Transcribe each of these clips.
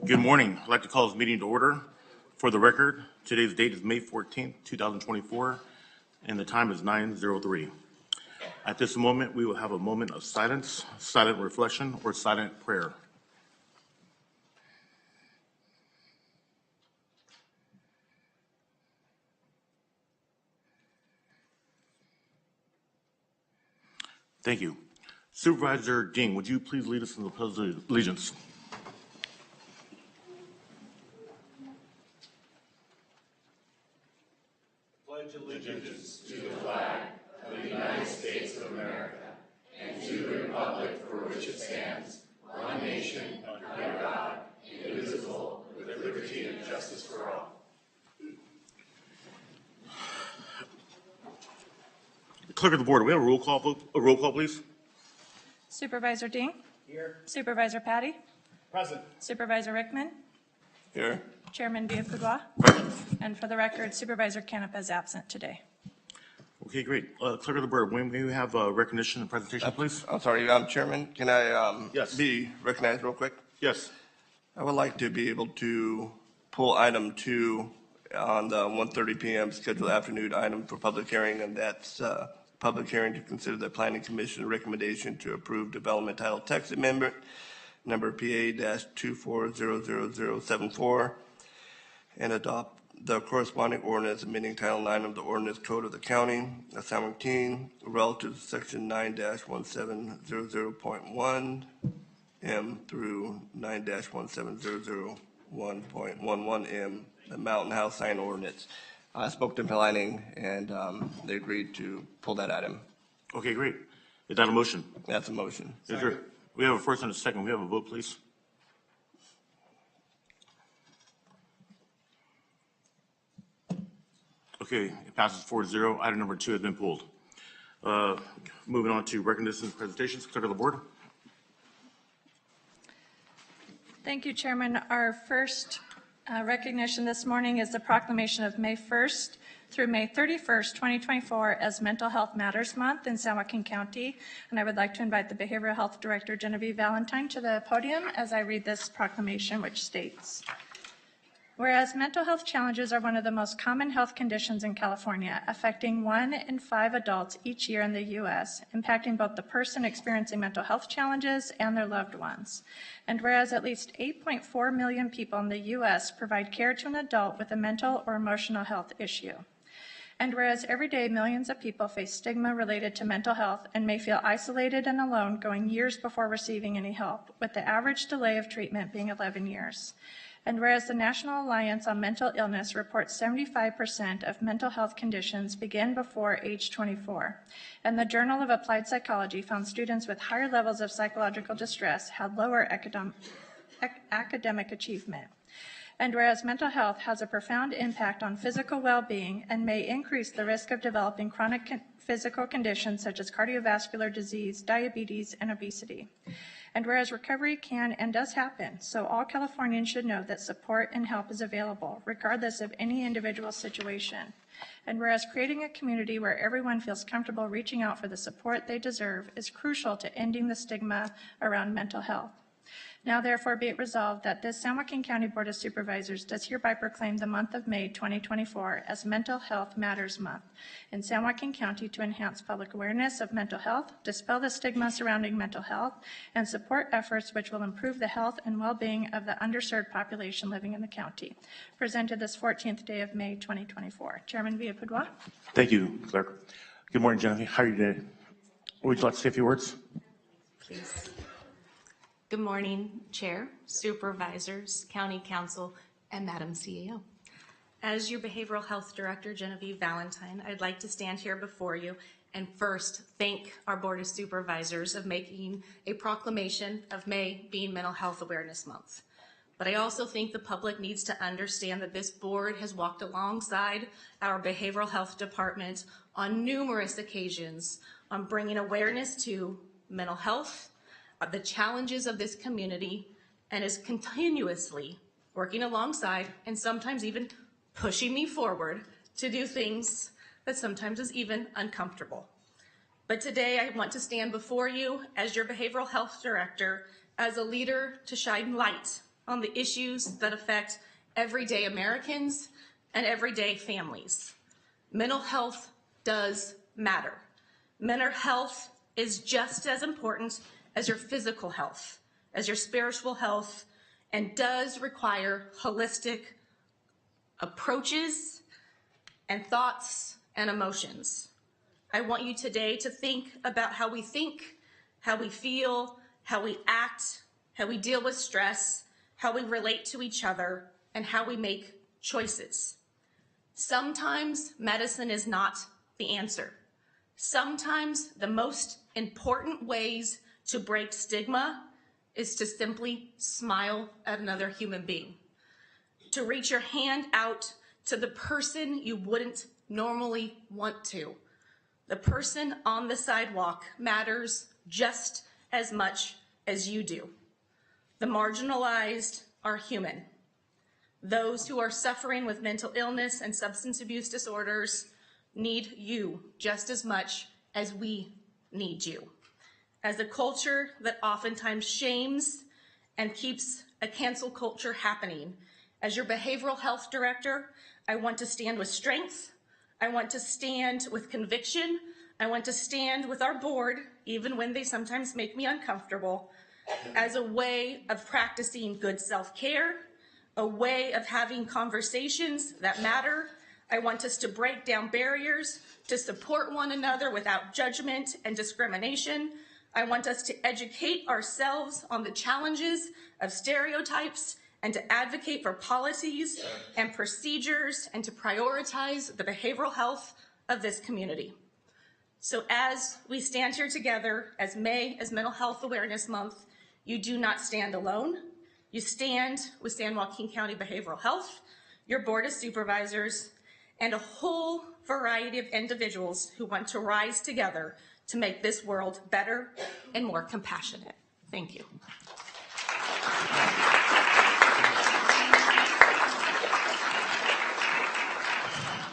Good morning. I'd like to call this meeting to order. For the record, today's date is May 14th, 2024, and the time is 9:03. At this moment, we will have a moment of silence, silent reflection, or silent prayer. Thank you. Supervisor Ding, would you please lead us in the Pledge of Allegiance? Pledge allegiance to the flag of the United States of America and to the republic for which it stands, one nation, under God, indivisible, with liberty and justice for all. Clerk of the Board, we have a roll call, please. Supervisor Ding? Here. Supervisor Patty? Present. Supervisor Rickman? Here. Chairman Villapudua? And for the record, Supervisor Canepa is absent today. Okay, great. Clerk of the Board, may we have recognition and presentation, please? I'm sorry, Chairman, can I Yes. be recognized real quick? Yes. I would like to be able to pull item 2 on the 1:30 p.m. scheduled afternoon item for public hearing, and that's public hearing to consider the Planning Commission recommendation to approve development title text amendment number PA-240074 and adopt the corresponding ordinance amending Title 9 of the Ordinance Code of the County of San Joaquin relative to Section 9-1700.1 M through 9-1700.11 M, the Mountain House Sign Ordinance. I spoke to planning, and they agreed to pull that item. Okay, great. Is that a motion? That's a motion. Is there, we have a first and a second. We have a vote, please. Okay, it passes 4-0. Item number 2 has been pulled. Moving on to recognition and presentations. Clerk of the Board. Thank you, Chairman. Our first recognition this morning is the proclamation of May 1st through May 31st, 2024 as Mental Health Matters Month in San Joaquin County. And I would like to invite the Behavioral Health Director, Genevieve Valentine, to the podium as I read this proclamation, which states, whereas mental health challenges are one of the most common health conditions in California, affecting 1 in 5 adults each year in the U.S., impacting both the person experiencing mental health challenges and their loved ones. And whereas at least 8.4 million people in the U.S. provide care to an adult with a mental or emotional health issue. And whereas every day millions of people face stigma related to mental health and may feel isolated and alone, going years before receiving any help, with the average delay of treatment being 11 years. And whereas the National Alliance on Mental Illness reports 75% of mental health conditions begin before age 24, and the Journal of Applied Psychology found students with higher levels of psychological distress had lower academic achievement. And whereas mental health has a profound impact on physical well-being and may increase the risk of developing chronic physical conditions such as cardiovascular disease, diabetes, and obesity. And whereas recovery can and does happen, so all Californians should know that support and help is available, regardless of any individual situation. And whereas creating a community where everyone feels comfortable reaching out for the support they deserve is crucial to ending the stigma around mental health. Now therefore be it resolved that this San Joaquin County Board of Supervisors does hereby proclaim the month of May 2024 as Mental Health Matters Month in San Joaquin County to enhance public awareness of mental health, dispel the stigma surrounding mental health, and support efforts which will improve the health and well-being of the underserved population living in the county. Presented this 14th day of May 2024. Chairman Villapudua. Thank you, Clerk. Good morning, Genevieve. How are you today? Would you like to say a few words? Please. Good morning, Chair, Supervisors, County Council, and Madam CAO. As your Behavioral Health Director, Genevieve Valentine, I'd like to stand here before you and first thank our Board of Supervisors of making a proclamation of May being Mental Health Awareness Month. But I also think the public needs to understand that this board has walked alongside our Behavioral Health Department on numerous occasions on bringing awareness to mental health, the challenges of this community, and is continuously working alongside and sometimes even pushing me forward to do things that sometimes is even uncomfortable. But today I want to stand before you as your behavioral health director, as a leader to shine light on the issues that affect everyday Americans and everyday families. Mental health does matter. Mental health is just as important as your physical health, as your spiritual health, and does require holistic approaches and thoughts and emotions. I want you today to think about how we think, how we feel, how we act, how we deal with stress, how we relate to each other, and how we make choices. Sometimes medicine is not the answer. Sometimes the most important ways to break stigma is to simply smile at another human being, to reach your hand out to the person you wouldn't normally want to. The person on the sidewalk matters just as much as you do. The marginalized are human. Those who are suffering with mental illness and substance abuse disorders need you just as much as we need you. As a culture that oftentimes shames and keeps a cancel culture happening, as your behavioral health director, I want to stand with strength. I want to stand with conviction. I want to stand with our board, even when they sometimes make me uncomfortable, as a way of practicing good self-care, a way of having conversations that matter. I want us to break down barriers, to support one another without judgment and discrimination. I want us to educate ourselves on the challenges of stereotypes and to advocate for policies and procedures and to prioritize the behavioral health of this community. So as we stand here together, as May is Mental Health Awareness Month, you do not stand alone. You stand with San Joaquin County Behavioral Health, your Board of Supervisors, and a whole variety of individuals who want to rise together to make this world better and more compassionate. Thank you.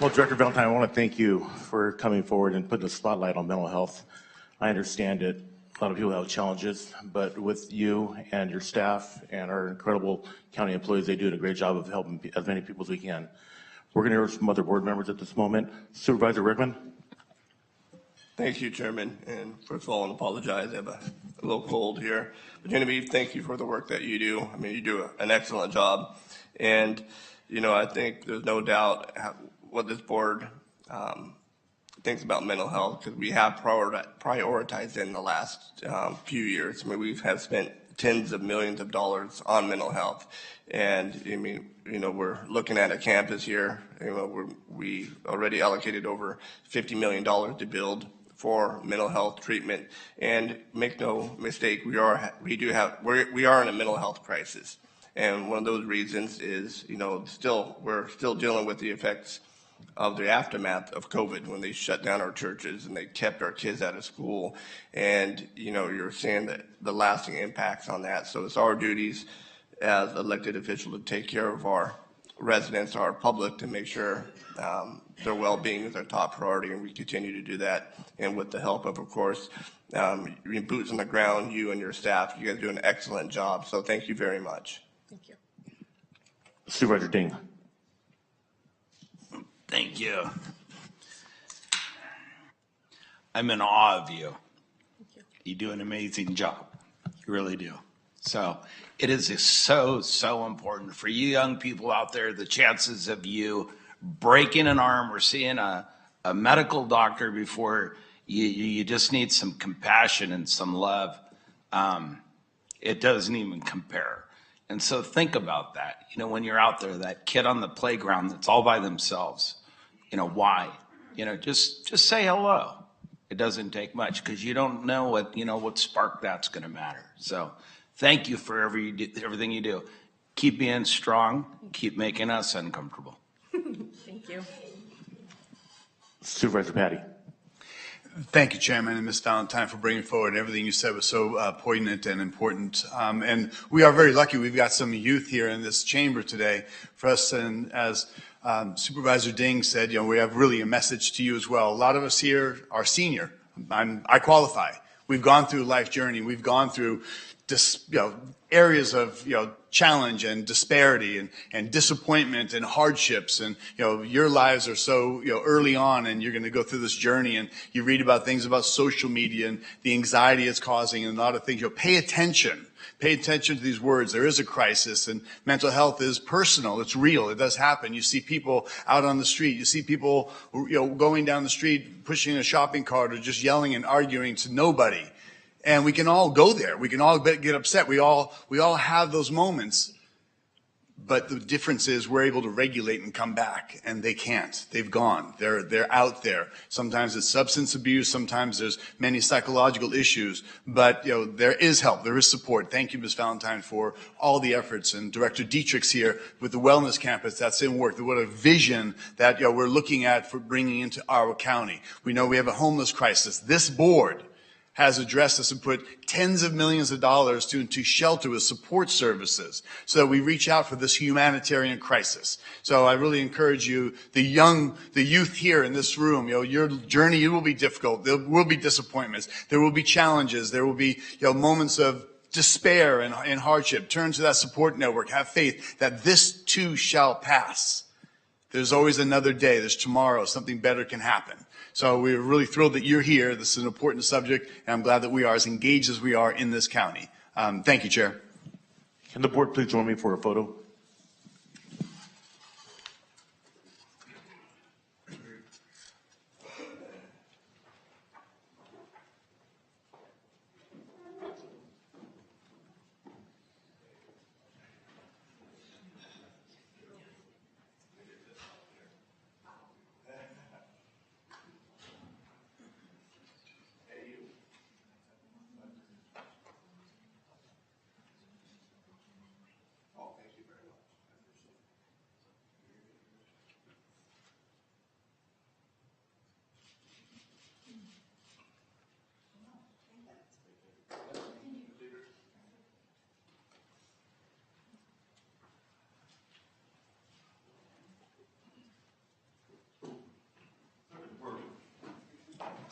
Well, Director Valentine, I want to thank you for coming forward and putting a spotlight on mental health. I understand it. A lot of people have challenges, but with you and your staff and our incredible county employees, they do a great job of helping as many people as we can. We're going to hear from other board members at this moment. Supervisor Rickman. Thank you, Chairman. And first of all, I apologize. I have a little cold here. But Genevieve, thank you for the work that you do. I mean, you do an excellent job. And, you know, I think there's no doubt what this board thinks about mental health, because we have prioritized in the last few years. I mean, we have spent tens of millions of dollars on mental health. And I mean, you know, we're looking at a campus here. You know, we already allocated over $50 million to build for mental health treatment. And make no mistake, we are in a mental health crisis. And one of those reasons is, you know, we're still dealing with the effects of the aftermath of COVID, when they shut down our churches and they kept our kids out of school. And, you know, you're seeing the lasting impacts on that. So it's our duties as elected officials to take care of our residents, our public, to make sure their well-being is our top priority, and we continue to do that. And with the help of course, boots on the ground, you and your staff, you guys do an excellent job. So thank you very much. Thank you. Supervisor Ding. Thank you. I'm in awe of you. Thank you. You do an amazing job. You really do. So it is so important for you young people out there. The chances of you breaking an arm or seeing a medical doctor before you just need some compassion and some love. It doesn't even compare. And so think about that. You know, when you're out there, that kid on the playground that's all by themselves, you know, why? You know, just say hello. It doesn't take much, because you don't know what spark that's going to matter. So thank you for everything you do. Keep being strong. Keep making us uncomfortable. Thank you. Supervisor Patty. Thank you, Chairman, and Ms. Valentine, for bringing forward. Everything you said was so poignant and important. And we are very lucky. We've got some youth here in this chamber today for us. And as Supervisor Ding said, you know, we have really a message to you as well. A lot of us here are senior. I qualify. We've gone through life journey. We've gone through areas of challenge and disparity and disappointment and hardships, and your lives are so early on, and you're going to go through this journey, and you read about things about social media and the anxiety it's causing and a lot of things. Pay attention. Pay attention to these words. There is a crisis, and mental health is personal. It's real. It does happen. You see people out on the street. You see people going down the street, pushing a shopping cart, or just yelling and arguing to nobody. And we can all go there. We can all get upset. We all have those moments. But the difference is we're able to regulate and come back, and they can't. They've gone. They're out there. Sometimes it's substance abuse. Sometimes there's many psychological issues. But there is help. There is support. Thank you, Ms. Valentine, for all the efforts, and Director Dietrich's here with the Wellness Campus that's in work. What a vision that we're looking at for bringing into our county. We know we have a homeless crisis. This board has addressed this and put tens of millions of dollars into shelter with support services so that we reach out for this humanitarian crisis. So I really encourage you, the youth here in this room, your journey, it will be difficult. There will be disappointments. There will be challenges. There will be, moments of despair and hardship. Turn to that support network. Have faith that this too shall pass. There's always another day. There's tomorrow. Something better can happen. So we're really thrilled that you're here. This is an important subject, and I'm glad that we are as engaged as we are in this county. Thank you, Chair. Can the board please join me for a photo?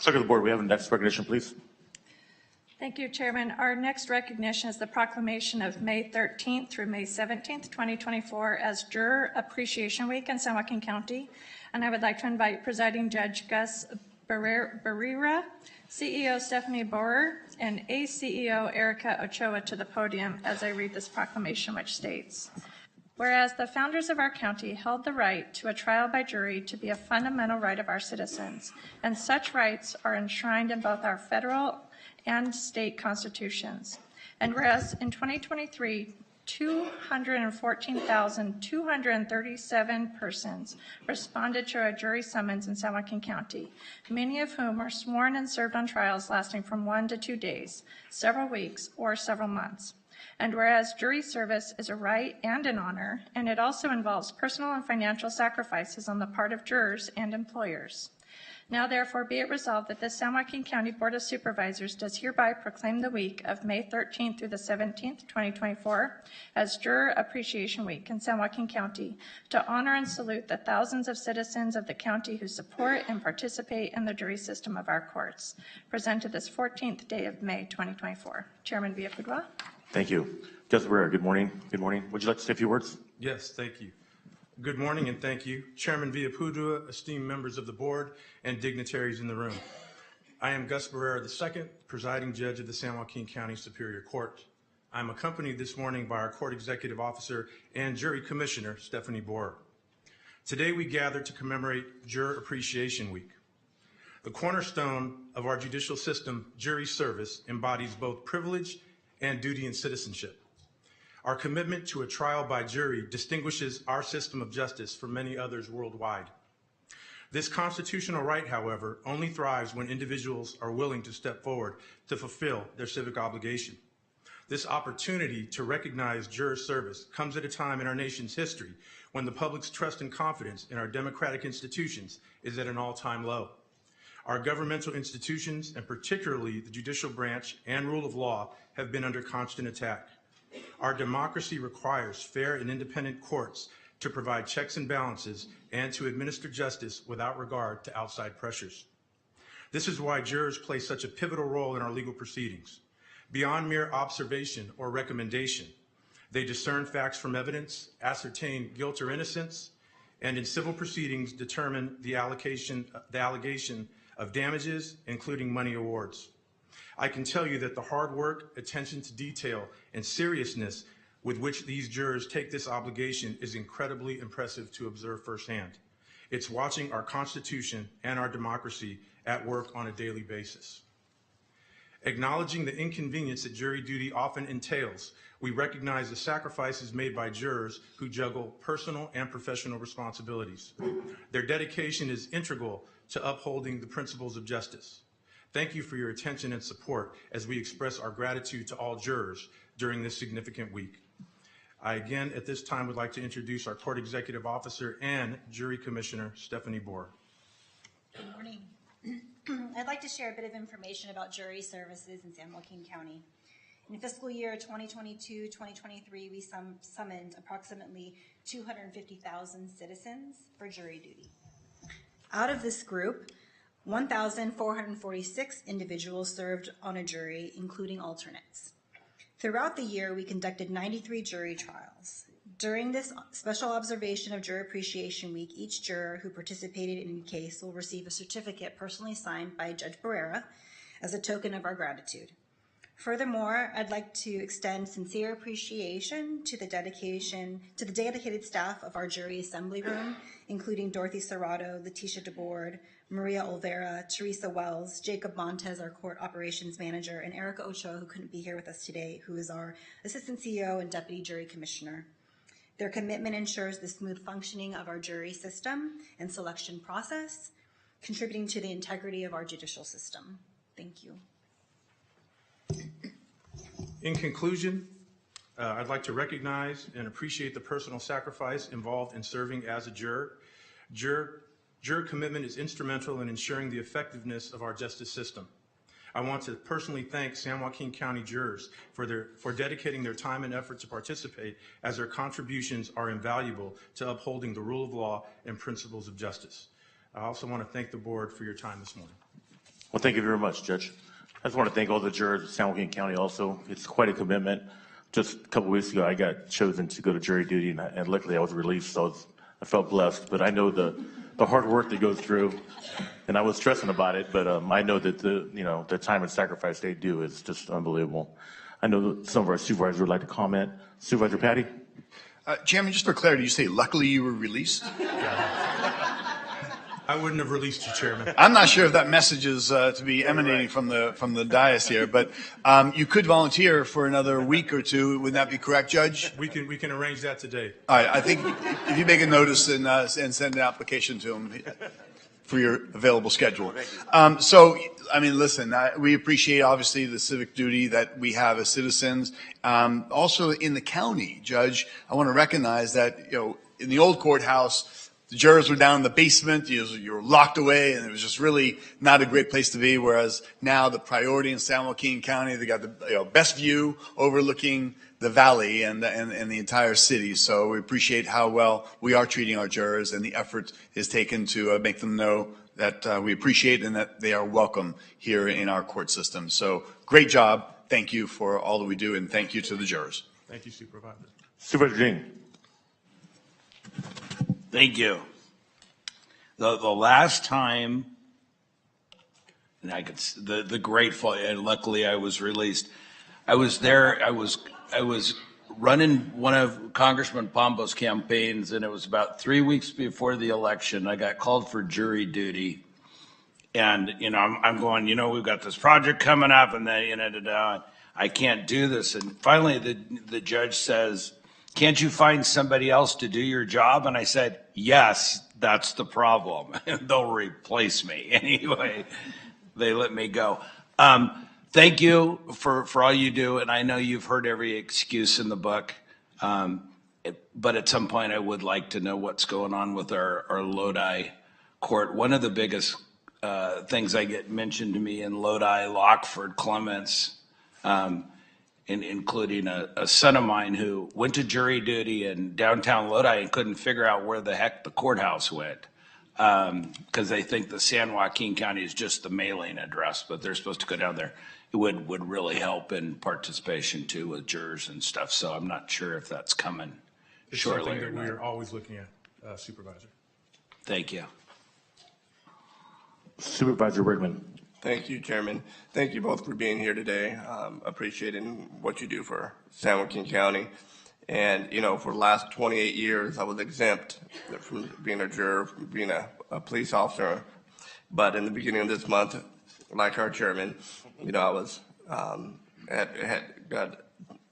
Clerk of the board, we have the next recognition, please. Thank you, Chairman. Our next recognition is the proclamation of May 13th through May 17th, 2024 as Juror Appreciation Week in San Joaquin County. And I would like to invite Presiding Judge Gus Barrera, CEO Stephanie Borer, and ACEO Erica Ochoa to the podium as I read this proclamation, which states, whereas the founders of our county held the right to a trial by jury to be a fundamental right of our citizens, and such rights are enshrined in both our federal and state constitutions. And whereas in 2023, 214,237 persons responded to a jury summons in San Joaquin County, many of whom are sworn and served on trials lasting from 1 to 2 days, several weeks, or several months. And whereas jury service is a right and an honor, and it also involves personal and financial sacrifices on the part of jurors and employers. Now therefore be it resolved that the San Joaquin County Board of Supervisors does hereby proclaim the week of May 13th through the 17th, 2024 as Juror Appreciation Week in San Joaquin County to honor and salute the thousands of citizens of the county who support and participate in the jury system of our courts. Presented this 14th day of May, 2024. Chairman Villapudua. Thank you. Justice Barrera, good morning. Good morning. Would you like to say a few words? Yes, thank you. Good morning and thank you. Chairman Villapudua, esteemed members of the board, and dignitaries in the room. I am Gus Barrera II, presiding judge of the San Joaquin County Superior Court. I'm accompanied this morning by our court executive officer and jury commissioner, Stephanie Borer. Today we gather to commemorate Juror Appreciation Week. The cornerstone of our judicial system, jury service, embodies both privilege and duty and citizenship. Our commitment to a trial by jury distinguishes our system of justice from many others worldwide. This constitutional right, however, only thrives when individuals are willing to step forward to fulfill their civic obligation. This opportunity to recognize juror service comes at a time in our nation's history when the public's trust and confidence in our democratic institutions is at an all-time low. Our governmental institutions, and particularly the judicial branch and rule of law, have been under constant attack. Our democracy requires fair and independent courts to provide checks and balances and to administer justice without regard to outside pressures. This is why jurors play such a pivotal role in our legal proceedings. Beyond mere observation or recommendation, they discern facts from evidence, ascertain guilt or innocence, and in civil proceedings determine the allegation of damages, including money awards. I can tell you that the hard work, attention to detail, and seriousness with which these jurors take this obligation is incredibly impressive to observe firsthand. It's watching our Constitution and our democracy at work on a daily basis. Acknowledging the inconvenience that jury duty often entails, we recognize the sacrifices made by jurors who juggle personal and professional responsibilities. Their dedication is integral to upholding the principles of justice. Thank you for your attention and support as we express our gratitude to all jurors during this significant week. I again, at this time, would like to introduce our Court Executive Officer and Jury Commissioner, Stephanie Bohr. Good morning. I'd like to share a bit of information about jury services in San Joaquin County. In fiscal year 2022-2023, we summoned approximately 250,000 citizens for jury duty. Out of this group, 1,446 individuals served on a jury, including alternates. Throughout the year, we conducted 93 jury trials. During this special observation of Juror Appreciation Week, each juror who participated in a case will receive a certificate personally signed by Judge Barrera as a token of our gratitude. Furthermore, I'd like to extend sincere appreciation to the dedicated staff of our jury assembly room, including Dorothy Serrato, Letitia DeBoard, Maria Olvera, Teresa Wells, Jacob Montez, our court operations manager, and Erica Ochoa, who couldn't be here with us today, who is our assistant CEO and deputy jury commissioner. Their commitment ensures the smooth functioning of our jury system and selection process, contributing to the integrity of our judicial system. Thank you. In conclusion, I'd like to recognize and appreciate the personal sacrifice involved in serving as a juror. Juror commitment is instrumental in ensuring the effectiveness of our justice system. I want to personally thank San Joaquin County jurors for dedicating their time and effort to participate, as their contributions are invaluable to upholding the rule of law and principles of justice. I also want to thank the board for your time this morning. Well, thank you very much, Judge. I just want to thank all the jurors of San Joaquin County also. It's quite a commitment. Just a couple weeks ago, I got chosen to go to jury duty, and luckily I was released, so I felt blessed. But I know the hard work that goes through, and I was stressing about it, but I know that the time and sacrifice they do is just unbelievable. I know that some of our supervisors would like to comment. Supervisor Patty? Chairman, just for clarity, you say luckily you were released? I wouldn't have released you, Chairman. I'm not sure if that message is to be emanating from the dais here, but you could volunteer for another week or two. Would that be correct, Judge? We can arrange that today. All right. I think if you make a notice and send an application to him for your available schedule. So, I mean, listen, we appreciate obviously the civic duty that we have as citizens. Also in the county, Judge, I want to recognize that, in the old courthouse, the jurors were down in the basement, you were locked away, and it was just really not a great place to be, whereas now the priority in San Joaquin County, they got the best view overlooking the valley and the entire city. So we appreciate how well we are treating our jurors, and the effort is taken to make them know that we appreciate and that they are welcome here in our court system. So great job. Thank you for all that we do, and thank you to the jurors. Thank you, Supervisor. Supervisor Jing. Thank you. The last time, and the grateful, and luckily I was released. I was there. I was running one of Congressman Pombo's campaigns, and it was about 3 weeks before the election. I got called for jury duty, and I'm going. We've got this project coming up, and then I can't do this. And finally, the judge says, "Can't you find somebody else to do your job?" And I said, "Yes, that's the problem. They'll replace me." Anyway, they let me go. Thank you for all you do. And I know you've heard every excuse in the book. But at some point, I would like to know what's going on with our Lodi court. One of the biggest things I get mentioned to me in Lodi, Lockford, Clements, including a son of mine who went to jury duty in downtown Lodi and couldn't figure out where the heck the courthouse went. because they think the San Joaquin County is just the mailing address, but they're supposed to go down there. It would really help in participation too with jurors and stuff. So I'm not sure if that's coming It's shortly something or that we are not. always looking at, Supervisor. Thank you. Supervisor Brickman. Thank you, Chairman. Thank you both for being here today. Appreciating what you do for San Joaquin County. And, you know, for the last 28 years, I was exempt from being a juror, from being a police officer. But in the beginning of this month, like our chairman, you know, I was, got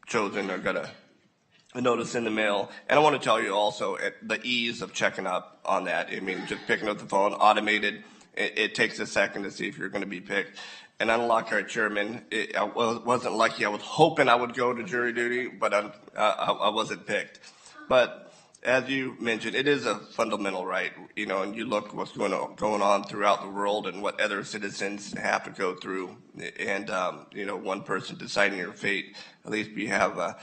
chosen or got a notice in the mail. And I want to tell you also the ease of checking up on that. I mean, just picking up the phone, automated. It takes a second to see if you're going to be picked. And unlike our chairman, I wasn't lucky. I was hoping I would go to jury duty, but I wasn't picked. But as you mentioned, it is a fundamental right, you know, and you look what's going on throughout the world and what other citizens have to go through. And, you know, one person deciding your fate, at least we have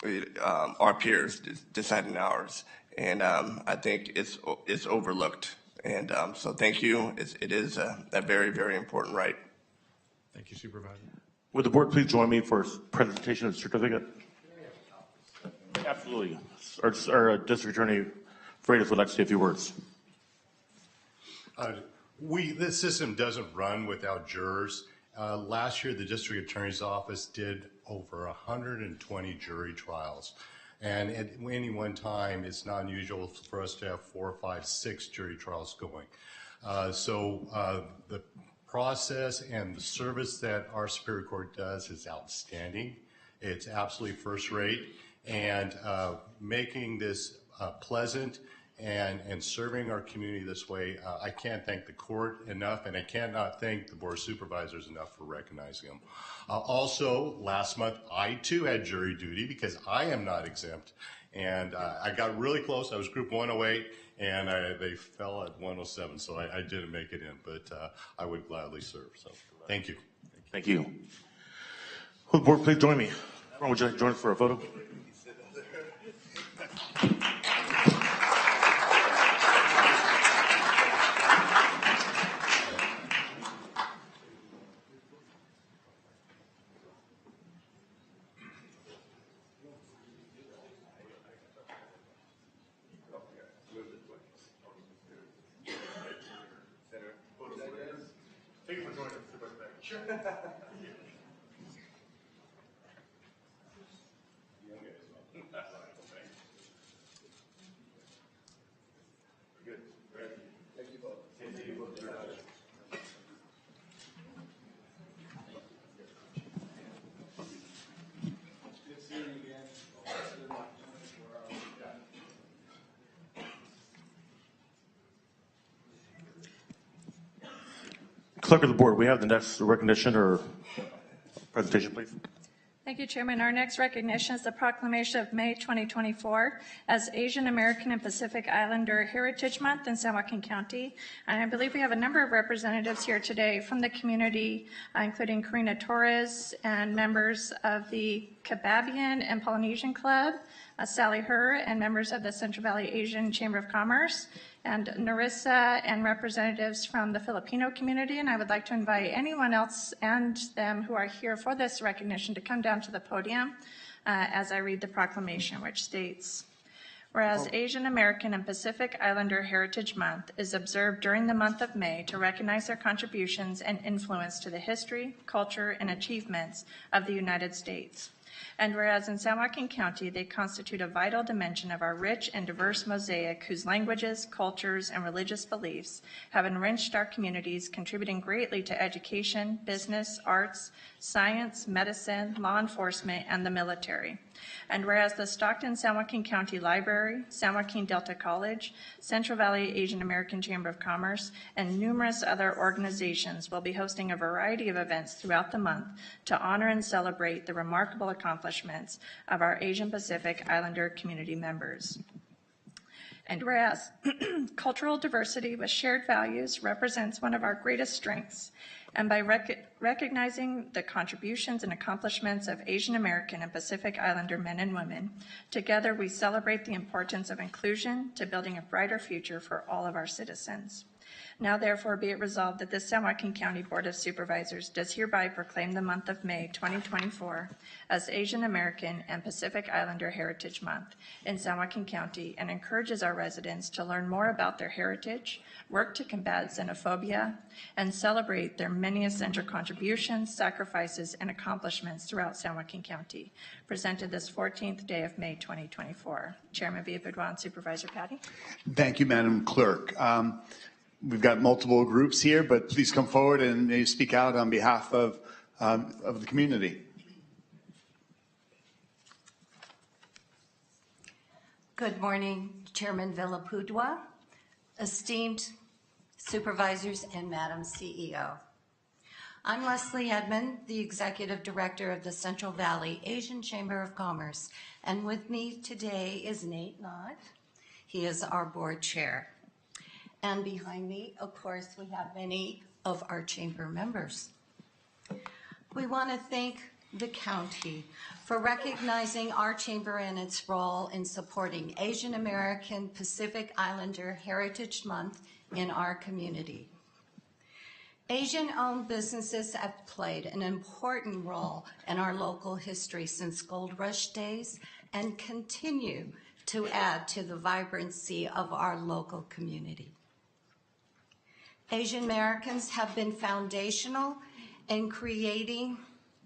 our peers deciding ours. And I think it's overlooked. And so thank you. It is a very, very important right. Thank you, Supervisor. Would the board please join me for presentation of certificate? Absolutely. Our district attorney, Freitas, would like to say a few words. This system doesn't run without jurors. Last year, the district attorney's office did over 120 jury trials. And at any one time, it's not unusual for us to have 4, 5, 6 jury trials going. So the process and the service that our Superior Court does is outstanding. It's absolutely first rate. And making this pleasant and serving our community this way, I can't thank the court enough, and I cannot thank the Board of Supervisors enough for recognizing them. Also, last month, I too had jury duty because I am not exempt. And I got really close. I was group 108, and they fell at 107, so I didn't make it in, but I would gladly serve. So thank you. Thank you. Will the board please join me? Ron, would you like to join us for a photo? Thank you for joining us. Sure. Clerk of the board, we have the next recognition or presentation, please. Thank you, Chairman. Our next recognition is the proclamation of May 2024 as Asian American and Pacific Islander Heritage Month in San Joaquin County. And I believe we have a number of representatives here today from the community, including Karina Torres and members of the Kababian and Polynesian Club, Sally Herr and members of the Central Valley Asian Chamber of Commerce, and Narissa and representatives from the Filipino community. And I would like to invite anyone else and them who are here for this recognition to come down to the podium as I read the proclamation, which states, whereas Asian American and Pacific Islander Heritage Month is observed during the month of May to recognize their contributions and influence to the history, culture, and achievements of the United States. And whereas in San Joaquin County, they constitute a vital dimension of our rich and diverse mosaic whose languages, cultures, and religious beliefs have enriched our communities, contributing greatly to education, business, arts, science, medicine, law enforcement, and the military. And whereas the Stockton San Joaquin County Library, San Joaquin Delta College, Central Valley Asian American Chamber of Commerce, and numerous other organizations will be hosting a variety of events throughout the month to honor and celebrate the remarkable accomplishments of our Asian Pacific Islander community members. And whereas cultural diversity with shared values represents one of our greatest strengths, and by recognizing the contributions and accomplishments of Asian American and Pacific Islander men and women, together we celebrate the importance of inclusion to building a brighter future for all of our citizens. Now therefore be it resolved that the San Joaquin County Board of Supervisors does hereby proclaim the month of May 2024 as Asian American and Pacific Islander Heritage Month in San Joaquin County and encourages our residents to learn more about their heritage, work to combat xenophobia, and celebrate their many essential contributions, sacrifices, and accomplishments throughout San Joaquin County. Presented this 14th day of May 2024. Chairman Villapudua and Supervisor Patty. Thank you, Madam Clerk. We've got multiple groups here, but please come forward and maybe speak out on behalf of the community. Good morning, Chairman Villapudua, esteemed supervisors, and Madam CEO. I'm Leslie Edmond, the Executive Director of the Central Valley Asian Chamber of Commerce, and with me today is Nate Knott. He is our board chair. And behind me, of course, we have many of our chamber members. We want to thank the county for recognizing our chamber and its role in supporting Asian American Pacific Islander Heritage Month in our community. Asian-owned businesses have played an important role in our local history since Gold Rush days and continue to add to the vibrancy of our local community. Asian Americans have been foundational in creating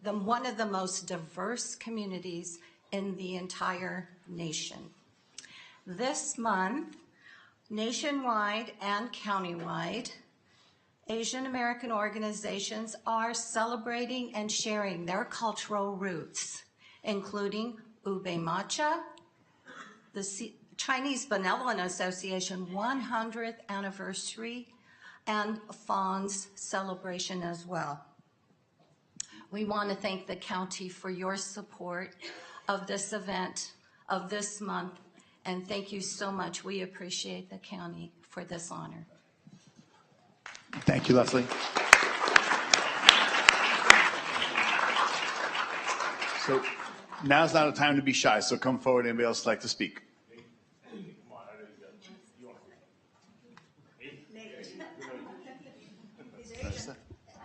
one of the most diverse communities in the entire nation. This month, nationwide and countywide, Asian American organizations are celebrating and sharing their cultural roots, including Ube Matcha, the Chinese Benevolent Association 100th anniversary, and Fawn's celebration as well. We want to thank the county for your support of this event, of this month, and thank you so much. We appreciate the county for this honor. Thank you, Leslie. So now's not a time to be shy, so come forward. Anybody else like to speak?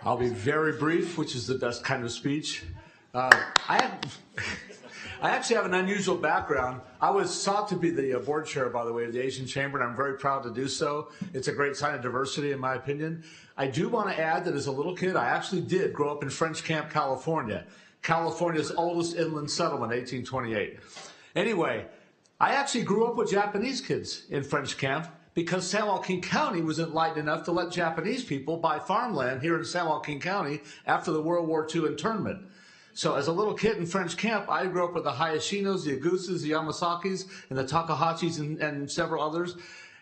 I'll be very brief, which is the best kind of speech. I actually have an unusual background. I was sought to be the board chair, by the way, of the Asian Chamber, and I'm very proud to do so. It's a great sign of diversity, in my opinion. I do want to add that as a little kid, I actually did grow up in French Camp, California, California's oldest inland settlement, 1828. Anyway, I actually grew up with Japanese kids in French Camp, because San Joaquin County was enlightened enough to let Japanese people buy farmland here in San Joaquin County after the World War II internment. So as a little kid in French Camp, I grew up with the Hayashinos, the Agusas, the Yamasakis, and the Takahachis, and several others.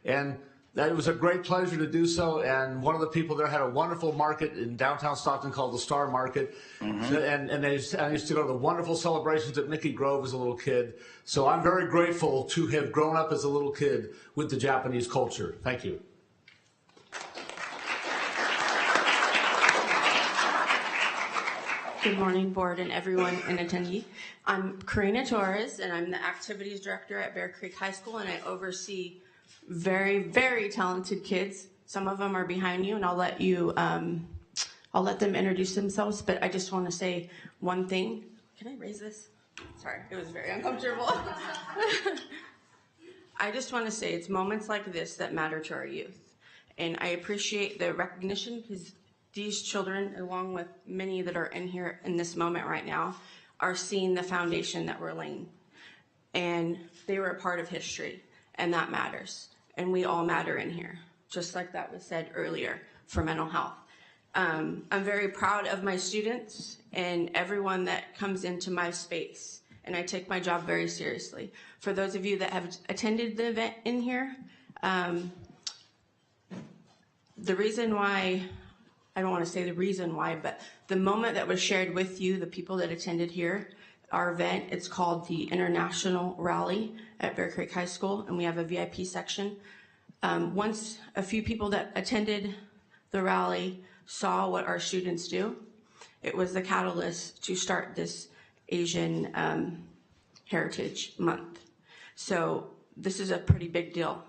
And it was a great pleasure to do so. And one of the people there had a wonderful market in downtown Stockton called the Star Market. Mm-hmm. And I used to go to the wonderful celebrations at Mickey Grove as a little kid. So I'm very grateful to have grown up as a little kid with the Japanese culture. Thank you. Good morning, board and everyone in attendee. I'm Karina Torres, and I'm the activities director at Bear Creek High School, and I oversee very, very talented kids. Some of them are behind you, and I'll let them introduce themselves, but I just want to say one thing. Can I raise this? Sorry, it was very uncomfortable. I just want to say it's moments like this that matter to our youth, and I appreciate the recognition because these children, along with many that are in here in this moment right now, are seeing the foundation that we're laying, and they were a part of history, and that matters. And we all matter in here, just like that was said earlier for mental health. I'm very proud of my students and everyone that comes into my space, and I take my job very seriously. For those of you that have attended the event in here, the reason why, I don't want to say the reason why, but the moment that was shared with you, the people that attended here, our event, it's called the International Rally at Bear Creek High School, and we have a VIP section. Once a few people that attended the rally saw what our students do. It was the catalyst to start this Asian Heritage Month. So this is a pretty big deal.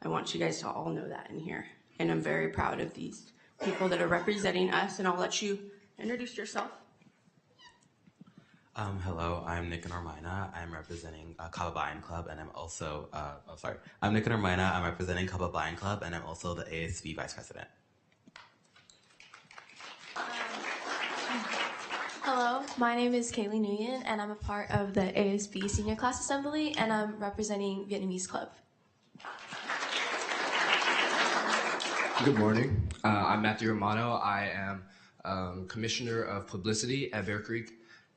I want you guys to all know that in here. And I'm very proud of these people that are representing us, and I'll let you introduce yourself. Hello, I'm Nick and Ormina. I'm representing Kababayan Club, and I'm also, I'm Nick and Ormina. I'm representing Kababayan Club, and I'm also the ASB Vice President. Hello, my name is Kaylee Nguyen, and I'm a part of the ASB Senior Class Assembly, and I'm representing Vietnamese Club. Good morning. I'm Matthew Romano. I am Commissioner of Publicity at Bear Creek,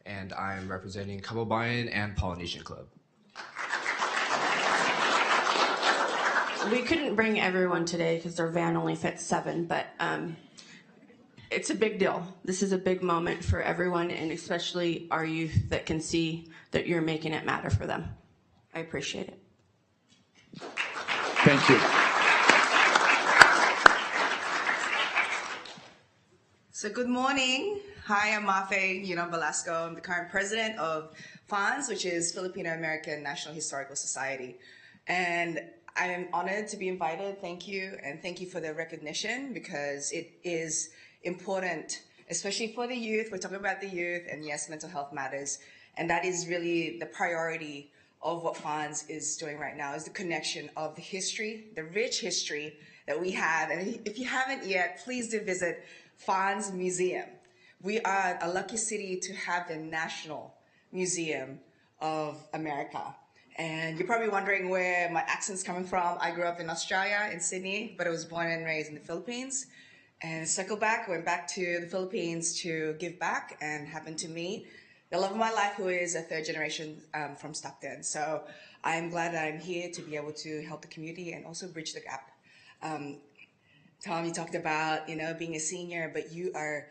and I'm representing Kababayan and Polynesian Club. We couldn't bring everyone today because their van only fits 7, but it's a big deal. This is a big moment for everyone, and especially our youth that can see that you're making it matter for them. I appreciate it. Thank you. So good morning. Hi, I'm Mafe Velasco. I'm the current president of FANS, which is Filipino American National Historical Society. And I am honored to be invited. Thank you. And thank you for the recognition, because it is important, especially for the youth. We're talking about the youth, and yes, mental health matters. And that is really the priority of what FANS is doing right now, is the connection of the history, the rich history that we have. And if you haven't yet, please do visit FANS Museum. We are a lucky city to have the National Museum of America. And you're probably wondering where my accent's coming from. I grew up in Australia, in Sydney, but I was born and raised in the Philippines. And went back to the Philippines to give back, and happened to meet the love of my life, who is a 3rd generation from Stockton. So I'm glad that I'm here to be able to help the community and also bridge the gap. Tom, you talked about, being a senior, but you are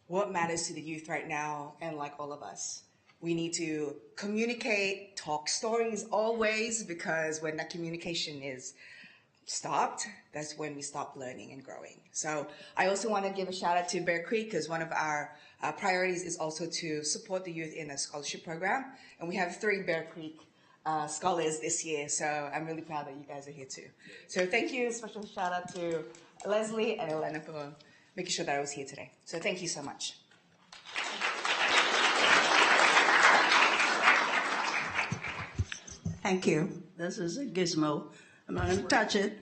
what matters to the youth right now, and like all of us. We need to communicate, talk stories always, because when that communication is stopped, that's when we stop learning and growing. So I also want to give a shout out to Bear Creek, because one of our priorities is also to support the youth in a scholarship program. And we have 3 Bear Creek scholars this year. So I'm really proud that you guys are here too. So thank you. Special shout out to Leslie and Elena for making sure that I was here today. So thank you so much. Thank you. This is a gizmo. I'm not going to touch it.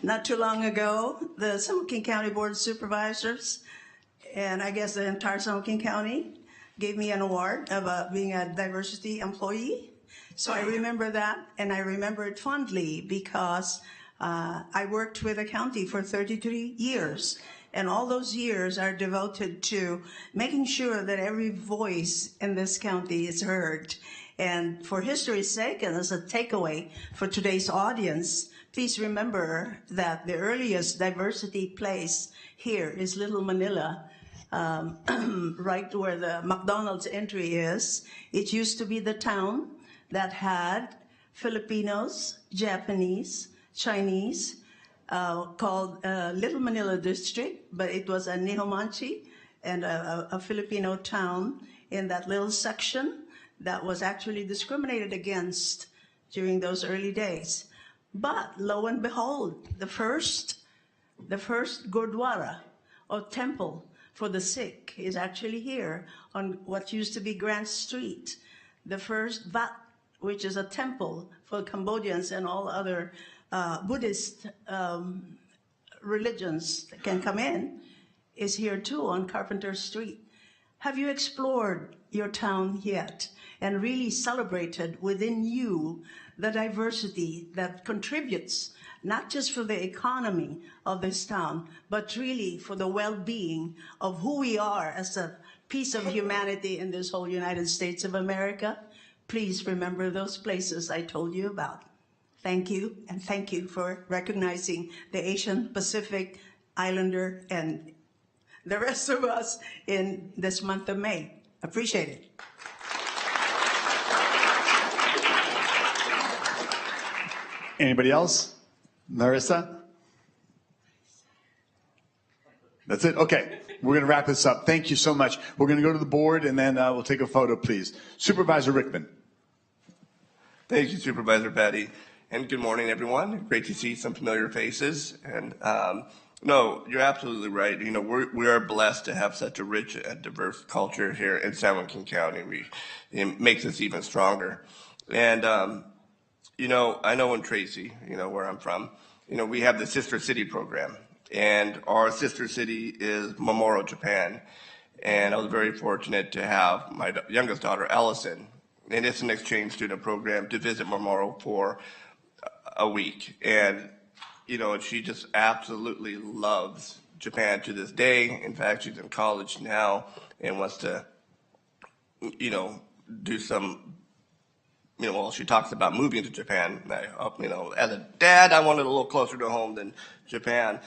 Not too long ago, the San Joaquin County Board of Supervisors, and I guess the entire San Joaquin County, gave me an award of being a diversity employee. So I remember that, and I remember it fondly, because I worked with the county for 33 years. And all those years are devoted to making sure that every voice in this county is heard. And for history's sake, and as a takeaway for today's audience, please remember that the earliest diversity place here is Little Manila, right where the McDonald's entry is. It used to be the town that had Filipinos, Japanese, Chinese, called Little Manila District, but it was a Nihomanchi and a Filipino town in that little section that was actually discriminated against during those early days. But lo and behold, the first Gurdwara, or temple for the Sikh, is actually here on what used to be Grant Street. The first Wat, which is a temple for Cambodians and all other Buddhist religions that can come in, is here too on Carpenter Street. Have you explored your town yet and really celebrated within you the diversity that contributes not just for the economy of this town, but really for the well-being of who we are as a piece of humanity in this whole United States of America? Please remember those places I told you about. Thank you, and thank you for recognizing the Asian Pacific Islander and the rest of us in this month of May. Appreciate it. Anybody else? Larissa? That's it? Okay. We're going to wrap this up. Thank you so much. We're going to go to the board, and then we'll take a photo, please. Supervisor Rickman. Thank you, Supervisor Patty. And good morning, everyone. Great to see some familiar faces. And no, you're absolutely right. You know, we are blessed to have such a rich and diverse culture here in San Joaquin County. It makes us even stronger. And, you know, I know in Tracy, you know, where I'm from, you know, we have the Sister City program. And our sister city is Memorial, Japan. And I was very fortunate to have my youngest daughter, Allison, and it's an exchange student program to visit Memorial for a week. And, you know, she just absolutely loves Japan to this day. In fact, she's in college now and wants to, you know, do some, you know, well, she talks about moving to Japan. You know, as a dad, I wanted a little closer to home than Japan.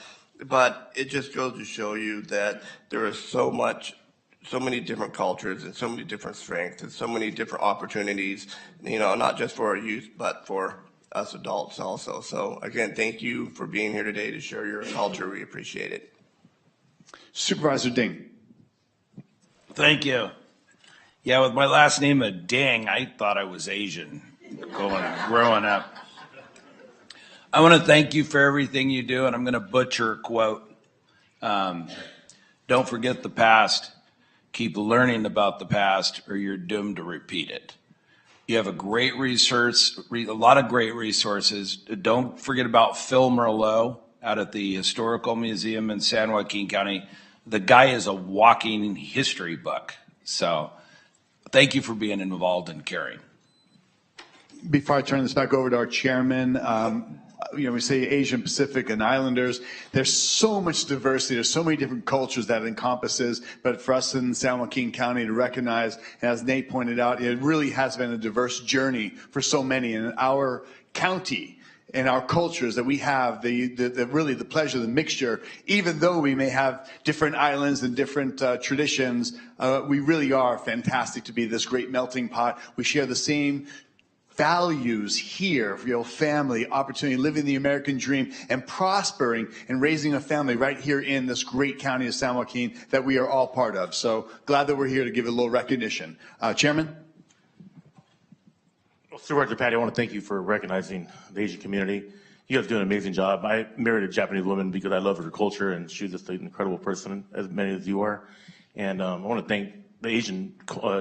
But it just goes to show you that there is so many different cultures and so many different strengths and so many different opportunities, you know, not just for our youth, but for us adults also. So again, thank you for being here today to share your culture. We appreciate it. Supervisor Ding. Thank you. Yeah, with my last name of Ding, I thought I was Asian growing up. I want to thank you for everything you do, and I'm going to butcher a quote. Don't forget the past. Keep learning about the past, or you're doomed to repeat it. You have a great resource, a lot of great resources. Don't forget about Phil Merlot out at the Historical Museum in San Joaquin County. The guy is a walking history book. So thank you for being involved and caring. Before I turn this back over to our chairman, you know, we say Asian Pacific and Islanders. There's so much diversity. There's so many different cultures that it encompasses. But for us in San Joaquin County to recognize, as Nate pointed out, it really has been a diverse journey for so many in our county and our cultures that we have really the pleasure, the mixture. Even though we may have different islands and different traditions, we really are fantastic to be this great melting pot. We share the same values here, you know, family, opportunity, living the American dream, and prospering and raising a family right here in this great county of San Joaquin that we are all part of. So glad that we're here to give it a little recognition. Chairman? Well, Supervisor Patty, I want to thank you for recognizing the Asian community. You guys do an amazing job. I married a Japanese woman because I love her culture, and she's just an incredible person, as many as you are. And I want to thank the Asian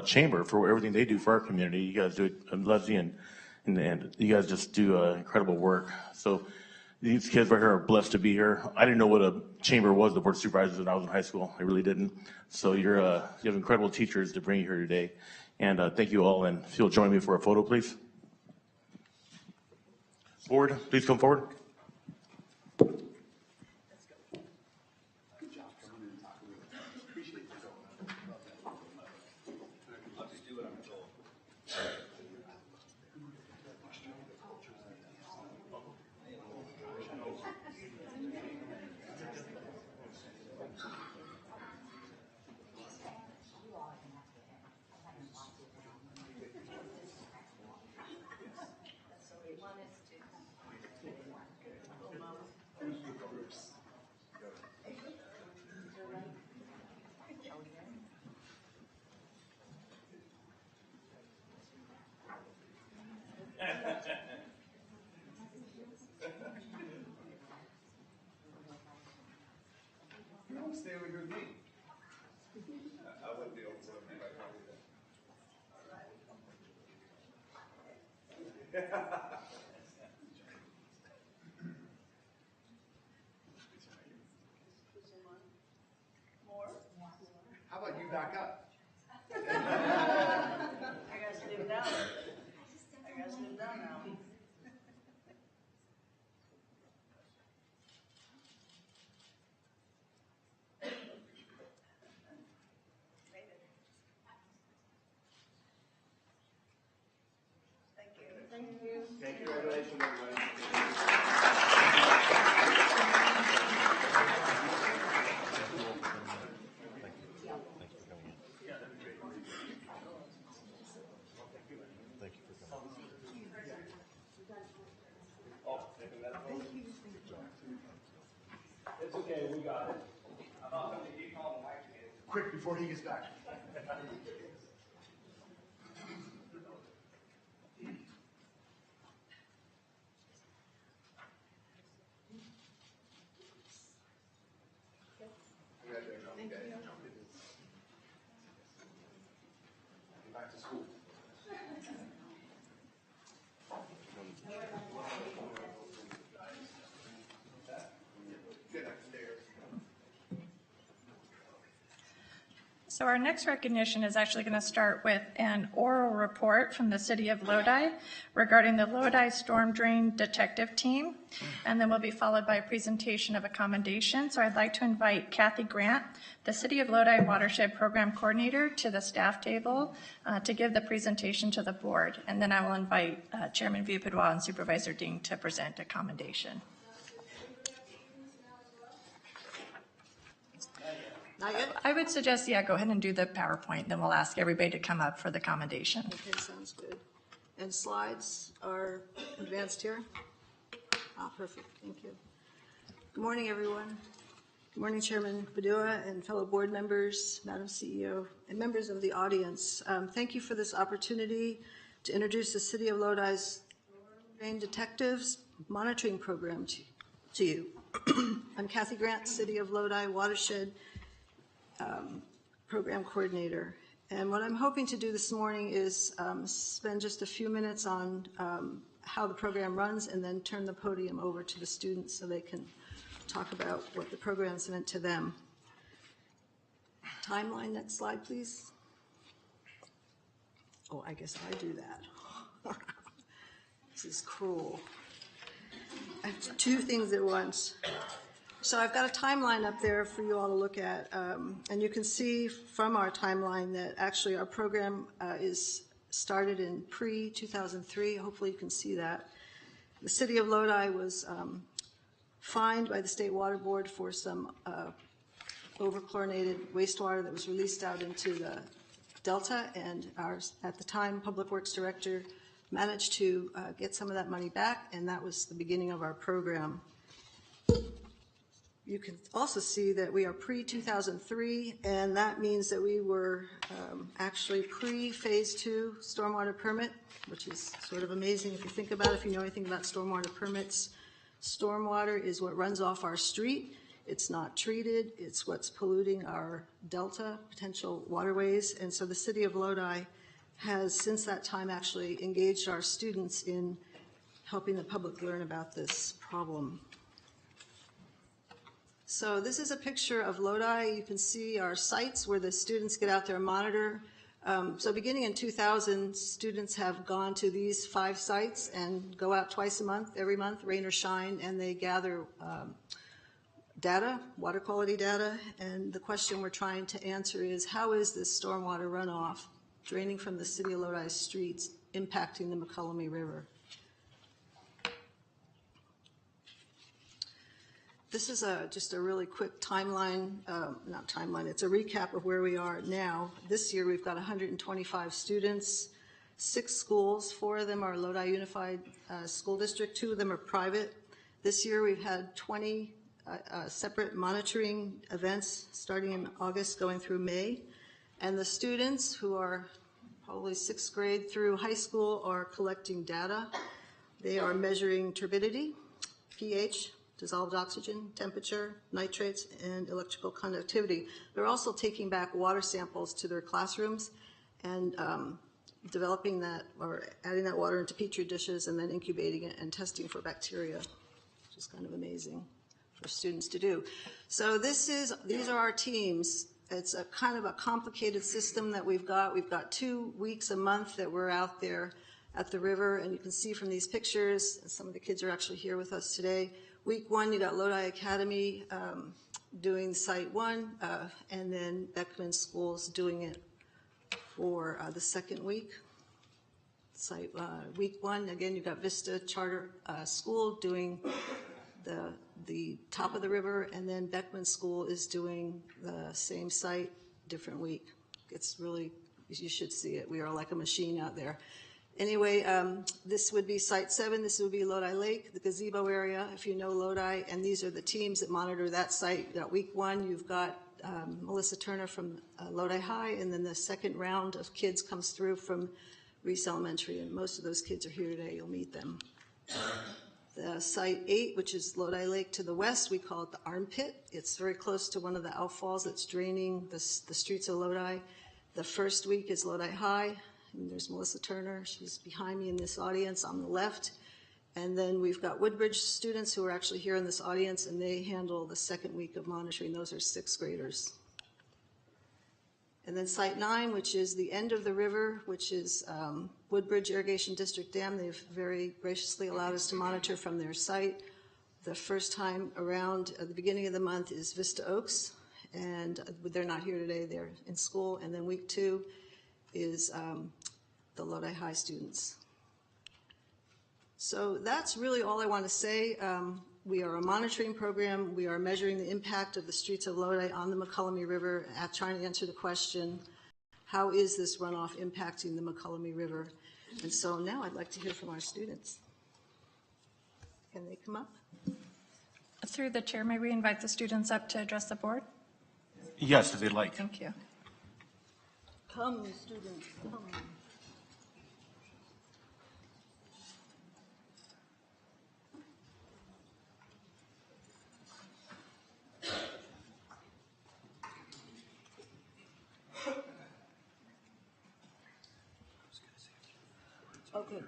Chamber for everything they do for our community. You guys do it, Leslie, and you guys just do incredible work. So these kids right here are blessed to be here. I didn't know what a chamber was, the Board of Supervisors, when I was in high school. I really didn't. So you have incredible teachers to bring you here today. And thank you all. And if you'll join me for a photo, please. Board, please come forward. Stay over here with me. I wouldn't be able to if I could. How about you back up? I gotta sit down. I gotta sit down now. It's okay, we got it. quick before he gets back. Back to school. So our next recognition is actually going to start with an oral report from the City of Lodi regarding the Lodi Storm Drain Detective Team, and then will be followed by a presentation of a commendation. So I'd like to invite Kathy Grant, the City of Lodi Watershed Program Coordinator, to the staff table to give the presentation to the board, and then I will invite Chairman Villapadua and Supervisor Ding to present a commendation. I would suggest, yeah, go ahead and do the PowerPoint, then we'll ask everybody to come up for the commendation. Okay, sounds good. And slides are advanced here? Ah, perfect, thank you. Good morning, everyone. Good morning, Chairman Padua and fellow board members, Madam CEO, and members of the audience. Thank you for this opportunity to introduce the City of Lodi's Drain Detectives Monitoring Program to you. I'm Kathy Grant, City of Lodi Watershed Program Coordinator. And what I'm hoping to do this morning is spend just a few minutes on how the program runs and then turn the podium over to the students so they can talk about what the program's meant to them. Timeline, next slide, please. Oh, I guess I do that. This is cruel. I have two things at once. So I've got a timeline up there for you all to look at, and you can see from our timeline that actually our program is started in pre-2003. Hopefully you can see that. The City of Lodi was fined by the State Water Board for some overchlorinated wastewater that was released out into the Delta, and our, at the time, Public Works Director managed to get some of that money back, and that was the beginning of our program. You can also see that we are pre-2003, and that means that we were actually pre-Phase 2 stormwater permit, which is sort of amazing if you think about it, if you know anything about stormwater permits. Stormwater is what runs off our street. It's not treated. It's what's polluting our delta, potential waterways. And so the City of Lodi has, since that time, actually engaged our students in helping the public learn about this problem. So this is a picture of Lodi. You can see our sites where the students get out there and monitor. So beginning in 2000, students have gone to these 5 sites and go out twice a month, every month, rain or shine, and they gather data, water quality data. And the question we're trying to answer is, how is this stormwater runoff draining from the City of Lodi's streets impacting the McCullummy River? This is just a really quick timeline, not timeline, it's a recap of where we are now. This year we've got 125 students, 6 schools, 4 of them are Lodi Unified School District, 2 of them are private. This year we've had 20 separate monitoring events starting in August going through May. And the students, who are probably 6th grade through high school, are collecting data. They are measuring turbidity, pH, dissolved oxygen, temperature, nitrates, and electrical conductivity. They're also taking back water samples to their classrooms and developing that, or adding that water into petri dishes and then incubating it and testing for bacteria, which is kind of amazing for students to do. So these are our teams. It's a kind of a complicated system that we've got. We've got 2 weeks a month that we're out there at the river, and you can see from these pictures, some of the kids are actually here with us today. Week 1, you got Lodi Academy doing Site 1, and then Beckman Schools doing it for the 2nd week. Week 1, again, you got Vista Charter School doing the top of the river, and then Beckman School is doing the same site, different week. It's really, you should see it. We are like a machine out there. Anyway, this would be Site 7. This would be Lodi Lake, the gazebo area, if you know Lodi. And these are the teams that monitor that site. You got week 1, you've got Melissa Turner from Lodi High, and then the second round of kids comes through from Reese Elementary, and most of those kids are here today. You'll meet them. The Site 8, which is Lodi Lake to the west, we call it the Armpit. It's very close to one of the outfalls that's draining the streets of Lodi. The first week is Lodi High, and there's Melissa Turner. She's behind me in this audience on the left. And then we've got Woodbridge students who are actually here in this audience, and they handle the second week of monitoring. Those are sixth graders. And then Site 9, which is the end of the river, which is Woodbridge Irrigation District Dam. They've very graciously allowed us to monitor from their site. The first time around at the beginning of the month is Vista Oaks, and they're not here today, they're in school. And then week 2 is the Lodi High students. So that's really all I want to say. We are a monitoring program. We are measuring the impact of the streets of Lodi on the McCullummy River, trying to answer the question, how is this runoff impacting the McCullummy River? And so now I'd like to hear from our students. Can they come up? Through the chair, may we invite the students up to address the board? Yes, if they'd like. Thank you. Come, students, come. Okay.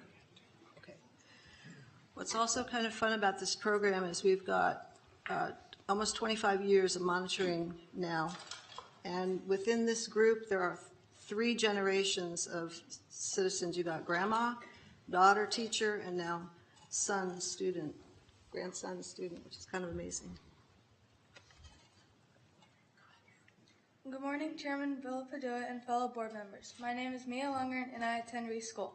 What's also kind of fun about this program is we've got almost 25 years of monitoring now. And within this group, there are 3 generations of citizens. You got grandma, daughter, teacher, and now son, student, grandson, student, which is kind of amazing. Good morning, Chairman Bill Padua and fellow board members. My name is Mia Lundgren, and I attend Reese School.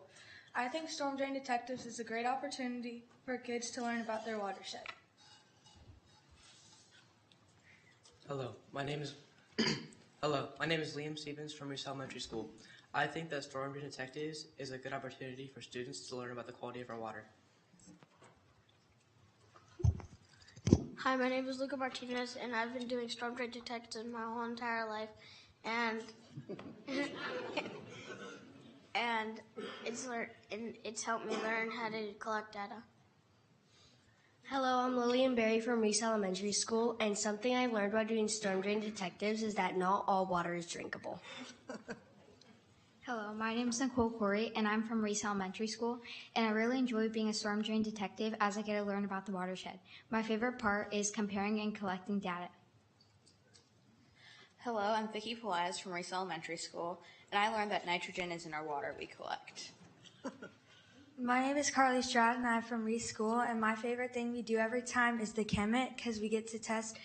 I think Storm Drain Detectives is a great opportunity for kids to learn about their watershed. Hello, my name is Liam Stevens from Reese Elementary School. I think that Storm Drain Detectives is a good opportunity for students to learn about the quality of our water. Hi, my name is Luca Martinez, and I've been doing Storm Drain Detectives my whole entire life, and it's helped me learn how to collect data. Hello, I'm Lillian Berry from Reese Elementary School, and something I learned by doing Storm Drain Detectives is that not all water is drinkable. Hello, my name is Nicole Corey, and I'm from Reese Elementary School, and I really enjoy being a storm drain detective as I get to learn about the watershed. My favorite part is comparing and collecting data. Hello, I'm Vicki Pelaez from Reese Elementary School, and I learned that nitrogen is in our water we collect. My name is Carly Stroud, and I'm from Reese School, and my favorite thing we do every time is the Chemit, because we get to test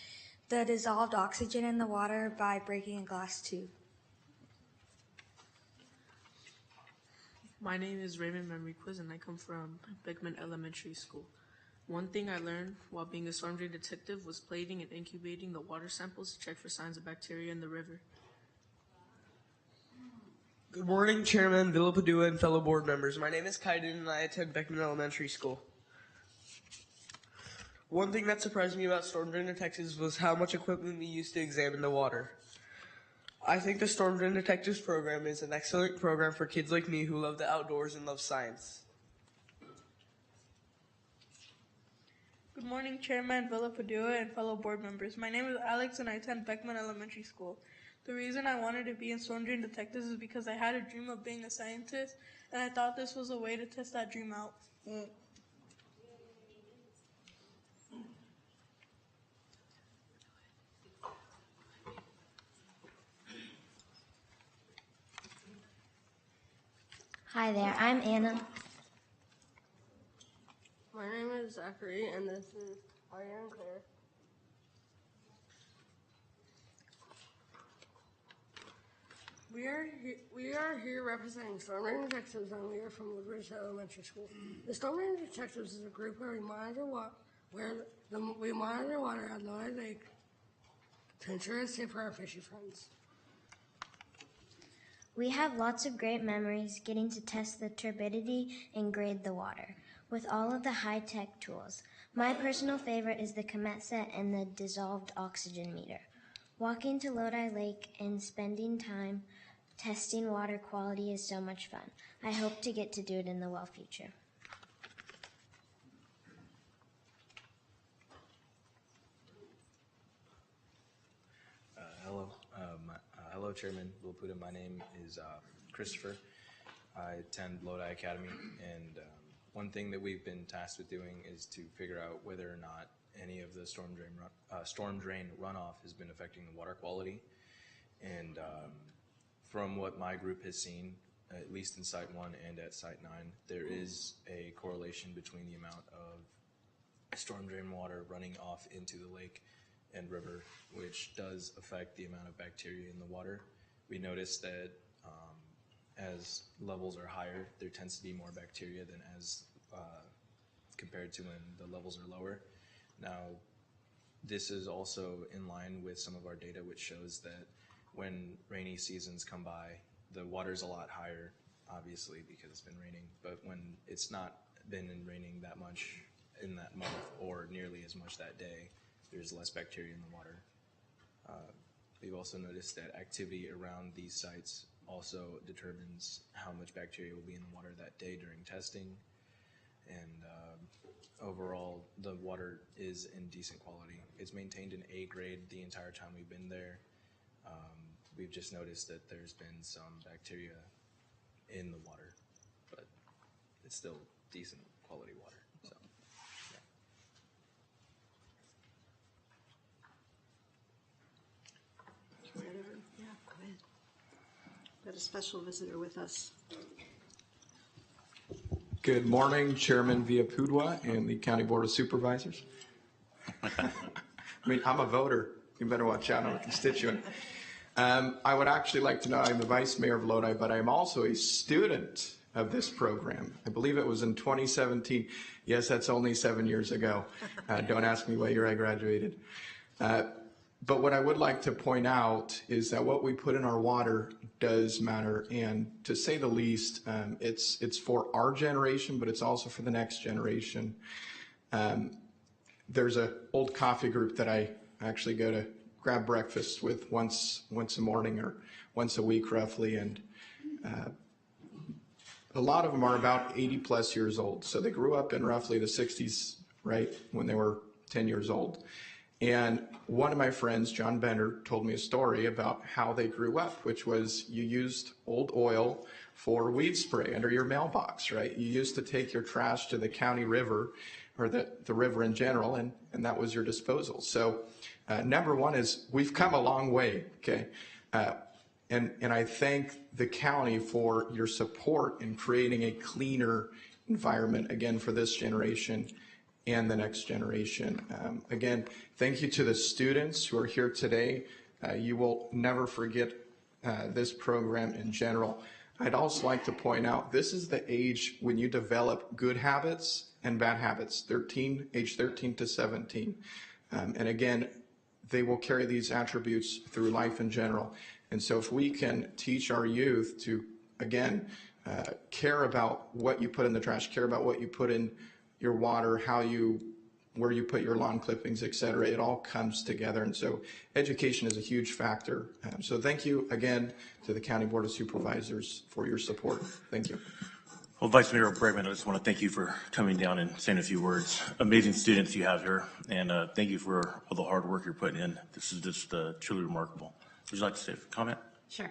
the dissolved oxygen in the water by breaking a glass tube. My name is Raymond Manriquez, and I come from Beckman Elementary School. One thing I learned while being a storm drain detective was plating and incubating the water samples to check for signs of bacteria in the river. Good morning, Chairman Villa Padua and fellow board members. My name is Kaiden, and I attend Beckman Elementary School. One thing that surprised me about storm drain detectives was how much equipment we use to examine the water. I think the Storm Drain Detectives program is an excellent program for kids like me who love the outdoors and love science. Good morning, Chairman Villa Padua and fellow board members. My name is Alex, and I attend Beckman Elementary School. The reason I wanted to be in Storm Drain Detectives is because I had a dream of being a scientist, and I thought this was a way to test that dream out. Hi there, I'm Anna. My name is Zachary, and this is Arya and Claire. We are here representing Storm Drain Detectives, and we are from Woodbridge Elementary School. The Storm Drain Detectives is a group where we monitor water at Lodi Lake to ensure it's safe for our fishy friends. We have lots of great memories getting to test the turbidity and grade the water with all of the high-tech tools. My personal favorite is the Comet set and the dissolved oxygen meter. Walking to Lodi Lake and spending time testing water quality is so much fun. I hope to get to do it in the well future. Hello, Chairman Laputa. My name is Christopher. I attend Lodi Academy, and one thing that we've been tasked with doing is to figure out whether or not any of the storm drain runoff has been affecting the water quality. And from what my group has seen, at least in Site 1 and at Site 9, there is a correlation between the amount of storm drain water running off into the lake and river, which does affect the amount of bacteria in the water. We noticed that as levels are higher, there tends to be more bacteria than as compared to when the levels are lower. Now, this is also in line with some of our data, which shows that when rainy seasons come by, the water's a lot higher, obviously, because it's been raining. But when it's not been raining that much in that month or nearly as much that day, there's less bacteria in the water. We've also noticed that activity around these sites also determines how much bacteria will be in the water that day during testing. And overall, the water is in decent quality. It's maintained an A grade the entire time we've been there. We've just noticed that there's been some bacteria in the water, but it's still decent quality water. So, Yeah, go ahead. Got a special visitor with us. Good morning, Chairman Viapudwa and the County Board of Supervisors. I mean, I'm a voter. You better watch out. I'm a constituent. I would actually like to know, I'm the Vice Mayor of Lodi, but I'm also a student of this program. I believe it was in 2017. Yes, that's only 7 years ago. Don't ask me what year I graduated. But what I would like to point out is that what we put in our water does matter. And to say the least, it's for our generation, but it's also for the next generation. There's an old coffee group that I actually go to grab breakfast with once a morning or once a week roughly. And a lot of them are about 80 plus years old. So they grew up in roughly the 60s, right, when they were 10 years old. And one of my friends, John Bender, told me a story about how they grew up, which was you used old oil for weed spray under your mailbox, right? You used to take your trash to the county river or the river in general, and that was your disposal. So number one is we've come a long way, okay? And I thank the county for your support in creating a cleaner environment, again, for this generation and the next generation. Again, thank you to the students who are here today. You will never forget this program in general. I'd also like to point out, this is the age when you develop good habits and bad habits, age 13 to 17. And again, they will carry these attributes through life in general. And so if we can teach our youth to, again, care about what you put in the trash, care about what you put in your water, where you put your lawn clippings, et cetera, it all comes together. And so education is a huge factor. So thank you again to the County Board of Supervisors for your support. Thank you. Well, Vice Mayor Bregman, I just want to thank you for coming down and saying a few words. Amazing students you have here, and thank you for all the hard work you're putting in. This is just truly remarkable. Would you like to say a comment? Sure.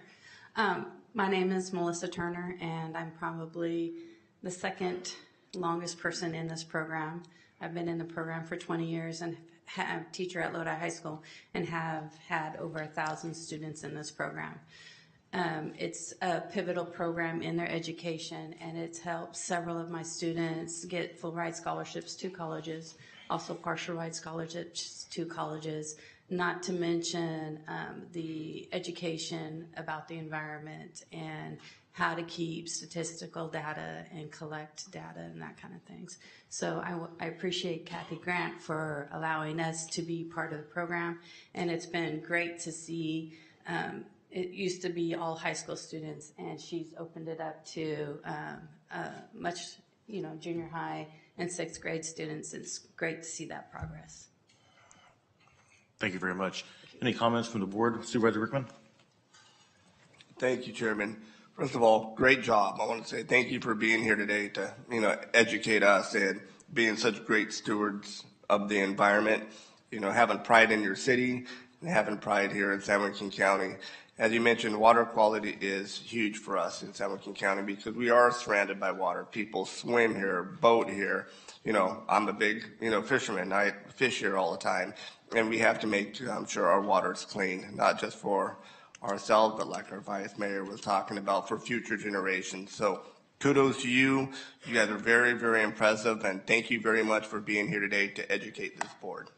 My name is Melissa Turner, and I'm probably the second longest person in this program. I've been in the program for 20 years and am a teacher at Lodi High School and have had over 1,000 students in this program. It's a pivotal program in their education, and it's helped several of my students get full ride scholarships to colleges, also partial ride scholarships to colleges, not to mention the education about the environment and how to keep statistical data and collect data and that kind of things. So I appreciate Kathy Grant for allowing us to be part of the program, and it's been great to see. It used to be all high school students, and she's opened it up to much, junior high and 6th grade students. It's great to see that progress. Thank you very much. Any comments from the board? Supervisor Rickman? Thank you, Chairman. First of all, great job. I want to say thank you for being here today to, educate us and being such great stewards of the environment, having pride in your city and having pride here in San Joaquin County. As you mentioned, water quality is huge for us in San Joaquin County because we are surrounded by water. People swim here, boat here. I'm a big, fisherman. I fish here all the time. And we have to make sure our water is clean, not just for ourselves, but like our Vice Mayor was talking about, for future generations. So kudos to you. You guys are very, very impressive, and thank you very much for being here today to educate this board.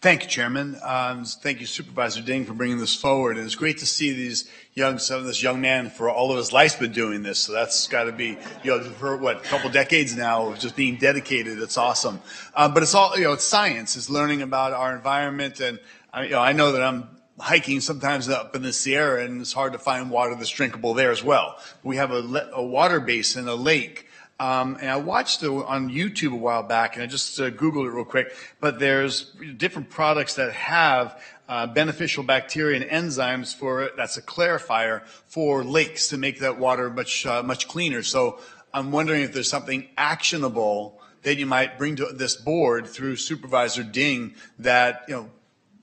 Thank you, Chairman. Thank you, Supervisor Ding, for bringing this forward. And it's great to see this young man for all of his life's been doing this. So that's got to be, for a couple decades now of just being dedicated. It's awesome. But it's all, it's science. It's learning about our environment. And I know that I'm hiking sometimes up in the Sierra, and it's hard to find water that's drinkable there as well. We have a water basin, a lake. And I watched on YouTube a while back, and I just Googled it real quick, but there's different products that have beneficial bacteria and enzymes for it. That's a clarifier for lakes to make that water much cleaner. So I'm wondering if there's something actionable that you might bring to this board through Supervisor Ding that,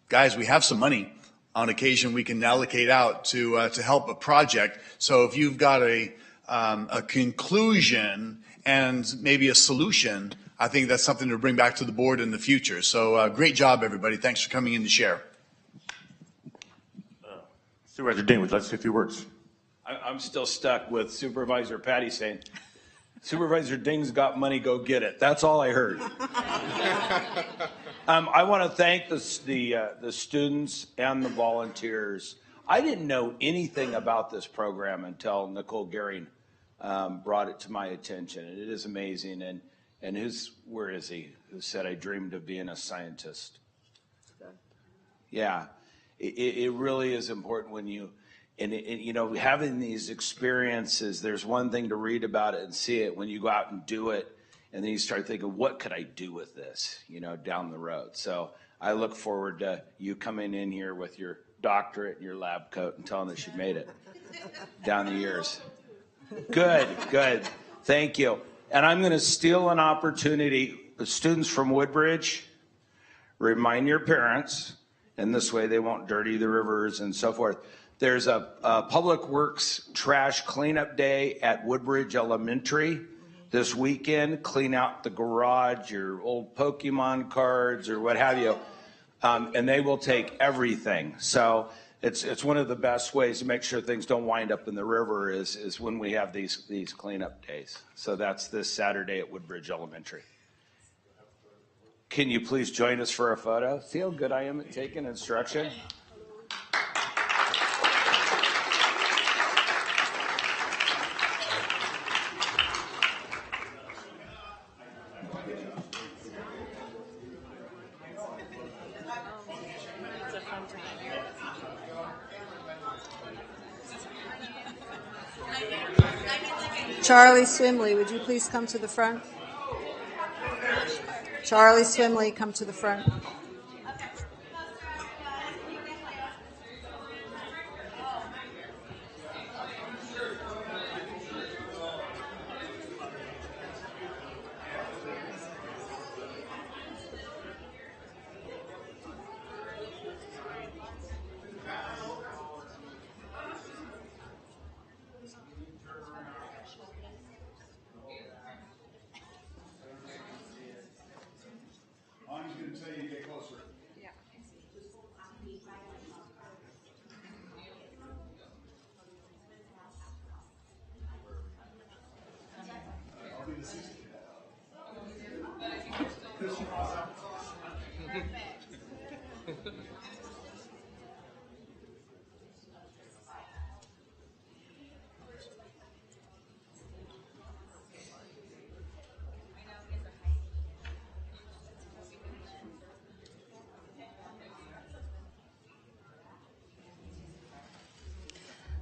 guys, we have some money. On occasion, we can allocate out to help a project. So if you've got a conclusion and maybe a solution, I think that's something to bring back to the board in the future. So great job, everybody. Thanks for coming in to share. Supervisor Ding, would you like to say a few words? I'm still stuck with Supervisor Patty saying, Supervisor Ding's got money, go get it. That's all I heard. I want to thank the students and the volunteers. I didn't know anything about this program until Nicole Gehring brought it to my attention, and it is amazing. And where is he? Who said I dreamed of being a scientist? Yeah, it really is important when you, having these experiences. There's one thing to read about it and see it. When you go out and do it, and then you start thinking, what could I do with this? Down the road. So I look forward to you coming in here with your doctorate and your lab coat and telling us you made it down the years. Good. Thank you. And I'm going to steal an opportunity. The students from Woodbridge, remind your parents, and this way they won't dirty the rivers and so forth. There's a Public Works trash cleanup day at Woodbridge Elementary this weekend. Clean out the garage, your old Pokemon cards or what have you. And they will take everything. So it's one of the best ways to make sure things don't wind up in the river is when we have these cleanup days. So that's this Saturday at Woodbridge Elementary. Can you please join us for a photo? See how good I am at taking instruction? Charlie Swimley, would you please come to the front? Charlie Swimley, come to the front.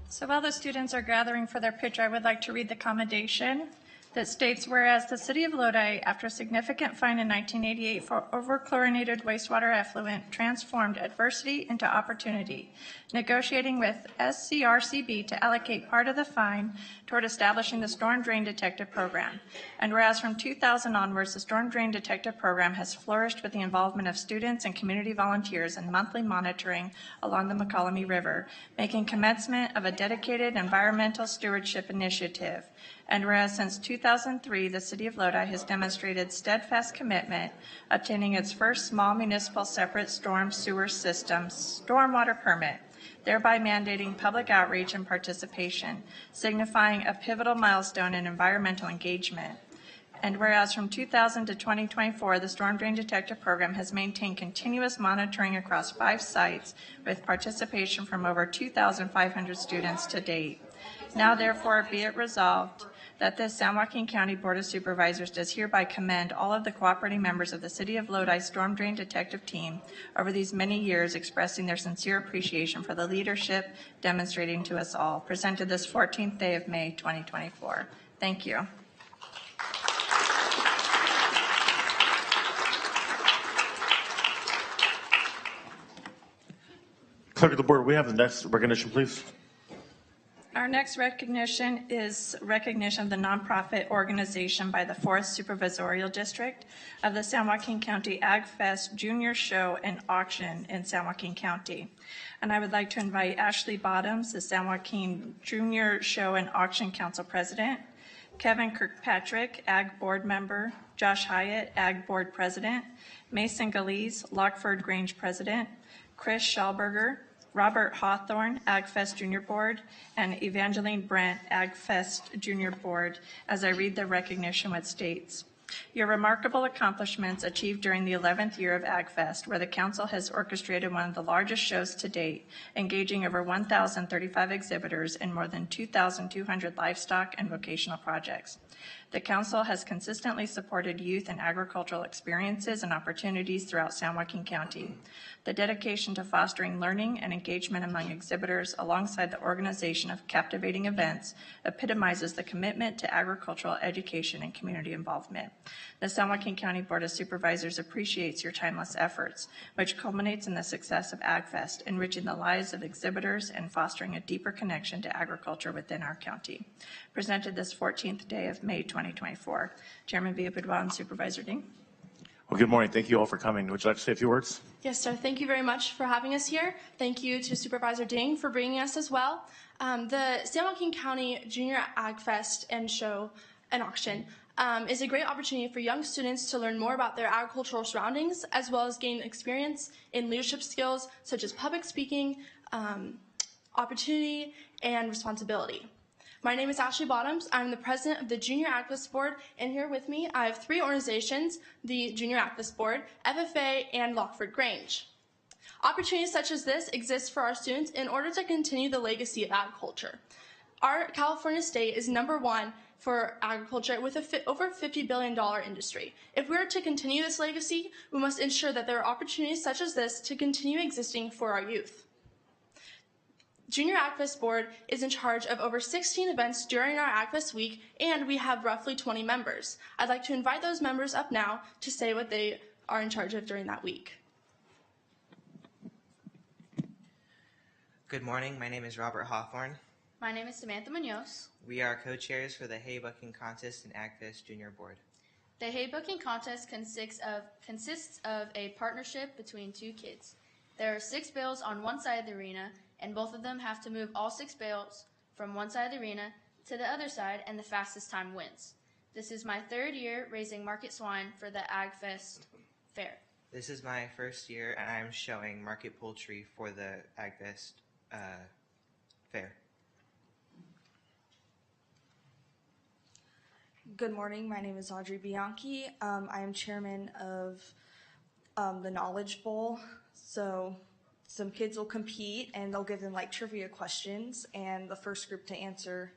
So while the students are gathering for their picture, I would like to read the commendation. that states, whereas the city of Lodi, after a significant fine in 1988 for overchlorinated wastewater effluent, transformed adversity into opportunity, negotiating with SCRCB to allocate part of the fine toward establishing the Storm Drain Detective Program. And whereas from 2000 onwards, the Storm Drain Detective Program has flourished with the involvement of students and community volunteers in monthly monitoring along the McCollum River, making commencement of a dedicated environmental stewardship initiative. And whereas since 2003, the City of Lodi has demonstrated steadfast commitment, obtaining its first small municipal separate storm sewer system stormwater permit, thereby mandating public outreach and participation, signifying a pivotal milestone in environmental engagement. And whereas from 2000 to 2024, the Storm Drain Detective Program has maintained continuous monitoring across 5 sites with participation from over 2,500 students to date. Now therefore be it resolved that the San Joaquin County Board of Supervisors does hereby commend all of the cooperating members of the City of Lodi Storm Drain Detective Team over these many years, expressing their sincere appreciation for the leadership demonstrating to us all. Presented this 14th day of May 2024. Thank you. Clerk of the Board, we have the next recognition, please. Our next recognition is recognition of the nonprofit organization by the 4th Supervisorial District of the San Joaquin County Agfest Junior Show and Auction in San Joaquin County. And I would like to invite Ashley Bottoms, the San Joaquin Junior Show and Auction Council President, Kevin Kirkpatrick, Ag Board Member, Josh Hyatt, Ag Board President, Mason Galeese, Lockford Grange President, Chris Schallberger, Robert Hawthorne, Agfest Junior Board, and Evangeline Brent, Agfest Junior Board, as I read the recognition which states, your remarkable accomplishments achieved during the 11th year of Agfest, where the Council has orchestrated one of the largest shows to date, engaging over 1,035 exhibitors in more than 2,200 livestock and vocational projects. The Council has consistently supported youth and agricultural experiences and opportunities throughout San Joaquin County. The dedication to fostering learning and engagement among exhibitors alongside the organization of captivating events epitomizes the commitment to agricultural education and community involvement. The San Joaquin County Board of Supervisors appreciates your timeless efforts, which culminates in the success of Agfest, enriching the lives of exhibitors and fostering a deeper connection to agriculture within our county. Presented this 14th day of May 2024. Chairman Villalpudua and Supervisor Ding. Well, good morning. Thank you all for coming. Would you like to say a few words? Yes, sir. Thank you very much for having us here. Thank you to Supervisor Ding for bringing us as well. The San Joaquin County Junior Ag Fest and Show and Auction is a great opportunity for young students to learn more about their agricultural surroundings, as well as gain experience in leadership skills such as public speaking, opportunity, and responsibility. My name is Ashley Bottoms. I'm the president of the Junior Agfest Board, and here with me I have 3 organizations, the Junior Agfest Board, FFA, and Lockford Grange. Opportunities such as this exist for our students in order to continue the legacy of agriculture. Our California state is #1 for agriculture with over $50 billion industry. If we are to continue this legacy, we must ensure that there are opportunities such as this to continue existing for our youth. Junior Agfest Board is in charge of over 16 events during our Agfest week, and we have roughly 20 members. I'd like to invite those members up now to say what they are in charge of during that week. Good morning. My name is Robert Hawthorne. My name is Samantha Munoz. We are co-chairs for the hay bucking contest and Agfest Junior Board. The hay bucking contest consists of a partnership between 2 kids. There are 6 bales on one side of the arena, and both of them have to move all 6 bales from one side of the arena to the other side, and the fastest time wins. This is my 3rd year raising market swine for the Agfest Fair. This is my 1st year, and I'm showing market poultry for the Agfest Fair. Good morning. My name is Audrey Bianchi. I am chairman of the Knowledge Bowl. So some kids will compete, and they'll give them like trivia questions, and the first group to answer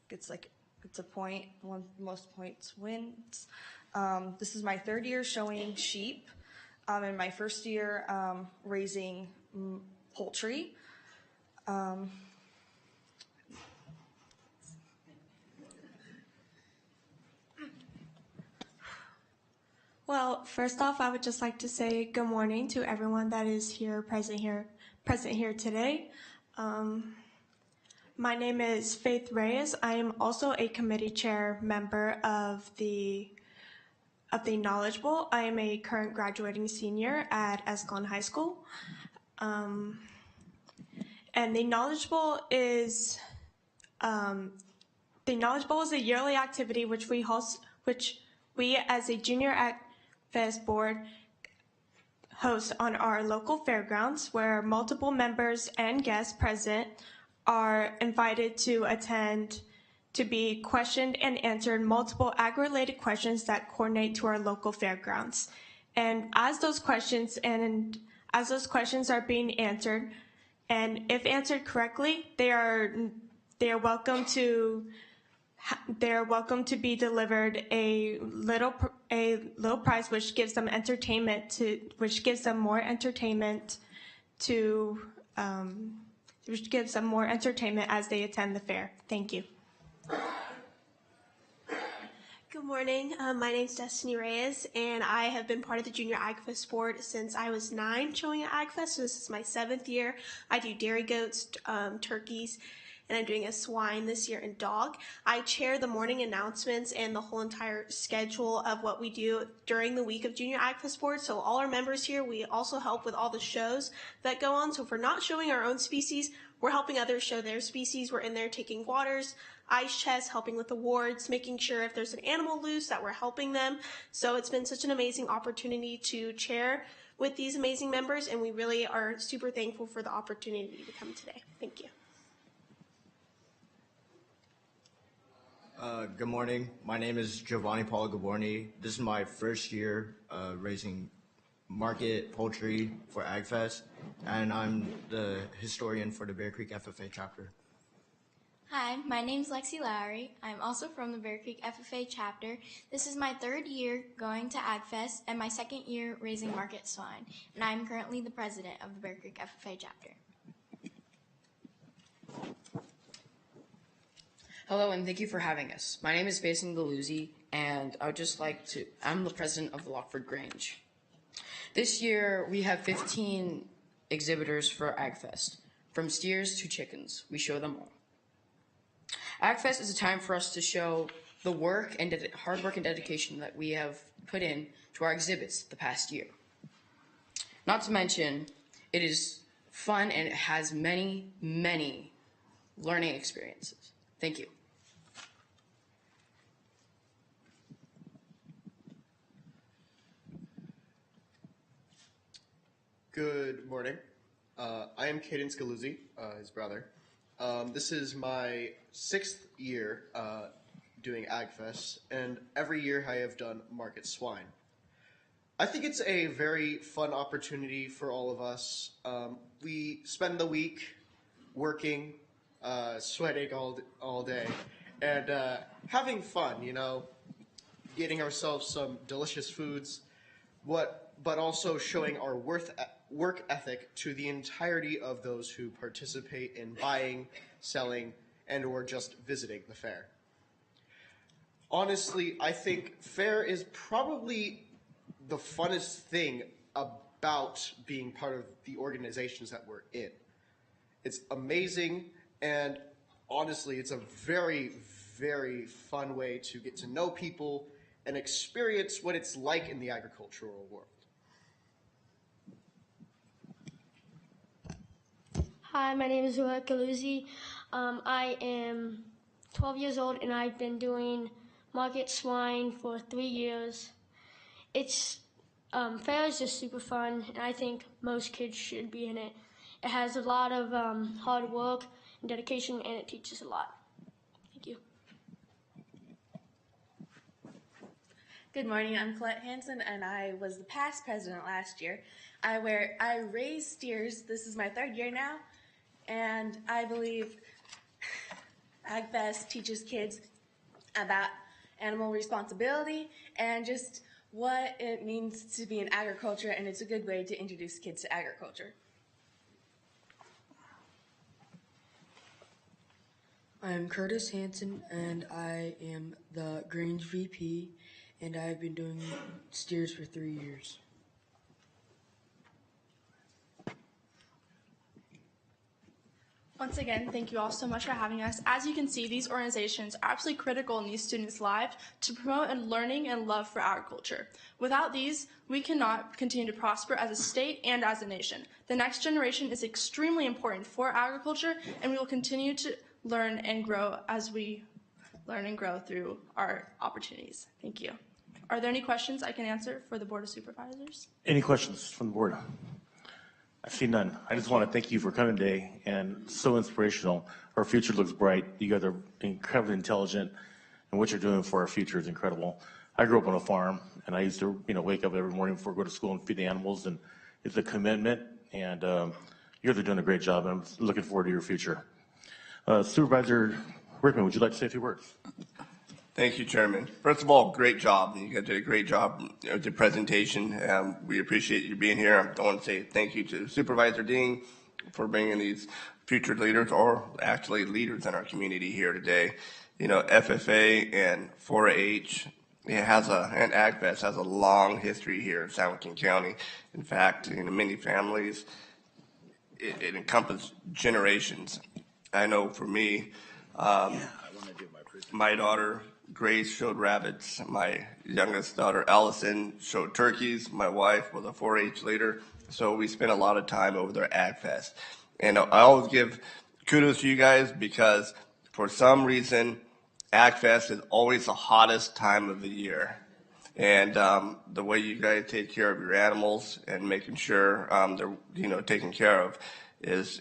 gets a point. One with the most points wins. This is my 3rd year showing sheep, and my 1st year raising poultry. Well, first off, I would just like to say good morning to everyone that is present here today. My name is Faith Reyes. I am also a committee chair member of the Knowledge Bowl. I am a current graduating senior at Escalon High School. And the Knowledge Bowl is a yearly activity which we as a junior Agfest board host on our local fairgrounds, where multiple members and guests present are invited to attend to be questioned and answered multiple ag-related questions that coordinate to our local fairgrounds. And as those questions are being answered, and if answered correctly, they are welcome to be delivered a little prize, which gives them more entertainment as they attend the fair. Thank you. Good morning. My name is Destiny Reyes, and I have been part of the Junior Agfest board since I was 9, showing at Agfest. So this is my 7th year. I do dairy goats, turkeys, and I'm doing a swine this year and dog. I chair the morning announcements and the whole entire schedule of what we do during the week of Junior Agfest board. So all our members here, we also help with all the shows that go on. So if we're not showing our own species, we're helping others show their species. We're in there taking waters, ice chests, helping with awards, making sure if there's an animal loose that we're helping them. So it's been such an amazing opportunity to chair with these amazing members, and we really are super thankful for the opportunity to come today. Thank you. Good morning. My name is Giovanni Paolo Gaborni. This is my first year raising market poultry for Agfest, and I'm the historian for the Bear Creek FFA chapter. Hi, my name is Lexi Lowry. I'm also from the Bear Creek FFA chapter. This is my 3rd year going to Agfest and my 2nd year raising market swine, and I'm currently the president of the Bear Creek FFA chapter. Hello, and thank you for having us. My name is Basin Galuzzi, and I'm the president of the Lockford Grange. This year, we have 15 exhibitors for Agfest. From steers to chickens, we show them all. Agfest is a time for us to show the work and hard work and dedication that we have put in to our exhibits the past year. Not to mention, it is fun and it has many, many learning experiences. Thank you. Good morning. I am Caden Scaluzzi, his brother. This is my 6th year doing Agfest, and every year I have done market swine. I think it's a very fun opportunity for all of us. We spend the week working, sweating all day, and having fun, getting ourselves some delicious foods, but also showing our work ethic to the entirety of those who participate in buying, selling, and or just visiting the fair. Honestly, I think fair is probably the funnest thing about being part of the organizations that we're in. It's amazing, and honestly, it's a very, very fun way to get to know people and experience what it's like in the agricultural world. Hi, my name is Joaquin. I am 12 years old, and I've been doing market swine for 3 years. Fair is just super fun, and I think most kids should be in it. It has a lot of hard work and dedication, and it teaches a lot. Thank you. Good morning, I'm Colette Hansen, and I was the past president last year. I raise steers. This is my 3rd year now, and I believe Agfest teaches kids about animal responsibility and just what it means to be in agriculture, and it's a good way to introduce kids to agriculture. I'm Curtis Hansen, and I am the Grange VP, and I've been doing steers for 3 years. Once again, thank you all so much for having us. As you can see, these organizations are absolutely critical in these students' lives to promote a learning and love for agriculture. Without these, we cannot continue to prosper as a state and as a nation. The next generation is extremely important for agriculture, and we will continue to learn and grow as we learn and grow through our opportunities. Thank you. Are there any questions I can answer for the Board of Supervisors? Any questions from the board? I see none. I just want to thank you for coming today, and so inspirational. Our future looks bright. You guys are incredibly intelligent, and what you're doing for our future is incredible. I grew up on a farm, and I used to, wake up every morning before I go to school and feed the animals, and it's a commitment, and you're doing a great job, and I'm looking forward to your future. Supervisor Rickman, would you like to say a few words? Thank you, Chairman. First of all, great job. You guys did a great job with the presentation. We appreciate you being here. I want to say thank you to Supervisor Dean for bringing these future leaders, or actually leaders in our community here today. FFA and 4-H and Agfest has a long history here in San Joaquin County. In fact, many families, it encompasses generations. I know for me, my daughter Grace showed rabbits. My youngest daughter, Allison, showed turkeys. My wife was a 4-H leader. So we spent a lot of time over there at Agfest. And I always give kudos to you guys because for some reason, Agfest is always the hottest time of the year. And the way you guys take care of your animals and making sure they're taken care of is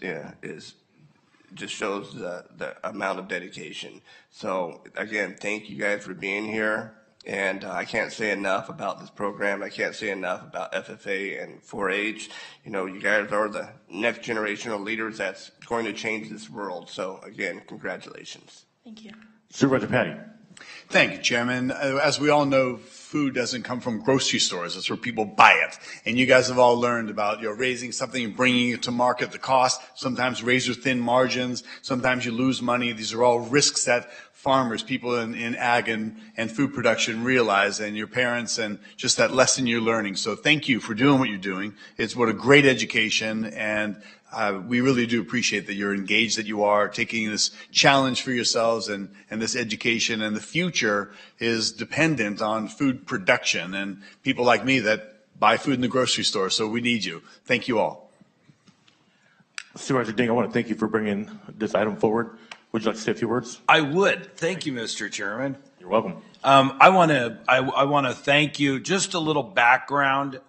just shows the amount of dedication. So again, thank you guys for being here. And I can't say enough about this program. I can't say enough about FFA and 4-H. You guys are the next generation of leaders that's going to change this world. So again, congratulations. Thank you. Supervisor Patty. Thank you, Chairman. As we all know, food doesn't come from grocery stores. It's where people buy it. And you guys have all learned about raising something and bringing it to market, the cost, sometimes razor-thin margins, sometimes you lose money. These are all risks that farmers, people in ag and food production realize, and your parents, and just that lesson you're learning. So thank you for doing what you're doing. It's what a great education, and we really do appreciate that you're engaged, that you are taking this challenge for yourselves and this education, and the future is dependent on food production and people like me that buy food in the grocery store, so we need you. Thank you all. Supervisor Ding, I want to thank you for bringing this item forward. Would you like to say a few words? I would. Thank you, Mr. Chairman. You're welcome. I want to thank you. Just a little background.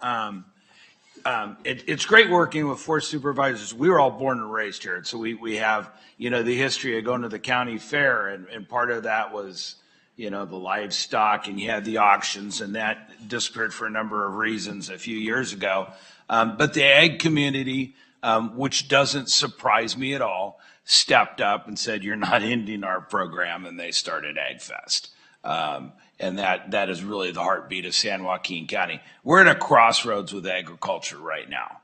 It's great working with 4 supervisors. We were all born and raised here. And so we have, the history of going to the county fair. And part of that was, the livestock, and you had the auctions, and that disappeared for a number of reasons a few years ago. But the ag community, which doesn't surprise me at all, stepped up and said, you're not ending our program. And they started Agfest. And that is really the heartbeat of San Joaquin County. We're at a crossroads with agriculture right now.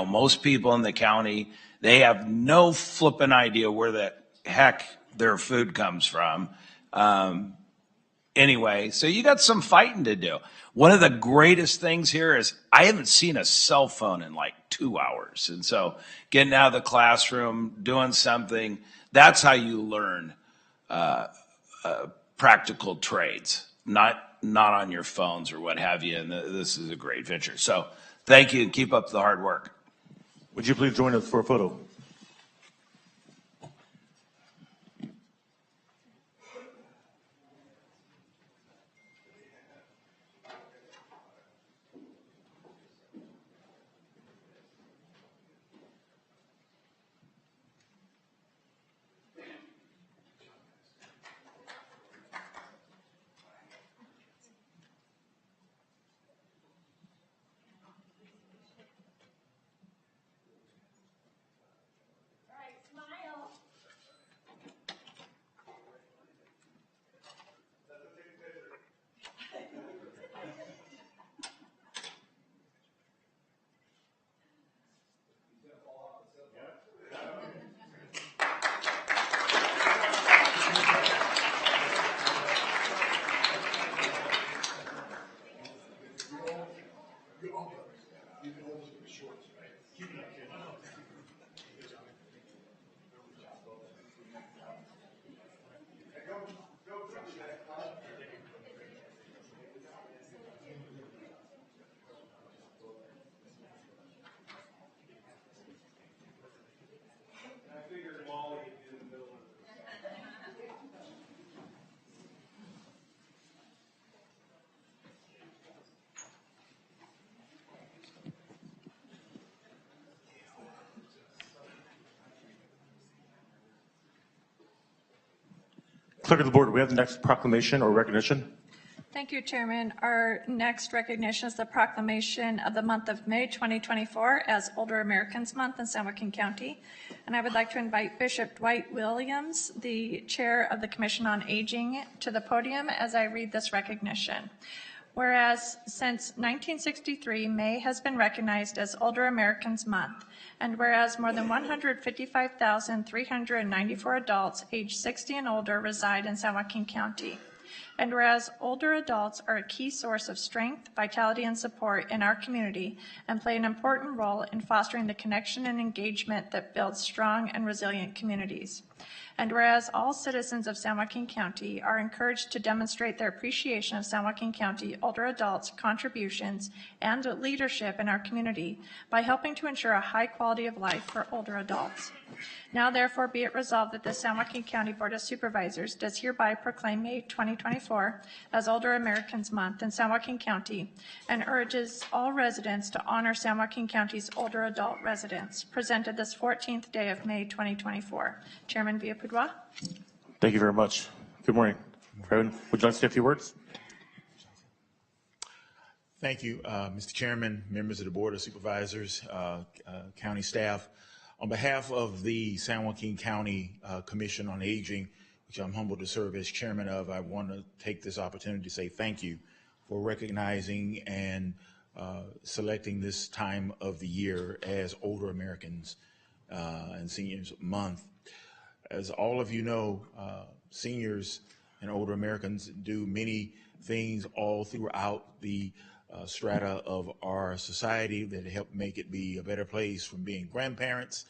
Most people in the county, they have no flipping idea where the heck their food comes from. Anyway, so you got some fighting to do. One of the greatest things here is I haven't seen a cell phone in like 2 hours. And so getting out of the classroom, doing something, that's how you learn practical trades, not on your phones or what have you. And this is a great venture. So thank you, and keep up the hard work. Would you please join us for a photo? Clerk of the board, do we have the next proclamation or recognition? Thank you, Chairman. Our next recognition is the proclamation of the month of May 2024 as Older Americans Month in San Joaquin County. And I would like to invite Bishop Dwight Williams, the Chair of the Commission on Aging, to the podium as I read this recognition. Whereas since 1963, May has been recognized as Older Americans Month, and whereas more than 155,394 adults aged 60 and older reside in San Joaquin County, and whereas older adults are a key source of strength, vitality, and support in our community and play an important role in fostering the connection and engagement that builds strong and resilient communities. And whereas all citizens of San Joaquin County are encouraged to demonstrate their appreciation of San Joaquin County older adults' contributions and leadership in our community by helping to ensure a high quality of life for older adults. Now therefore be it resolved that the San Joaquin County Board of Supervisors does hereby proclaim May 2024 as Older Americans Month in San Joaquin County and urges all residents to honor San Joaquin County's older adult residents, presented this 14th day of May 2024. Chairman Villapudua. Thank you very much. Good morning. Kevin, would you like to say a few words? Thank you, Mr. Chairman, members of the Board of Supervisors, county staff. On behalf of the San Joaquin County Commission on Aging, which I'm humbled to serve as chairman of, I want to take this opportunity to say thank you for recognizing and selecting this time of the year as Older Americans and Seniors Month. As all of you know, seniors and older Americans do many things all throughout the strata of our society that help make it be a better place, from being grandparents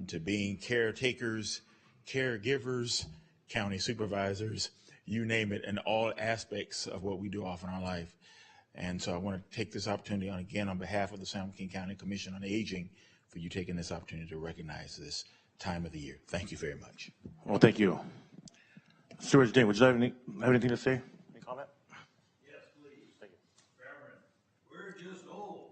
to being caretakers, caregivers, county supervisors, you name it, and all aspects of what we do often in our life. And so I want to take this opportunity again on behalf of the San Joaquin County Commission on Aging for you taking this opportunity to recognize this time of the year. Thank you very much. Well, thank you. Stewart Dean, would you have anything to say? Any comment? Yes, please. Thank you. Reverend, we're just old.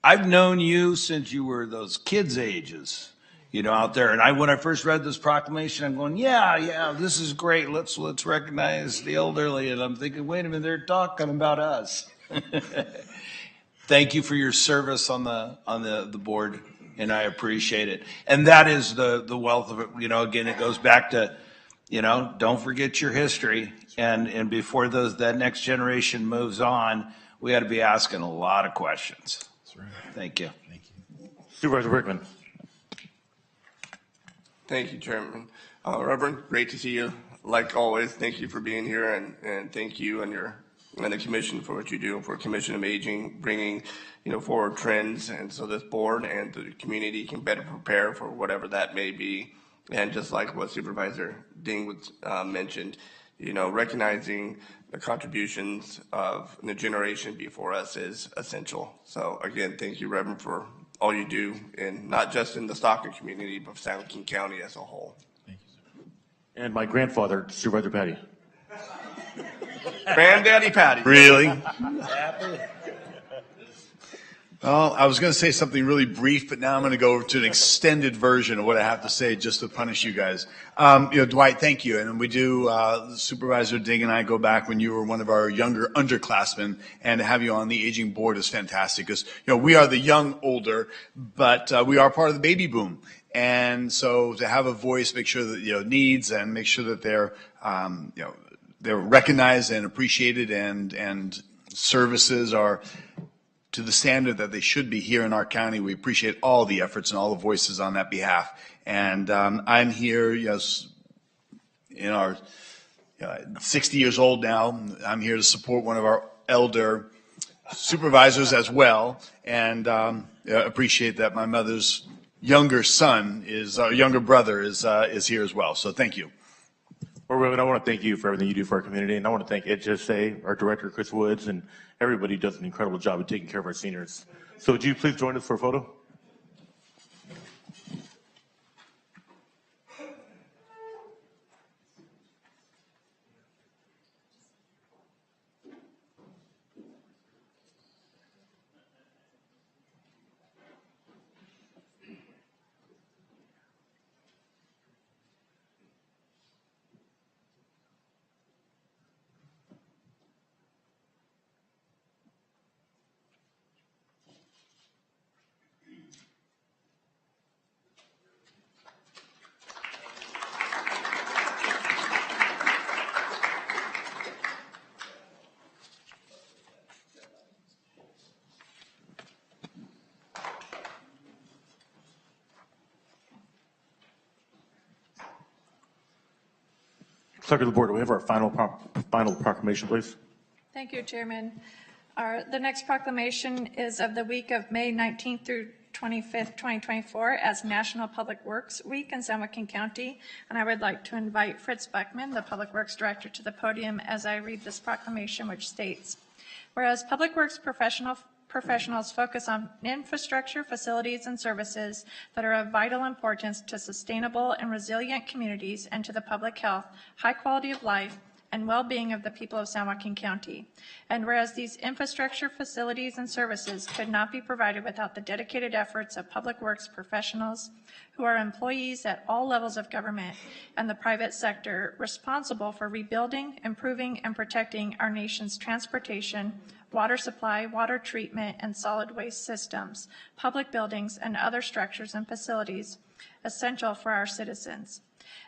I've known you since you were those kids' ages, you know, out there. And when I first read this proclamation, I'm going, yeah, this is great. Let's recognize the elderly. And I'm thinking, wait a minute, they're talking about us. Thank you for your service on the board, and I appreciate it. And that is the wealth of it. You know, again, it goes back to, you know, don't forget your history. And before that next generation moves on, we got to be asking a lot of questions. That's right. Thank you. Thank you. Supervisor Rickman. Thank you, Chairman. Reverend, great to see you. Like always, thank you for being here, and thank you and the commission for what you do for Commission of Aging, bringing forward trends, and so this board and the community can better prepare for whatever that may be. And just like what Supervisor Ding mentioned, recognizing the contributions of the generation before us is essential. So again, thank you, Reverend, for all you do, and not just in the Stockton community, but San Joaquin County as a whole. Thank you, sir. And my grandfather, Supervisor Patty. Granddaddy Patty. Really? Well, I was going to say something really brief, but now I'm going to go over to an extended version of what I have to say just to punish you guys. Dwight, thank you. And we do, Supervisor Ding and I go back when you were one of our younger underclassmen, and to have you on the aging board is fantastic because, we are the young older, but we are part of the baby boom. And so to have a voice, make sure that, needs and make sure that they're, they're recognized and appreciated and services are to the standard that they should be here in our county. We appreciate all the efforts and all the voices on that behalf. And I'm here, in our 60 years old now. I'm here to support one of our elder supervisors as well, and appreciate that my mother's younger brother is here as well. So thank you. Well, Reverend, I want to thank you for everything you do for our community, and I want to thank HSA, our director, Chris Woods, and everybody who does an incredible job of taking care of our seniors. So would you please join us for a photo? Clerk of the Board, do we have our final proclamation, please? Thank you, Chairman. The next proclamation is of the week of May 19th through 25th, 2024 as National Public Works Week in San Joaquin County. And I would like to invite Fritz Buckman, the Public Works Director, to the podium as I read this proclamation, which states, whereas Public Works professionals focus on infrastructure, facilities, and services that are of vital importance to sustainable and resilient communities and to the public health, high quality of life, and well-being of the people of San Joaquin County. And whereas these infrastructure, facilities, and services could not be provided without the dedicated efforts of Public Works professionals who are employees at all levels of government and the private sector responsible for rebuilding, improving, and protecting our nation's transportation, water supply, water treatment, and solid waste systems, public buildings, and other structures and facilities essential for our citizens.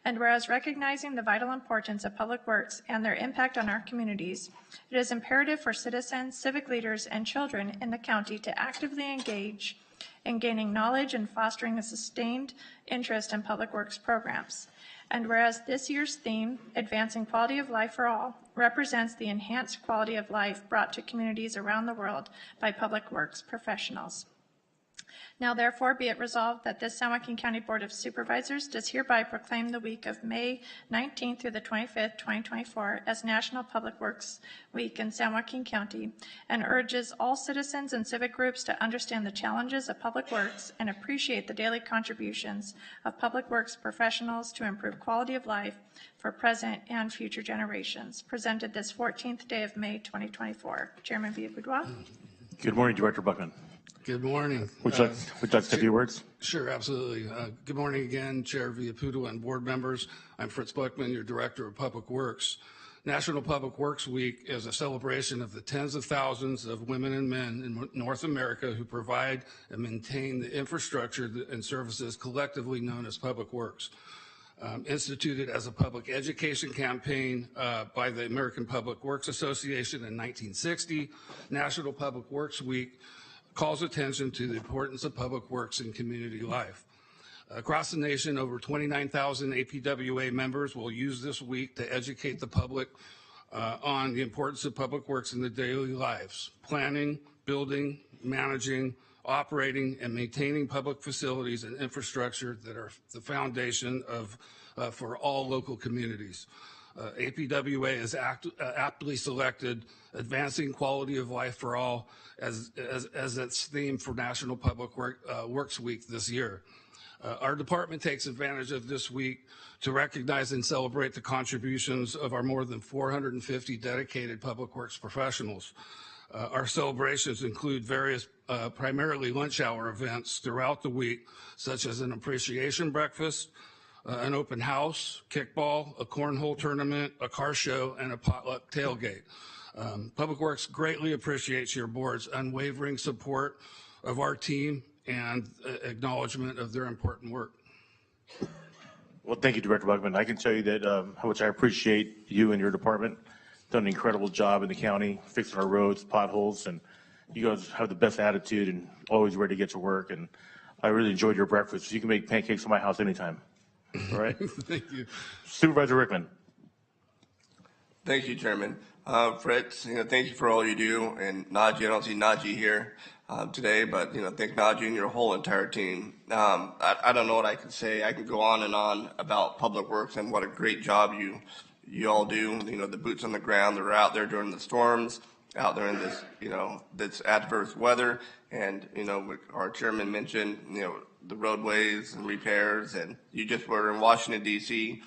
And whereas recognizing the vital importance of public works and their impact on our communities, it is imperative for citizens, civic leaders, and children in the county to actively engage in gaining knowledge and fostering a sustained interest in public works programs. And whereas this year's theme, Advancing Quality of Life for All, represents the enhanced quality of life brought to communities around the world by public works professionals. Now therefore be it resolved that this San Joaquin County Board of Supervisors does hereby proclaim the week of May 19th through the 25th, 2024 as National Public Works Week in San Joaquin County, and urges all citizens and civic groups to understand the challenges of public works and appreciate the daily contributions of public works professionals to improve quality of life for present and future generations. Presented this 14th day of May 2024. Chairman Villaboudois. Good morning, Director Buckman. Good morning. Would you like to say a few words? Sure, absolutely. Good morning again, Chair Villapudua and board members. I'm Fritz Buckman, your Director of Public Works. National Public Works Week is a celebration of the tens of thousands of women and men in North America who provide and maintain the infrastructure and services collectively known as public works. Instituted as a public education campaign by the American Public Works Association in 1960, National Public Works Week calls attention to the importance of public works in community life. Across the nation, over 29,000 APWA members will use this week to educate the public on the importance of public works in their daily lives, planning, building, managing, operating, and maintaining public facilities and infrastructure that are the foundation for all local communities. APWA is aptly selected Advancing Quality of Life for All as its theme for National Public Works Week this year. Our department takes advantage of this week to recognize and celebrate the contributions of our more than 450 dedicated public works professionals. Our celebrations include various primarily lunch hour events throughout the week, such as an appreciation breakfast, an open house, kickball, a cornhole tournament, a car show, and a potluck tailgate. Public Works greatly appreciates your board's unwavering support of our team and acknowledgement of their important work. Well, thank you, Director Buckman. I can tell you that how much I appreciate you and your department. Done an incredible job in the county, fixing our roads, potholes, and you guys have the best attitude and always ready to get to work. And I really enjoyed your breakfast. You can make pancakes in my house anytime. All right? Thank you. Supervisor Rickman. Thank you, Chairman. Fritz, thank you for all you do, and Najee, I don't see Najee here today, but thank Najee and your whole entire team. I don't know what I can say. I can go on and on about Public Works and what a great job you all do. The boots on the ground, they're out there during the storms, out there in this this adverse weather, and our chairman mentioned the roadways and repairs, and you just were in Washington D.C.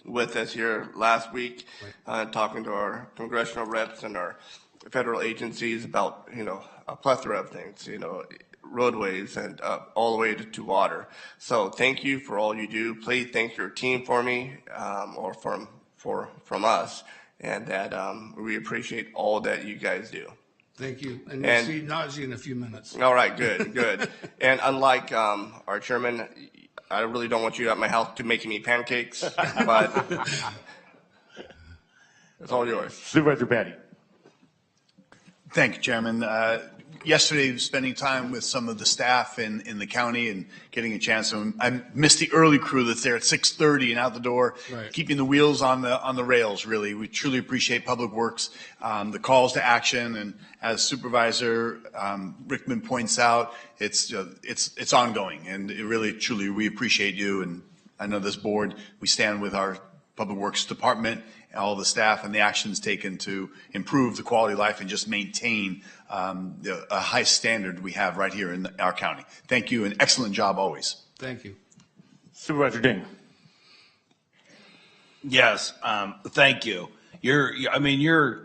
with us here last week, talking to our congressional reps and our federal agencies about, a plethora of things, roadways and all the way to water. So thank you for all you do. Please thank your team for me, or from us, and that we appreciate all that you guys do. Thank you. And you'll see Najee in a few minutes. All right, good. And unlike our chairman, I really don't want you at my house to making me pancakes, but it's all yours. Supervisor Patty. Thank you, Chairman. Yesterday, spending time with some of the staff in the county and getting a chance. I missed the early crew that's there at 6:30 and out the door, keeping the wheels on the rails. Really, we truly appreciate Public Works, the calls to action, and as Supervisor Rickman points out, it's ongoing, and it really, truly, we appreciate you. And I know this board, we stand with our Public Works Department, all the staff, and the actions taken to improve the quality of life and just maintain a high standard we have right here in our county. Thank you, and excellent job always. Thank you. Supervisor Ding. Yes, thank you. You're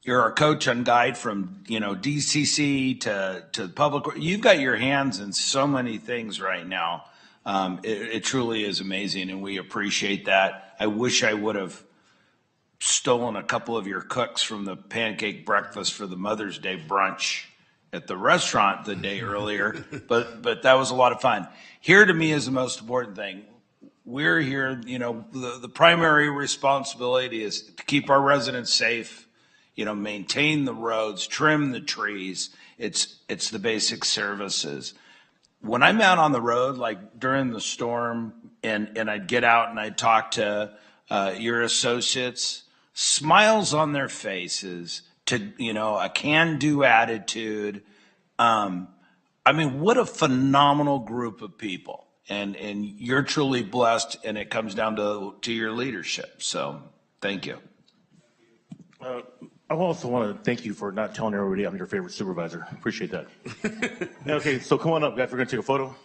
our coach and guide from DCC to public. You've got your hands in so many things right now. It truly is amazing, and we appreciate that. I wish I would have stolen a couple of your cooks from the pancake breakfast for the Mother's Day brunch at the restaurant the day earlier, but that was a lot of fun. Here to me is the most important thing. We're here, the primary responsibility is to keep our residents safe, maintain the roads, trim the trees. It's the basic services. When I'm out on the road, like during the storm, and I'd get out and I'd talk to your associates, smiles on their faces, to a can-do attitude. What a phenomenal group of people, and you're truly blessed, and it comes down to your leadership. So thank you. I also want to thank you for not telling everybody I'm your favorite supervisor. Appreciate that. Okay, so come on up, guys. We're going to take a photo.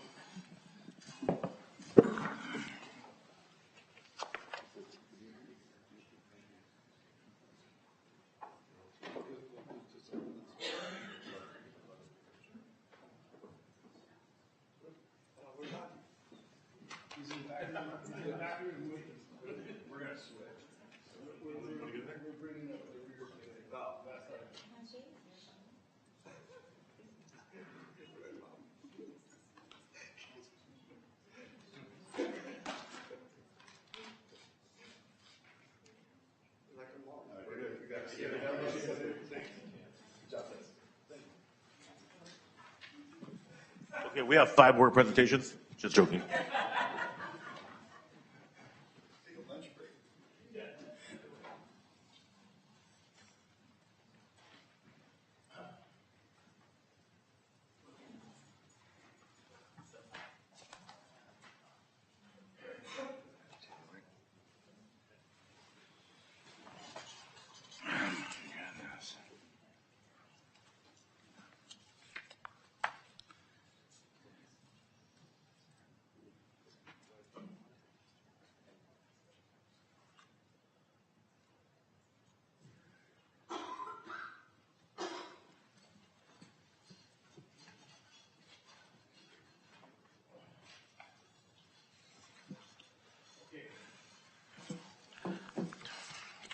Okay, we have 5 more presentations. Just joking.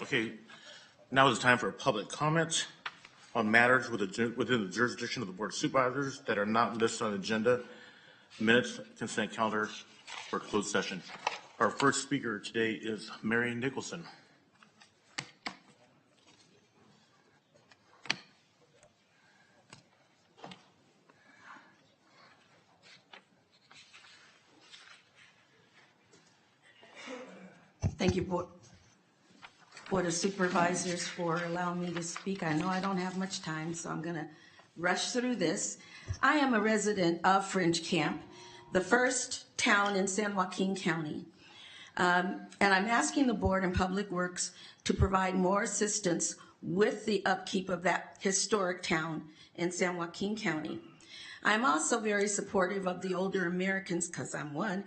Okay, now is time for public comment on matters within the jurisdiction of the Board of Supervisors that are not listed on the agenda. Minutes, consent calendar for closed session. Our first speaker today is Mary Nicholson. Thank you, Board Board of Supervisors for allowing me to speak. I know I don't have much time, so I'm going to rush through this. I am a resident of French Camp, the first town in San Joaquin County. And I'm asking the Board and Public Works to provide more assistance with the upkeep of that historic town in San Joaquin County. I'm also very supportive of the older Americans, because I'm one,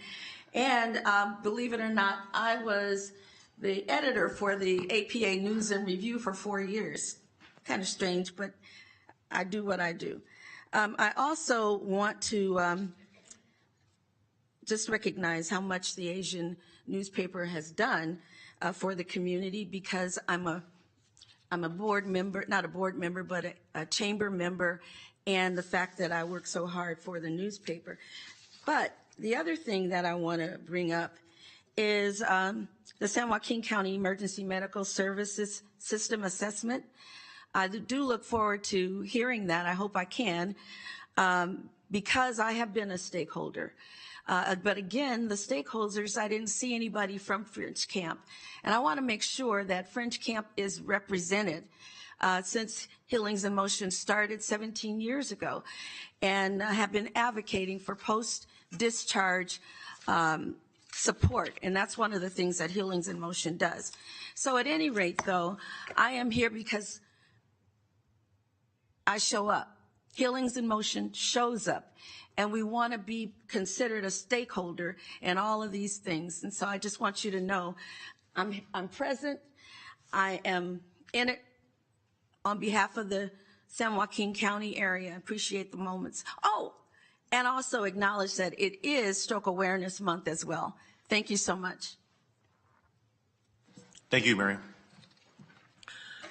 and believe it or not, I was the editor for the APA News and Review for 4 years. Kind of strange, but I do what I do. I also want to just recognize how much the Asian newspaper has done for the community, because I'm a board member, not a board member, but a chamber member, and the fact that I work so hard for the newspaper. But the other thing that I want to bring up is the San Joaquin County Emergency Medical Services System Assessment. I do look forward to hearing that. I hope I can, because I have been a stakeholder. But again, the stakeholders, I didn't see anybody from French Camp. And I want to make sure that French Camp is represented since Healings in Motion started 17 years ago, and have been advocating for post-discharge support, and that's one of the things that Healings in Motion does. So at any rate, though, I am here because I show up. Healings in Motion shows up, and we want to be considered a stakeholder in all of these things. And so I just want you to know I'm present. I am in it on behalf of the San Joaquin County area. I appreciate the moments. Oh, and also acknowledge that it is Stroke Awareness Month as well. Thank you so much. Thank you, Mary.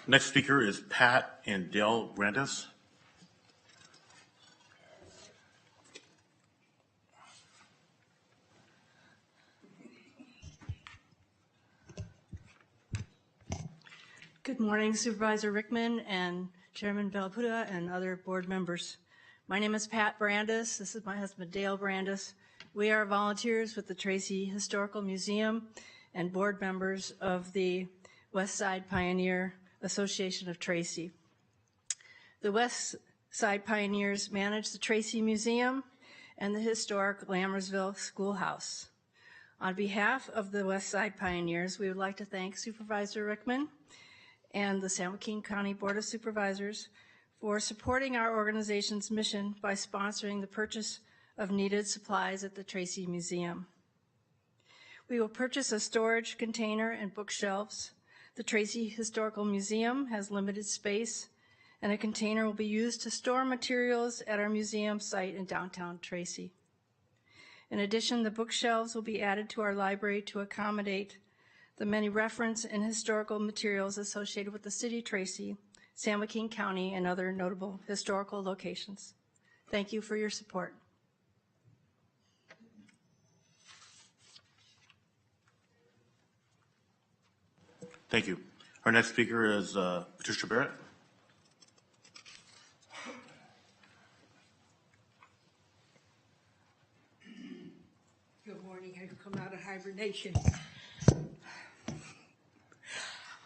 Next speaker is Pat and Dale Brandis. Good morning, Supervisor Rickman and Chairman Villaputa and other board members. My name is Pat Brandis. This is my husband, Dale Brandis. We are volunteers with the Tracy Historical Museum and board members of the West Side Pioneer Association of Tracy. The West Side Pioneers manage the Tracy Museum and the historic Lammersville Schoolhouse. On behalf of the West Side Pioneers, we would like to thank Supervisor Rickman and the San Joaquin County Board of Supervisors for supporting our organization's mission by sponsoring the purchase of needed supplies at the Tracy Museum. We will purchase a storage container and bookshelves. The Tracy Historical Museum has limited space, and a container will be used to store materials at our museum site in downtown Tracy. In addition, the bookshelves will be added to our library to accommodate the many reference and historical materials associated with the city of Tracy, San Joaquin County, and other notable historical locations. Thank you for your support. Thank you. Our next speaker is Patricia Barrett. Good morning. I've come out of hibernation.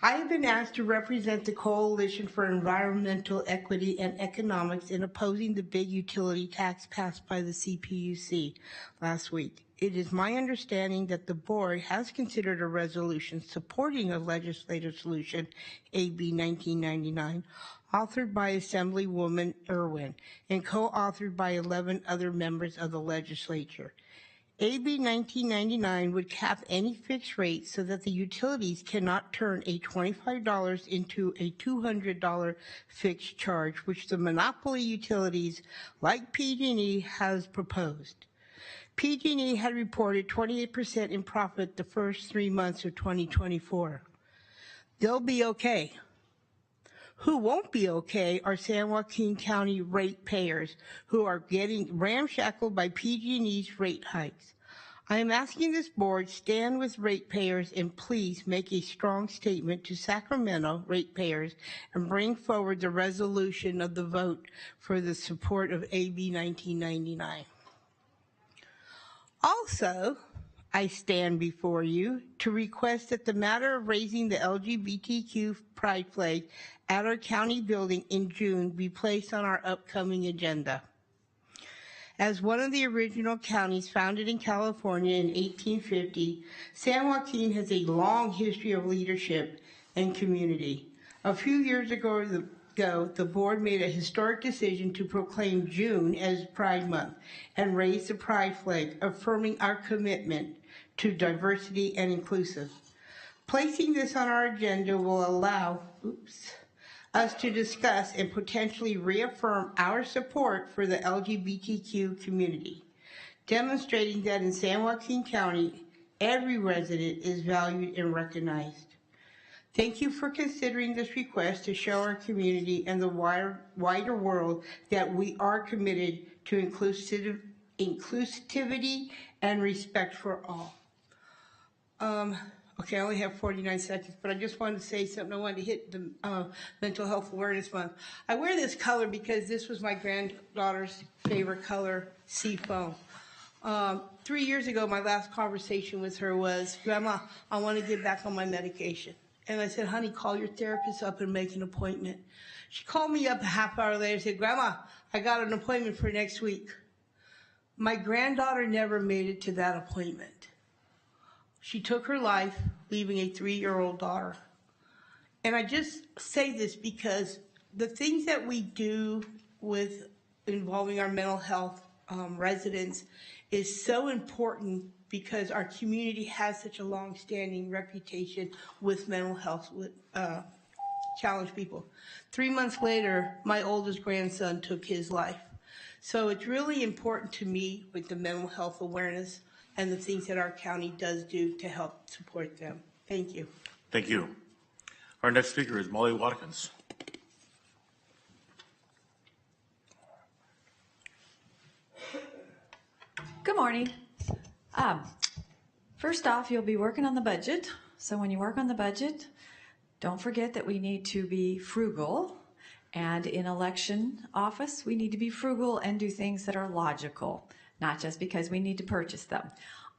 I have been asked to represent the Coalition for Environmental Equity and Economics in opposing the big utility tax passed by the CPUC last week. It is my understanding that the board has considered a resolution supporting a legislative solution, AB 1999, authored by Assemblywoman Irwin and co-authored by 11 other members of the legislature. AB 1999 would cap any fixed rate so that the utilities cannot turn a $25 into a $200 fixed charge, which the monopoly utilities like PG&E has proposed. PG&E had reported 28% in profit the first 3 months of 2024. They'll be okay. Who won't be okay are San Joaquin County ratepayers who are getting ramshackled by PG&E's rate hikes. I am asking this board stand with ratepayers and please make a strong statement to Sacramento ratepayers and bring forward the resolution of the vote for the support of AB 1999. Also, I stand before you to request that the matter of raising the LGBTQ pride flag at our county building in June be placed on our upcoming agenda. As one of the original counties founded in California in 1850, San Joaquin has a long history of leadership and community. A few years ago, the board made a historic decision to proclaim June as Pride Month and raise the pride flag, affirming our commitment to diversity and inclusive. Placing this on our agenda will allow us to discuss and potentially reaffirm our support for the LGBTQ community, demonstrating that in San Joaquin County, every resident is valued and recognized. Thank you for considering this request to show our community and the wider world that we are committed to inclusivity and respect for all. Okay, I only have 49 seconds, but I just wanted to say something. I wanted to hit the Mental Health Awareness Month. I wear this color because this was my granddaughter's favorite color, seafoam. 3 years ago, my last conversation with her was, Grandma, I want to get back on my medication. And I said, honey, call your therapist up and make an appointment. She called me up a half hour later and said, Grandma, I got an appointment for next week. My granddaughter never made it to that appointment. She took her life, leaving a 3-year-old daughter. And I just say this because the things that we do with involving our mental health residents is so important because our community has such a long-standing reputation with mental health challenged people. 3 months later, my oldest grandson took his life. So it's really important to me with the mental health awareness and the things that our county does do to help support them. Thank you. Thank you. Our next speaker is Molly Watkins. Good morning. First off, you'll be working on the budget. So when you work on the budget, don't forget that we need to be frugal. And in election office, we need to be frugal and do things that are logical, not just because we need to purchase them.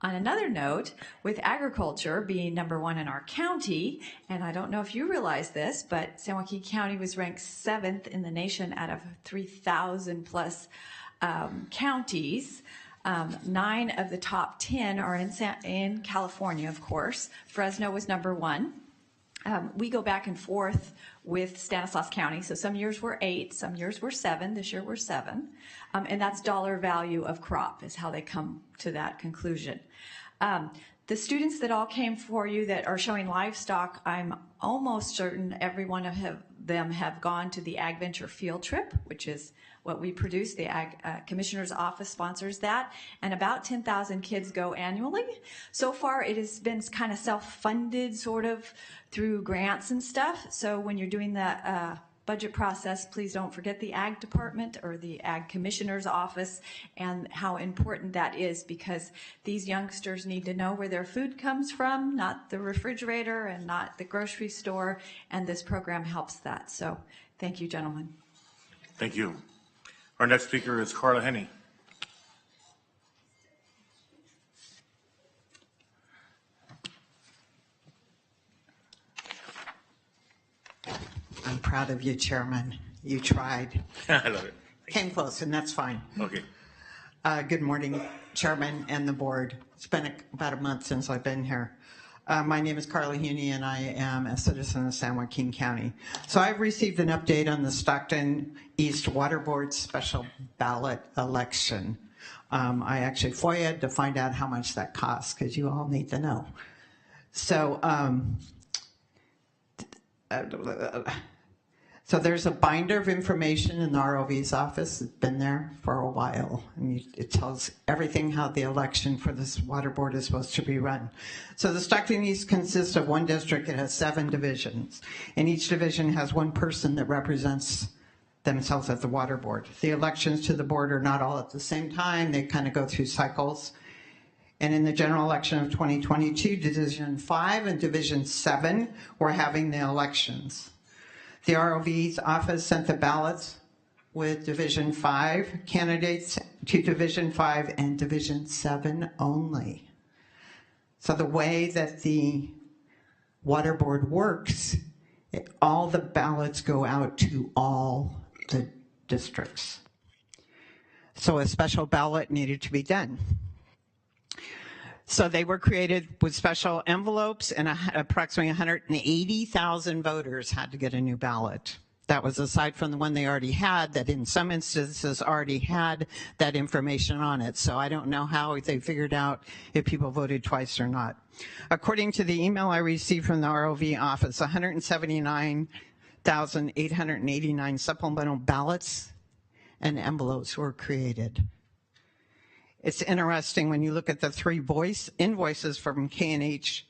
On another note, with agriculture being #1 in our county, and I don't know if you realize this, but San Joaquin County was ranked 7th in the nation out of 3,000 plus counties. 9 of the top 10 are in California, of course. Fresno was #1. We go back and forth with Stanislaus County. So some years we're 8, some years we're 7. This year we're 7. And that's dollar value of crop is how they come to that conclusion. The students that all came for you that are showing livestock, I'm almost certain every one of them have gone to the Ag Venture field trip, which is what we produce. The Ag Commissioner's Office sponsors that, and about 10,000 kids go annually. So far, it has been kind of self-funded, sort of, through grants and stuff. So when you're doing the budget process, please don't forget the Ag Department or the Ag Commissioner's Office and how important that is, because these youngsters need to know where their food comes from, not the refrigerator and not the grocery store, and this program helps that. So thank you, gentlemen. Thank you. Our next speaker is Carla Henney. I'm proud of you, Chairman. You tried. I love it. Came close, and that's fine. Okay. Good morning, Chairman and the board. It's been about a month since I've been here. My name is Carla Huney, and I am a citizen of San Joaquin County. So I've received an update on the Stockton East Water Board special ballot election. I actually FOIA'd to find out how much that costs, because you all need to know. So, so there's a binder of information in the ROV's office. It's been there for a while. And it tells everything how the election for this water board is supposed to be run. So the Stockton East consists of one district. It has 7 divisions. And each division has one person that represents themselves at the water board. The elections to the board are not all at the same time. They kind of go through cycles. And in the general election of 2022, Division 5 and Division 7 were having the elections. The ROV's office sent the ballots with Division 5 candidates to Division 5 and Division 7 only. So the way that the water board works, all the ballots go out to all the districts. So a special ballot needed to be done. So they were created with special envelopes, and approximately 180,000 voters had to get a new ballot. That was aside from the one they already had, that in some instances already had that information on it. So I don't know how they figured out if people voted twice or not. According to the email I received from the ROV office, 179,889 supplemental ballots and envelopes were created. It's interesting when you look at the 3 invoices from K&H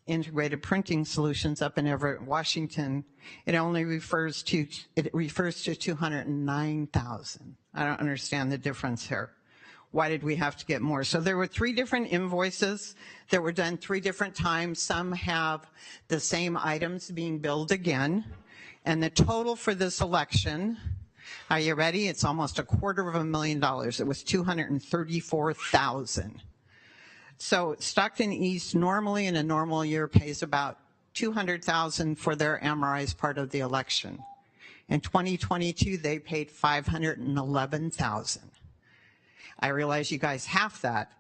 Integrated Printing Solutions up in Everett, Washington. It only refers to 209,000. I don't understand the difference here. Why did we have to get more? So there were 3 different invoices that were done 3 different times. Some have the same items being billed again. And the total for this election, are you ready? It's almost $250,000. It was $234,000. So Stockton East normally in a normal year pays about $200,000 for their MRI's part of the election. In 2022, they paid $511,000. I realize you guys half that,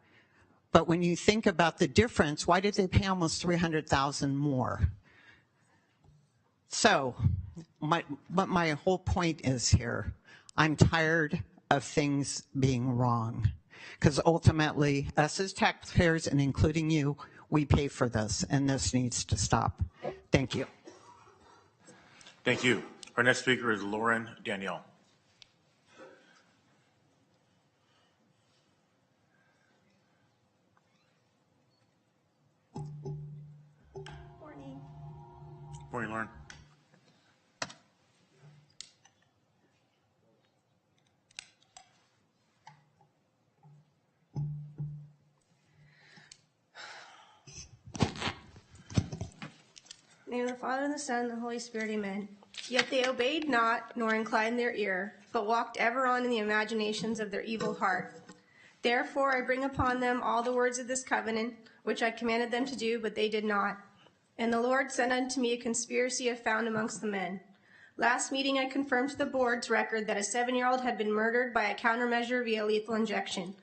but when you think about the difference, why did they pay almost $300,000 more? So what my whole point is here, I'm tired of things being wrong, because ultimately, us as taxpayers, and including you, we pay for this, and this needs to stop. Thank you. Thank you. Our next speaker is Lauren Danielle. Morning. Morning, Lauren. In the name of the Father, and the Son, and the Holy Spirit, amen. Yet they obeyed not, nor inclined their ear, but walked ever on in the imaginations of their evil heart. Therefore I bring upon them all the words of this covenant, which I commanded them to do, but they did not. And the Lord sent unto me a conspiracy I found amongst the men. Last meeting I confirmed to the board's record that a 7-year-old had been murdered by a countermeasure via lethal injection.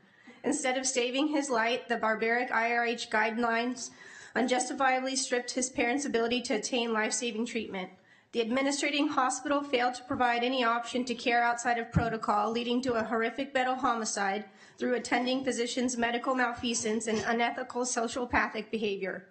Instead of saving his life, the barbaric IRH guidelines unjustifiably stripped his parents' ability to attain life-saving treatment. The administrating hospital failed to provide any option to care outside of protocol, leading to a horrific fatal homicide through attending physicians' medical malfeasance and unethical sociopathic behavior.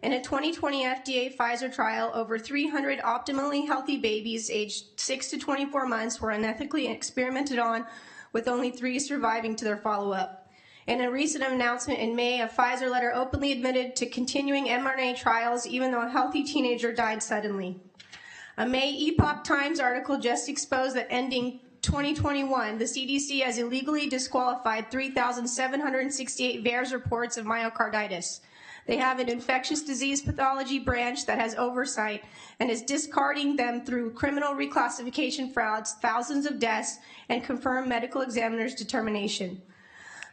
In a 2020 FDA Pfizer trial, over 300 optimally healthy babies aged 6 to 24 months were unethically experimented on, with only 3 surviving to their follow-up. In a recent announcement in May, a Pfizer letter openly admitted to continuing mRNA trials even though a healthy teenager died suddenly. A May Epoch Times article just exposed that ending 2021, the CDC has illegally disqualified 3,768 VAERS reports of myocarditis. They have an infectious disease pathology branch that has oversight and is discarding them through criminal reclassification frauds, thousands of deaths, and confirmed medical examiner's determination.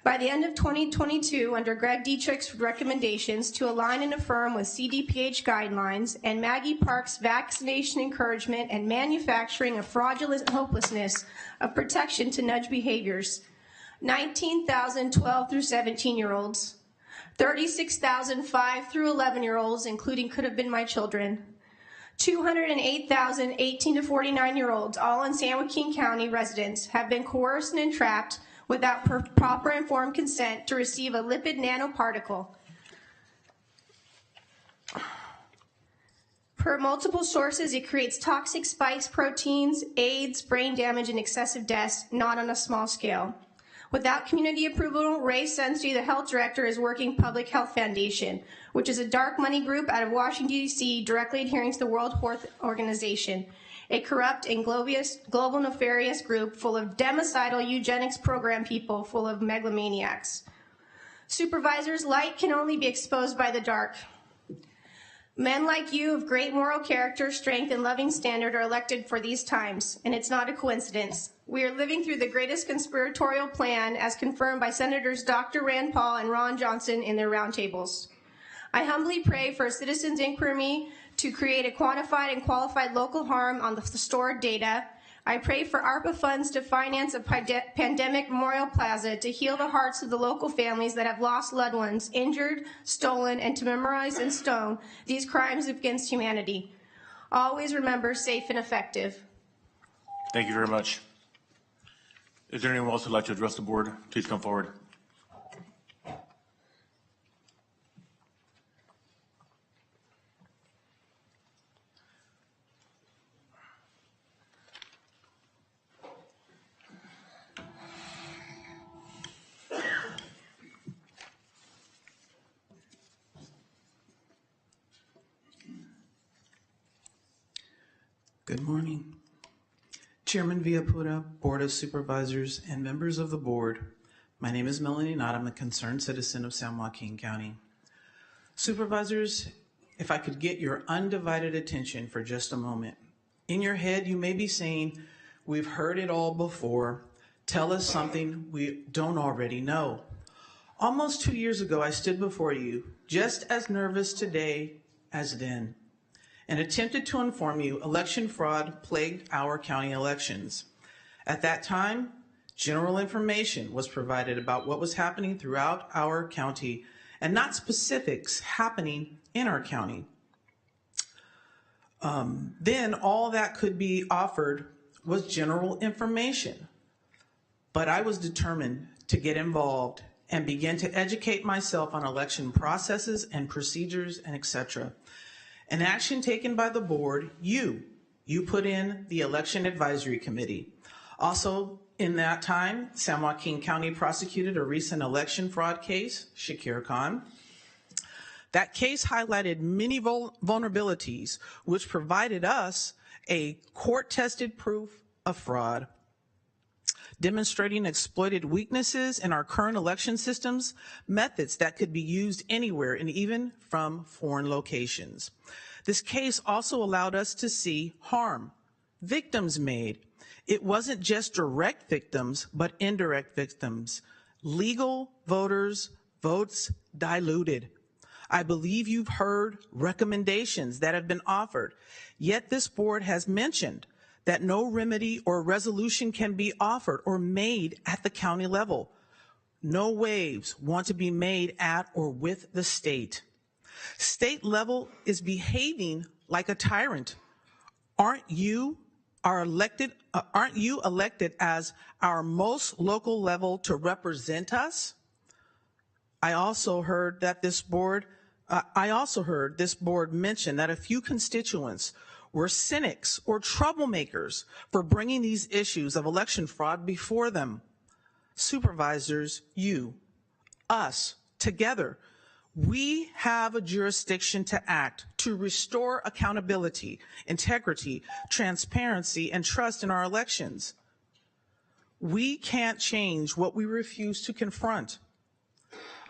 By the end of 2022, under Greg Dietrich's recommendations to align and affirm with CDPH guidelines and Maggie Park's vaccination encouragement and manufacturing of fraudulent hopelessness of protection to nudge behaviors, 19,000 12 through 17-year-olds, 36,000 5 through 11-year-olds, including could have been my children, 208,000 18 to 49-year-olds, all in San Joaquin County residents, have been coerced and entrapped without proper informed consent to receive a lipid nanoparticle. Per multiple sources, it creates toxic spikes proteins, AIDS, brain damage, and excessive deaths, not on a small scale. Without community approval, Ray Sunstein, the health director, is working Public Health Foundation, which is a dark money group out of Washington, D.C., directly adhering to the World Health Organization, a corrupt and global nefarious group full of democidal eugenics program people full of megalomaniacs. Supervisors, light can only be exposed by the dark. Men like you of great moral character, strength, and loving standard are elected for these times, and it's not a coincidence. We are living through the greatest conspiratorial plan as confirmed by Senators Dr. Rand Paul and Ron Johnson in their roundtables. I humbly pray for a citizen's inquiry to create a quantified and qualified local harm on the stored data. I pray for ARPA funds to finance a pandemic memorial plaza to heal the hearts of the local families that have lost loved ones, injured, stolen, and to memorize in stone these crimes against humanity. Always remember, safe and effective. Thank you very much. Is there anyone else who'd like to address the board? Please come forward. Good morning. Chairman Villaputa, Board of Supervisors, and members of the board. My name is Melanie Knott. I'm a concerned citizen of San Joaquin County. Supervisors, if I could get your undivided attention for just a moment. In your head, you may be saying, we've heard it all before. Tell us something we don't already know. Almost 2 years ago, I stood before you, just as nervous today as then, and attempted to inform you election fraud plagued our county elections. At that time, general information was provided about what was happening throughout our county and not specifics happening in our county. Then all that could be offered was general information. But I was determined to get involved and begin to educate myself on election processes and procedures and etc. An action taken by the board, you put in the Election Advisory Committee. Also, in that time, San Joaquin County prosecuted a recent election fraud case, Shakir Khan. That case highlighted many vulnerabilities, which provided us a court-tested proof of fraud, demonstrating exploited weaknesses in our current election systems, methods that could be used anywhere and even from foreign locations. This case also allowed us to see harm victims made. It wasn't just direct victims, but indirect victims. Legal voters' votes diluted. I believe you've heard recommendations that have been offered, yet this board has mentioned that no remedy or resolution can be offered or made at the county level. No waves want to be made at or with the state. State level is behaving like a tyrant. Aren't you elected as our most local level to represent us? I also heard this board mention that a few constituents were cynics or troublemakers for bringing these issues of election fraud before them. Supervisors, us, together, we have a jurisdiction to act to restore accountability, integrity, transparency, and trust in our elections. We can't change what we refuse to confront.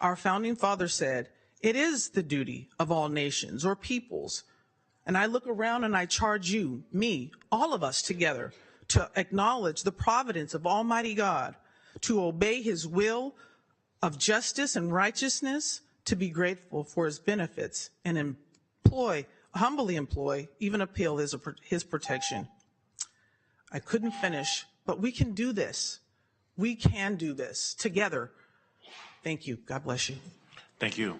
Our founding father said, it is the duty of all nations or peoples. And I look around and I charge you, me, all of us together to acknowledge the providence of Almighty God, to obey his will of justice and righteousness, to be grateful for his benefits and humbly employ, even appeal his protection. I couldn't finish, but we can do this. We can do this together. Thank you. God bless you. Thank you.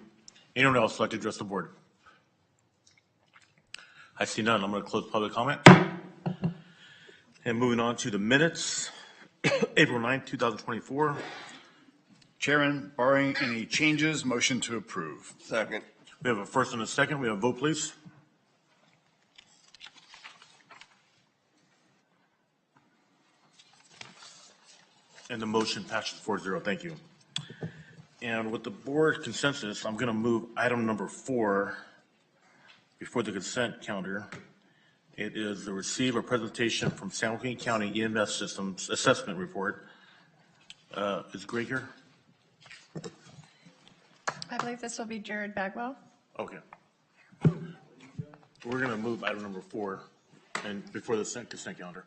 Anyone else like to address the board? I see none. I'm going to close public comment. And moving on to the minutes, April 9th, 2024. Chairman, barring any changes, motion to approve. Second. We have a first and a second. We have a vote, please. And the motion passes 4-0. Thank you. And with the board consensus, I'm going to move item number 4 before the consent calendar. It is the receive a presentation from San Joaquin County EMS Systems Assessment Report. Is Greg here? I believe this will be Jared Bagwell. Okay. We're going to move item number 4 and before the consent calendar.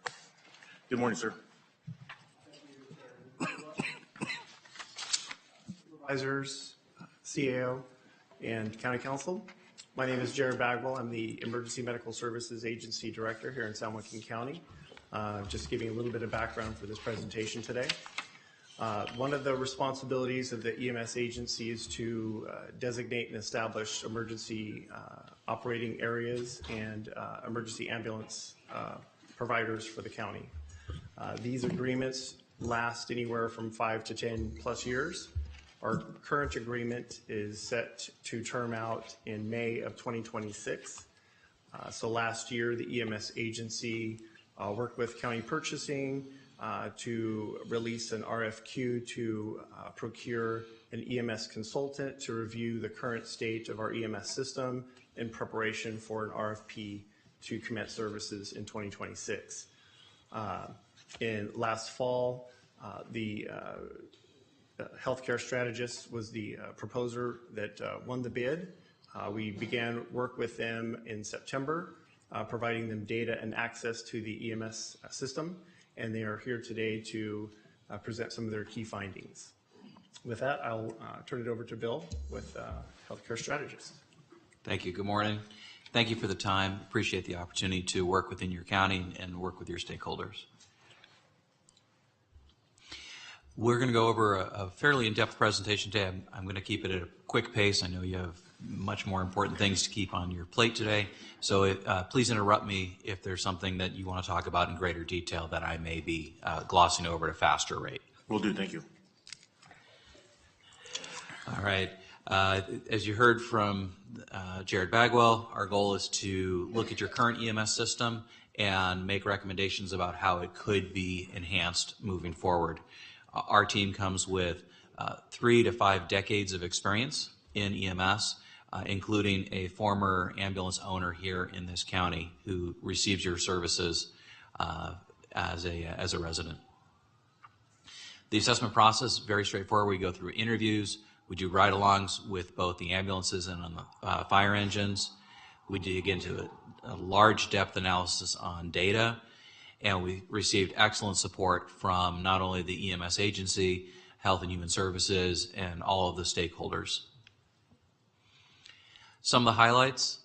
Good morning, sir. Supervisors, CAO, and County Council. My name is Jared Bagwell. I'm the Emergency Medical Services Agency Director here in San Joaquin County. Just giving a little bit of background for this presentation today. One of the responsibilities of the EMS agency is to designate and establish emergency operating areas and emergency ambulance providers for the county. These agreements last anywhere from 5 to 10 plus years. Our current agreement is set to term out in May of 2026. So last year, the EMS agency worked with county purchasing to release an RFQ to procure an EMS consultant to review the current state of our EMS system in preparation for an RFP to commence services in 2026. In last fall, the healthcare strategist was the proposer that won the bid. We began work with them in September, providing them data and access to the EMS system, and they are here today to present some of their key findings. With that, I'll turn it over to Bill with healthcare strategist. Thank you. Good morning. Thank you for the time. Appreciate the opportunity to work within your county and work with your stakeholders. We're going to go over a fairly in-depth presentation today. I'm going to keep it at a quick pace. I know you have much more important things to keep on your plate today. So please interrupt me if there's something that you want to talk about in greater detail that I may be glossing over at a faster rate. Will do. Thank you. All right. As you heard from Jared Bagwell, our goal is to look at your current EMS system and make recommendations about how it could be enhanced moving forward. Our team comes with 3 to 5 decades of experience in EMS, including a former ambulance owner here in this county who receives your services as a resident. The assessment process is very straightforward. We go through interviews. We do ride-alongs with both the ambulances and on the fire engines. We dig into a large depth analysis on data. And we received excellent support from not only the EMS agency, Health and Human Services, and all of the stakeholders. Some of the highlights: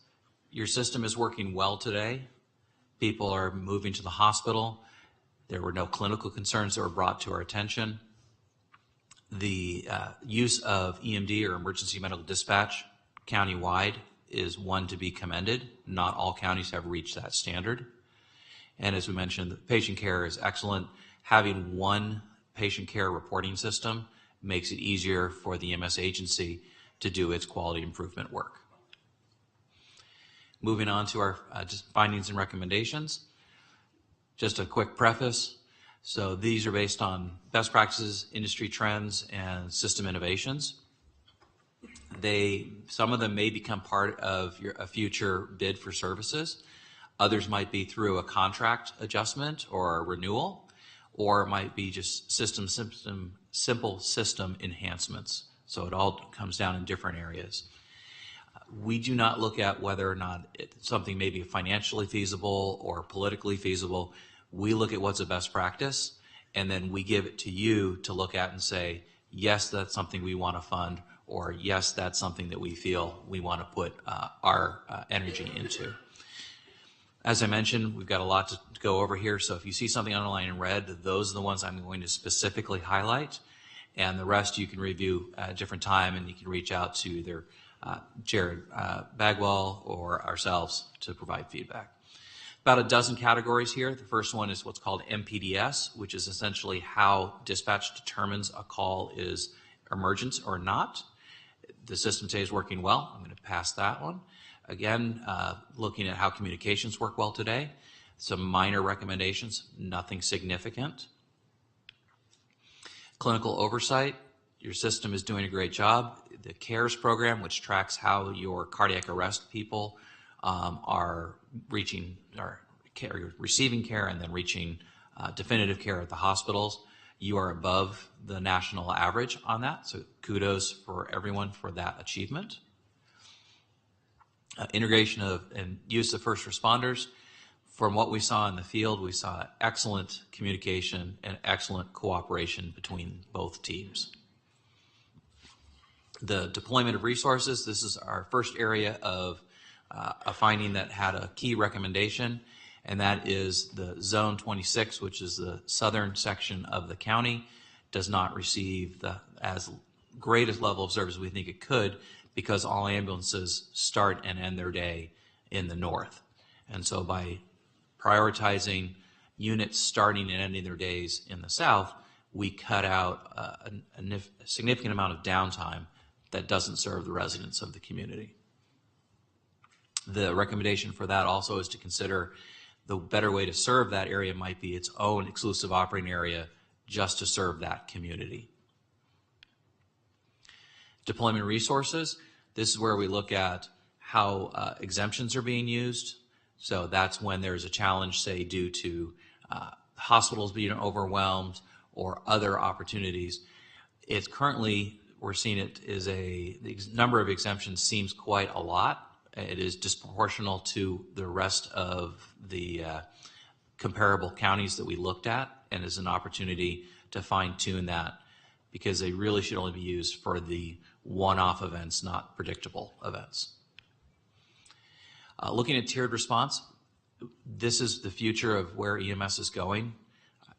your system is working well today. People are moving to the hospital. There were no clinical concerns that were brought to our attention. The use of EMD, or emergency medical dispatch, countywide is one to be commended. Not all counties have reached that standard. And as we mentioned, the patient care is excellent. Having one patient care reporting system makes it easier for the EMS agency to do its quality improvement work. Moving on to our findings and recommendations. Just a quick preface. So these are based on best practices, industry trends, and system innovations. Some of them may become part of a future bid for services. Others might be through a contract adjustment or a renewal, or it might be just simple system enhancements. So it all comes down in different areas. We do not look at whether or not something may be financially feasible or politically feasible. We look at what's a best practice, and then we give it to you to look at and say, yes, that's something we want to fund, or yes, that's something that we feel we want to put our energy into. As I mentioned, we've got a lot to go over here, so if you see something underlined in red, those are the ones I'm going to specifically highlight, and the rest you can review at a different time, and you can reach out to either Jared Bagwell or ourselves to provide feedback. About a dozen categories here. The first one is what's called MPDS, which is essentially how dispatch determines a call is emergent or not. The system today is working well. I'm going to pass that one. Again, looking at how communications work well today. Some minor recommendations, nothing significant. Clinical oversight. Your system is doing a great job. The CARES program, which tracks how your cardiac arrest people are receiving care and then reaching definitive care at the hospitals. You are above the national average on that, so kudos for everyone for that achievement. Integration of and use of first responders. From what we saw in the field, we saw excellent communication and excellent cooperation between both teams. The deployment of resources, this is our first area of a finding that had a key recommendation, and that is the Zone 26, which is the southern section of the county, does not receive the as greatest level of service we think it could, because all ambulances start and end their day in the north. And so by prioritizing units starting and ending their days in the south, we cut out a significant amount of downtime that doesn't serve the residents of the community. The recommendation for that also is to consider the better way to serve that area might be its own exclusive operating area just to serve that community. Deployment resources, this is where we look at how exemptions are being used. So that's when there's a challenge, say, due to hospitals being overwhelmed or other opportunities. It's currently, we're seeing it is the number of exemptions seems quite a lot. It is disproportional to the rest of the comparable counties that we looked at, and is an opportunity to fine-tune that, because they really should only be used for the one-off events, not predictable events. Looking at tiered response, this is the future of where EMS is going.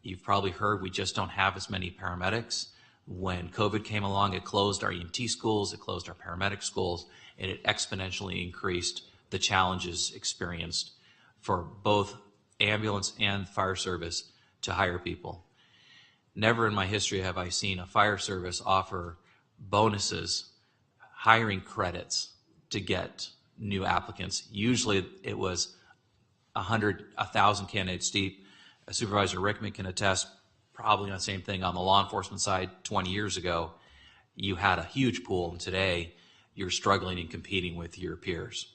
You've probably heard we just don't have as many paramedics. When COVID came along, it closed our EMT schools, it closed our paramedic schools, and it exponentially increased the challenges experienced for both ambulance and fire service to hire people. Never in my history have I seen a fire service offer bonuses, hiring credits to get new applicants. Usually it was 100, 1,000 candidates deep. Supervisor Rickman can attest, probably on the same thing on the law enforcement side. 20 years ago, you had a huge pool, and today you're struggling and competing with your peers.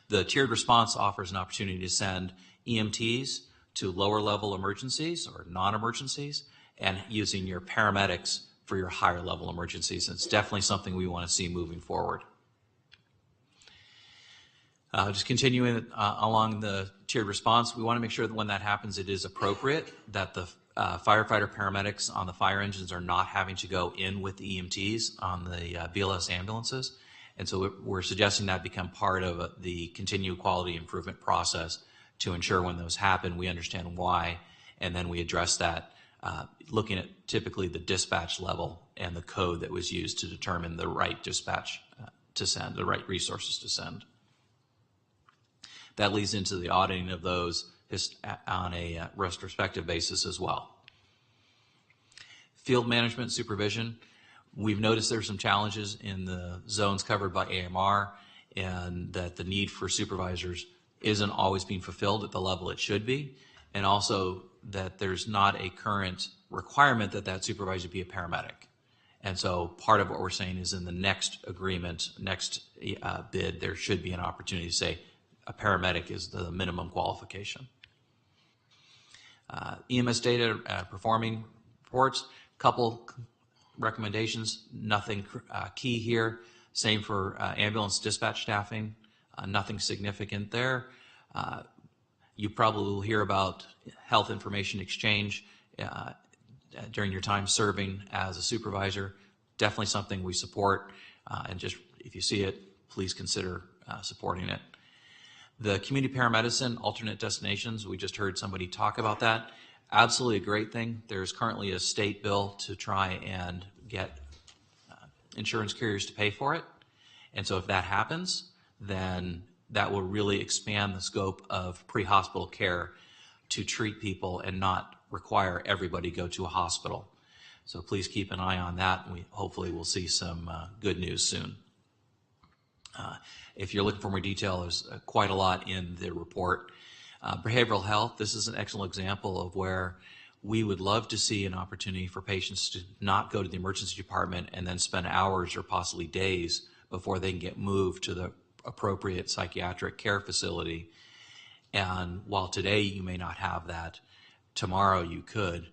The tiered response offers an opportunity to send EMTs to lower level emergencies or non-emergencies, and using your paramedics for your higher level emergencies. And it's definitely something we want to see moving forward. Just continuing along the tiered response, we want to make sure that when that happens, it is appropriate, that the firefighter paramedics on the fire engines are not having to go in with the EMTs on the BLS ambulances. And so we're suggesting that become part of the continued quality improvement process to ensure when those happen, we understand why, and then we address that, looking at typically the dispatch level and the code that was used to determine the right dispatch to send, the right resources to send. That leads into the auditing of those on a retrospective basis as well. Field management supervision. We've noticed there's some challenges in the zones covered by AMR, and that the need for supervisors isn't always being fulfilled at the level it should be, and also that there's not a current requirement that that supervisor be a paramedic. And so part of what we're saying is in the next agreement, next bid, there should be an opportunity to say a paramedic is the minimum qualification. EMS data performing reports, couple recommendations, nothing key here. Same for ambulance dispatch staffing, nothing significant there. You probably will hear about health information exchange during your time serving as a supervisor. Definitely something we support, and just if you see it, please consider supporting it. The community paramedicine alternate destinations, we just heard somebody talk about that. Absolutely a great thing. There's currently a state bill to try and get insurance carriers to pay for it. And so if that happens, then that will really expand the scope of pre-hospital care to treat people and not require everybody go to a hospital. So please keep an eye on that, and we hopefully will see some good news soon. If you're looking for more detail, there's quite a lot in the report. Behavioral health, this is an excellent example of where we would love to see an opportunity for patients to not go to the emergency department and then spend hours or possibly days before they can get moved to the appropriate psychiatric care facility. And while today you may not have that, tomorrow you could.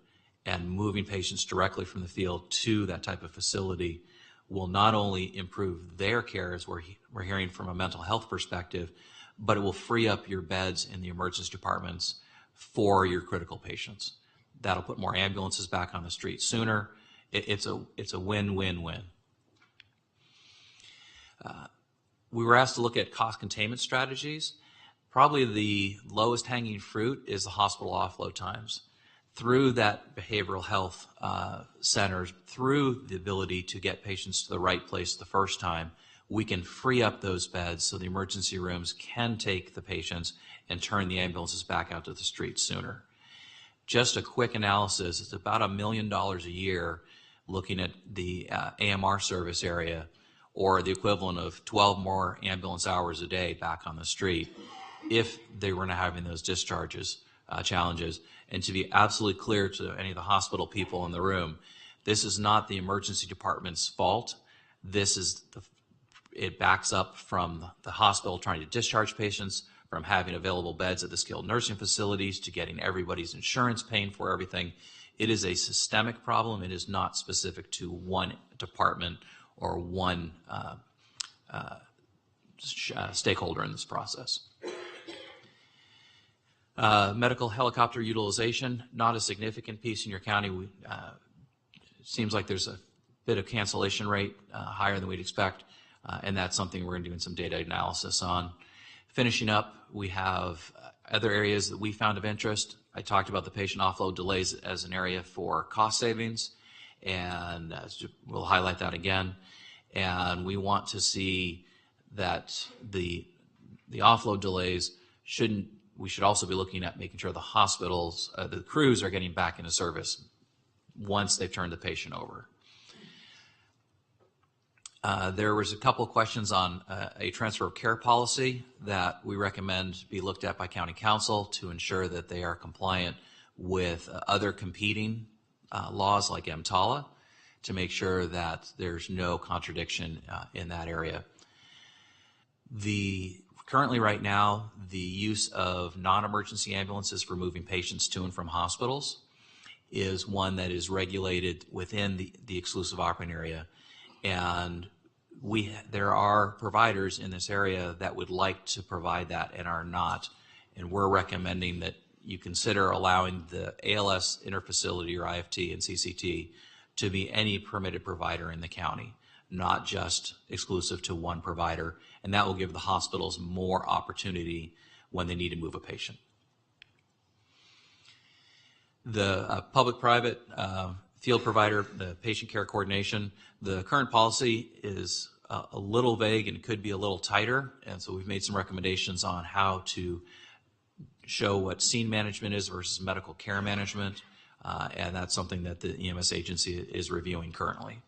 And moving patients directly from the field to that type of facility will not only improve their care, as we're hearing from a mental health perspective, but it will free up your beds in the emergency departments for your critical patients. That'll put more ambulances back on the street sooner. It's a win-win-win. We were asked to look at cost containment strategies. Probably the lowest hanging fruit is the hospital offload times. Through that behavioral health centers, through the ability to get patients to the right place the first time, we can free up those beds so the emergency rooms can take the patients and turn the ambulances back out to the street sooner. Just a quick analysis, it's about $1 million a year looking at the AMR service area, or the equivalent of 12 more ambulance hours a day back on the street if they were not having those discharges challenges. And to be absolutely clear to any of the hospital people in the room, this is not the emergency department's fault. It backs up from the hospital trying to discharge patients, from having available beds at the skilled nursing facilities, to getting everybody's insurance paying for everything. It is a systemic problem. It is not specific to one department or one stakeholder in this process. Medical helicopter utilization, not a significant piece in your county. It seems like there's a bit of cancellation rate higher than we'd expect, and that's something we're going to do some data analysis on. Finishing up, we have other areas that we found of interest. I talked about the patient offload delays as an area for cost savings, and we'll highlight that again. And we want to see that the offload delays we should also be looking at making sure the hospitals, the crews are getting back into service once they've turned the patient over. There was a couple of questions on a transfer of care policy that we recommend be looked at by County Council to ensure that they are compliant with other competing laws like EMTALA, to make sure that there's no contradiction in that area. Currently right now, the use of non-emergency ambulances for moving patients to and from hospitals is one that is regulated within the exclusive operating area. And there are providers in this area that would like to provide that and are not. And we're recommending that you consider allowing the ALS interfacility, or IFT and CCT, to be any permitted provider in the county, not just exclusive to one provider. And that will give the hospitals more opportunity when they need to move a patient. The public-private field provider, the patient care coordination, the current policy is a little vague and could be a little tighter. And so we've made some recommendations on how to show what scene management is versus medical care management. And that's something that the EMS agency is reviewing currently.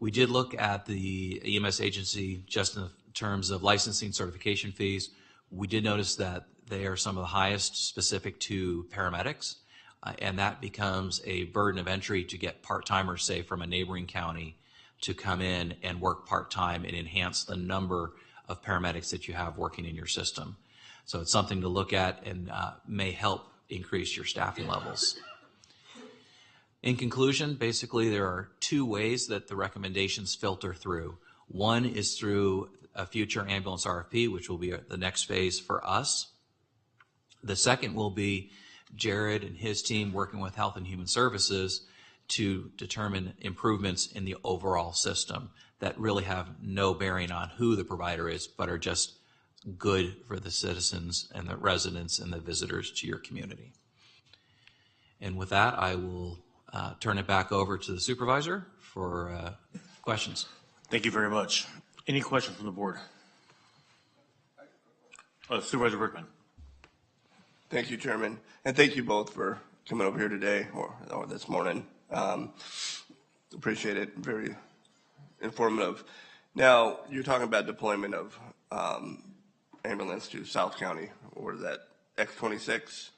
We did look at the EMS agency just in terms of licensing certification fees. We did notice that they are some of the highest specific to paramedics, and that becomes a burden of entry to get part-timers, say, from a neighboring county to come in and work part-time and enhance the number of paramedics that you have working in your system. So it's something to look at and may help increase your staffing levels. In conclusion, basically there are two ways that the recommendations filter through. One is through a future ambulance RFP, which will be the next phase for us. The second will be Jared and his team working with Health and Human Services to determine improvements in the overall system that really have no bearing on who the provider is, but are just good for the citizens and the residents and the visitors to your community. And with that, I will turn it back over to the supervisor for questions. Thank you very much. Any questions from the board? Supervisor Rickman. Thank you, Chairman. And thank you both for coming over here today or this morning. Appreciate it. Very informative. Now, you're talking about deployment of ambulance to South County, or that X26.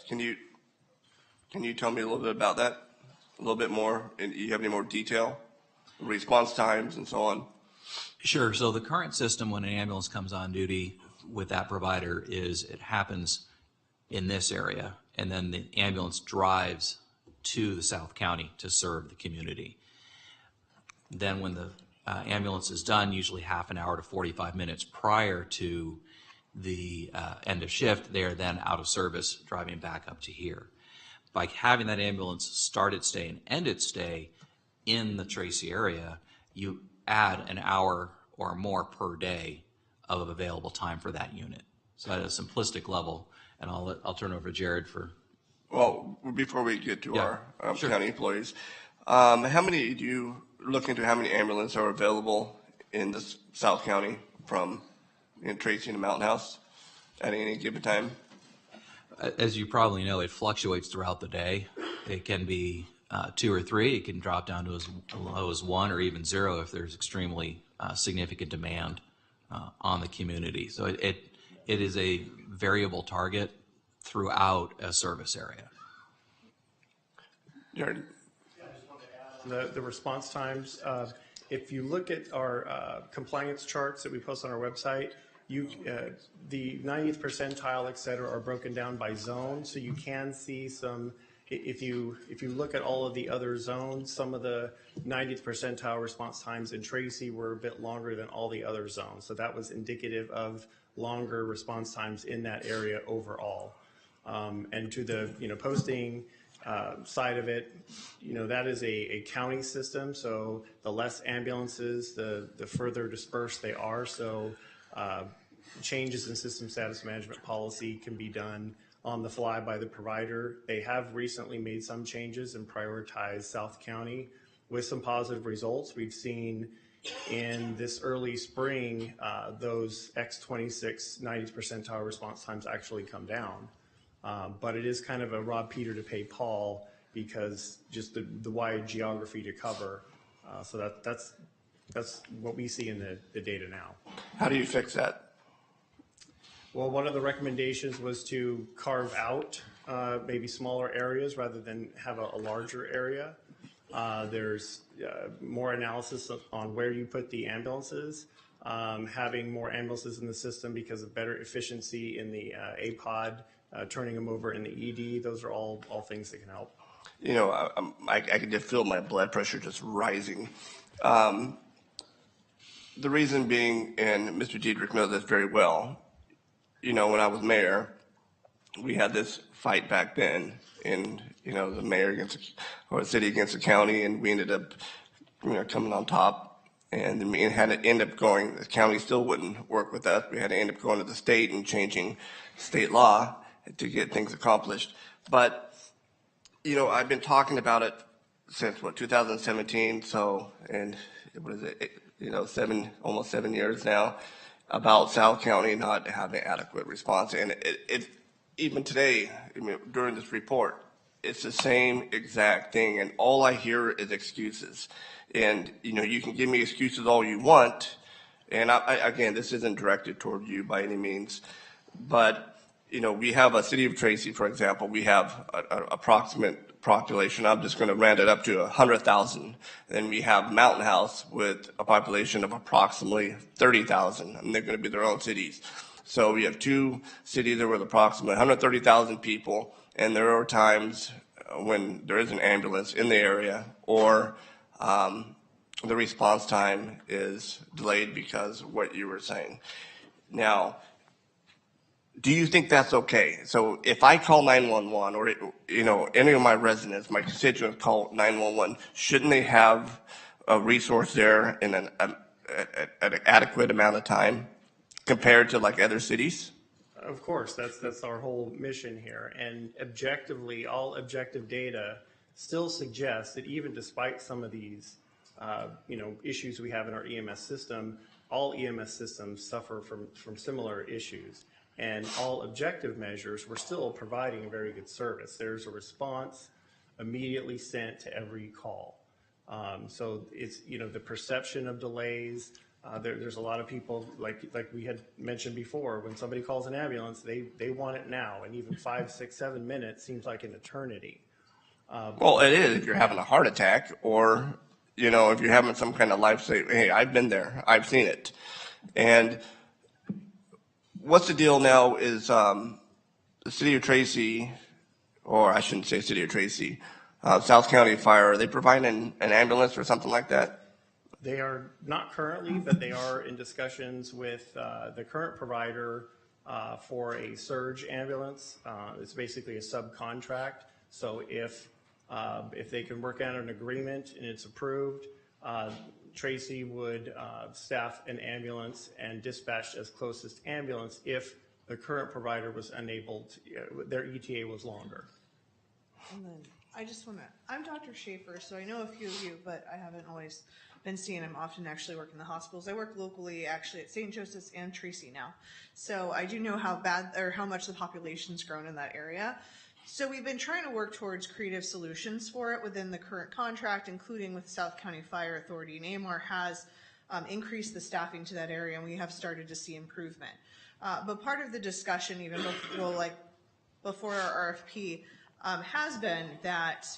Can you tell me a little bit about that? A little bit more? And you have any more detail? Response times and so on? Sure. So the current system, when an ambulance comes on duty with that provider, is it happens in this area, and then the ambulance drives to the South County to serve the community. Then when the ambulance is done, usually half an hour to 45 minutes prior to the end of shift, they are then out of service, driving back up to here. By having that ambulance start its stay and end its stay in the Tracy area, you add an hour or more per day of available time for that unit. So at a simplistic level, and I'll turn over to Jared for. Well, before we get to Yeah, our sure. county employees, how many do you look into how many ambulances are available in this South County from Tracy to Mountain House at any given time? As you probably know, it fluctuates throughout the day. It can be 2 or 3. It can drop down to as low as 1 or even 0 if there's extremely significant demand on the community. So it is a variable target throughout a service area. Jared? The response times, if you look at our compliance charts that we post on our website, the 90th percentile, et cetera, are broken down by zone, so you can see some. If you look at all of the other zones, some of the 90th percentile response times in Tracy were a bit longer than all the other zones. So that was indicative of longer response times in that area overall. And to the posting side of it, that is a county system. So the less ambulances, the further dispersed they are. So changes in system status management policy can be done on the fly by the provider. They have recently made some changes and prioritized South County with some positive results. We've seen in this early spring, those X26 90th percentile response times actually come down. But it is kind of a rob Peter to pay Paul because just the wide geography to cover. So that's what we see in the data now. How do you fix that? Well, one of the recommendations was to carve out maybe smaller areas rather than have a larger area. There's more analysis on where you put the ambulances, having more ambulances in the system because of better efficiency in the APOD, turning them over in the ED. Those are all things that can help. I can just feel my blood pressure just rising. The reason being, and Mr. Diedrich knows this very well, when I was mayor, we had this fight back then in, the mayor or the city against the county, and we ended up, coming on top. And then we had to end up going, the county still wouldn't work with us. We had to end up going to the state and changing state law to get things accomplished. But, I've been talking about it since, 2017, so, and what is it, almost 7 years now, about South County not having adequate response. And it even today, during this report, it's the same exact thing, and all I hear is excuses. And, you can give me excuses all you want, and again, this isn't directed toward you by any means, but, we have a city of Tracy, for example, we have an approximate population, I'm just going to round it up to 100,000. Then we have Mountain House with a population of approximately 30,000, and they're going to be their own cities. So we have two cities that with approximately 130,000 people, and there are times when there is an ambulance in the area or the response time is delayed because of what you were saying. Now, do you think that's okay? So if I call 911 or, any of my residents, my constituents call 911, shouldn't they have a resource there in an adequate amount of time compared to like other cities? Of course, that's our whole mission here. And objectively, all objective data still suggests that even despite some of these, issues we have in our EMS system, all EMS systems suffer from similar issues. And all objective measures, we're still providing a very good service. There's a response immediately sent to every call. So it's, the perception of delays, there's a lot of people, like we had mentioned before, when somebody calls an ambulance, they want it now. And even 5, 6, 7 minutes seems like an eternity. Well, it is if you're having a heart attack or, if you're having some kind of life-saving, hey, I've been there, I've seen it. And what's the deal now is the city of Tracy, or I shouldn't say city of Tracy, South County Fire, are they providing an ambulance or something like that? They are not currently, but they are in discussions with the current provider for a surge ambulance. It's basically a subcontract. So if they can work out an agreement and it's approved, Tracy would staff an ambulance and dispatch as closest ambulance if the current provider was unable to, their ETA was longer. And then I just want to, I'm Dr. Schaefer, so I know a few of you, but I haven't always been seeing him. Often actually work in the hospitals. I work locally actually at St. Joseph's and Tracy now. So I do know how bad or how much the population's grown in that area. So we've been trying to work towards creative solutions for it within the current contract, including with South County Fire Authority. And AMR has increased the staffing to that area, and we have started to see improvement. But part of the discussion, even before our RFP, has been that,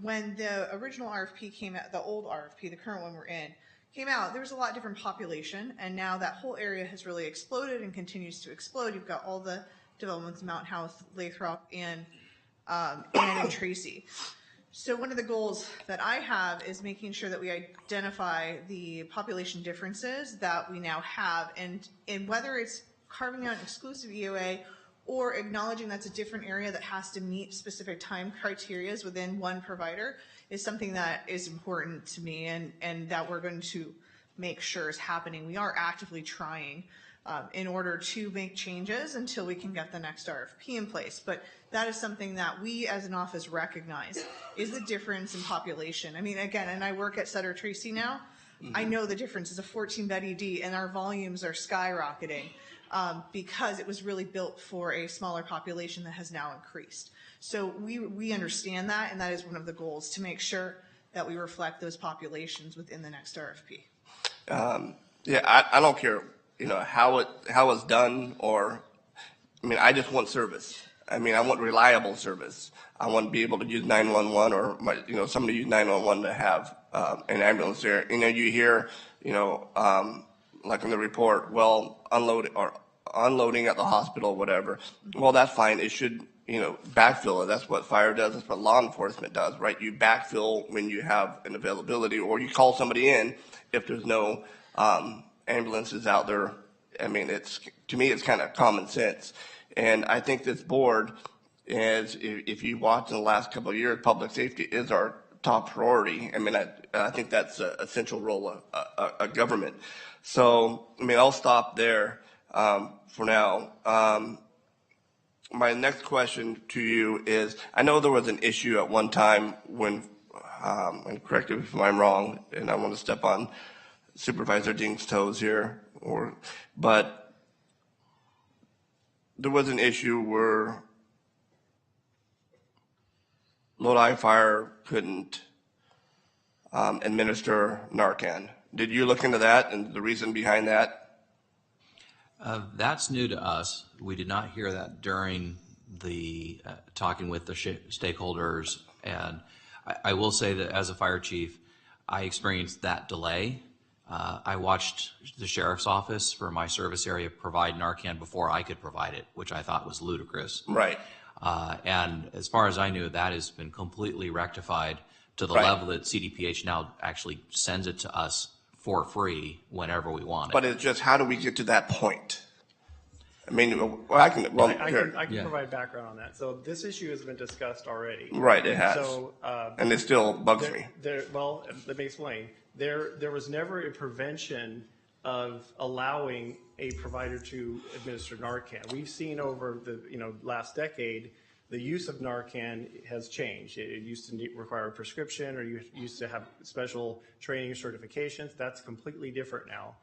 when the original RFP came out, the old RFP, the current one we're in, came out, there was a lot different population, and now that whole area has really exploded and continues to explode. You've got all the developments, Mount House, Lathrop, and in Tracy. So one of the goals that I have is making sure that we identify the population differences that we now have, and whether it's carving out an exclusive EOA or acknowledging that's a different area that has to meet specific time criterias within one provider is something that is important to me, and that we're going to make sure is happening. We are actively trying in order to make changes until we can get the next RFP in place. But that is something that we as an office recognize is the difference in population. I mean, again, and I work at Sutter Tracy now, I know the difference is a 14-bed ED, and our volumes are skyrocketing because it was really built for a smaller population that has now increased. So we understand that, and that is one of the goals, to make sure that we reflect those populations within the next RFP. Yeah, I don't care, how it's done, or, I just want service. I want reliable service. I want to be able to use 911 or somebody use 911 to have an ambulance there. You hear, like in the report, unloading at the hospital, whatever. Well, that's fine. It should, backfill it. That's what fire does. That's what law enforcement does, right? You backfill when you have an availability, or you call somebody in if there's no ambulances out there. To me, it's kind of common sense. And I think this board is, if you watch in the last couple of years, public safety is our top priority. I think that's an essential role of government. So, I'll stop there for now. My next question to you is, I know there was an issue at one time when, and correct me if I'm wrong, and I want to step on Supervisor Ding's toes here, but there was an issue where Lodi Fire couldn't administer Narcan. Did you look into that and the reason behind that? That's new to us. We did not hear that during the talking with the stakeholders. And I will say that as a fire chief, I experienced that delay. I watched the sheriff's office for my service area provide Narcan before I could provide it, which I thought was ludicrous. Right. And as far as I knew, that has been completely rectified to the level that CDPH now actually sends it to us for free whenever we want it. But it's just, how do we get to that point? I can provide background on that. So this issue has been discussed already. Right, it has. So, and it still bugs me. Well, let me explain. There was never a prevention of allowing a provider to administer Narcan. We've seen over the last decade, the use of Narcan has changed. It used to require a prescription, or you used to have special training or certifications. That's completely different now.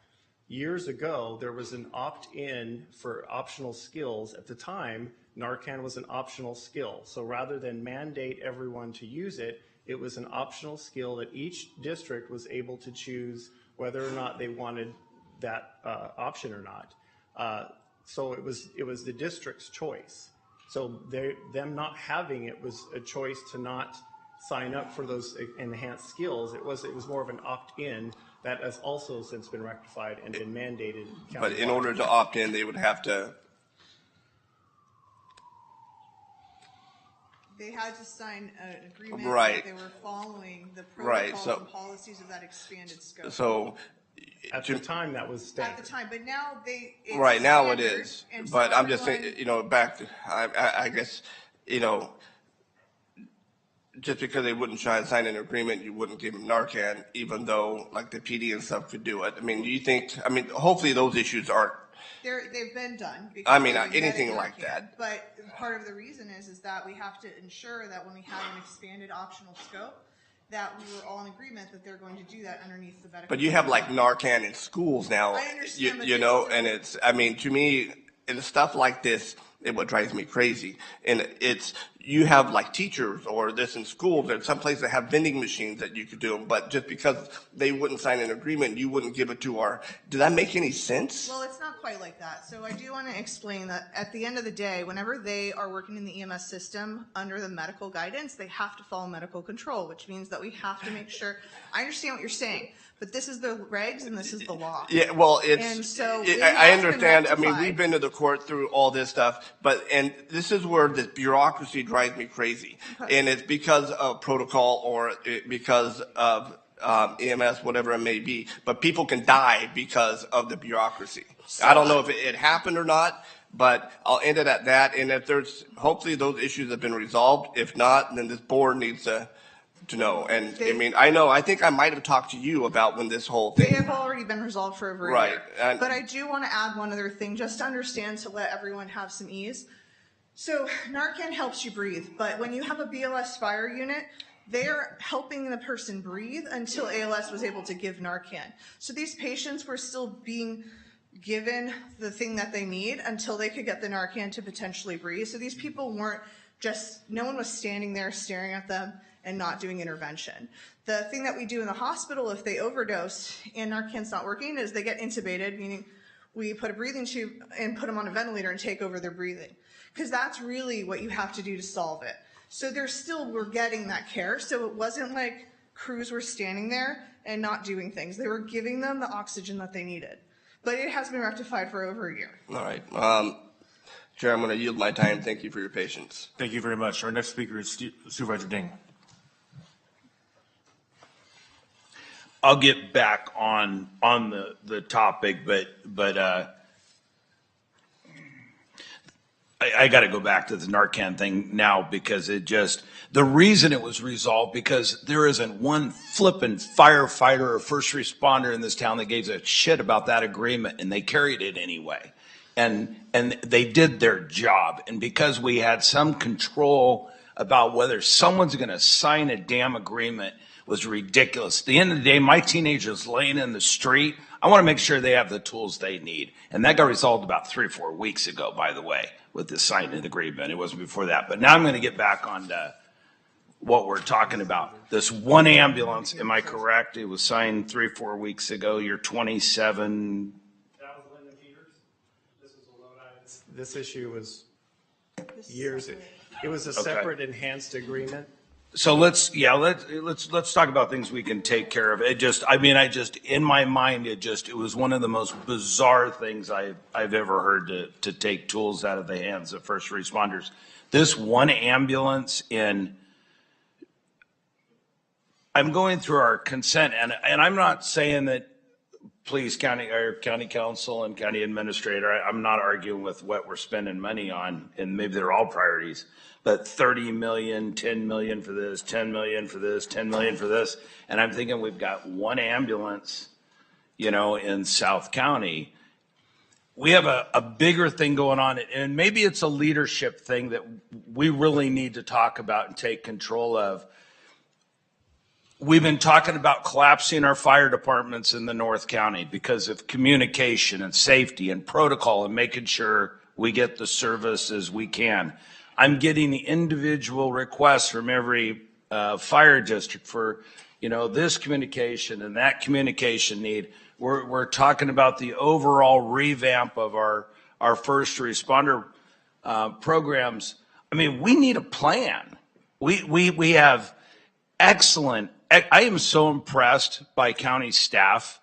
Years ago, there was an opt-in for optional skills. At the time, Narcan was an optional skill. So rather than mandate everyone to use it, it was an optional skill that each district was able to choose whether or not they wanted that option or not. So it was the district's choice. So them not having it was a choice to not sign up for those enhanced skills. It was more of an opt-in that has also since been rectified and been mandated. But in order to opt in, they would have to. They had to sign an agreement right. that they were following the protocols and policies of that expanded scope. So at the time, that was standard. At the time, but now it's right now it is. But so I'm just saying, back to, I guess, just because they wouldn't sign an agreement, you wouldn't give them Narcan, even though like the PD and stuff could do it. I mean, do you think? I mean, hopefully those issues aren't. They've been done. I mean, they've been anything vetted like Narcan. that. But part of the reason is that we have to ensure that when we have an expanded optional scope, that we were all in agreement that they're going to do that underneath the medical. But you have like Narcan in schools now. I understand, You know, and it's. I mean, to me, and stuff like this, it what drives me crazy. And it's you have like teachers or this in schools and some places that have vending machines that you could do them, but just because they wouldn't sign an agreement, you wouldn't give it to our. Does that make any sense? Well, it's not quite like that. So I do want to explain that at the end of the day, whenever they are working in the EMS system under the medical guidance, they have to follow medical control, which means that we have to make sure. I understand what you're saying, but this is the regs and this is the law. Yeah, well, it's. And so I understand. I mean, we've been to the court through all this stuff, and this is where the bureaucracy drives me crazy, and it's because of protocol or because of EMS, whatever it may be. But people can die because of the bureaucracy. I don't know if it happened or not, but I'll end it at that. And if there's, hopefully those issues have been resolved. If not, then this board needs to know. And I mean, I think I might have talked to you about when this whole thing. They have already been resolved for over a Right. year. But I do want to add one other thing just to understand to let everyone have some ease. So Narcan helps you breathe, but when you have a BLS fire unit, they are helping the person breathe until ALS was able to give Narcan. So these patients were still being given the thing that they need until they could get the Narcan to potentially breathe. So these people weren't just, no one was standing there staring at them and not doing intervention. The thing that we do in the hospital if they overdose and Narcan's not working is they get intubated, meaning we put a breathing tube and put them on a ventilator and take over their breathing. Because that's really what you have to do to solve it. So they're still, we're getting that care. So it wasn't like crews were standing there and not doing things. They were giving them the oxygen that they needed. But it has been rectified for over a year. All right. Chair, I'm going to yield my time. Thank you for your patience. Thank you very much. Our next speaker is Supervisor Ding. I'll get back on the topic, but I got to go back to the Narcan thing now because the reason it was resolved because there isn't one flippin' firefighter or first responder in this town that gave a shit about that agreement, and they carried it anyway. And they did their job. And because we had some control about whether someone's going to sign a damn agreement was ridiculous. At the end of the day, my teenager's laying in the street. I want to make sure they have the tools they need. And that got resolved about 3 or 4 weeks ago, by the way, with the signed agreement. It wasn't before that. But now I'm going to get back on to what we're talking about. This one ambulance, am I correct? It was signed 3 or 4 weeks ago. You're 27. That was Linda Peters. This was a loan item. This issue was years. It was a separate enhanced agreement. So let's talk about things we can take care of. In my mind, it was one of the most bizarre things I've ever heard to take tools out of the hands of first responders. This one ambulance I'm going through our consent and I'm not saying that please county council and county administrator, I'm not arguing with what we're spending money on and maybe they're all priorities. But 30 million, 10 million for this, 10 million for this, 10 million for this. And I'm thinking we've got one ambulance, in South County. We have a bigger thing going on, and maybe it's a leadership thing that we really need to talk about and take control of. We've been talking about collapsing our fire departments in the North County because of communication and safety and protocol and making sure we get the services we can. I'm getting the individual requests from every fire district for, this communication and that communication need. We're talking about the overall revamp of our first responder programs. I mean, we need a plan. We have excellent. I am so impressed by county staff.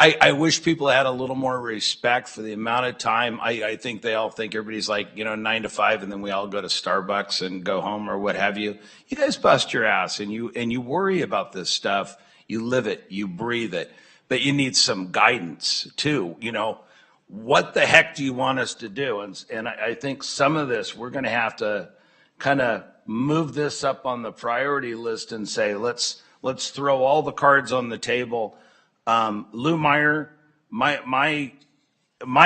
I wish people had a little more respect for the amount of time. I think they all think everybody's like, 9 to 5 and then we all go to Starbucks and go home or what have you. You guys bust your ass and you worry about this stuff. You live it, you breathe it, but you need some guidance too. What the heck do you want us to do? And I think some of this we're going to have to kind of move this up on the priority list and say, let's throw all the cards on the table. Lou Meyer, my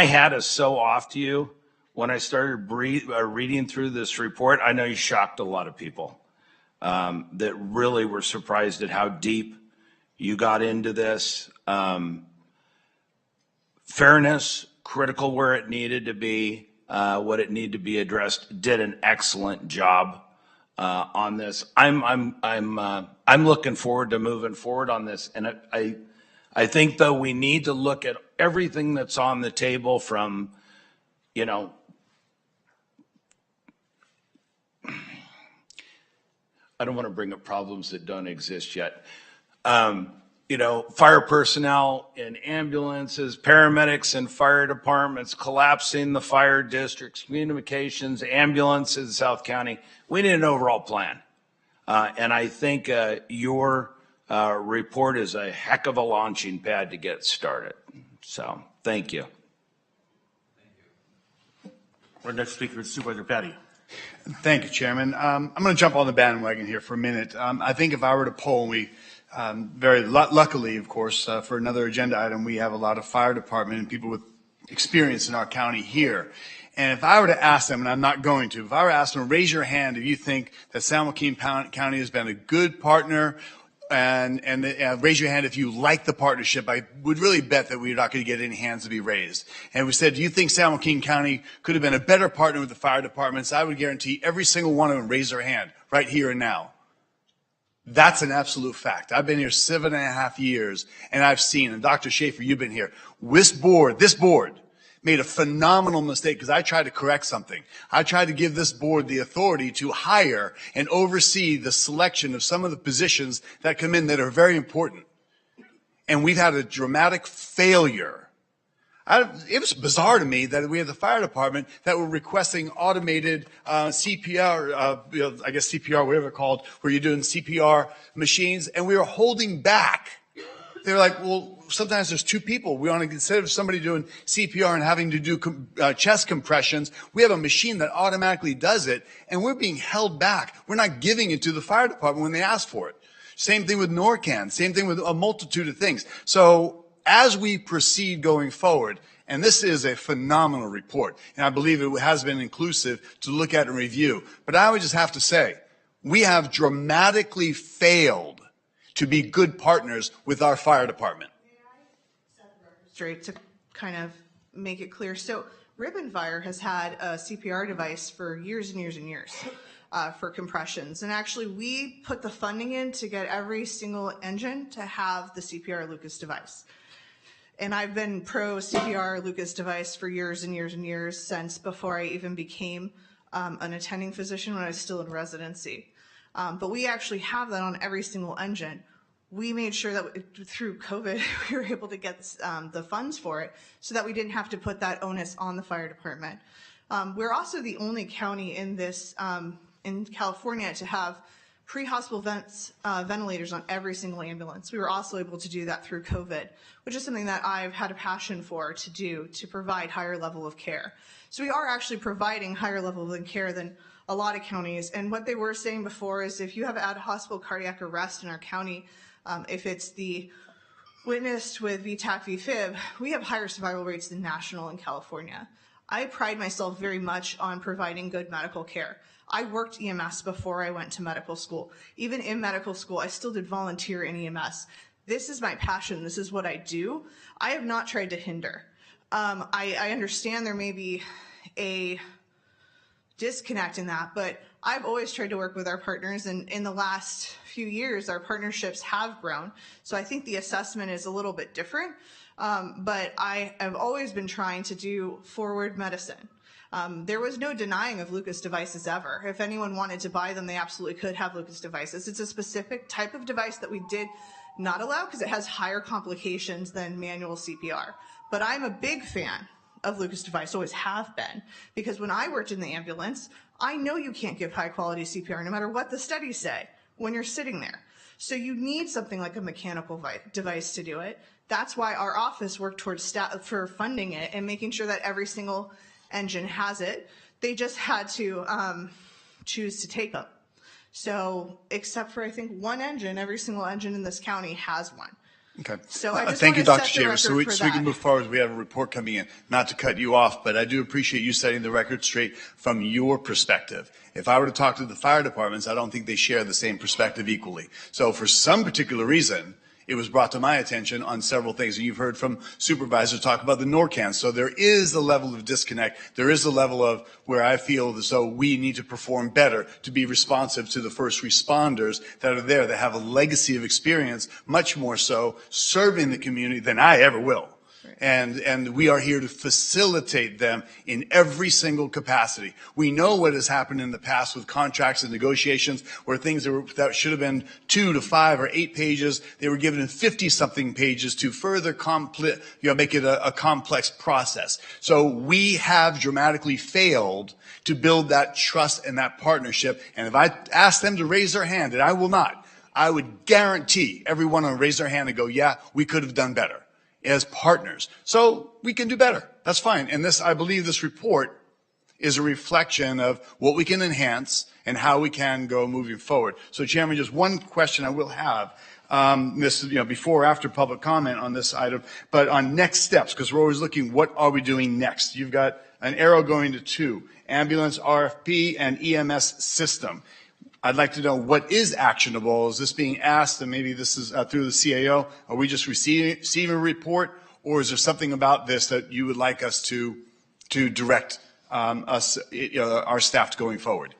hat is so off to you. When I started reading through this report, I know you shocked a lot of people that really were surprised at how deep you got into this. Fairness, critical where it needed to be, what it needed to be addressed. Did an excellent job on this. I'm looking forward to moving forward on this, and I think though we need to look at everything that's on the table from, you know, I don't want to bring up problems that don't exist yet. You know, fire personnel in ambulances, paramedics in fire departments, collapsing the fire districts, communications, ambulances in South County. We need an overall plan. And I think your report is a heck of a launching pad to get started. So, thank you. Our next speaker is Supervisor Patty. Thank you, Chairman. I'm going to jump on the bandwagon here for a minute. I think if I were to poll, very luckily, of course, for another agenda item, we have a lot of fire department and people with experience in our county here. And if I were to ask them, and I'm not going to, if I were to ask them, raise your hand if you think that San Joaquin County has been a good partner, and raise your hand if you like the partnership. I would really bet that we're not going to get any hands to be raised. And we said, do you think San Joaquin County could have been a better partner with the fire departments? I would guarantee every single one of them raise their hand right here and now. That's an absolute fact. I've been here 7.5 years, and I've seen, and Dr. Schaefer, you've been here, this board made a phenomenal mistake because I tried to correct something. I tried to give this board the authority to hire and oversee the selection of some of the positions that come in that are very important. And we've had a dramatic failure. It was bizarre to me that we had the fire department that were requesting automated CPR, I guess CPR, whatever it's called, where you're doing CPR machines, and we were holding back. They were like, well, sometimes there's two people. We want to, instead of somebody doing CPR and having to do chest compressions, we have a machine that automatically does it, and we're being held back. We're not giving it to the fire department when they ask for it. Same thing with Norcan. Same thing with a multitude of things. So as we proceed going forward, and this is a phenomenal report, and I believe it has been inclusive to look at and review, but I would just have to say, we have dramatically failed to be good partners with our fire department. Straight to kind of make it clear. So Ribbon Fire has had a CPR device for years and years and years for compressions. And actually we put the funding in to get every single engine to have the CPR Lucas device. And I've been pro CPR Lucas device for years and years and years since before I even became an attending physician when I was still in residency. But we actually have that on every single engine. We made sure that through COVID, we were able to get the funds for it so that we didn't have to put that onus on the fire department. We're also the only county in this, in California to have pre-hospital ventilators on every single ambulance. We were also able to do that through COVID, which is something that I've had a passion for to do, to provide higher level of care. So we are actually providing higher level of care than a lot of counties. And what they were saying before is if you have out-of-hospital cardiac arrest in our county, if it's the witnessed with VTAC, VFib, we have higher survival rates than national in California. I pride myself very much on providing good medical care. I worked EMS before I went to medical school. Even in medical school, I still did volunteer in EMS. This is my passion. This is what I do. I have not tried to hinder. I understand there may be a disconnect in that, but I've always tried to work with our partners, and in the last few years, our partnerships have grown. So I think the assessment is a little bit different, but I have always been trying to do forward medicine. There was no denying of Lucas devices ever. If anyone wanted to buy them, they absolutely could have Lucas devices. It's a specific type of device that we did not allow because it has higher complications than manual CPR. But I'm a big fan of Lucas device, always have been, because when I worked in the ambulance, I know you can't give high quality CPR no matter what the studies say when you're sitting there. So you need something like a mechanical device to do it. That's why our office worked towards for funding it and making sure that every single engine has it. They just had to choose to take them. So except for, I think, one engine, every single engine in this county has one. Okay. So I just Thank you, want Dr. to set the Shaver. So record we for can move forward. We have a report coming in. Not to cut you off, but I do appreciate you setting the record straight from your perspective. If I were to talk to the fire departments, I don't think they share the same perspective equally. So for some particular reason, it was brought to my attention on several things. And you've heard from supervisors talk about the NORCAN. So there is a level of disconnect. There is a level of where I feel as though we need to perform better to be responsive to the first responders that are there, that have a legacy of experience, much more so serving the community than I ever will. And we are here to facilitate them in every single capacity. We know what has happened in the past with contracts and negotiations where things that should have been 2 to 5 or 8 pages, they were given 50-something pages to further make it a complex process. So we have dramatically failed to build that trust and that partnership. And if I ask them to raise their hand, and I will not, I would guarantee everyone will raise their hand and go, yeah, we could have done better as partners. So we can do better. That's fine. And I believe this report is a reflection of what we can enhance and how we can go moving forward. So Chairman, just one question I will have. This is, before or after public comment on this item, but on next steps, because we're always looking, what are we doing next? You've got an arrow going to 2, ambulance RFP and EMS system. I'd like to know what is actionable. Is this being asked, and maybe this is through the CAO? Are we just receiving a report, or is there something about this that you would like us to direct our staff going forward?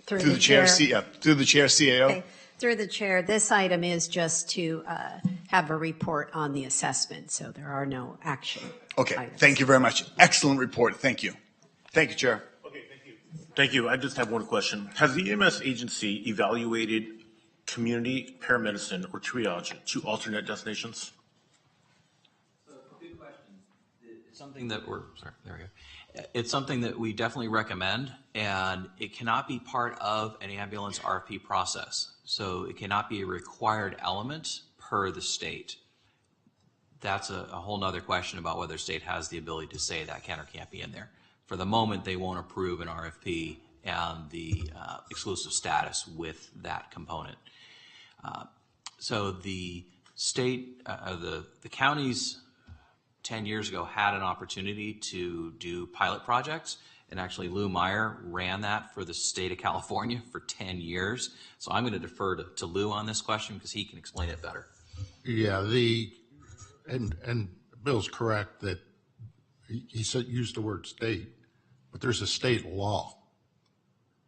Through the chair. Through the chair, CAO. Okay. Through the chair, this item is just to have a report on the assessment, so there are no action items. Thank you very much. Excellent report. Thank you. Thank you, Chair. Thank you. I just have one question. Has the EMS agency evaluated community paramedicine or triage to alternate destinations? Good question. It's something that It's something that we definitely recommend, and it cannot be part of an ambulance RFP process. So it cannot be a required element per the state. That's a whole nother question about whether state has the ability to say that can or can't be in there. For the moment, they won't approve an RFP and the exclusive status with that component. So the state, the counties 10 years ago had an opportunity to do pilot projects, and actually Lou Meyer ran that for the state of California for 10 years. So I'm going to defer to Lou on this question because he can explain it better. Yeah, and Bill's correct that he used the word state, but there's a state law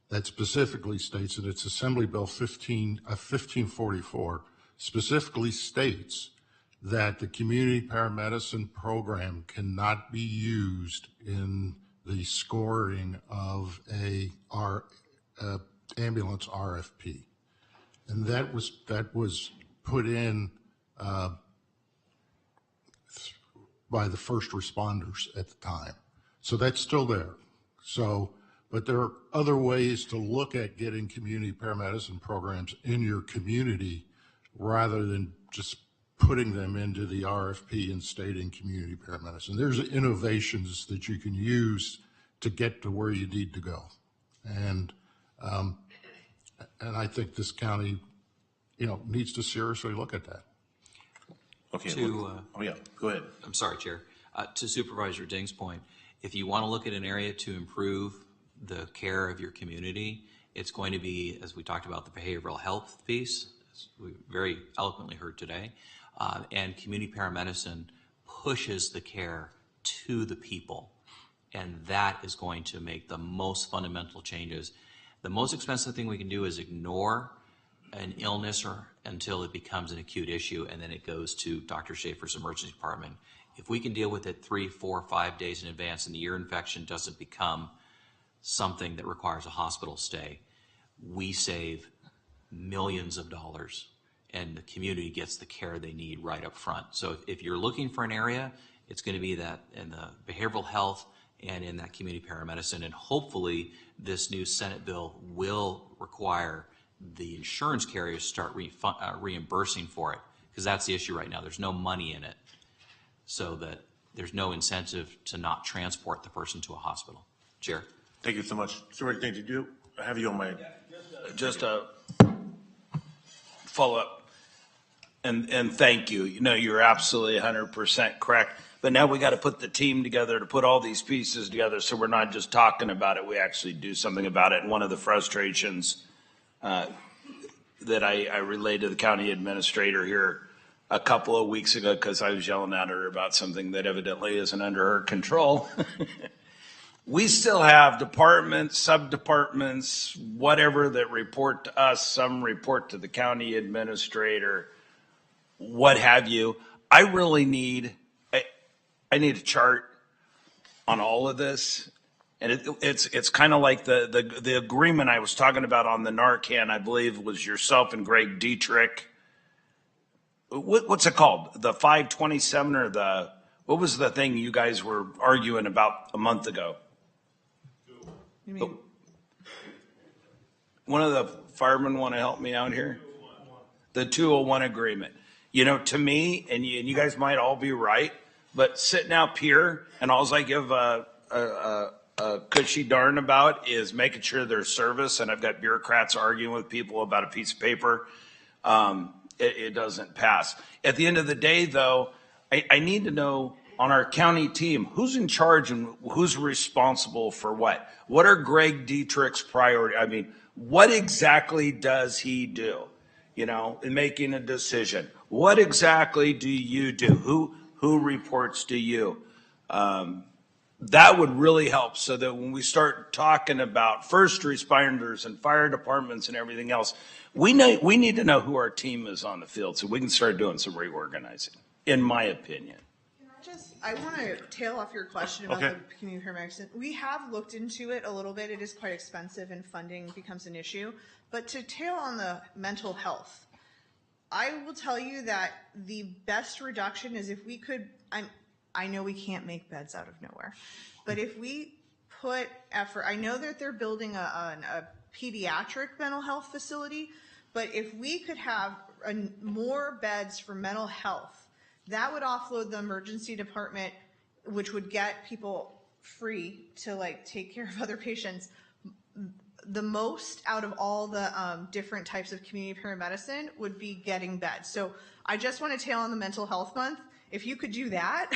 that specifically states, and it's Assembly Bill 1544, specifically states that the community paramedicine program cannot be used in the scoring of a ambulance RFP, and that was put in by the first responders at the time. So that's still there. But there are other ways to look at getting community paramedicine programs in your community rather than just putting them into the RFP and stating community paramedicine. There's innovations that you can use to get to where you need to go. And I think this county, needs to seriously look at that. Okay. Go ahead. I'm sorry, Chair. To Supervisor Ding's point, if you want to look at an area to improve the care of your community, it's going to be, as we talked about, the behavioral health piece, as we very eloquently heard today, and community paramedicine pushes the care to the people, and that is going to make the most fundamental changes. The most expensive thing we can do is ignore an illness until it becomes an acute issue, and then it goes to Dr. Schaefer's emergency department. If we can deal with it 3, 4, 5 days in advance and the ear infection doesn't become something that requires a hospital stay, we save millions of dollars and the community gets the care they need right up front. So if you're looking for an area, it's going to be that in the behavioral health and in that community paramedicine, and hopefully this new Senate bill will require the insurance carriers start reimbursing for it, because that's the issue right now. There's no money in it, so that there's no incentive to not transport the person to a hospital. Chair. Thank you so much. Supervisor, did you I have you on my. Just a follow-up. And thank you. You know, you're absolutely 100% correct. But now we got to put the team together to put all these pieces together so we're not just talking about it, we actually do something about it. And one of the frustrations that I relayed to the county administrator here a couple of weeks ago, because I was yelling at her about something that evidently isn't under her control. We still have departments, sub-departments, whatever, that report to us. Some report to the county administrator, what have you. I really need, I need a chart on all of this. And it's kind of like the agreement I was talking about on the Narcan, I believe was yourself and Greg Dietrich. What's it called? The 527 or what was the thing you guys were arguing about a month ago? You mean? One of the firemen want to help me out here? The 201 agreement. You know, to me, and you guys might all be right, but sitting up here and all I give a cushy darn about is making sure there's service, and I've got bureaucrats arguing with people about a piece of paper. It doesn't pass. At the end of the day, though, I need to know on our county team, who's in charge and who's responsible for what? What are Greg Dietrich's priority? I mean, what exactly does he do, you know, in making a decision? What exactly do you do? Who reports to you? That would really help so that when we start talking about first responders and fire departments and everything else, we need to know who our team is on the field so we can start doing some reorganizing, in my opinion. I want to tail off your question about the community paramedics. We have looked into it a little bit. It is quite expensive and funding becomes an issue. But to tail on the mental health, I will tell you that the best reduction is if we could, I know we can't make beds out of nowhere, but if we put effort, I know that they're building a pediatric mental health facility, but if we could have more beds for mental health, that would offload the emergency department, which would get people free to like take care of other patients. The most out of all the different types of community paramedicine would be getting beds. So I just want to tail on the mental health month. If you could do that,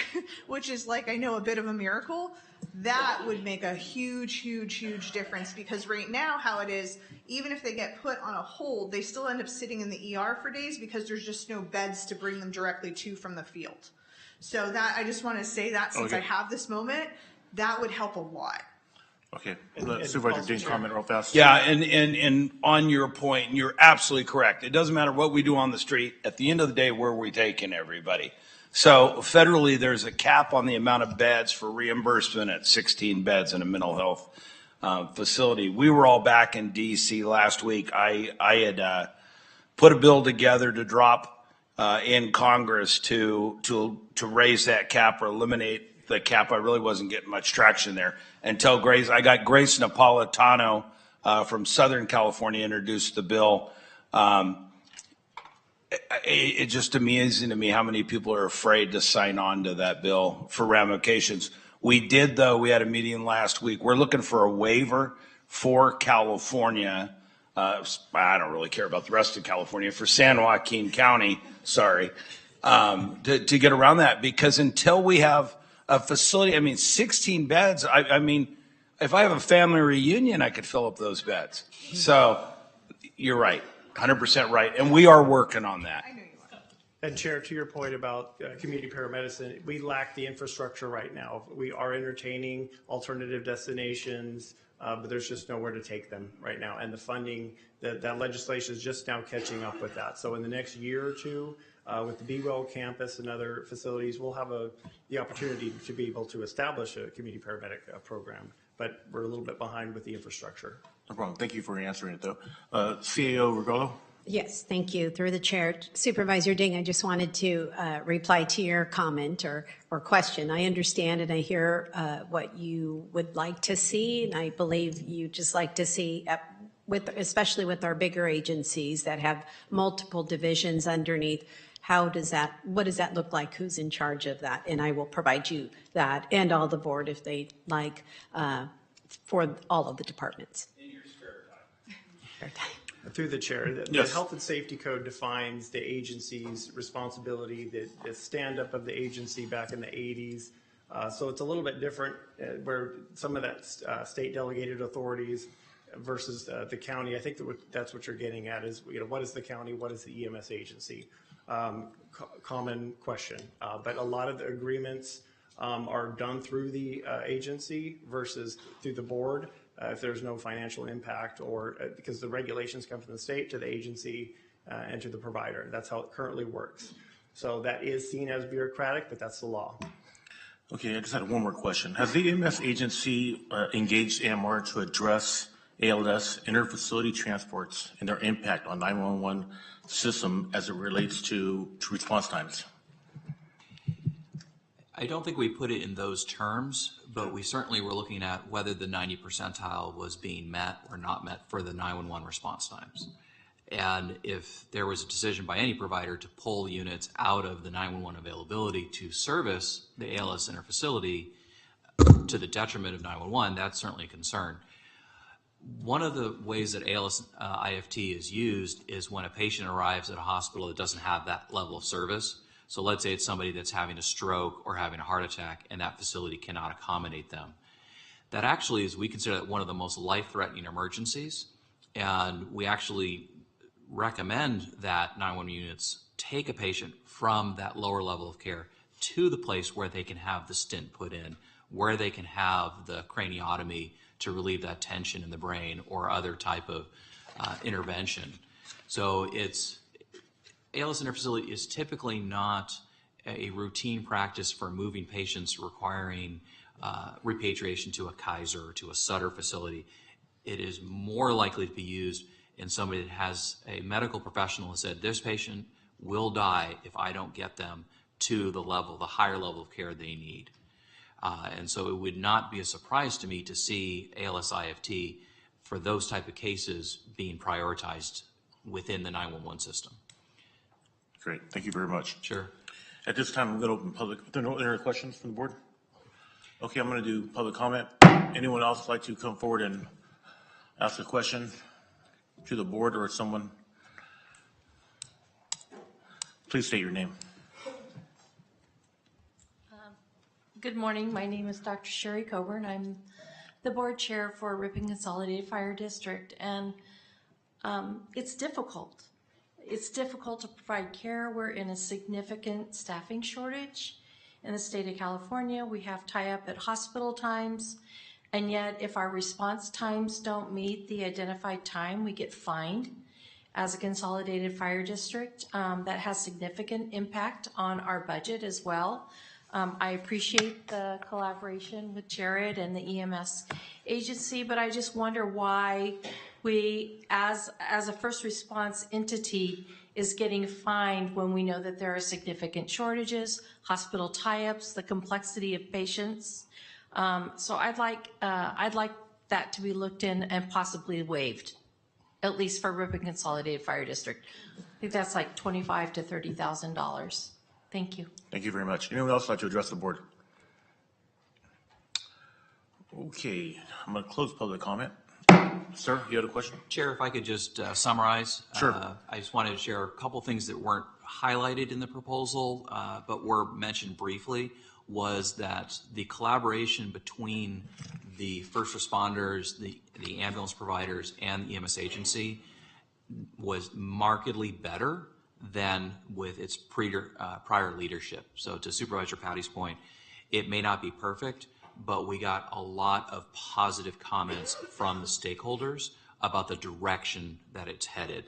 which is like, I know, a bit of a miracle, that would make a huge, huge, huge difference, because right now how it is, even if they get put on a hold, they still end up sitting in the ER for days because there's just no beds to bring them directly to from the field. So that, I just want to say that since I have this moment, that would help a lot. Okay, Supervisor Dean, comment real fast. Yeah, and on your point, you're absolutely correct. It doesn't matter what we do on the street. At the end of the day, where are we taking everybody? So federally, there's a cap on the amount of beds for reimbursement at 16 beds in a mental health facility. We were all back in D.C. last week. I had put a bill together to drop in Congress to raise that cap or eliminate the cap. I really wasn't getting much traction there until I got Grace Napolitano from Southern California introduced the bill. It's just amazing to me how many people are afraid to sign on to that bill for ramifications. We did, though. We had a meeting last week. We're looking for a waiver for California. I don't really care about the rest of California, for San Joaquin County, sorry, to get around that. Because until we have a facility, 16 beds, I mean, if I have a family reunion, I could fill up those beds. So you're right. 100% right, and we are working on that. And Chair, to your point about community paramedicine, we lack the infrastructure right now. We are entertaining alternative destinations, but there's just nowhere to take them right now. And the funding, that legislation is just now catching up with that. So in the next year or two, with the Be Well campus and other facilities, we'll have the opportunity to be able to establish a community paramedic program. But we're a little bit behind with the infrastructure. No problem. Thank you for answering it, though. CAO Regallo? Yes, thank you. Through the chair, Supervisor Ding, I just wanted to reply to your comment or question. I understand and I hear what you would like to see, and I believe you just like to see, especially with our bigger agencies that have multiple divisions underneath, what does that look like? Who's in charge of that? And I will provide you that and all the board if they like for all of the departments. In your spare time. Through the chair, the Yes. Health and Safety Code defines the agency's responsibility, the stand-up of the agency back in the 80s. So it's a little bit different where some of that state delegated authorities versus the county. I think that's what you're getting at is, what is the county, what is the EMS agency? Common question. But a lot of the agreements are done through the agency versus through the board. If there's no financial impact or because the regulations come from the state to the agency and to the provider. That's how it currently works. So that is seen as bureaucratic, but that's the law. Okay, I just had one more question. Has the EMS agency engaged AMR to address ALS interfacility transports and their impact on 911 system as it relates to response times? I don't think we put it in those terms, but we certainly were looking at whether the 90 percentile was being met or not met for the 911 response times. And if there was a decision by any provider to pull units out of the 911 availability to service the ALS interfacility to the detriment of 911, that's certainly a concern. One of the ways that ALS IFT is used is when a patient arrives at a hospital that doesn't have that level of service. So let's say it's somebody that's having a stroke or having a heart attack and that facility cannot accommodate them. That actually is, we consider that one of the most life-threatening emergencies, and we actually recommend that 911 units take a patient from that lower level of care to the place where they can have the stent put in, where they can have the craniotomy to relieve that tension in the brain or other type of intervention. So ALS interfacility is typically not a routine practice for moving patients requiring repatriation to a Kaiser or to a Sutter facility. It is more likely to be used in somebody that has a medical professional who said, this patient will die if I don't get them to the higher level of care they need. And so it would not be a surprise to me to see ALS IFT for those type of cases being prioritized within the 911 system. Great, thank you very much. Sure. At this time, I'm going to open public. Are there no other questions from the board? Okay, I'm going to do public comment. Anyone else like to come forward and ask a question to the board or someone? Please state your name. Good morning. My name is Dr. Sherry Coburn. I'm the board chair for Ripon Consolidated Fire District, and it's difficult. It's difficult to provide care. We're in a significant staffing shortage in the state of California. We have tie-up at hospital times, and yet if our response times don't meet the identified time, we get fined as a consolidated fire district. That has significant impact on our budget as well. I appreciate the collaboration with Jared and the EMS agency, but I just wonder why we, as a first response entity, is getting fined when we know that there are significant shortages, hospital tie-ups, the complexity of patients. So I'd like that to be looked in and possibly waived, at least for Ripon Consolidated Fire District. I think that's like $25,000 to $30,000. Thank you. Thank you very much. Anyone else like to address the board? Okay, I'm going to close public comment. Sir, you had a question? Chair, if I could just summarize. Sure. I just wanted to share a couple things that weren't highlighted in the proposal, but were mentioned briefly, was that the collaboration between the first responders, the ambulance providers, and the EMS agency was markedly better than with its prior leadership. So to Supervisor Patty's point, it may not be perfect, but we got a lot of positive comments from the stakeholders about the direction that it's headed.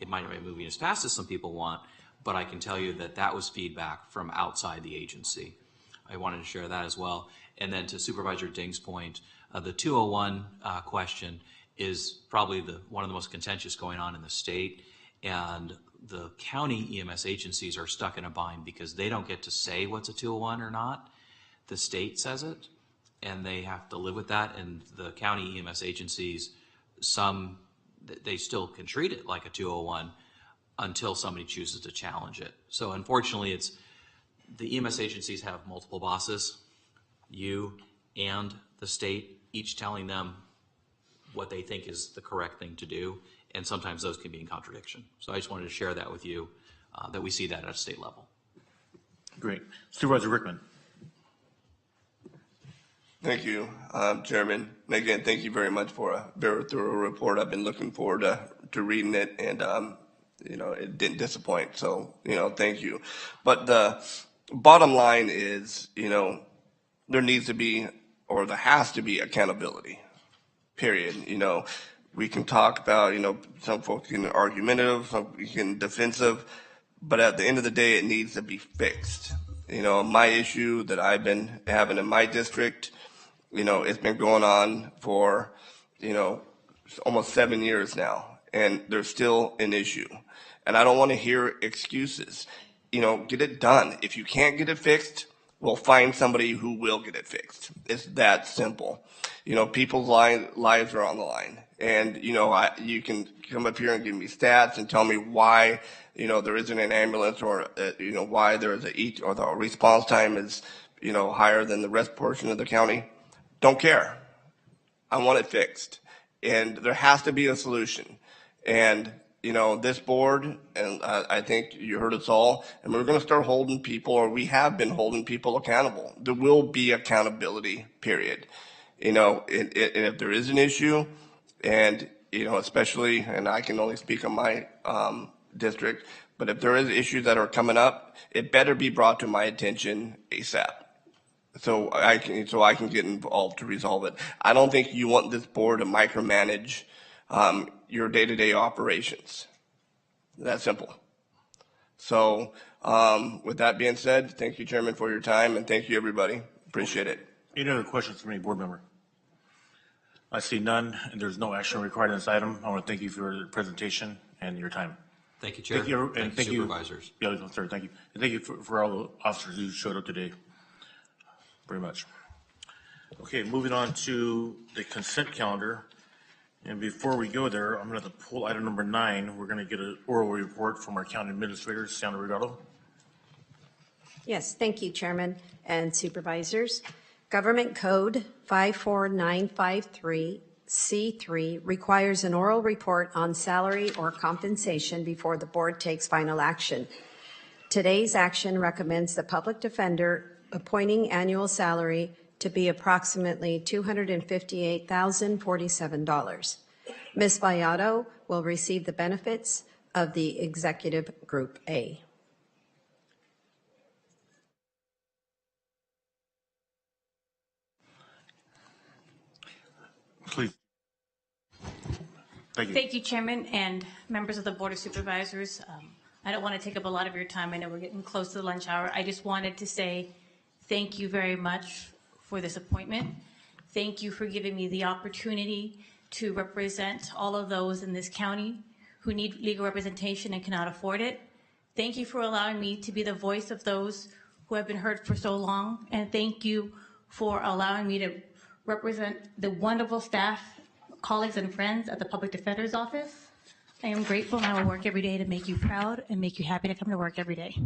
It might not be moving as fast as some people want, but I can tell you that that was feedback from outside the agency. I wanted to share that as well. And then to Supervisor Ding's point, the 201 question is probably one of the most contentious going on in the state, and the county EMS agencies are stuck in a bind because they don't get to say what's a 201 or not. The state says it, and they have to live with that. And the county EMS agencies, they still can treat it like a 201 until somebody chooses to challenge it. So unfortunately, the EMS agencies have multiple bosses, you and the state, each telling them what they think is the correct thing to do. and sometimes those can be in contradiction. So I just wanted to share that with you, that we see that at a state level. Great. Supervisor Rickman. Thank you, Chairman. And again, thank you very much for a very thorough report. I've been looking forward to reading it, and it didn't disappoint. So, thank you. But the bottom line is, there needs to be, or there has to be, accountability. Period. We can talk about, some folks can argumentative, some can defensive, but at the end of the day, it needs to be fixed. My issue that I've been having in my district, it's been going on for, almost 7 years now, and there's still an issue. And I don't want to hear excuses. Get it done. If you can't get it fixed, we'll find somebody who will get it fixed. It's that simple. People's lives are on the line. And, you can come up here and give me stats and tell me why, there isn't an ambulance, or, why there is or the response time is, higher than the rest portion of the county. Don't care. I want it fixed. And there has to be a solution. And, this board, and I think you heard us all, and we're going to start holding people, or we have been holding people accountable. There will be accountability, period. And if there is an issue, and, especially, and I can only speak on my district, but if there is issues that are coming up, it better be brought to my attention ASAP. So I can get involved to resolve it. I don't think you want this board to micromanage your day-to-day operations. That simple. So with that being said, thank you, Chairman, for your time, and thank you, everybody. Appreciate it. Any other questions from any board member? I see none, and there's no action required on this item. I want to thank you for your presentation and your time. Thank you, Chair. Thank you, and thank you, Supervisors. Yeah, sir, thank you. And thank you for all the officers who showed up today. Very much. Okay, moving on to the consent calendar. And before we go there, I'm going to pull item number 9. We're going to get an oral report from our county administrator, Sandra Regato. Yes, thank you, Chairman and Supervisors. Government Code 54953C3 requires an oral report on salary or compensation before the board takes final action. Today's action recommends the public defender appointing annual salary to be approximately $258,047. Ms. Vallado will receive the benefits of the Executive Group A. Please. Thank you. Thank you, Chairman and members of the Board of Supervisors. I don't want to take up a lot of your time. I know we're getting close to the lunch hour. I just wanted to say thank you very much for this appointment. Thank you for giving me the opportunity to represent all of those in this county who need legal representation and cannot afford it. Thank you for allowing me to be the voice of those who have been hurt for so long. And thank you for allowing me to represent the wonderful staff, colleagues, and friends at the Public Defender's Office. I am grateful, and I will work every day to make you proud and make you happy to come to work every day.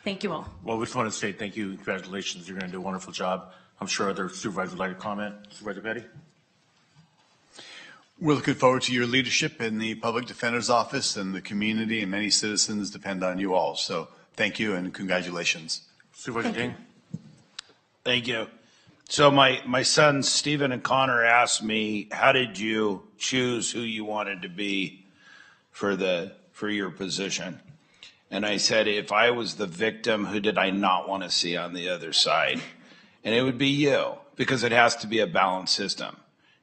Thank you all. Well, we just want to say thank you. Congratulations. You're going to do a wonderful job. I'm sure other supervisors would like to comment. Supervisor Petty? We're looking forward to your leadership in the Public Defender's Office, and the community and many citizens depend on you all. So thank you and congratulations. Supervisor Ding? Thank you. So my sons, Stephen and Connor, asked me, how did you choose who you wanted to be for your position? And I said, if I was the victim, who did I not want to see on the other side? And it would be you, because it has to be a balanced system.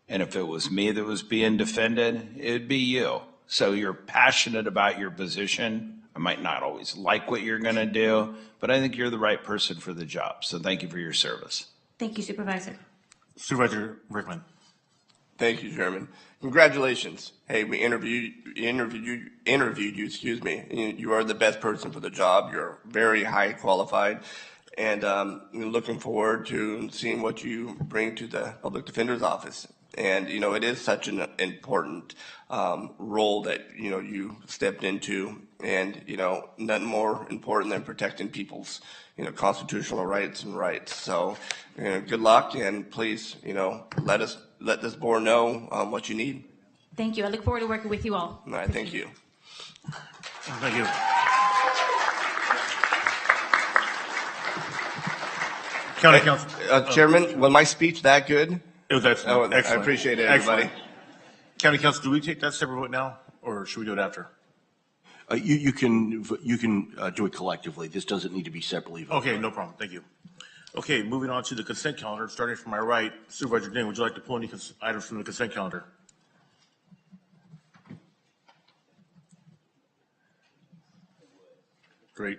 And if it was me that was being defended, it'd be you. So you're passionate about your position. I might not always like what you're going to do, but I think you're the right person for the job. So thank you for your service. Thank you, Supervisor. Supervisor Rickman? Thank you, Chairman. Congratulations. Hey, we interviewed you, excuse me. You are the best person for the job. You're very high qualified. And looking forward to seeing what you bring to the Public Defender's Office. And, it is such an important role that, you stepped into. And, nothing more important than protecting people's, constitutional rights and rights. So, good luck, and please, let this board know what you need. Thank you. I look forward to working with you all. All right, thank you. Thank you. County Council. Chairman, was my speech that good? It was excellent. Oh, Excellent. I appreciate it, everybody. Excellent. County Council, do we take that separate vote now, or should we do it after? You can do it collectively. This doesn't need to be separately voted. Okay, no problem. Thank you. Okay, moving on to the consent calendar, starting from my right. Supervisor Ding, would you like to pull any items from the consent calendar? Great.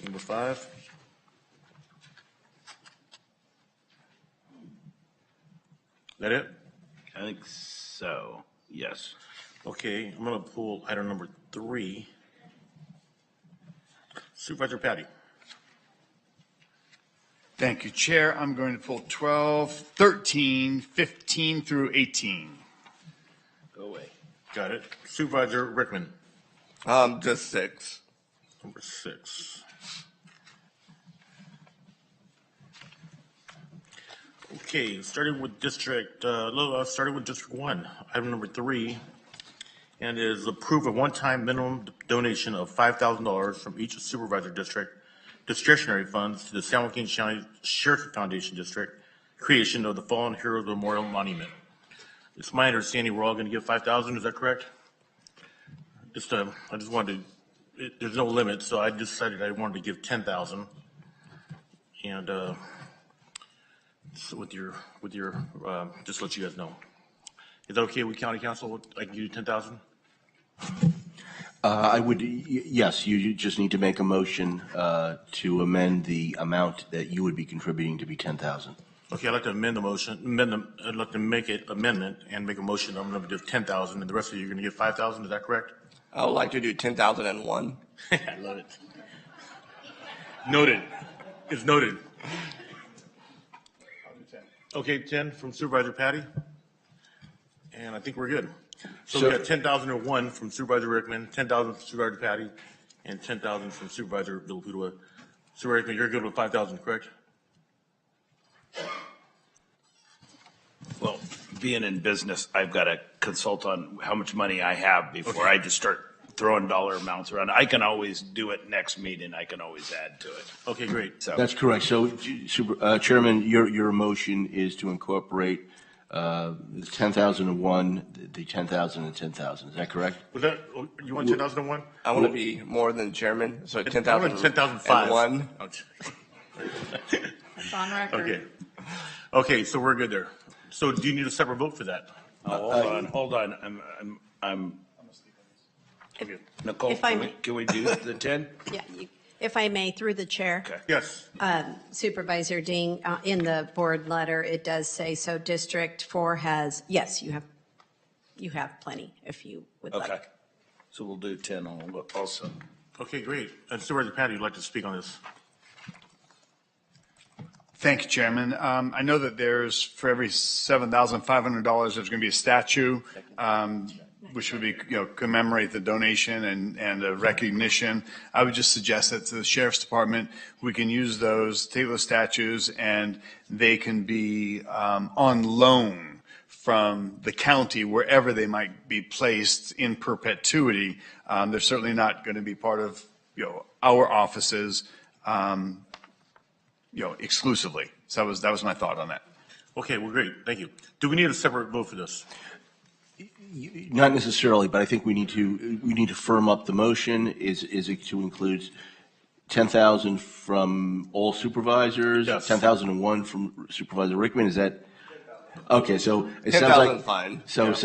Number 5. That it? I think so. Yes. Okay, I'm going to pull item number 3. Supervisor Patty. Thank you, Chair. I'm going to pull 12, 13, 15 through 18. Go away. Got it. Supervisor Rickman. Just 6. Number 6. Okay, starting with District 1, item number 3, and is approve a one-time minimum donation of $5,000 from each supervisor district discretionary funds to the San Joaquin County Sheriff Foundation District, creation of the Fallen Heroes Memorial Monument. It's my understanding we're all going to give $5,000. Is that correct? I just wanted to. There's no limit, so I decided I wanted to give $10,000. And so with your just to let you guys know. Is that okay with County Council? I can give you $10,000. I would, yes, you just need to make a motion to amend the amount that you would be contributing to be 10,000. Okay, I'd like to amend the motion. I'd like to make it amendment and make a motion. I'm going to give 10,000, and the rest of you are going to give 5,000. Is that correct? I would like to do 10,001. I love it. Noted. It's noted. Okay, 10 from Supervisor Patty, and I think we're good. So we got 10,001 from Supervisor Rickman, 10,000 from Supervisor Patty, and 10,000 from Supervisor Villaputua. Supervisor Rickman, you're good with 5,000, correct? Well, being in business, I've got to consult on how much money I have before I just start throwing dollar amounts around. I can always do it next meeting. I can always add to it. Okay, great. So that's correct. So, Chairman, your motion is to incorporate the 10,001, the 10,000, and 10,000. Is that correct? Was that you want 10,001? I want to be more than chairman, so 10,000. 10,005. It's on record. Okay, so we're good there. So do you need a separate vote for that? Hold on. I'm. Nicole, can we do the 10? Yeah, if I may, through the chair. Okay. Yes. Supervisor Ding, in the board letter, it does say, so District 4 has, yes, you have plenty if you would like. Okay. So we'll do 10 also. Okay, great. And Supervisor Patty, you'd like to speak on this? Thank you, Chairman. I know that there's, for every $7,500, there's going to be a statue, which would be, commemorate the donation and the recognition. I would just suggest that to the Sheriff's Department, we can use those, take those statues, and they can be on loan from the county wherever they might be placed in perpetuity. They're certainly not going to be part of, our offices, exclusively. So that was my thought on that. Okay, well, great. Thank you. Do we need a separate vote for this? Not necessarily, but I think we need to firm up the motion. Is it to include 10,000 from all supervisors? Yes. 10,001 from Supervisor Rickman? Is that okay? So it 10,000 sounds like fine. So yeah. It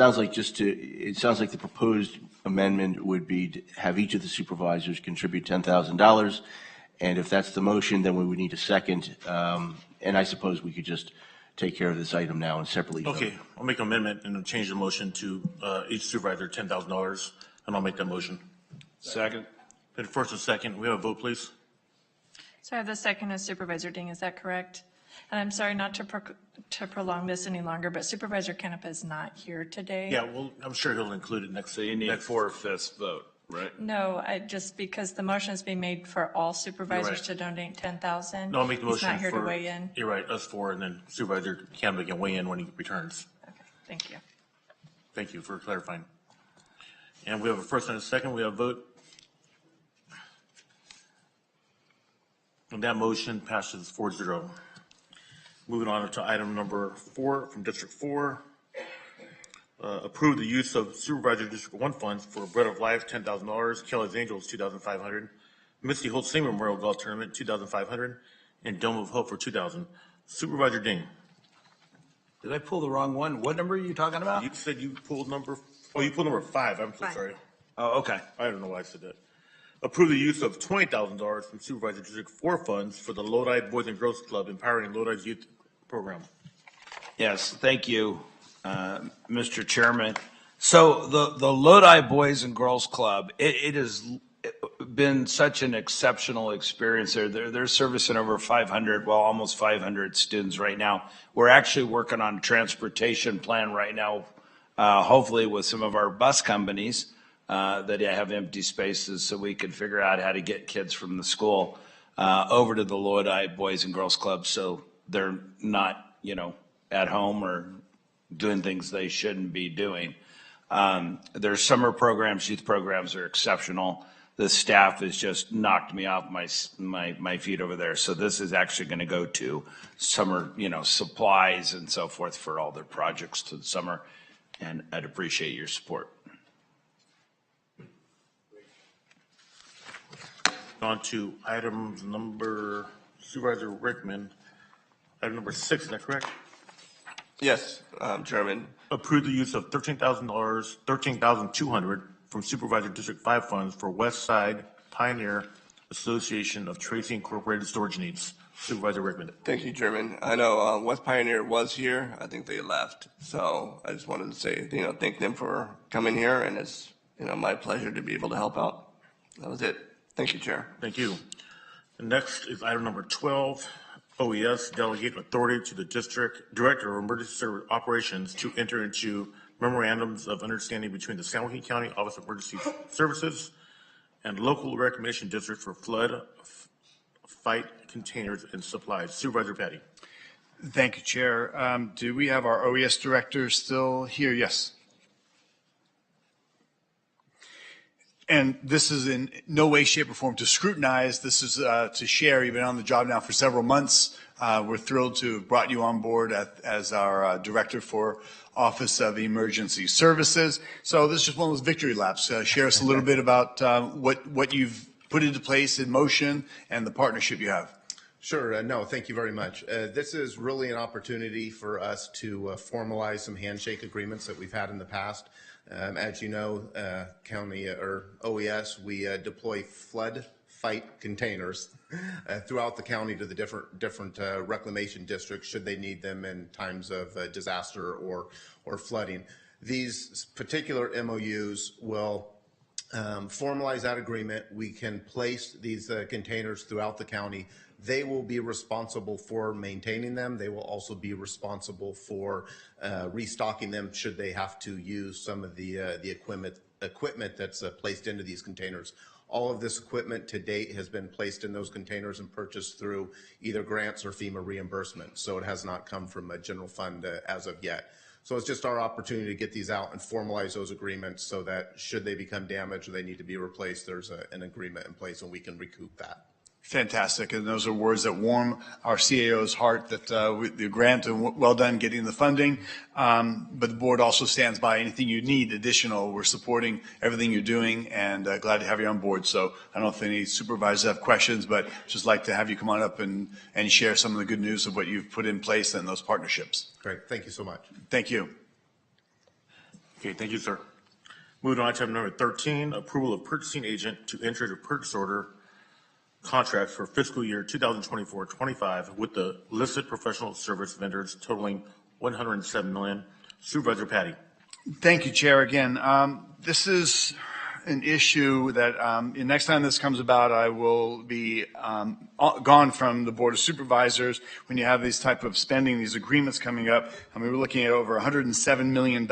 sounds like the proposed amendment would be to have each of the supervisors contribute $10,000, and if that's the motion, then we would need a second. And I suppose we could just take care of this item now and separately vote. Okay, I'll make an amendment and change the motion to each supervisor $10,000, and I'll make that motion. Second. And first and second, we have a vote, please. So I have the second is Supervisor Ding, is that correct? And I'm sorry not to prolong this any longer, but Supervisor Canepa is not here today. Yeah, well, I'm sure he'll include it next. So you need a 4/5 vote. right? No, just because the motion is being made for all supervisors to donate 10,000. No, I'll make the motion. He's not here for, to weigh in. You're right, us four, and then Supervisor Campbell can weigh in when he returns. Okay, thank you. Thank you for clarifying. And we have a first and a second. We have a vote. And that motion passes 4-0. Moving on to item number 4 from District 4. Approve the use of Supervisor District 1 funds for Bread of Life, $10,000, Kelly's Angels, $2,500, Misty Holt Senior Memorial Golf Tournament, $2,500, and Dome of Hope for $2,000. Supervisor Ding. Did I pull the wrong one? What number are you talking about? You said you pulled number, you pulled number 5. I'm so sorry. Oh, okay. I don't know why I said that. Approve the use of $20,000 from Supervisor District 4 funds for the Lodi Boys and Girls Club, empowering Lodi's youth program. Yes, thank you, Mr. Chairman. So the Lodi Boys and Girls Club, it has been such an exceptional experience there. They're servicing over 500, well, almost 500 students right now. We're actually working on a transportation plan right now, hopefully with some of our bus companies that have empty spaces so we can figure out how to get kids from the school over to the Lodi Boys and Girls Club so they're not, at home or doing things they shouldn't be doing. Their summer programs, youth programs are exceptional. The staff has just knocked me off my feet over there. So this is actually going to go to summer, supplies and so forth for all their projects to the summer. And I'd appreciate your support. On to item number, Supervisor Rickman, item number 6, is that correct? Yes, Chairman. Approve the use of $13,200 from Supervisor District 5 funds for West Side Pioneer Association of Tracy Incorporated storage needs. Supervisor Rickman. Thank you, Chairman. I know West Pioneer was here. I think they left. So I just wanted to say, thank them for coming here, and it's, my pleasure to be able to help out. That was it. Thank you, Chair. Thank you. The next is item number 12. OES delegate authority to the District Director of Emergency Service Operations to enter into memorandums of understanding between the San Joaquin County Office of Emergency Services and local reclamation districts for flood fight containers and supplies. Supervisor Patty. Thank you, Chair. Do we have our OES Director still here? Yes. And this is in no way, shape, or form to scrutinize. This is to share. You've been on the job now for several months. We're thrilled to have brought you on board as our Director for Office of Emergency Services. So this is just one of those victory laps. Share us a little bit about what you've put into place in motion and the partnership you have. Sure. No, thank you very much. This is really an opportunity for us to formalize some handshake agreements that we've had in the past. As you know, county or OES, we deploy flood fight containers throughout the county to the different reclamation districts should they need them in times of disaster or flooding. These particular MOUs will formalize that agreement. We can place these containers throughout the county. They will be responsible for maintaining them. They will also be responsible for restocking them should they have to use some of the equipment that's placed into these containers. All of this equipment to date has been placed in those containers and purchased through either grants or FEMA reimbursement. So it has not come from a general fund as of yet. So it's just our opportunity to get these out and formalize those agreements so that should they become damaged or they need to be replaced, there's an agreement in place and we can recoup that. Fantastic. And those are words that warm our CAO's heart that the grant and well done getting the funding. But the board also stands by anything you need additional. We're supporting everything you're doing and glad to have you on board. So I don't know if any supervisors have questions, but just like to have you come on up and share some of the good news of what you've put in place and those partnerships. Great. Thank you so much. Thank you. Okay, thank you, sir. Moving on to item number 13, approval of purchasing agent to enter into purchase order contracts for fiscal year 2024-25 with the listed professional service vendors totaling $107 million. Supervisor Patty. Thank you, Chair. Again, this is an issue that next time this comes about, I will be gone from the Board of Supervisors. When you have these type of spending, these agreements coming up, I mean, we're looking at over $107 million.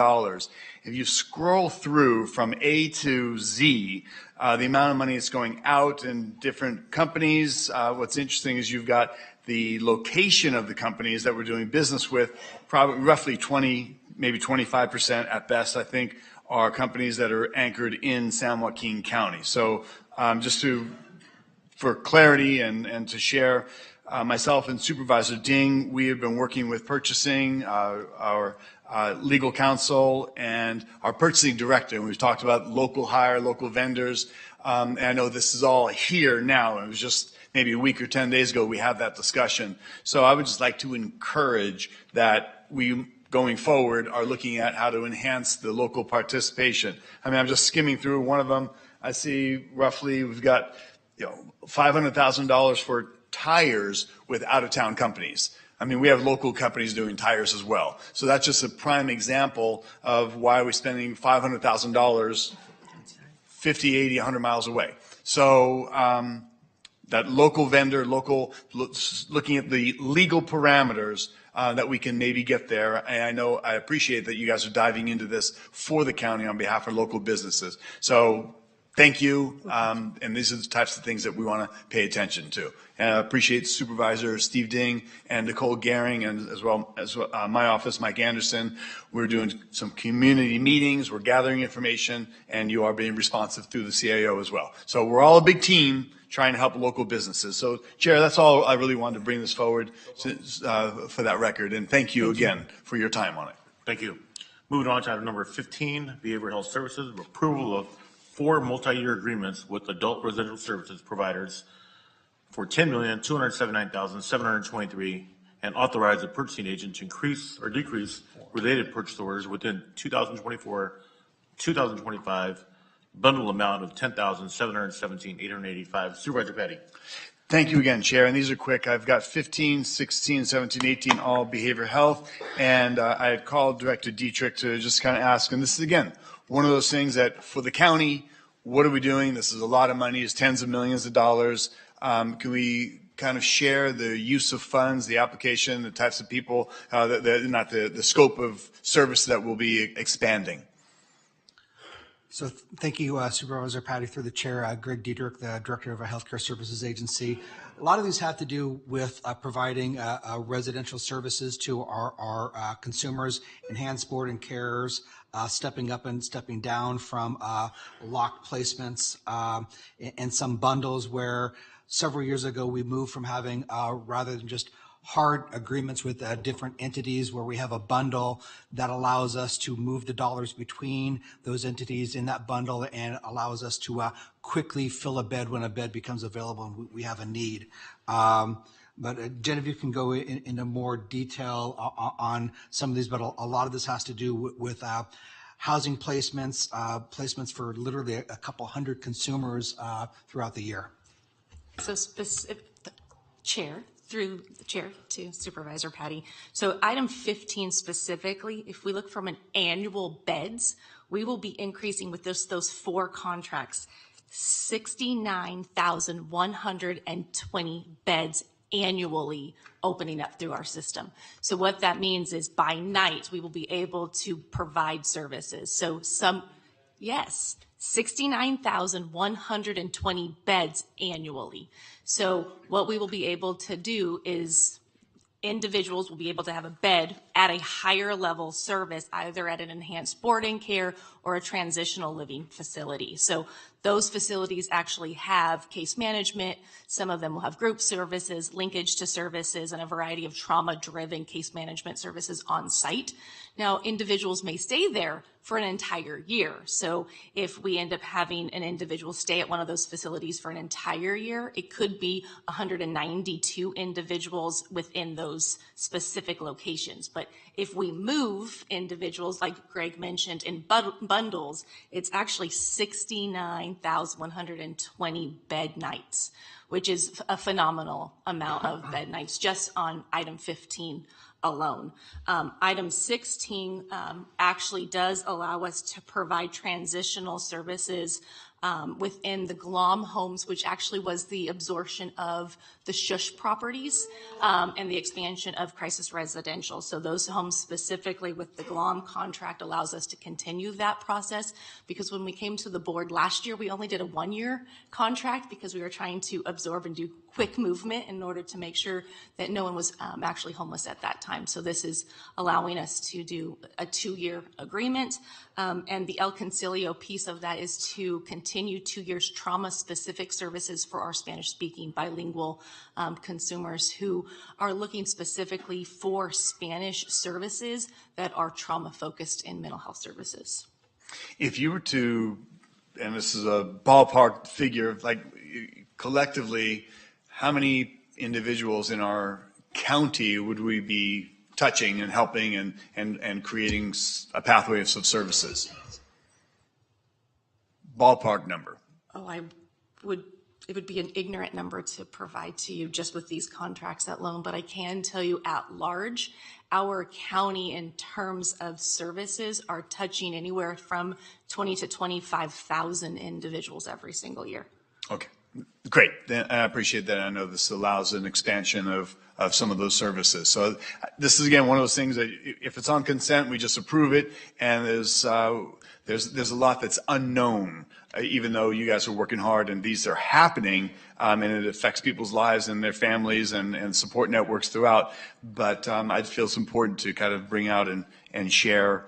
If you scroll through from A to Z, the amount of money that's going out in different companies, what's interesting is you've got the location of the companies that we're doing business with, probably roughly 20, maybe 25% at best, I think, are companies that are anchored in San Joaquin County. So for clarity and to share, myself and Supervisor Ding, we have been working with purchasing, our legal counsel, and our purchasing director. And we've talked about local hire, local vendors. And I know this is all here now. It was just maybe a week or 10 days ago we had that discussion. So I would just like to encourage that we, going forward, are looking at how to enhance the local participation. I mean, I'm just skimming through one of them. I see roughly we've got $500,000 for tires with out-of-town companies. I mean, we have local companies doing tires as well. So that's just a prime example of why we're spending $500,000 50, 80, 100 miles away. So that local vendor, looking at the legal parameters that we can maybe get there. And I appreciate that you guys are diving into this for the county on behalf of local businesses. So thank you. And these are the types of things that we want to pay attention to. And I appreciate Supervisor Steve Ding and Nicole Gehring, and as well as my office, Mike Anderson. We're doing some community meetings. We're gathering information, and you are being responsive through the CAO as well. So we're all a big team trying to help local businesses. So, Chair, that's all I really wanted to bring this forward for that record. And thank you again for your time on it. Thank you. Moving on to item number 15, Behavioral Health Services, approval of 4 multi-year agreements with adult residential services providers for $10,279,723, and authorize the purchasing agent to increase or decrease related purchase orders within 2024-2025 bundle amount of $10,717,885. Supervisor Patty. Thank you again, Chair. And these are quick. I've got 15, 16, 17, 18, all behavioral health. And I had called Director Dietrich to just kind of ask, and this is, again, one of those things that for the county, what are we doing? This is a lot of money. It's tens of millions of dollars. Can we kind of share the use of funds, the application, the types of people, the scope of service that we'll be expanding? So thank you, Supervisor Patty, through the chair, Greg Dietrich, the Director of a Healthcare Services Agency. A lot of these have to do with providing residential services to our consumers, enhanced board and carers, stepping up and stepping down from locked placements, and some bundles where several years ago we moved from having, rather than just hard agreements with different entities, where we have a bundle that allows us to move the dollars between those entities in that bundle and allows us to quickly fill a bed when a bed becomes available and we have a need. But Genevieve can go into more detail on some of these, but a lot of this has to do with housing placements, placements for literally a couple hundred consumers throughout the year. So Chair, through the chair to Supervisor Patty. So item 15 specifically, if we look from an annual beds, we will be increasing with those 4 contracts, 69,120 beds annually opening up through our system. So what that means is by night, we will be able to provide services. So 69,120 beds annually. So what we will be able to do is individuals will be able to have a bed at a higher level service, either at an enhanced boarding care or a transitional living facility. So those facilities actually have case management. Some of them will have group services, linkage to services, and a variety of trauma-driven case management services on site. Now, individuals may stay there for an entire year. So if we end up having an individual stay at one of those facilities for an entire year, it could be 192 individuals within those specific locations. But if we move individuals, like Greg mentioned, in bundles, it's actually 69,120 bed nights, which is a phenomenal amount of bed nights just on item 15 alone. Item 16 actually does allow us to provide transitional services within the Glom homes, which actually was the absorption of the Shush properties and the expansion of crisis residential. So those homes specifically with the Glom contract allows us to continue that process, because when we came to the board last year, we only did a 1-year contract because we were trying to absorb and do quick movement in order to make sure that no one was actually homeless at that time. So this is allowing us to do a 2-year agreement. And the El Concilio piece of that is to continue 2 years trauma-specific services for our Spanish-speaking bilingual consumers who are looking specifically for Spanish services that are trauma-focused in mental health services. If you were to, and this is a ballpark figure, like collectively, how many individuals in our county would we be touching and helping and creating a pathway of services? Ballpark number. Oh, it would be an ignorant number to provide to you just with these contracts alone, but I can tell you at large, our county in terms of services are touching anywhere from 20 to 25,000 individuals every single year. Okay, great. I appreciate that. I know this allows an expansion of some of those services. So this is, again, one of those things that if it's on consent, we just approve it, and there's a lot that's unknown, even though you guys are working hard and these are happening, and it affects people's lives and their families and support networks throughout. But I feel it's important to kind of bring out and share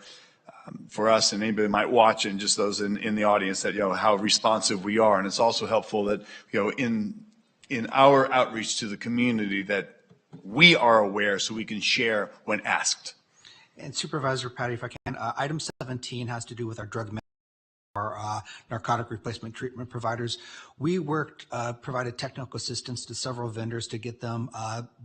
for us and anybody that might watch and just those in the audience that, how responsive we are. And it's also helpful that, in our outreach to the community that we are aware so we can share when asked. And Supervisor Patty, if I can, item 17 has to do with our our narcotic replacement treatment providers. We provided technical assistance to several vendors to get them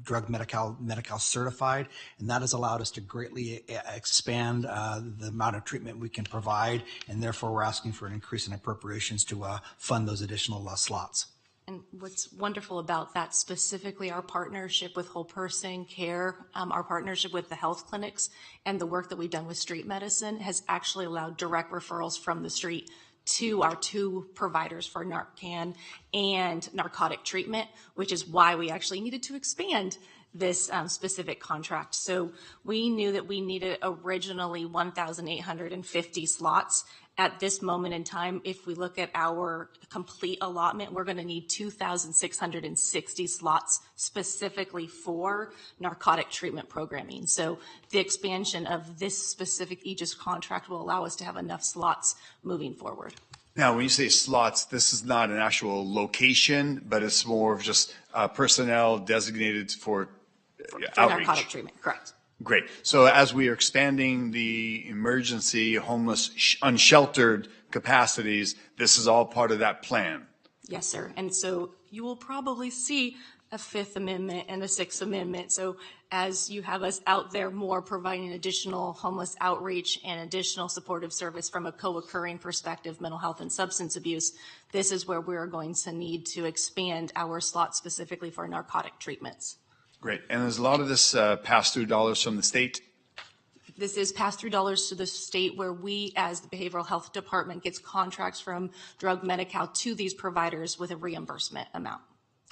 drug Medi-Cal certified, and that has allowed us to greatly expand the amount of treatment we can provide, and therefore we're asking for an increase in appropriations to fund those additional slots. And what's wonderful about that, specifically our partnership with Whole Person Care, our partnership with the health clinics, and the work that we've done with street medicine has actually allowed direct referrals from the street to our 2 providers for Narcan and narcotic treatment, which is why we actually needed to expand this specific contract. So we knew that we needed originally 1,850 slots. At this moment in time, if we look at our complete allotment, we're going to need 2,660 slots specifically for narcotic treatment programming. So the expansion of this specific Aegis contract will allow us to have enough slots moving forward. Now, when you say slots, this is not an actual location, but it's more of just personnel designated for outreach. Narcotic treatment, correct. Great. So as we are expanding the emergency homeless unsheltered capacities, this is all part of that plan. Yes, sir. And so you will probably see a 5th Amendment and a 6th Amendment. So as you have us out there more providing additional homeless outreach and additional supportive service from a co-occurring perspective, mental health and substance abuse, this is where we're going to need to expand our slots specifically for narcotic treatments. Great. And there's a lot of this pass-through dollars from the state? This is pass-through dollars to the state where we, as the Behavioral Health Department, gets contracts from Drug Medi-Cal to these providers with a reimbursement amount.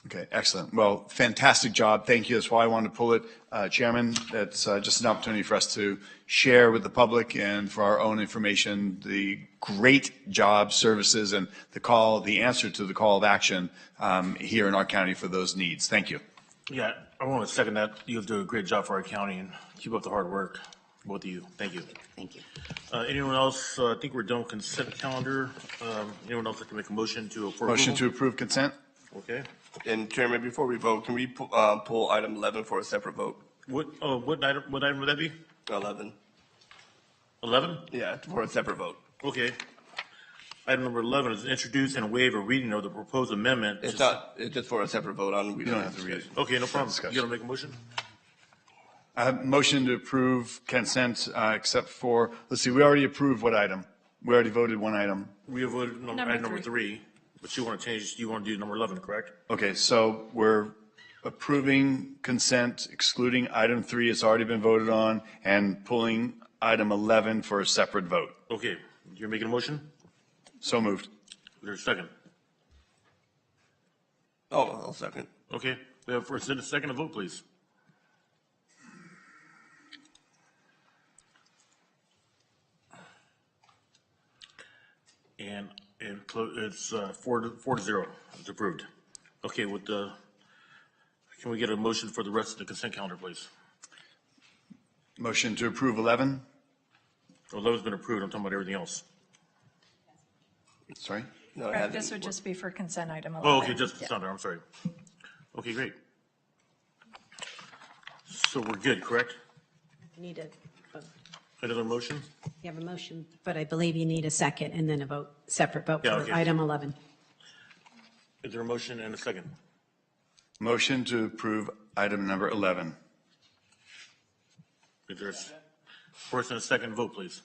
Okay, excellent. Well, fantastic job. Thank you. That's why I wanted to pull it, Chairman. That's just an opportunity for us to share with the public and for our own information the great job, services, and the answer to the call of action here in our county for those needs. Thank you. Yeah, I want to second that. You do a great job for our county and keep up the hard work, both of you. Thank you. Thank you. Anyone else? I think we're done with consent calendar. Anyone else that can make a motion to approve? Motion to approve consent. Okay. And Chairman, before we vote, can we pull item 11 for a separate vote? What item would that be? 11. 11? Yeah, for a separate vote. Okay. Item number 11 is introduce and waive a reading of the proposed amendment. It's just for a separate vote. We don't have to read it. Okay, no problem. You gonna make a motion? Motion to approve consent, except for, let's see, we already approved what item? We already voted one item. We have voted item number 3, but you want to change, you want to do number 11, correct? Okay, so we're approving consent, excluding item 3 has already been voted on, and pulling item 11 for a separate vote. Okay, you're making a motion? So moved. Is there a second? Oh, I'll second. Okay, we have first and a second, a vote, please. And it's 4-0. It's approved. Okay, can we get a motion for the rest of the consent calendar, please? Motion to approve 11. 11's been approved. I'm talking about everything else. Sorry? No, Right, this would just be for consent item 11. Oh, okay, just consent. I'm sorry. Okay, great. So we're good, correct? Need Another motion? you have a motion, but I believe you need a second and then a vote, separate vote Yeah, for okay. item 11. Is there a motion and a second? Motion to approve item number 11. Is there a first and a second vote, please?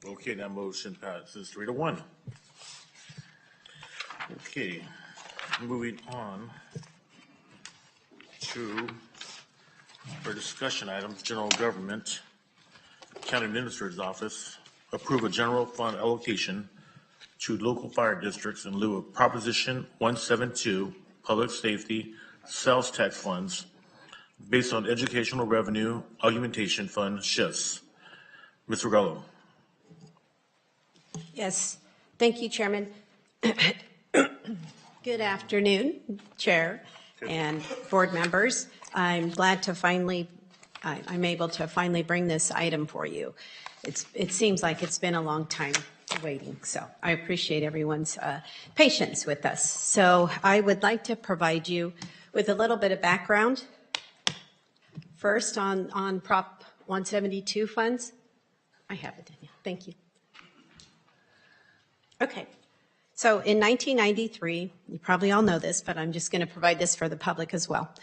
Okay, that motion passes 3-1. Okay, moving on to our discussion items, general government, county administrator's office, approve a general fund allocation to local fire districts in lieu of Proposition 172, public safety, sales tax funds, based on educational revenue augmentation fund shifts. Mr. Gallo. Yes, thank you, Chairman. Good afternoon, Chair and board members. I'm glad to I'm able to finally bring this item for you. It seems like it's been a long time waiting, so I appreciate everyone's patience with us. So I would like to provide you with a little bit of background. First on Prop 172 funds. I have it, Danielle. Thank you. Okay. So in 1993, you probably all know this, but I'm just going to provide this for the public as well.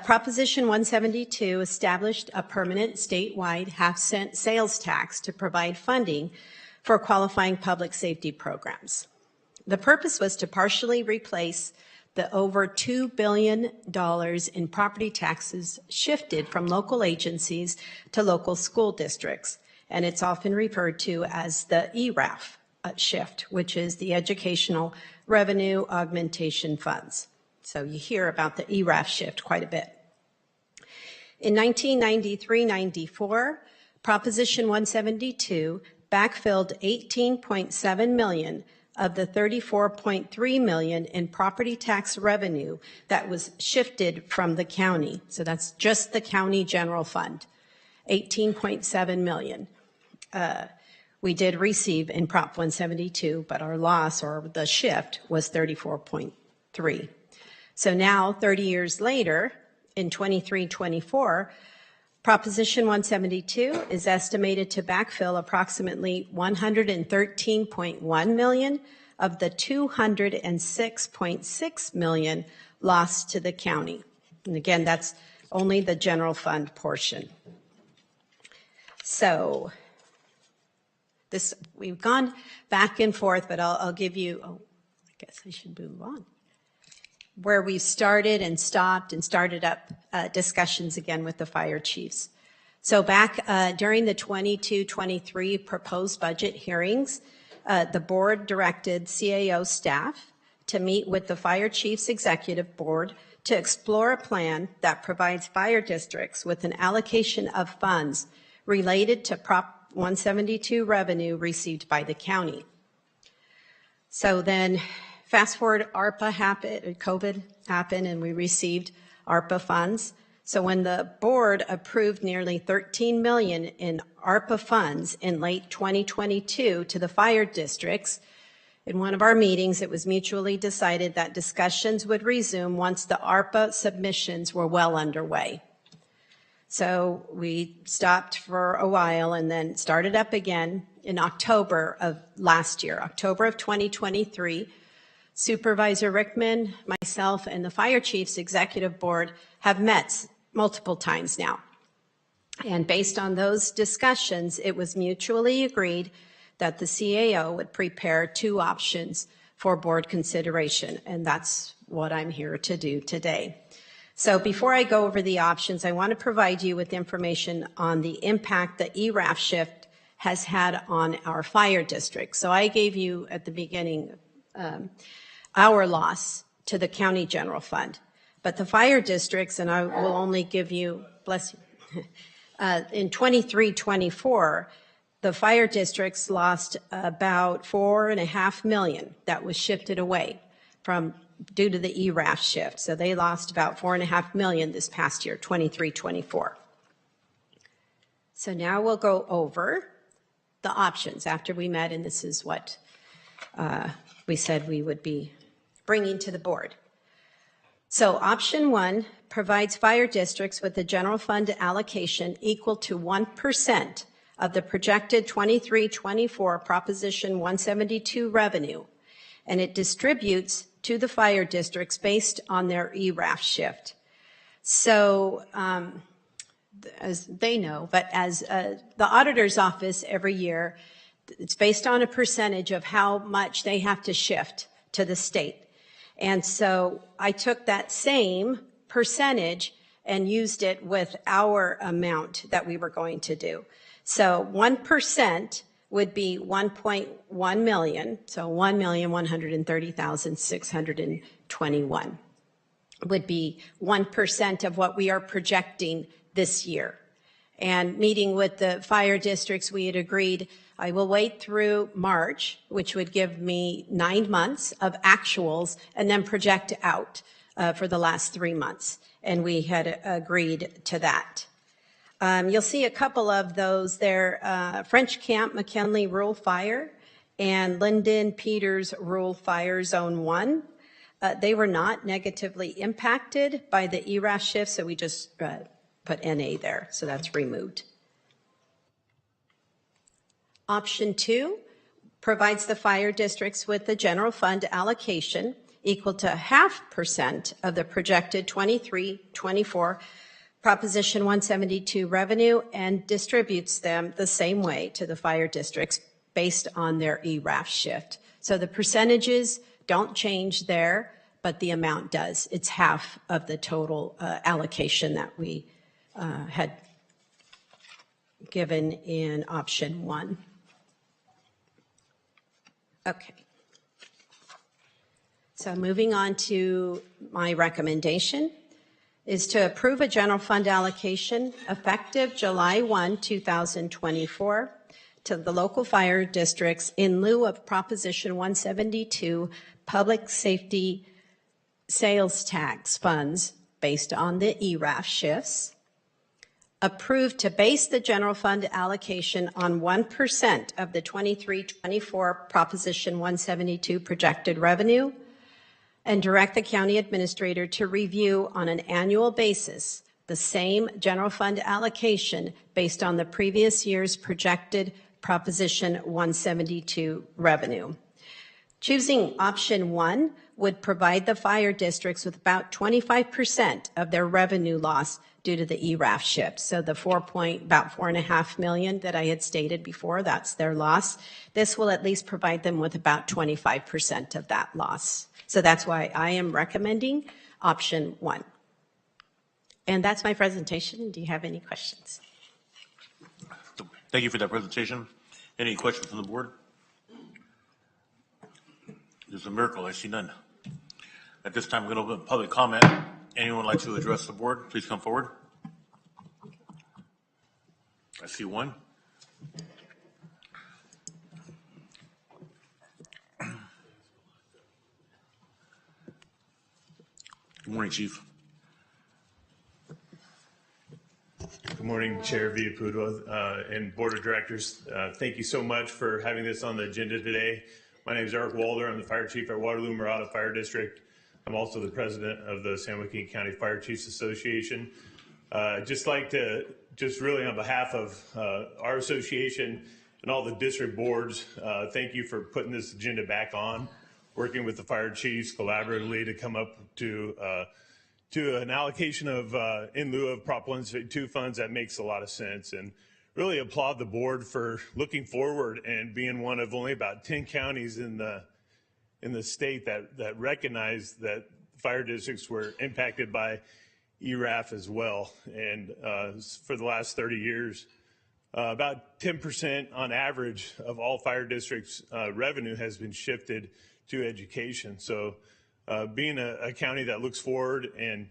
Proposition 172 established a permanent statewide half-cent sales tax to provide funding for qualifying public safety programs. The purpose was to partially replace the over $2 billion in property taxes shifted from local agencies to local school districts, and it's often referred to as the ERAF shift, which is the Educational Revenue Augmentation Funds. So you hear about the ERAF shift quite a bit. In 1993-94, Proposition 172 backfilled $18.7 million of the $34.3 million in property tax revenue that was shifted from the county. So that's just the county general fund, $18.7 million. We did receive in Prop 172, but our loss or the shift was 34.3. So now, 30 years later, in 23-24, Proposition 172 is estimated to backfill approximately $113.1 million of the $206.6 million lost to the county. And again, that's only the general fund portion. So we've gone back and forth, but I'll give you, I guess I should move on, where we started and stopped and started up discussions again with the fire chiefs. So back during the 22-23 proposed budget hearings, the board directed CAO staff to meet with the fire chiefs executive board to explore a plan that provides fire districts with an allocation of funds related to Prop 172 revenue received by the county. So then fast forward, ARPA happened, COVID happened, and we received ARPA funds. So when the board approved nearly $13 million in ARPA funds in late 2022 to the fire districts, in one of our meetings, it was mutually decided that discussions would resume once the ARPA submissions were well underway. So we stopped for a while and then started up again in October of last year, October of 2023. Supervisor Rickman, myself, and the fire chiefs executive board have met multiple times now. And based on those discussions, it was mutually agreed that the CAO would prepare two options for board consideration, and that's what I'm here to do today. So before I go over the options, I want to provide you with information on the impact the ERAF shift has had on our fire district. So I gave you at the beginning our loss to the county general fund, but the fire districts, and I will only give you, bless you, in 23-24, the fire districts lost about $4.5 million that was shifted away from due to the ERAF shift. So they lost about $4.5 million this past year, 23-24. So now we'll go over the options after we met, and this is what we said we would be bringing to the board. So option 1 provides fire districts with a general fund allocation equal to 1% of the projected 23-24 Proposition 172 revenue, and it distributes to the fire districts based on their ERAF shift. So as they know, but as the auditor's office every year, it's based on a percentage of how much they have to shift to the state. And so I took that same percentage and used it with our amount that we were going to do. So 1% would be 1.1 million, so 1,130,621 would be 1% of what we are projecting this year. And meeting with the fire districts, we had agreed I will wait through March, which would give me 9 months of actuals, and then project out for the last 3 months. And we had agreed to that. You'll see a couple of those there, French Camp, McKinley Rural Fire, and Linden Peters Rural Fire Zone 1. They were not negatively impacted by the ERAF shift, so we just put NA there, so that's removed. Option 2 provides the fire districts with the general fund allocation equal to 0.5% of the projected 23-24 Proposition 172 revenue and distributes them the same way to the fire districts based on their ERAF shift. So the percentages don't change there, but the amount does. It's half of the total allocation that we had given in option 1. Okay. So moving on to my recommendation is to approve a general fund allocation effective July 1, 2024 to the local fire districts in lieu of Proposition 172 public safety sales tax funds based on the ERAF shifts. Approved to base the general fund allocation on 1% of the 23-24 Proposition 172 projected revenue, and direct the county administrator to review on an annual basis the same general fund allocation based on the previous year's projected Proposition 172 revenue. Choosing option 1 would provide the fire districts with about 25% of their revenue loss due to the ERAF shift. So the about $4.5 million that I had stated before, that's their loss. This will at least provide them with about 25% of that loss. So that's why I am recommending option 1. And that's my presentation. Do you have any questions? Thank you for that presentation. Any questions from the board? There's a miracle. I see none. At this time, we're going to open public comment. Anyone like to address the board? Please come forward. I see one. Good morning, Chief. Good morning, Chair Villaputo and Board of Directors. Thank you so much for having this on the agenda today. My name is Eric Walder. I'm the Fire Chief at Waterloo-Murata Fire District. I'm also the President of the San Joaquin County Fire Chiefs Association. Just like to, really on behalf of our association and all the district boards, thank you for putting this agenda back on, working with the fire chiefs collaboratively to come up to an allocation of in lieu of Prop 172 funds that makes a lot of sense, and really applaud the board for looking forward and being one of only about 10 counties in the in the state that recognized that fire districts were impacted by ERAF as well. And for the last 30 years, about 10% on average of all fire districts' revenue has been shifted to education. So being a county that looks forward and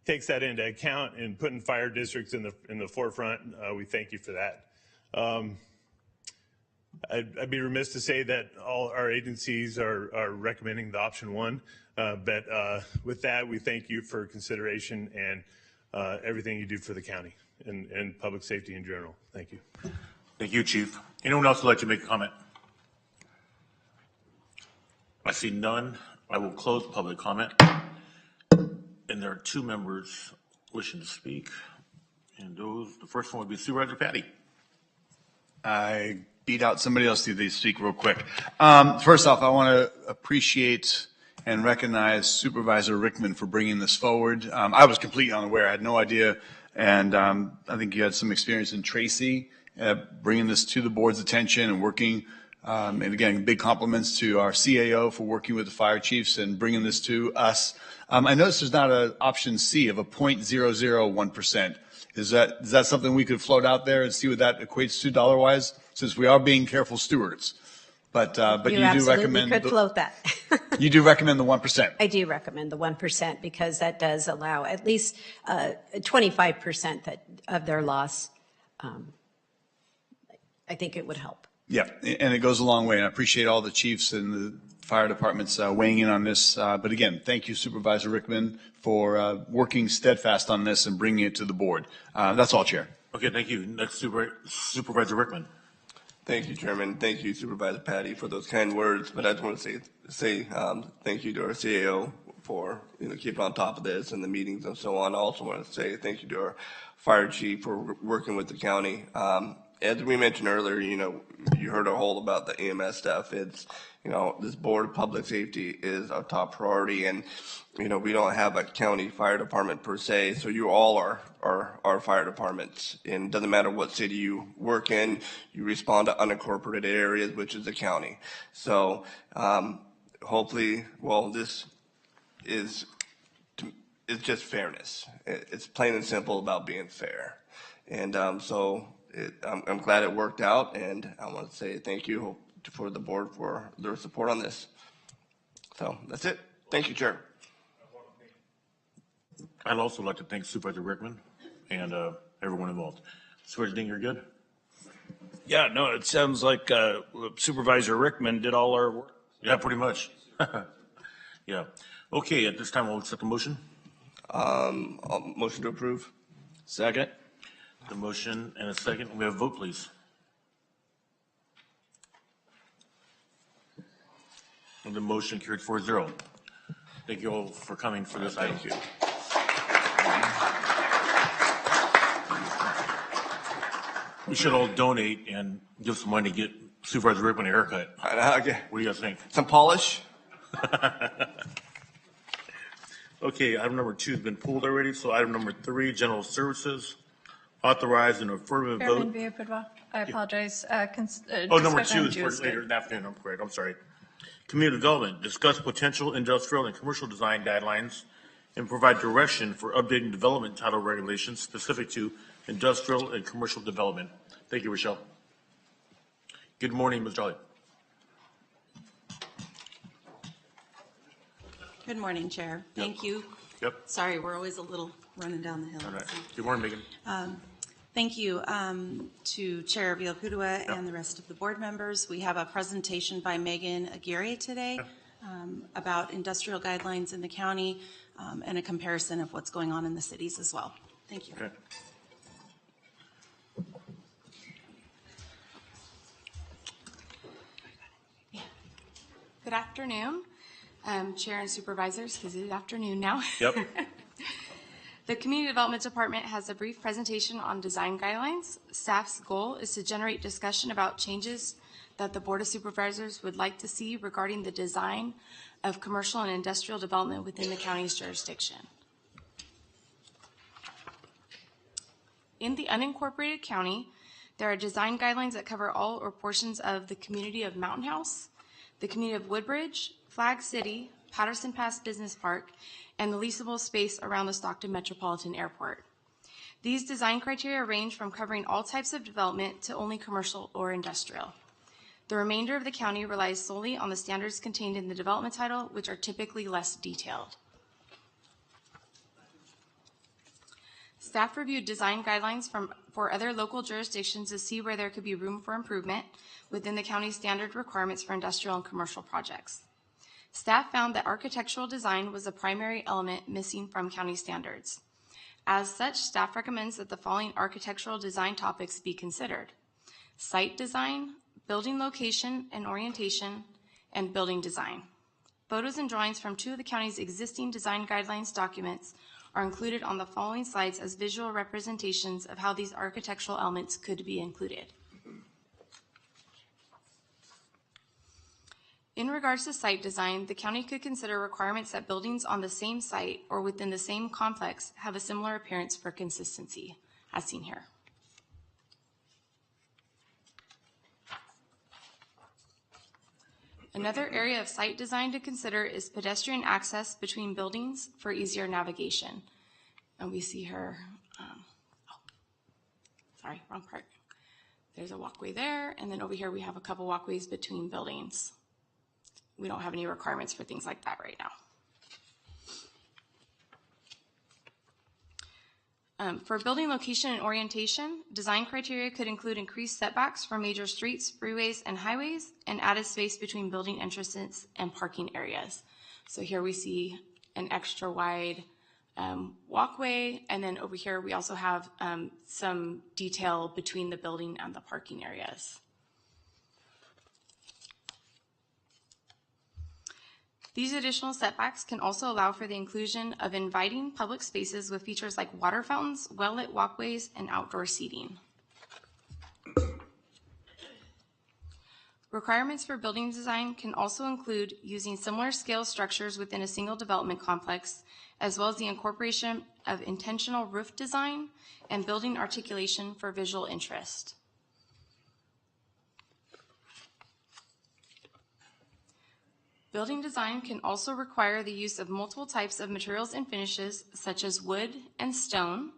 takes that into account and putting fire districts in the forefront, we thank you for that. I'd be remiss to say that all our agencies are recommending the option one, but with that, we thank you for consideration and everything you do for the county and public safety in general. Thank you. Thank you, Chief. Anyone else would like to make a comment? I see none. I will close public comment. And there are two members wishing to speak. And the first one would be Supervisor Patty. I beat out somebody else to speak real quick. First off, I want to appreciate and recognize Supervisor Rickman for bringing this forward. I was completely unaware. I had no idea. And I think you had some experience in Tracy bringing this to the board's attention and working. And again, big compliments to our CAO for working with the fire chiefs and bringing this to us. I noticed there's not an option C of a 0.001%. Is that something we could float out there and see what that equates to dollar-wise, since we are being careful stewards? But you do recommend could float that. You do recommend the 1%. I do recommend the 1% because that does allow at least 25% of their loss. I think it would help. Yeah, and it goes a long way. And I appreciate all the chiefs and the fire departments weighing in on this. But again, thank you, Supervisor Rickman, for working steadfast on this and bringing it to the board. That's all, Chair. Okay, thank you. Next, Supervisor Rickman. Thank you, Chairman. Thank you, Supervisor Patty, for those kind words. But I just want to say thank you to our CAO for keeping on top of this and the meetings and so on. I also want to say thank you to our fire chief for working with the county. As we mentioned earlier, you heard a whole about the EMS stuff. It's, this board of public safety is our top priority, and, we don't have a county fire department per se, so you all are our fire departments. And it doesn't matter what city you work in, you respond to unincorporated areas, which is the county. So hopefully, this is just fairness. It's plain and simple about being fair. And I'm glad it worked out, and I want to say thank you for the board for their support on this. So that's it. Thank you, Chair. I'd also like to thank Supervisor Rickman and everyone involved. Supervisor Ding, you're good? Yeah, no, it sounds like Supervisor Rickman did all our work. Yeah, pretty much. Yeah. Okay, at this time, we'll accept the motion. Motion to approve. Second. The motion and a second. We have a vote, please. And the motion carried 4-0. Thank you all for coming for this item. Thank you. We should all donate and give some money to get Supervisor Rickman a haircut. Okay. What do you guys think? Some polish? Okay, item number 2 has been pulled already, so item number 3, general services. Authorize an affirmative Chairman vote. Villapudua, I apologize. Number 2 is discussion for later in the afternoon. I'm correct. I'm sorry. Community development, discuss potential industrial and commercial design guidelines and provide direction for updating development title regulations specific to industrial and commercial development. Thank you, Rochelle. Good morning, Ms. Jolly. Good morning, Chair. Thank you. Yep. Sorry, we're always a little running down the hill. All right. Good morning, Megan. Thank you to Chair Villapudua and the rest of the board members. We have a presentation by Megan Aguirre today about industrial guidelines in the county and a comparison of what's going on in the cities as well. Thank you. Okay. Good afternoon, Chair and Supervisors, because it's afternoon now. Yep. The Community Development Department has a brief presentation on design guidelines. Staff's goal is to generate discussion about changes that the Board of Supervisors would like to see regarding the design of commercial and industrial development within the county's jurisdiction. In the unincorporated county, there are design guidelines that cover all or portions of the community of Mountain House. the community of Woodbridge, Flag City, Patterson Pass Business Park, and the leasable space around the Stockton Metropolitan Airport. These design criteria range from covering all types of development to only commercial or industrial. The remainder of the county relies solely on the standards contained in the development title, which are typically less detailed. Staff reviewed design guidelines for other local jurisdictions to see where there could be room for improvement within the county's standard requirements for industrial and commercial projects. Staff found that architectural design was a primary element missing from county standards. As such, staff recommends that the following architectural design topics be considered: site design, building location and orientation, and building design. Photos and drawings from 2 of the county's existing design guidelines documents are included on the following slides as visual representations of how these architectural elements could be included. In regards to site design, the county could consider requirements that buildings on the same site or within the same complex have a similar appearance for consistency, as seen here. Another area of site design to consider is pedestrian access between buildings for easier navigation. And we see here, wrong part. There's a walkway there, and then over here we have a couple walkways between buildings. We don't have any requirements for things like that right now. For building location and orientation, design criteria could include increased setbacks for major streets, freeways, and highways, and added space between building entrances and parking areas. So here we see an extra wide walkway, and then over here we also have some detail between the building and the parking areas. These additional setbacks can also allow for the inclusion of inviting public spaces with features like water fountains, well-lit walkways, and outdoor seating. Requirements for building design can also include using similar scale structures within a single development complex, as well as the incorporation of intentional roof design and building articulation for visual interest. Building design can also require the use of multiple types of materials and finishes, such as wood and stone,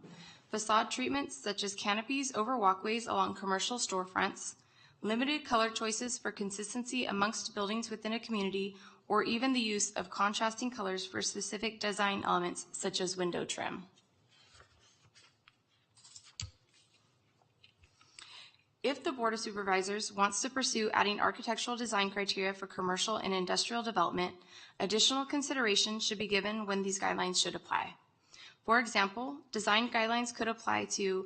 facade treatments such as canopies over walkways along commercial storefronts, limited color choices for consistency amongst buildings within a community, or even the use of contrasting colors for specific design elements, such as window trim. If the Board of Supervisors wants to pursue adding architectural design criteria for commercial and industrial development, additional consideration should be given when these guidelines should apply. For example, design guidelines could apply to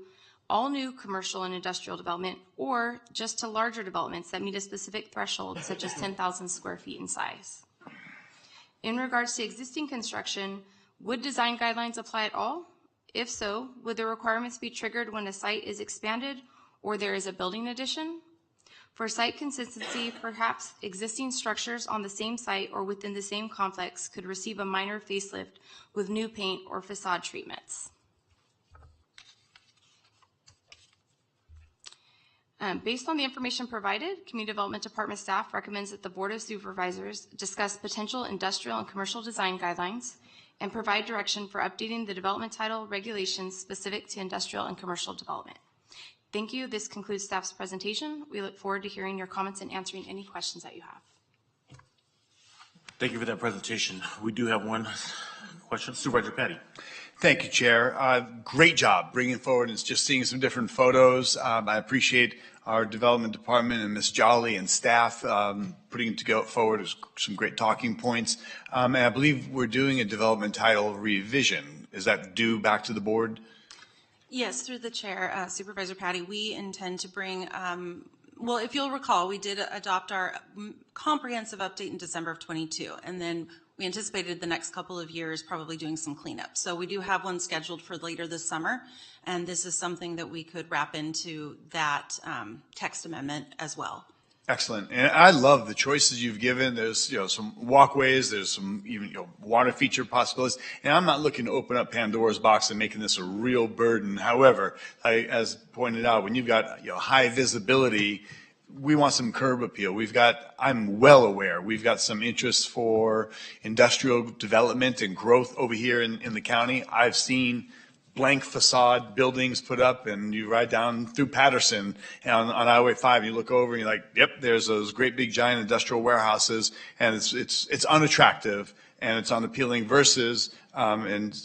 all new commercial and industrial development, or just to larger developments that meet a specific threshold, such as 10,000 square feet in size. In regards to existing construction, would design guidelines apply at all? If so, would the requirements be triggered when a site is expanded or there is a building addition? For site consistency, perhaps existing structures on the same site or within the same complex could receive a minor facelift with new paint or facade treatments. Based on the information provided, Community Development Department staff recommends that the Board of Supervisors discuss potential industrial and commercial design guidelines and provide direction for updating the development title regulations specific to industrial and commercial development. Thank you. This concludes staff's presentation. We look forward to hearing your comments and answering any questions that you have. Thank you for that presentation. We do have one question. Supervisor Patty. Thank you, Chair. Great job bringing forward and just seeing some different photos. I appreciate our development department and Ms. Jolly and staff putting forward some great talking points. And I believe we're doing a development title revision. Is that due back to the board? Yes, through the chair, Supervisor Patty, we intend to bring, well, if you'll recall, we did adopt our comprehensive update in December of 22, and then we anticipated the next couple of years probably doing some cleanup. So we do have one scheduled for later this summer, and this is something that we could wrap into that text amendment as well. Excellent. And I love the choices you've given. There's, some walkways, there's some even, water feature possibilities. And I'm not looking to open up Pandora's box and making this a real burden. However, as pointed out, when you've got, high visibility we want some curb appeal. I'm well aware, we've got some interest for industrial development and growth over here in the county. I've seen blank facade buildings put up, and you ride down through Patterson and on Highway 5, you look over and you're like, yep, there's those great big giant industrial warehouses, and it's unattractive and it's unappealing versus, and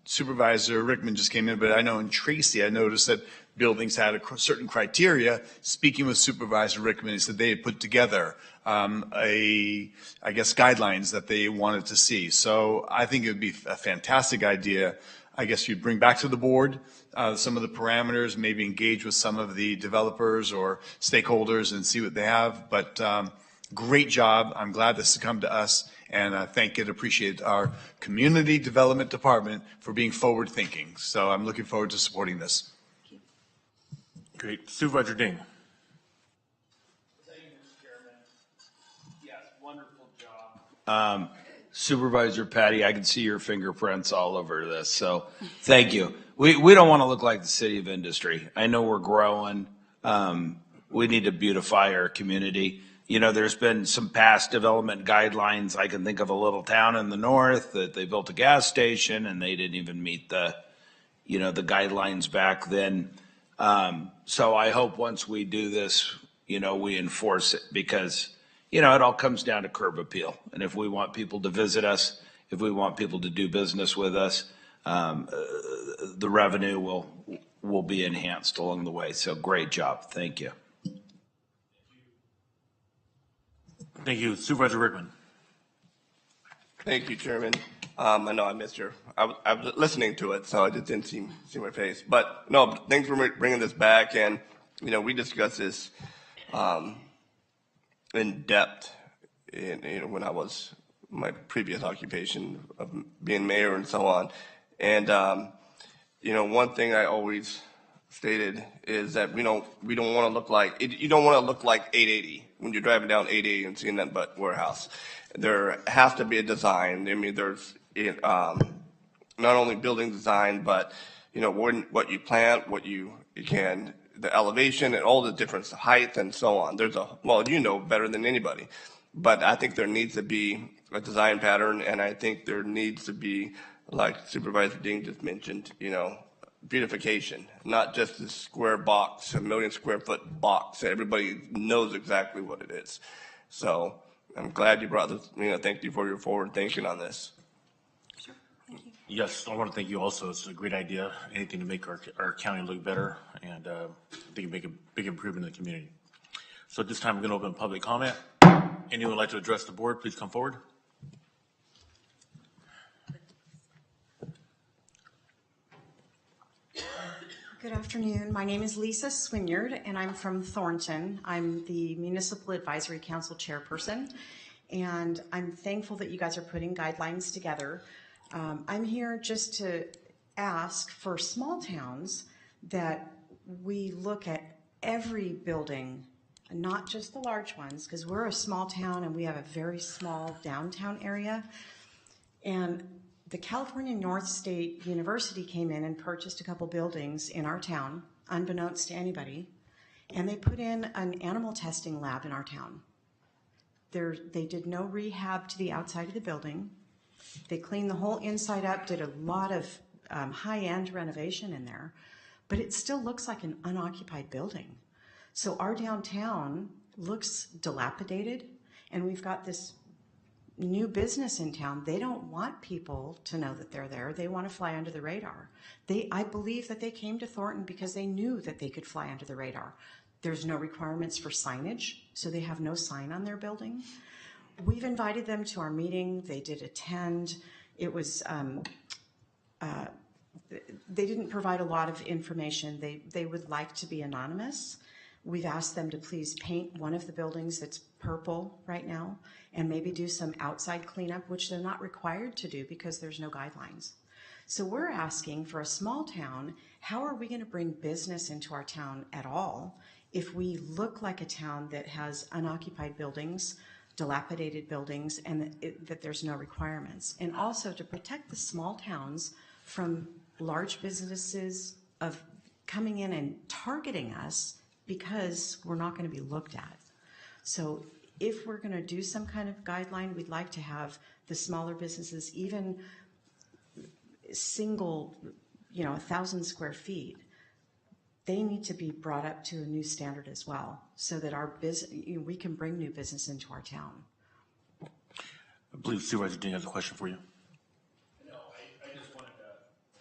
Supervisor Rickman just came in, but I know in Tracy, I noticed that buildings had a certain criteria. Speaking with Supervisor Rickman, he said they had put together guidelines that they wanted to see. So I think it would be a fantastic idea. I guess you'd bring back to the board some of the parameters, maybe engage with some of the developers or stakeholders and see what they have. But great job. I'm glad this has come to us, and thank and appreciate our community development department for being forward thinking. So I'm looking forward to supporting this. Great. Supervisor Ding. Thank you, Mr. Chairman. Yes, wonderful job. Supervisor Patty, I can see your fingerprints all over this, so thank you. We don't want to look like the city of industry. I know we're growing. We need to beautify our community. You know, there's been some past development guidelines. I can think of a little town in the north that they built a gas station and they didn't even meet the guidelines back then. So I hope once we do this, we enforce it because it all comes down to curb appeal. And if we want people to visit us, if we want people to do business with us, the revenue will be enhanced along the way. So great job. Thank you. Thank you. Supervisor Rickman. Thank you, Chairman. I know I missed I was listening to it, so I just didn't see my face. But no, thanks for bringing this back. And, we discussed this in depth when I was my previous occupation of being mayor and so on. And, one thing I always stated is that we don't want to look like, you don't want to look like 880 when you're driving down 880 and seeing that warehouse. There has to be a design. I mean, there's not only building design, but what you plant, what you can, the elevation and all the different height and so on. There's better than anybody. But I think there needs to be a design pattern, and I think there needs to be, like Supervisor Ding just mentioned, beautification, not just this square box, a 1 million square foot box that everybody knows exactly what it is. So I'm glad you brought this, thank you for your forward thinking on this. Sure, thank you. Yes, I want to thank you also. It's a great idea. Anything to make our county look better, and I think make a big improvement in the community. So at this time, we're going to open public comment. Anyone would like to address the board, please come forward. Good afternoon. My name is Lisa Swinyard, and I'm from Thornton. I'm the Municipal Advisory Council Chairperson, and I'm thankful that you guys are putting guidelines together. I'm here just to ask for small towns that we look at every building, not just the large ones, because we're a small town and we have a very small downtown area. And the California North State University came in and purchased a couple buildings in our town, unbeknownst to anybody, and they put in an animal testing lab in our town. They did no rehab to the outside of the building. They cleaned the whole inside up, did a lot of high-end renovation in there, but it still looks like an unoccupied building. So our downtown looks dilapidated, and we've got this new business in town. They don't want people to know that they're there. They want to fly under the radar. I believe that they came to Thornton because they knew that they could fly under the radar. There's no requirements for signage, so they have no sign on their building. We've invited them to our meeting. They did attend. It was, they didn't provide a lot of information. They would like to be anonymous. We've asked them to please paint one of the buildings that's purple right now and maybe do some outside cleanup, which they're not required to do because there's no guidelines. So we're asking for a small town, how are we going to bring business into our town at all if we look like a town that has unoccupied buildings, dilapidated buildings, and that there's no requirements? And also to protect the small towns from large businesses of coming in and targeting us because we're not going to be looked at. So if we're going to do some kind of guideline, we'd like to have the smaller businesses, even single, 1,000 square feet, they need to be brought up to a new standard as well, so that our we can bring new business into our town. I believe Supervisor Dean has a question for you. No, I just wanted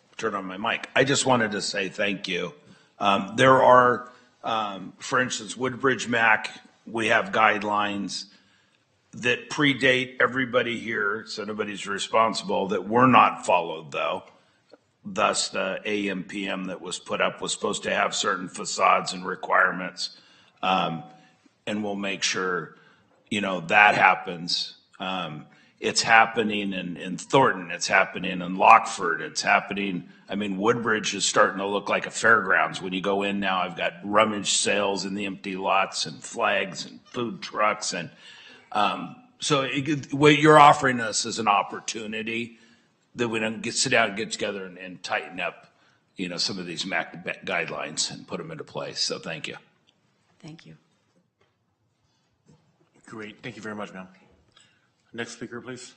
to turn on my mic. I just wanted to say thank you. There are, for instance, Woodbridge Mac, we have guidelines that predate everybody here, so nobody's responsible, that were not followed though. Thus, the AMPM that was put up was supposed to have certain facades and requirements. And we'll make sure, that happens. It's happening in Thornton. It's happening in Lockford. It's happening, Woodbridge is starting to look like a fairgrounds. When you go in now, I've got rummage sales in the empty lots and flags and food trucks. And what you're offering us is an opportunity that we don't sit down and get together and tighten up, some of these MAC guidelines and put them into place. So thank you. Thank you. Great. Thank you very much, ma'am. Next speaker, please.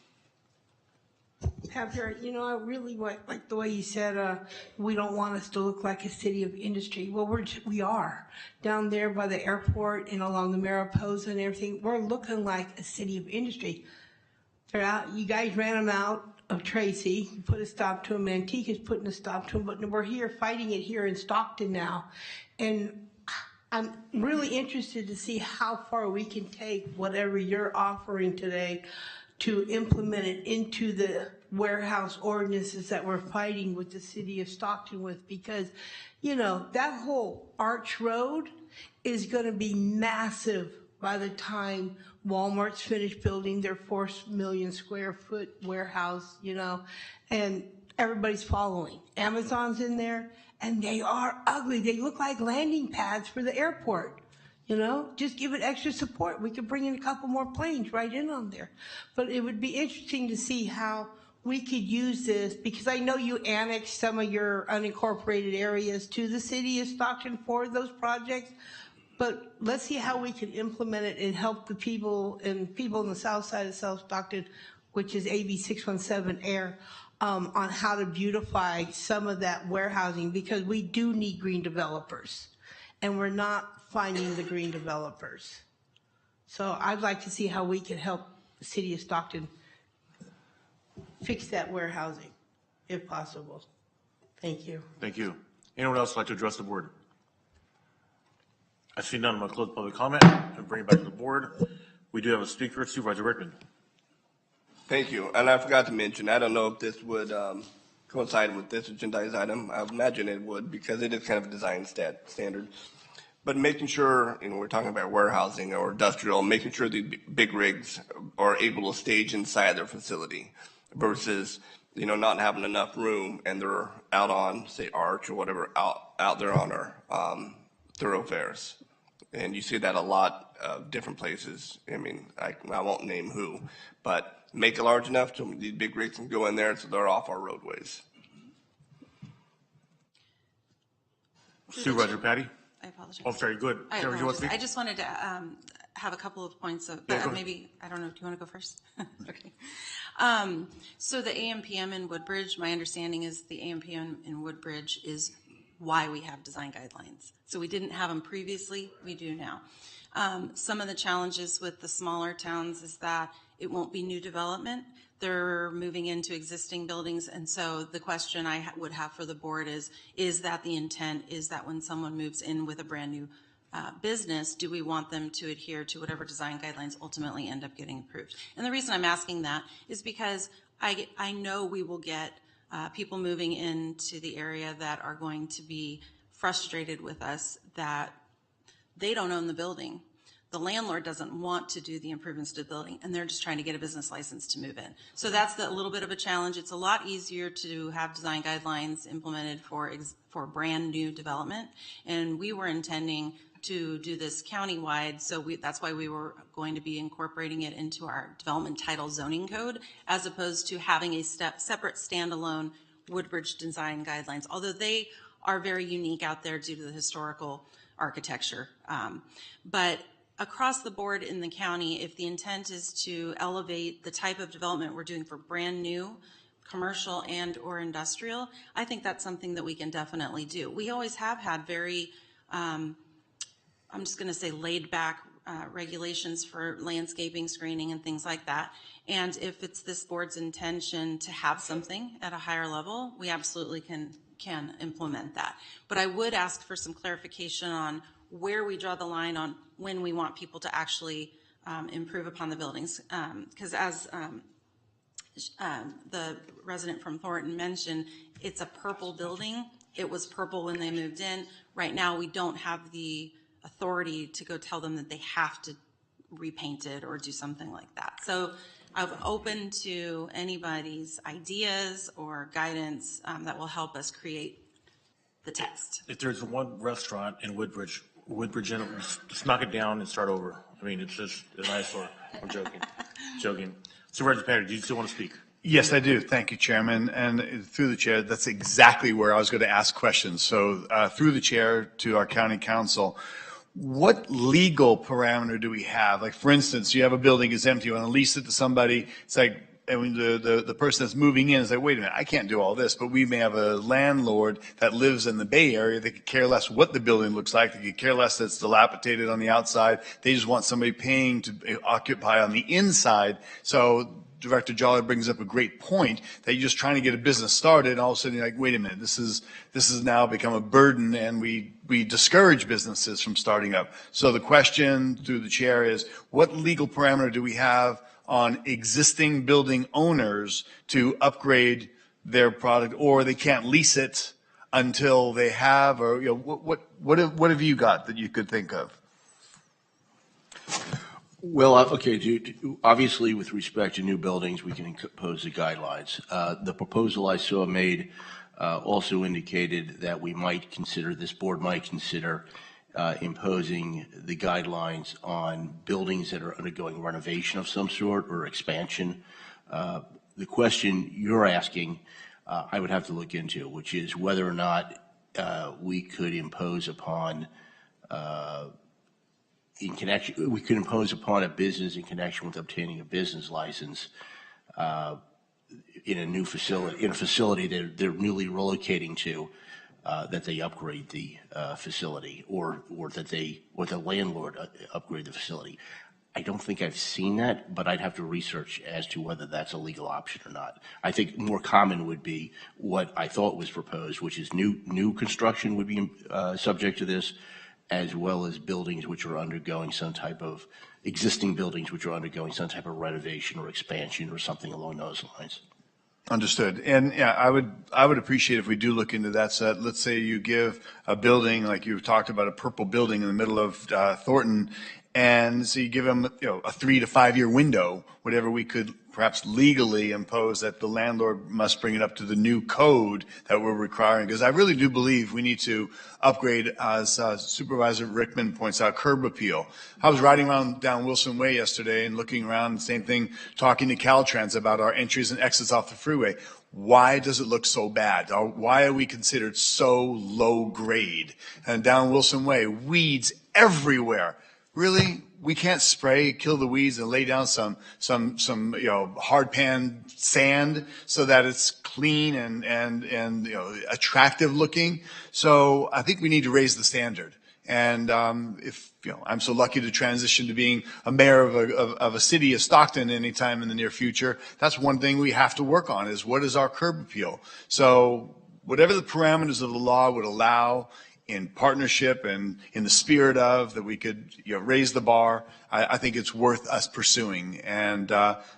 Javier, I really like the way you said we don't want us to look like a city of industry. Well, we are. Down there by the airport and along the Mariposa and everything, we're looking like a city of industry. They're out. You guys ran them out of Tracy, you put a stop to them. Antiqua's putting a stop to them, but we're here fighting it here in Stockton now. And I'm really interested to see how far we can take whatever you're offering today to implement it into the warehouse ordinances that we're fighting with the city of Stockton with, because, that whole Arch Road is going to be massive by the time Walmart's finished building their 4 million square foot warehouse, and everybody's following. Amazon's in there, and they are ugly. They look like landing pads for the airport. Just give it extra support. We could bring in a couple more planes right in on there. But it would be interesting to see how we could use this, because I know you annexed some of your unincorporated areas to the city of Stockton for those projects. But let's see how we can implement it and help the people in the south side of South Stockton, which is AB 617 Air, on how to beautify some of that warehousing, because we do need green developers, and we're not finding the green developers. So I'd like to see how we can help the city of Stockton fix that warehousing, if possible. Thank you. Thank you. Anyone else like to address the board? I see none. I'm going to close public comment and bring it back to the board. We do have a speaker, Supervisor Rickman. Thank you. And I forgot to mention, I don't know if this would coincide with this agendized item. I imagine it would, because it is kind of a design standard. But making sure, we're talking about warehousing or industrial, making sure the big rigs are able to stage inside their facility versus, not having enough room and they're out on, say, Arch or whatever, out there on our thoroughfares. And you see that a lot of different places. I won't name who, but make it large enough so these big rigs can go in there so they're off our roadways. Supervisor Patty? I apologize. Oh, sorry, good. I just wanted to have a couple of points, but maybe, I don't know, do you want to go first? Okay. So the AMPM in Woodbridge, my understanding is the AMPM in Woodbridge is why we have design guidelines. So we didn't have them previously, we do now. Some of the challenges with the smaller towns is that it won't be new development. They're moving into existing buildings. And so the question I would have for the board is that the intent is that when someone moves in with a brand new business, do we want them to adhere to whatever design guidelines ultimately end up getting approved? And the reason I'm asking that is because I know we will get people moving into the area that are going to be frustrated with us that they don't own the building. The landlord doesn't want to do the improvements to the building, and they're just trying to get a business license to move in. So that's a little bit of a challenge. It's a lot easier to have design guidelines implemented for brand new development, and we were intending to do this countywide, so that's why we were going to be incorporating it into our development title zoning code, as opposed to having a separate standalone Woodbridge design guidelines, although they are very unique out there due to the historical architecture. But across the board in the county, if the intent is to elevate the type of development we're doing for brand new commercial and or industrial, I think that's something that we can definitely do. We always have had very, I'm just going to say laid back regulations for landscaping, screening, and things like that. And if it's this board's intention to have something at a higher level, we absolutely can implement that. But I would ask for some clarification on where we draw the line on when we want people to actually improve upon the buildings. Because as the resident from Thornton mentioned, it's a purple building. It was purple when they moved in. Right now, we don't have the authority to go tell them that they have to repaint it or do something like that. So I'm open to anybody's ideas or guidance that will help us create the text. If there's one restaurant in Woodbridge, just knock it down and start over. I mean, it's just an eyesore. I'm joking. Supervisor Patty, do you still want to speak? Yes, I do. Thank you, Chairman. And through the chair, that's exactly where I was going to ask questions. So through the chair to our county council, what legal parameter do we have? Like, for instance, you have a building is empty, you want to lease it to somebody. It's like, I mean, the person that's moving in is like, wait a minute, I can't do all this. But we may have a landlord that lives in the Bay Area. They could care less what the building looks like. They could care less that it's dilapidated on the outside. They just want somebody paying to occupy on the inside. So Director Jolly brings up a great point that you're just trying to get a business started, and all of a sudden you're like, wait a minute, this has now become a burden, and we discourage businesses from starting up. So the question through the chair is, what legal parameter do we have on existing building owners to upgrade their product, or they can't lease it until they have, or what have you got that you could think of? Well, okay, obviously with respect to new buildings, we can impose the guidelines. The proposal I saw made also indicated that this board might consider imposing the guidelines on buildings that are undergoing renovation of some sort or expansion. The question you're asking, I would have to look into, which is whether or not we could impose upon a business in connection with obtaining a business license in a facility that they're newly relocating to, that they upgrade the facility, or that the landlord upgrade the facility. I don't think I've seen that, but I'd have to research as to whether that's a legal option or not. I think more common would be what I thought was proposed, which is new construction would be subject to this, as well as buildings which are undergoing some type of renovation or expansion or something along those lines. Understood. And yeah, I would appreciate if we do look into that. So let's say you give a building, like you talked about, a purple building in the middle of Thornton, and so you give them, a 3 to 5 year window, whatever we could perhaps legally impose that the landlord must bring it up to the new code that we're requiring. Because I really do believe we need to upgrade, as Supervisor Rickman points out, curb appeal. I was riding around down Wilson Way yesterday and looking around, same thing, talking to Caltrans about our entries and exits off the freeway. Why does it look so bad? Why are we considered so low grade? And down Wilson Way, weeds everywhere. Really? We can't spray, kill the weeds, and lay down some hard pan sand so that it's clean and attractive looking. So I think we need to raise the standard. And if I'm so lucky to transition to being a mayor of a city of Stockton anytime in the near future, that's one thing we have to work on, is what is our curb appeal? So whatever the parameters of the law would allow, in partnership and in the spirit of that, we could raise the bar. I think it's worth us pursuing, and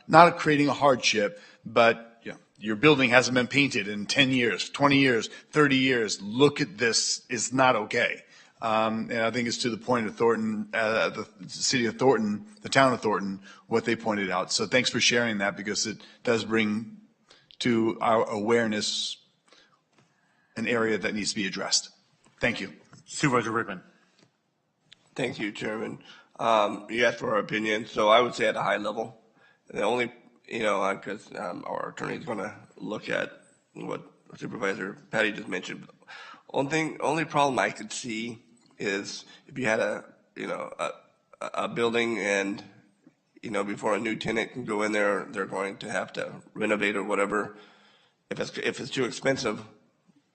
not creating a hardship, but your building hasn't been painted in 10 years, 20 years, 30 years. Look at this, is not okay. And I think it's to the point of Thornton, the city of Thornton, the town of Thornton, what they pointed out. So thanks for sharing that, because it does bring to our awareness an area that needs to be addressed. Thank you. Supervisor Rickman. Thank you, Chairman. You asked for our opinion, so I would say at a high level. The only, because our attorney is going to look at what Supervisor Patty just mentioned. Only problem I could see is if you had a building and, before a new tenant can go in there, they're going to have to renovate or whatever. If it's too expensive,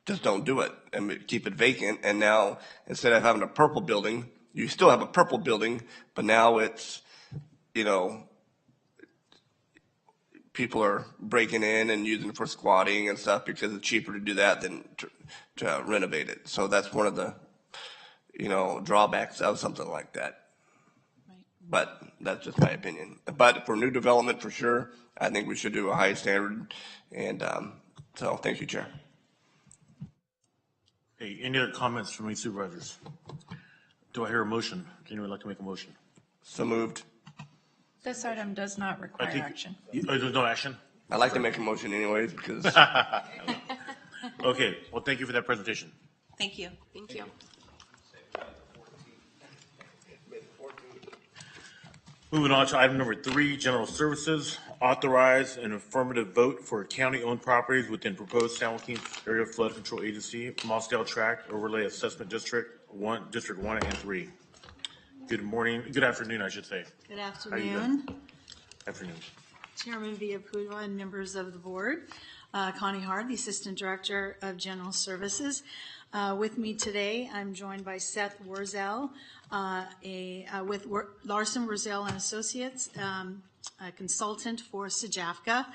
just don't do it and keep it vacant. And now, instead of having a purple building, you still have a purple building, but now it's, people are breaking in and using it for squatting and stuff because it's cheaper to do that than to renovate it. So that's one of the, drawbacks of something like that. But that's just my opinion. But for new development, for sure, I think we should do a high standard. And so thank you, Chair. Hey, any other comments from any supervisors? Do I hear a motion? Anyone like to make a motion? So moved. This item does not require action. There's no action? I'd like to make a motion anyways because. Okay, well, thank you for that presentation. Thank you. Thank you. Moving on to item number 3, general services. Authorize an affirmative vote for county-owned properties within proposed San Joaquin Area Flood Control Agency, Mossdale Tract Overlay Assessment District 1 and 3. Good morning, good afternoon, I should say. Good How you doing? afternoon, Afternoon. Chairman Villapuva and members of the board. Connie Hard, the Assistant Director of General Services. With me today, I'm joined by Seth Wurzel, with Larson, Wurzel and Associates, a consultant for SJAFCA.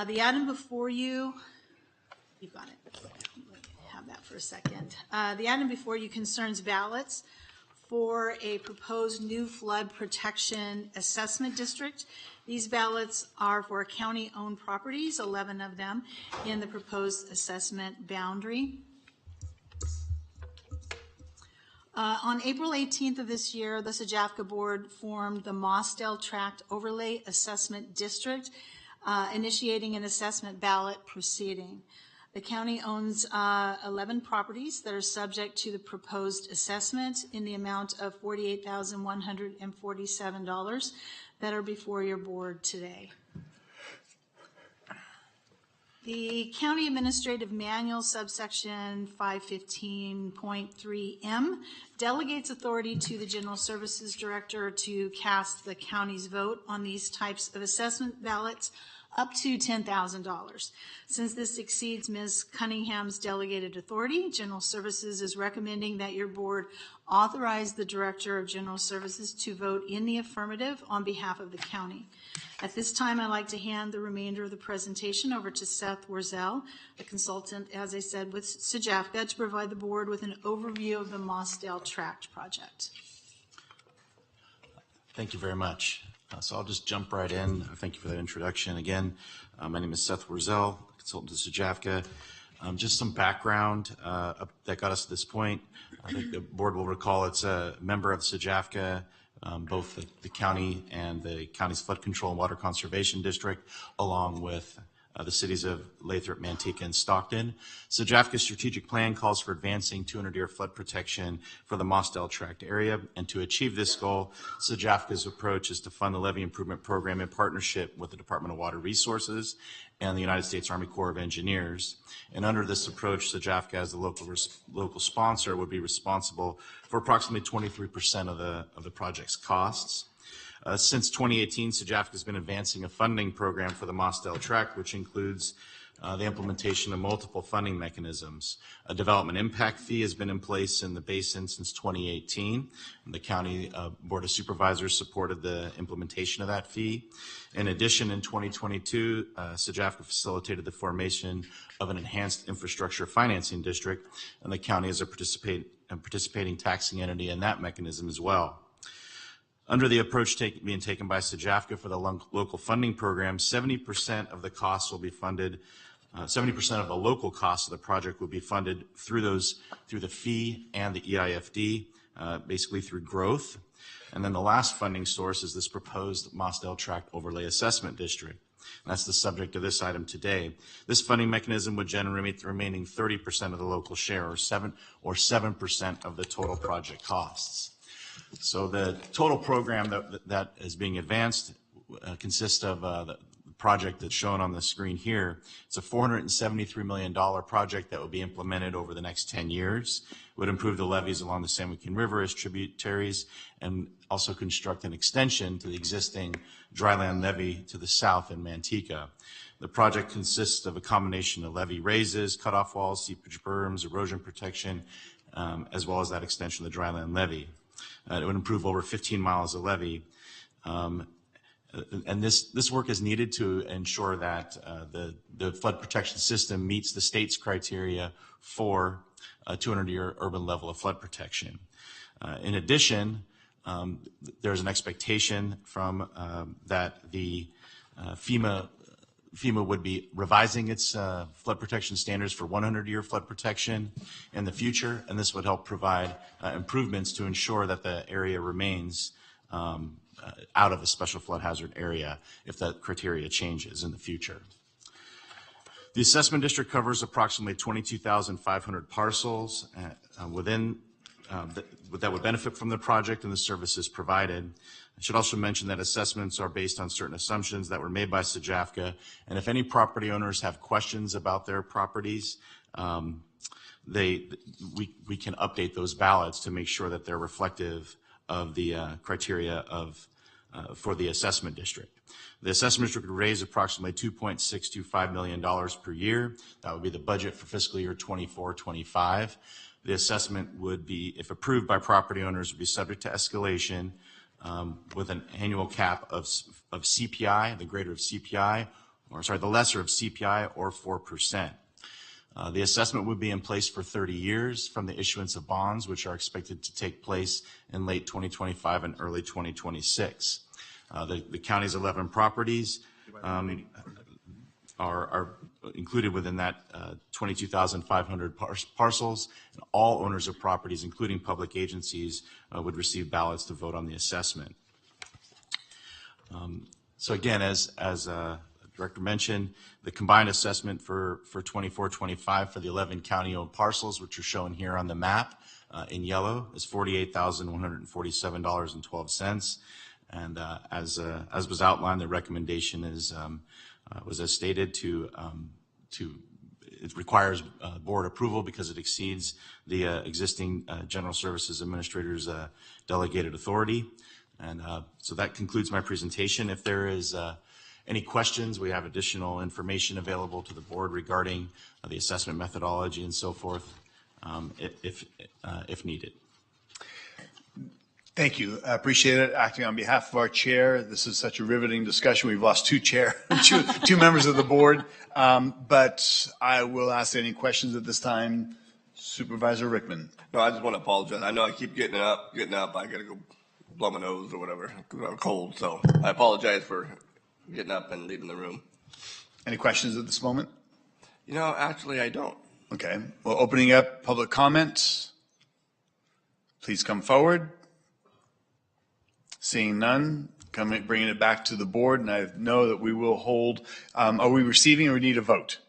The item before you, you've got it. Have that for a second. The item before you concerns ballots for a proposed new flood protection assessment district. These ballots are for county-owned properties, 11 of them, in the proposed assessment boundary. On April 18th of this year, the SJAFCA board formed the Mossdale Tract Overlay Assessment District, initiating an assessment ballot proceeding. The county owns 11 properties that are subject to the proposed assessment in the amount of $48,147 that are before your board today. The County Administrative Manual, subsection 515.3M, delegates authority to the General Services Director to cast the county's vote on these types of assessment ballots up to $10,000. Since this exceeds Ms. Cunningham's delegated authority, General Services is recommending that your board authorize the Director of General Services to vote in the affirmative on behalf of the county. At this time, I'd like to hand the remainder of the presentation over to Seth Wurzel, a consultant, as I said, with SJAFCA, to provide the board with an overview of the Mossdale Tract project. Thank you very much. So I'll just jump right in. Thank you for that introduction. Again, my name is Seth Wurzel, consultant to SJAFCA. Just some background that got us to this point. I think the board will recall it's a member of SJAFCA, both the county and the county's flood control and water conservation district, along with the cities of Lathrop, Manteca, and Stockton. SJAFCA's strategic plan calls for advancing 200-year flood protection for the Mossdale Tract area. And to achieve this goal, SJAFCA's approach is to fund the levee improvement program in partnership with the Department of Water Resources and the United States Army Corps of Engineers. And under this approach, SJAFCA, as the local sponsor, would be responsible for approximately 23% of the project's costs. Since 2018, SJAFCA has been advancing a funding program for the Mossdale Tract, which includes the implementation of multiple funding mechanisms. A development impact fee has been in place in the basin since 2018. And the County Board of Supervisors supported the implementation of that fee. In addition, in 2022, SJAFCA facilitated the formation of an enhanced infrastructure financing district, and the county is a participating taxing entity in that mechanism as well. Under the approach being taken by SJAFCA for the local funding program, 70% of the costs will be funded, 70% of the local costs of the project will be funded through the fee and the EIFD, basically through growth. And then the last funding source is this proposed Mossdale Tract Overlay Assessment District. And that's the subject of this item today. This funding mechanism would generate the remaining 30% of the local share, or 7% of the total project costs. So the total program that is being advanced consists of the project that's shown on the screen here. It's a $473 million project that will be implemented over the next 10 years. It would improve the levees along the San Joaquin River as tributaries and also construct an extension to the existing dryland levee to the south in Manteca. The project consists of a combination of levee raises, cutoff walls, seepage berms, erosion protection, as well as that extension of the dryland levee. It would improve over 15 miles of levee. And this work is needed to ensure that the flood protection system meets the state's criteria for a 200-year urban level of flood protection. In addition, there's an expectation from that the FEMA would be revising its flood protection standards for 100-year flood protection in the future, and this would help provide improvements to ensure that the area remains out of a special flood hazard area if that criteria changes in the future. The assessment district covers approximately 22,500 parcels that would benefit from the project and the services provided. I should also mention that assessments are based on certain assumptions that were made by SJAFCA, and if any property owners have questions about their properties, we can update those ballots to make sure that they're reflective of the criteria for the assessment district. The assessment district would raise approximately $2.625 million per year. That would be the budget for fiscal year 24-25. The assessment would be, if approved by property owners, would be subject to escalation with an annual cap of CPI, the greater of CPI, the lesser of CPI, or 4%. The assessment would be in place for 30 years from the issuance of bonds, which are expected to take place in late 2025 and early 2026. The county's 11 properties are included within that 22,500 parcels, and all owners of properties, including public agencies, would receive ballots to vote on the assessment. So again, as the Director mentioned, the combined assessment for 24-25 for the 11 county-owned parcels, which are shown here on the map in yellow, is $48,147.12. And as was outlined, the recommendation is was as stated it requires board approval because it exceeds the existing General Services Administrator's delegated authority. And so that concludes my presentation. If there is any questions, we have additional information available to the board regarding the assessment methodology and so forth, if needed. Thank you. I appreciate it. Acting on behalf of our chair, this is such a riveting discussion. We've lost two members of the board, but I will ask any questions at this time. Supervisor Rickman. No, I just want to apologize. I know I keep getting up. I got to go blow my nose or whatever because I'm cold. So I apologize for getting up and leaving the room. Any questions at this moment? Actually, I don't. Okay. Well, opening up public comments. Please come forward. Seeing none, bringing it back to the board, and I know that we will hold. Are we receiving or we need a vote?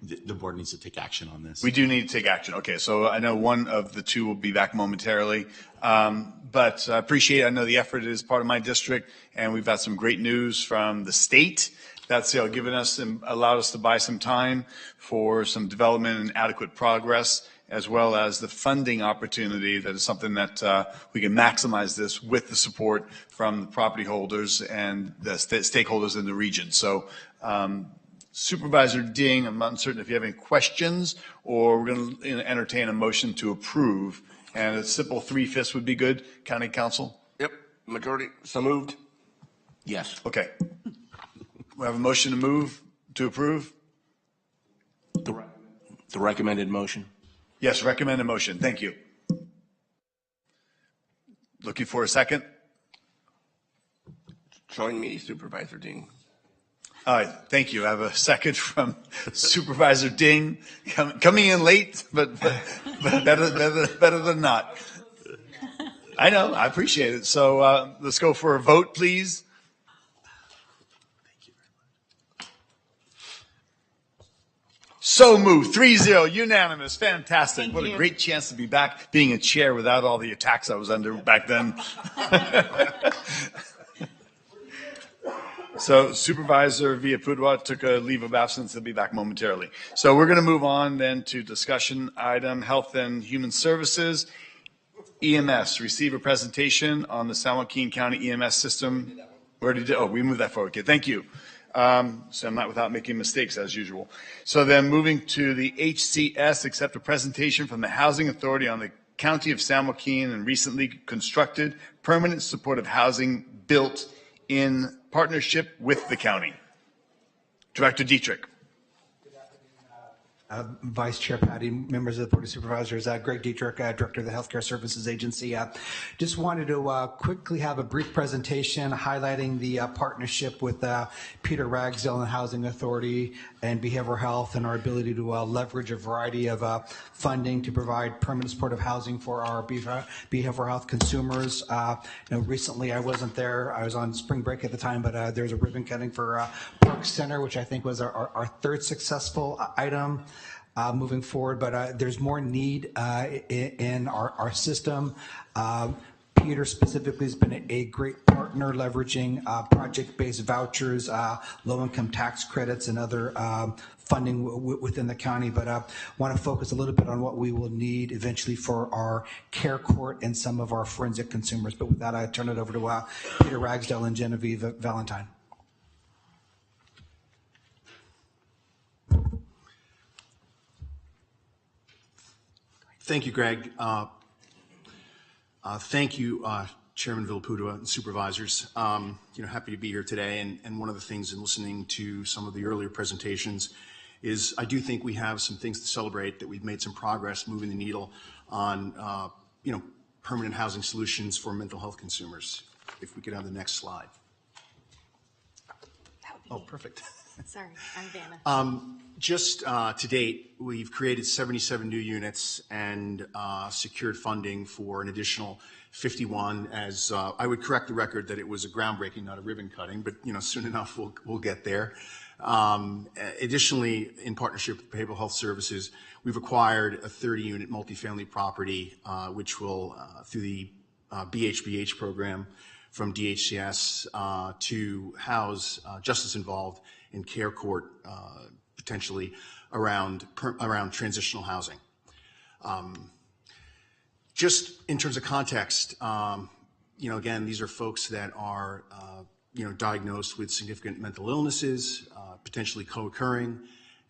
The board needs to take action on this. We do need to take action. Okay, so I know one of the two will be back momentarily, but I appreciate. I know the effort is part of my district, and we've got some great news from the state. That's given us and allowed us to buy some time for some development and adequate progress, as well as the funding opportunity. That is something that we can maximize this with the support from the property holders and the stakeholders in the region. So Supervisor Ding, I'm not certain if you have any questions, or we're going to entertain a motion to approve. And a simple 3/5 would be good. County Council? Yep. Majority. So moved. Yes. Okay. We have a motion to approve? The recommended motion. Yes, recommended motion. Thank you. Looking for a second? Join me, Supervisor Ding. All right, thank you. I have a second from Supervisor Ding, coming in late, but better than not. I know, I appreciate it. So let's go for a vote, please. So moved, 3-0, unanimous, fantastic. What a great chance to be back being a chair without all the attacks I was under back then. So Supervisor Villapudua took a leave of absence. He'll be back momentarily. So we're going to move on then to discussion item, Health and Human Services. EMS, receive a presentation on the San Joaquin County EMS system. We already did. Oh, we moved that forward. Okay, thank you. So I'm not without making mistakes as usual. So then moving to the HCS, accept a presentation from the Housing Authority on the County of San Joaquin and recently constructed permanent supportive housing built in partnership with the county. Director Dietrich. Vice Chair Patty, members of the Board of Supervisors, Greg Dietrich, Director of the Healthcare Services Agency. Just wanted to quickly have a brief presentation highlighting the partnership with Peter Ragsdale and the Housing Authority and Behavioral Health and our ability to leverage a variety of funding to provide permanent supportive housing for our behavioral health consumers. Recently I wasn't there. I was on spring break at the time, but there's a ribbon cutting for Park Center, which I think was our third successful item. Moving forward, but there's more need in our system. Peter specifically has been a great partner leveraging project-based vouchers, low-income tax credits, and other funding within the county, but want to focus a little bit on what we will need eventually for our care court and some of our forensic consumers. But with that, I turn it over to Peter Ragsdale and Genevieve Valentine. Thank you, Greg. Thank you, Chairman Villapudua and Supervisors. Happy to be here today. And one of the things in listening to some of the earlier presentations is I do think we have some things to celebrate, that we've made some progress moving the needle on, permanent housing solutions for mental health consumers. If we could have the next slide. Oh, perfect. Sorry, I'm Vanna. Just to date, we've created 77 new units and secured funding for an additional 51. As I would correct the record that it was a groundbreaking, not a ribbon cutting, but soon enough we'll get there. Additionally, in partnership with Behavioral Health Services, we've acquired a 30-unit multifamily property, which will, through the BHBH program from DHCS, to house justice involved in care court, potentially around transitional housing. Just in terms of context, again, these are folks that are, diagnosed with significant mental illnesses, potentially co-occurring,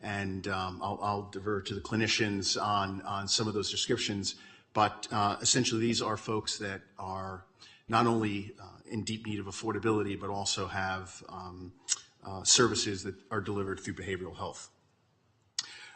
and I'll divert to the clinicians on some of those descriptions, but essentially these are folks that are not only in deep need of affordability, but also have services that are delivered through behavioral health.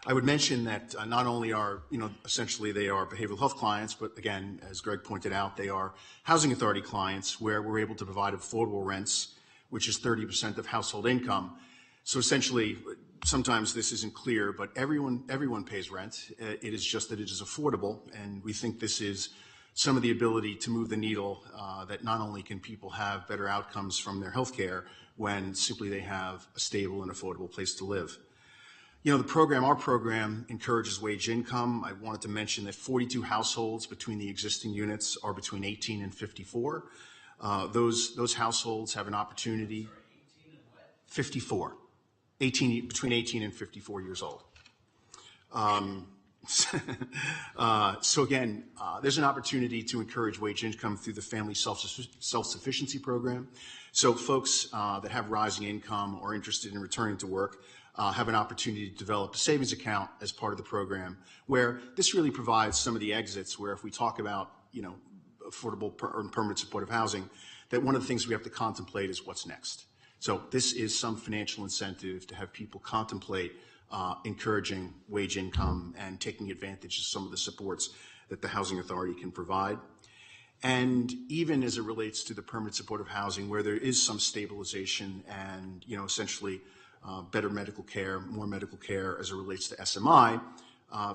I would mention that not only are, essentially they are behavioral health clients, but again, as Greg pointed out, they are housing authority clients where we're able to provide affordable rents, which is 30% of household income. So essentially, sometimes this isn't clear, but everyone pays rent. It is just that it is affordable, and we think this is some of the ability to move the needle, that not only can people have better outcomes from their health care when simply they have a stable and affordable place to live. Our program encourages wage income. I wanted to mention that 42 households between the existing units are between 18 and 54. Those households have an opportunity. 54. Between 18 and 54 years old. So again, there's an opportunity to encourage wage income through the Family Self-Sufficiency Program. So folks that have rising income or interested in returning to work have an opportunity to develop a savings account as part of the program, where this really provides some of the exits where if we talk about, affordable and permanent supportive housing, that one of the things we have to contemplate is what's next. So this is some financial incentive to have people contemplate encouraging wage income and taking advantage of some of the supports that the Housing Authority can provide. And even as it relates to the permanent supportive housing, where there is some stabilization and, essentially better medical care, more medical care as it relates to SMI,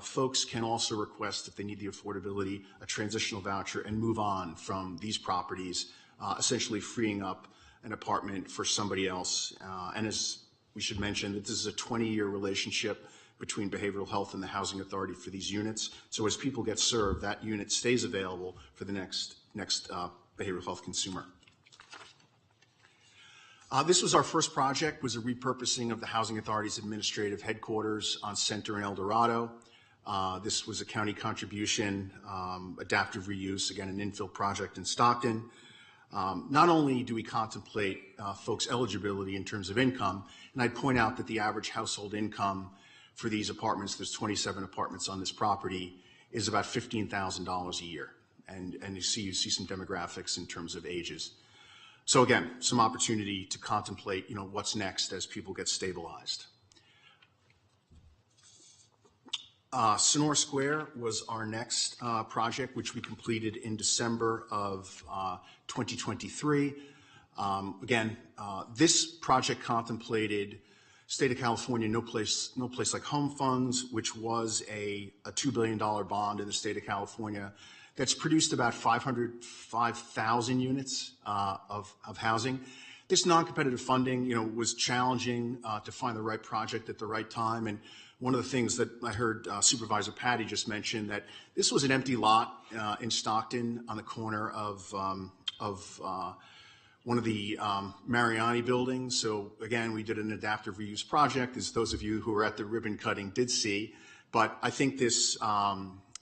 folks can also request, if they need the affordability, a transitional voucher and move on from these properties, essentially freeing up an apartment for somebody else. And as we should mention, that this is a 20-year relationship between behavioral health and the Housing Authority for these units. So as people get served, that unit stays available for the next behavioral health consumer. This was our first project, was a repurposing of the Housing Authority's administrative headquarters on Center in El Dorado. This was a county contribution, adaptive reuse, again, an infill project in Stockton. Not only do we contemplate folks' eligibility in terms of income, and I'd point out that the average household income for these apartments, there's 27 apartments on this property, is about $15,000 a year. And you see some demographics in terms of ages. So again, some opportunity to contemplate, what's next as people get stabilized. Sonora Square was our next project, which we completed in December of 2023. Again, this project contemplated State of California No Place Like Home funds, which was a $2 billion bond in the state of California that's produced about 505,000 units of housing. This non-competitive funding, was challenging to find the right project at the right time. And one of the things that I heard Supervisor Patty just mention, that this was an empty lot in Stockton on the corner of one of the Mariani buildings. So again, we did an adaptive reuse project, as those of you who were at the ribbon cutting did see. But I think this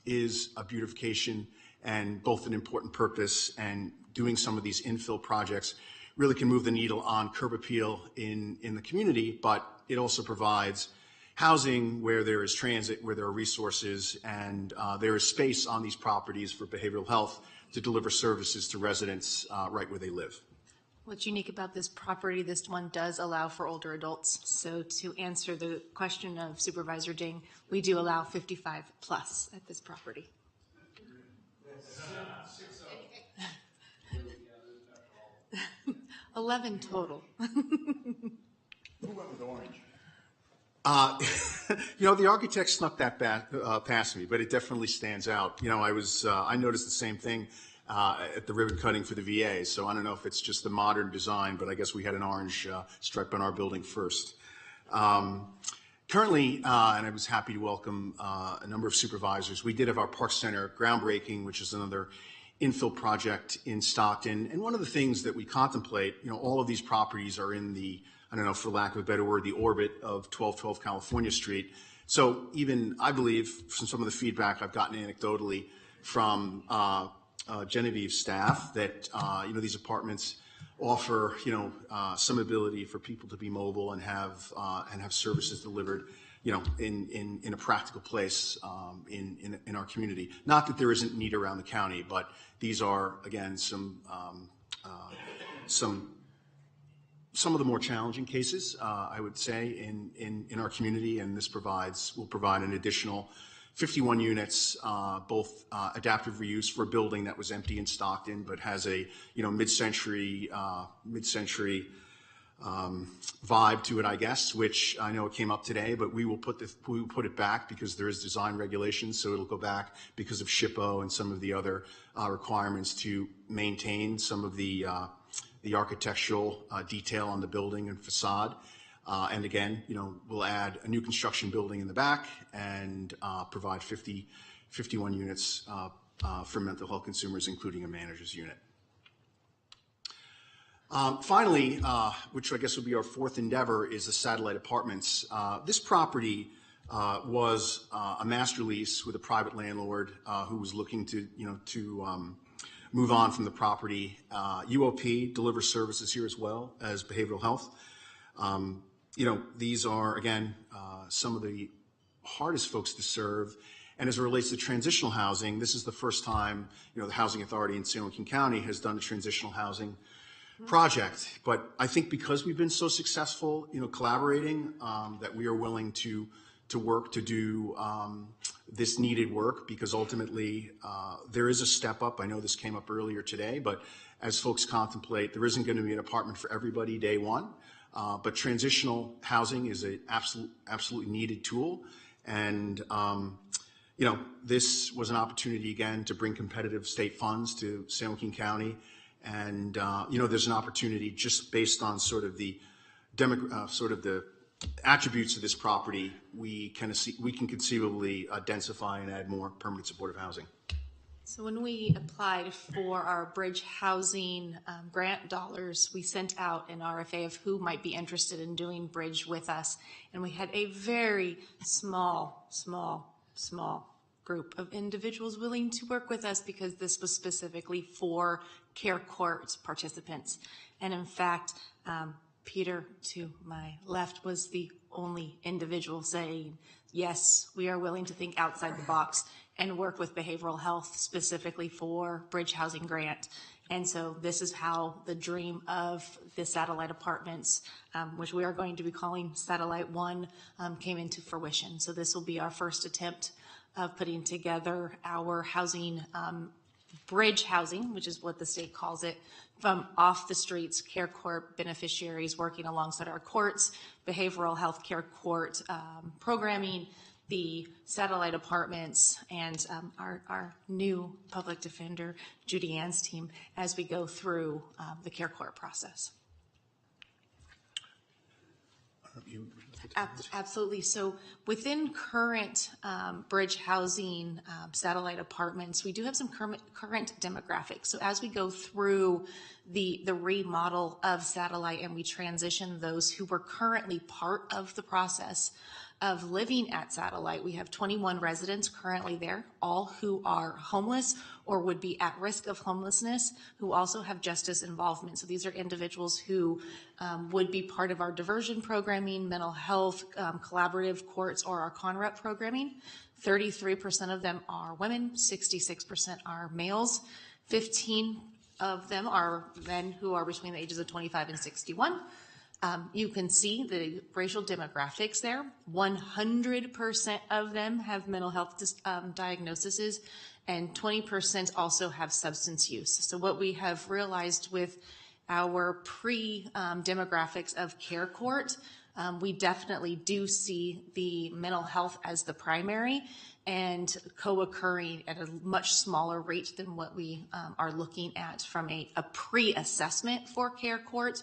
is a beautification and both an important purpose, and doing some of these infill projects really can move the needle on curb appeal in the community, but it also provides housing where there is transit, where there are resources, and there is space on these properties for behavioral health to deliver services to residents right where they live. What's unique about this property, this one does allow for older adults. So to answer the question of Supervisor Ding, we do allow 55 plus at this property. 11 total. Who went with orange? The architect snuck that past me, but it definitely stands out. I noticed the same thing at the ribbon cutting for the VA, so I don't know if it's just the modern design, but I guess we had an orange stripe on our building first. Currently, and I was happy to welcome a number of supervisors, we did have our Park Center groundbreaking, which is another infill project in Stockton. And one of the things that we contemplate, all of these properties are in the, I don't know, for lack of a better word, the orbit of 1212 California Street. So even, I believe, from some of the feedback I've gotten anecdotally from Genevieve's staff, that, these apartments offer, some ability for people to be mobile and have services delivered, in a practical place in our community. Not that there isn't need around the county, but these are, again, some of the more challenging cases, I would say, in our community, and this will provide an additional 51 units, both adaptive reuse for a building that was empty in Stockton, but has a mid-century vibe to it, I guess, which I know it came up today, but we will put it back because there is design regulations, so it'll go back because of SHPO and some of the other requirements to maintain some of the architectural detail on the building and facade. And again, we'll add a new construction building in the back and provide 51 units for mental health consumers, including a manager's unit. Finally, which I guess will be our fourth endeavor, is the satellite apartments. This property was a master lease with a private landlord who was looking to move on from the property. UOP delivers services here as well as behavioral health. These are, again, some of the hardest folks to serve. And as it relates to transitional housing, this is the first time, the Housing Authority in San Joaquin County has done a transitional housing project. But I think because we've been so successful, collaborating, that we are willing to work to do this needed work, because ultimately there is a step up. I know this came up earlier today, but as folks contemplate, there isn't going to be an apartment for everybody day one. But transitional housing is an absolutely needed tool. And, this was an opportunity, again, to bring competitive state funds to San Joaquin County. And, there's an opportunity just based on sort of the attributes of this property, we can conceivably densify and add more permanent supportive housing. So when we applied for our bridge housing grant dollars, we sent out an RFA of who might be interested in doing bridge with us. And we had a very small group of individuals willing to work with us because this was specifically for care court participants. And in fact, Peter to my left was the only individual saying, yes, we are willing to think outside the box and work with behavioral health specifically for bridge housing grant. And so this is how the dream of the satellite apartments, which we are going to be calling Satellite 1, came into fruition. So this will be our first attempt of putting together our housing, bridge housing, which is what the state calls it, from off the streets, care court beneficiaries working alongside our courts, behavioral health care court programming, the satellite apartments, and our new public defender, Judy Ann's team, as we go through the care court process. Absolutely. So within current bridge housing satellite apartments, we do have some current demographics. So as we go through the remodel of satellite and we transition those who were currently part of the process of living at satellite, we have 21 residents currently there, all who are homeless or would be at risk of homelessness, who also have justice involvement. So these are individuals who would be part of our diversion programming, mental health, collaborative courts, or our CONREP programming. 33% of them are women, 66% are males, 15 of them are men who are between the ages of 25 and 61. You can see the racial demographics there. 100% of them have mental health diagnoses, and 20% also have substance use. So what we have realized with our pre-demographics of care court, we definitely do see the mental health as the primary and co-occurring at a much smaller rate than what we are looking at from a pre-assessment for care court.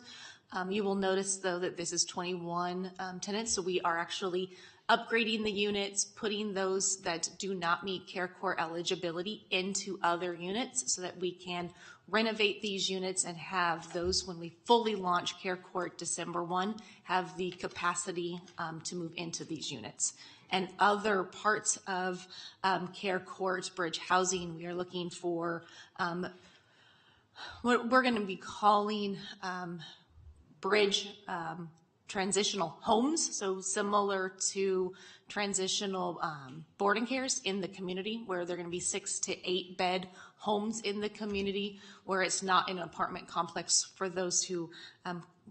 You will notice, though, that this is 21 tenants, so we are actually upgrading the units, putting those that do not meet care court eligibility into other units so that we can renovate these units and have those, when we fully launch care court December 1, have the capacity to move into these units. And other parts of care court bridge housing, we are looking for what we're going to be calling bridge transitional homes, so similar to transitional boarding cares in the community, where they're going to be 6 to 8 bed homes in the community, where it's not an apartment complex for those who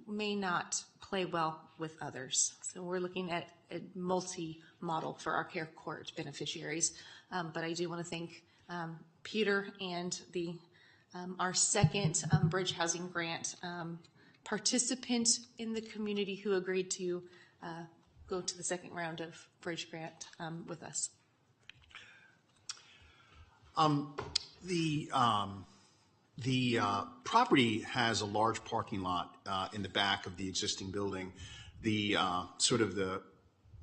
may not play well with others. So we're looking at a multi-model for our care court beneficiaries. But I do want to thank Peter and our second bridge housing grant participant in the community who agreed to go to the second round of bridge grant with us. The property has a large parking lot in the back of the existing building. The sort of the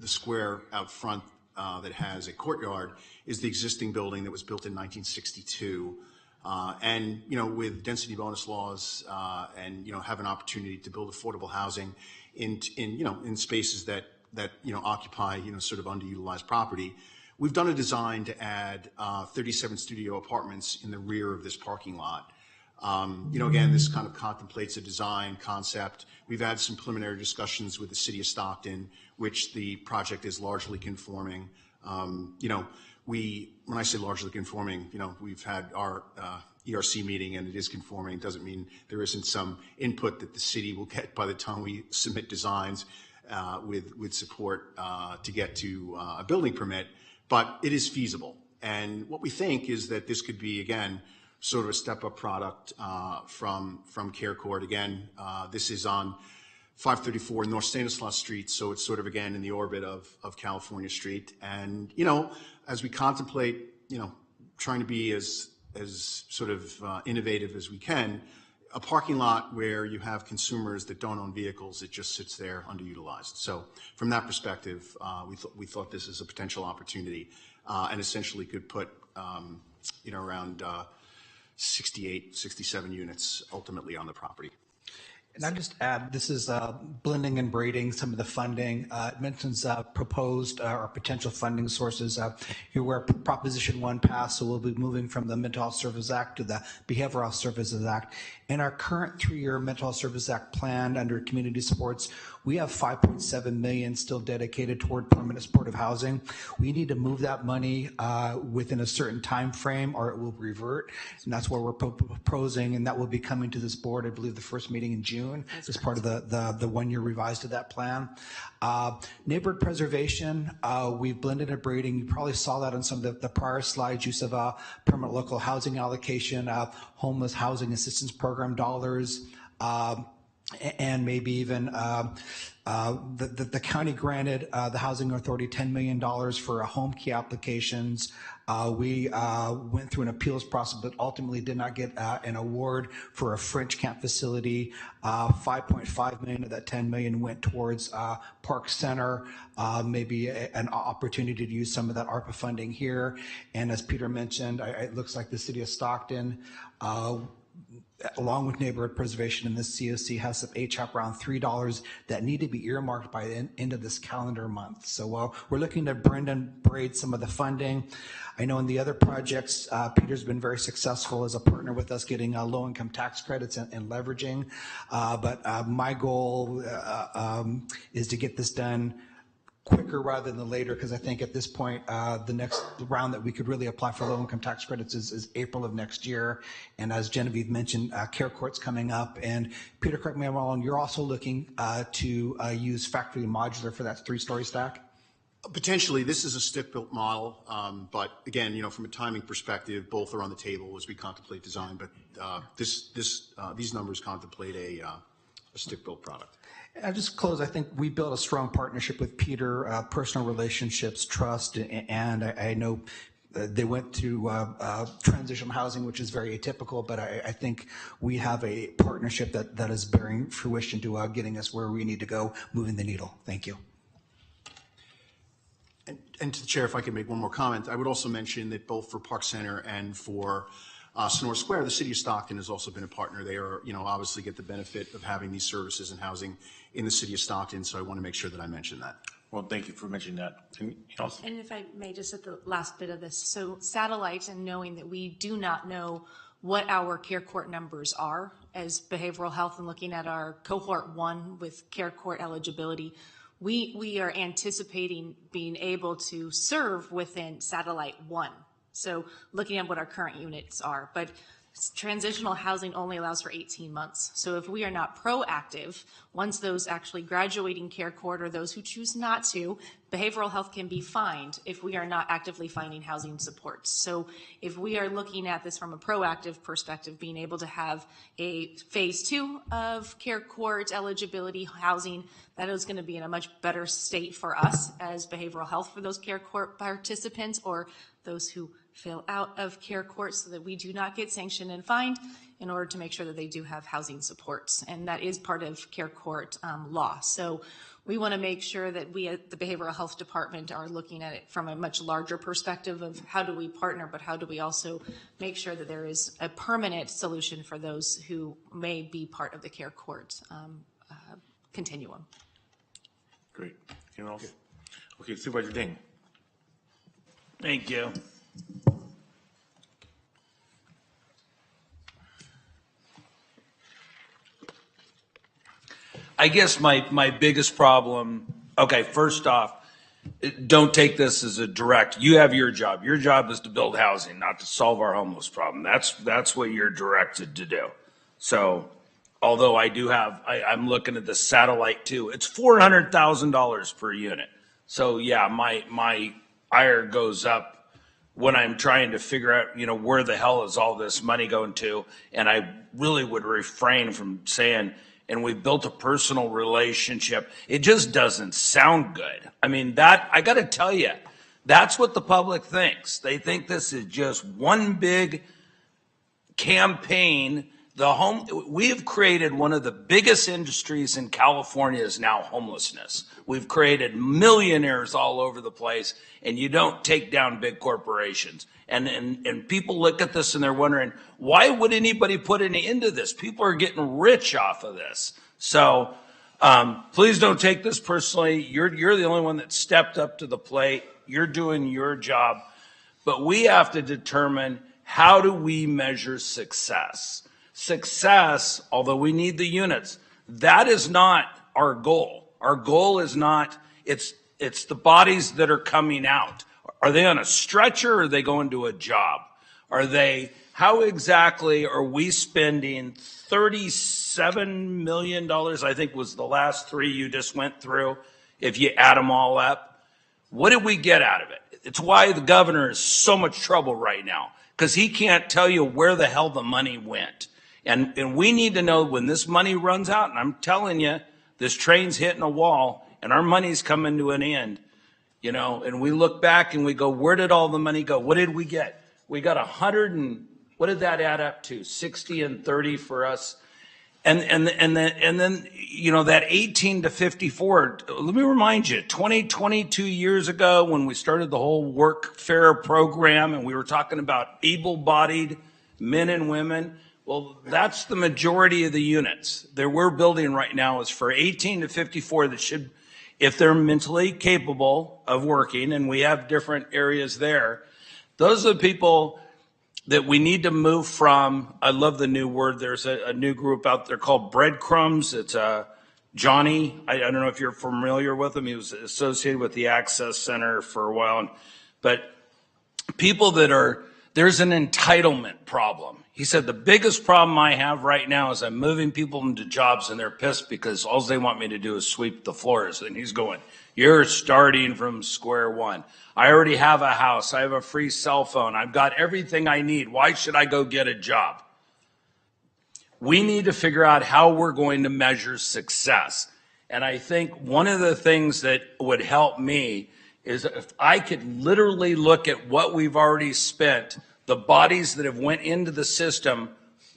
square out front that has a courtyard is the existing building that was built in 1962. And, you know, with density bonus laws and, you know, have an opportunity to build affordable housing in spaces that occupy, sort of underutilized property, we've done a design to add 37 studio apartments in the rear of this parking lot. Again, this kind of contemplates a design concept. We've had some preliminary discussions with the city of Stockton, which the project is largely conforming. When I say largely conforming, we've had our ERC meeting and it is conforming. It doesn't mean there isn't some input that the city will get by the time we submit designs with support to get to a building permit, but it is feasible. And what we think is that this could be, again, sort of a step-up product from Care Court. Again, this is on 534 North Stanislaus Street, so it's sort of, again, in the orbit of California Street. And, as we contemplate, trying to be as sort of innovative as we can, a parking lot where you have consumers that don't own vehicles, it just sits there underutilized. So from that perspective, we thought this is a potential opportunity and essentially could put around 68, 67 units ultimately on the property. And I just add, this is blending and braiding some of the funding. It mentions proposed or potential funding sources. Here where Proposition 1 passed, so we'll be moving from the Mental Health Services Act to the Behavioral Health Services Act. In our current 3-year Mental Health Services Act plan under community supports, we have $5.7 million still dedicated toward permanent supportive housing. We need to move that money within a certain time frame or it will revert. And that's what we're proposing, and that will be coming to this board, I believe, the first meeting in June as part of the 1-year revised of that plan. Neighborhood preservation, we've blended and braiding. You probably saw that on some of the prior slides, use of permanent local housing allocation, homeless housing assistance program dollars, and maybe even the county granted the Housing Authority $10 million for home key applications. We went through an appeals process, but ultimately did not get an award for a French camp facility. 5.5 million of that 10 million went towards Park Center, maybe an opportunity to use some of that ARPA funding here. And as Peter mentioned, it looks like the city of Stockton, along with neighborhood preservation in this COC, has some HAP around $3 that need to be earmarked by the end of this calendar month. So we're looking to blend and braid some of the funding. I know in the other projects, Peter's been very successful as a partner with us getting low-income tax credits and leveraging. But my goal is to get this done quicker rather than later, because I think at this point, the next round that we could really apply for low-income tax credits is April of next year. And as Genevieve mentioned, care court's coming up. And Peter, correct me if I'm wrong, you're also looking to use factory modular for that 3-story stack? Potentially, this is a stick-built model, but again, from a timing perspective, both are on the table as we contemplate design. But these numbers contemplate a stick-built product. I'll just close. I think we built a strong partnership with Peter, personal relationships, trust, and I know they went to transitional housing, which is very atypical, but I think we have a partnership that is bearing fruition to getting us where we need to go, moving the needle. Thank you. And to the chair, if I could make one more comment, I would also mention that both for Park Center and for Sonora Square, the city of Stockton has also been a partner. They are, obviously get the benefit of having these services and housing in the city of Stockton, so I want to make sure that I mention that. Well, thank you for mentioning that. And if I may, just at the last bit of this, so satellite and knowing that we do not know what our care court numbers are as behavioral health and looking at our cohort 1 with care court eligibility, we are anticipating being able to serve within satellite 1. So looking at what our current units are, but transitional housing only allows for 18 months. So if we are not proactive, once those actually graduating care court or those who choose not to, behavioral health can be fined if we are not actively finding housing supports. So if we are looking at this from a proactive perspective, being able to have a phase 2 of care court eligibility housing, that is going to be in a much better state for us as behavioral health for those care court participants or those who fail out of care court, so that we do not get sanctioned and fined, in order to make sure that they do have housing supports. And that is part of care court law. So we want to make sure that we at the Behavioral Health Department are looking at it from a much larger perspective of how do we partner, but how do we also make sure that there is a permanent solution for those who may be part of the care court continuum. Great. Anyone else? Okay, Supervisor Ding. Thank you. I guess my biggest problem, okay, first off, don't take this as a direct, you have your job. Your job is to build housing, not to solve our homeless problem. That's what you're directed to do. So, although I do have, I'm looking at the satellite too, it's $400,000 per unit. So yeah, my ire goes up when I'm trying to figure out, where the hell is all this money going to? And I really would refrain from saying, and we built a personal relationship. It just doesn't sound good. I mean, I got to tell you, that's what the public thinks. They think this is just one big campaign We have created one of the biggest industries in California is now homelessness. We've created millionaires all over the place, and you don't take down big corporations. And people look at this and they're wondering, why would anybody put any into this? People are getting rich off of this. So please don't take this personally. You're the only one that stepped up to the plate. You're doing your job. But we have to determine, how do we measure success? Success, although we need the units, that is not our goal. Our goal is not, it's the bodies that are coming out. Are they on a stretcher or are they going to a job? How exactly are we spending $37 million, I think was the last three you just went through, if you add them all up? What did we get out of it? It's why the governor is so much trouble right now, because he can't tell you where the hell the money went. And we need to know when this money runs out, and I'm telling you, this train's hitting a wall and our money's coming to an end, and we look back and we go, where did all the money go? What did we get? We got 100 and what did that add up to? 60 and 30 for us. And then that 18 to 54, let me remind you, 22 years ago when we started the whole work fair program and we were talking about able-bodied men and women, well, that's the majority of the units that we're building right now is for 18 to 54 that should, if they're mentally capable of working, and we have different areas there, those are the people that we need to move from. I love the new word. There's a new group out there called Breadcrumbs. It's Johnny. I don't know if you're familiar with him. He was associated with the Access Center for a while. But people there's an entitlement problem. He said, the biggest problem I have right now is I'm moving people into jobs and they're pissed because all they want me to do is sweep the floors. And he's going, you're starting from square one. I already have a house. I have a free cell phone. I've got everything I need. Why should I go get a job? We need to figure out how we're going to measure success. And I think one of the things that would help me is if I could literally look at what we've already spent, the bodies that have went into the system,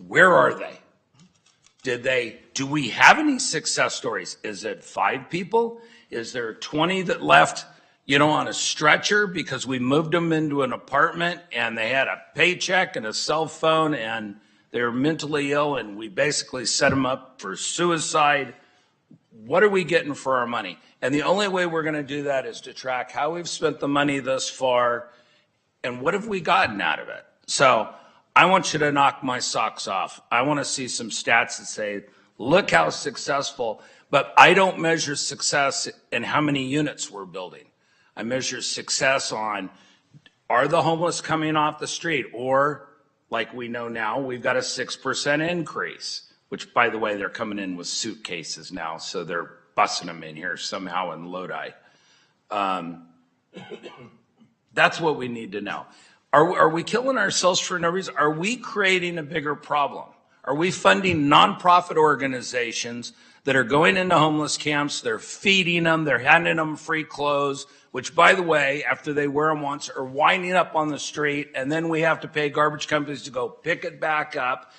where are they? Do we have any success stories? Is it 5 people? Is there 20 that left, on a stretcher because we moved them into an apartment and they had a paycheck and a cell phone and they're mentally ill and we basically set them up for suicide? What are we getting for our money? And the only way we're going to do that is to track how we've spent the money thus far and what have we gotten out of it. So I want you to knock my socks off. I want to see some stats that say, look how successful, but I don't measure success in how many units we're building. I measure success on, are the homeless coming off the street? Or, like we know now, we've got a 6% increase, which, by the way, they're coming in with suitcases now, so they're busting them in here somehow in Lodi. That's what we need to know. Are we killing ourselves for no reason? Are we creating a bigger problem? Are we funding nonprofit organizations that are going into homeless camps, they're feeding them, they're handing them free clothes, which, by the way, after they wear them once, are winding up on the street, and then we have to pay garbage companies to go pick it back up.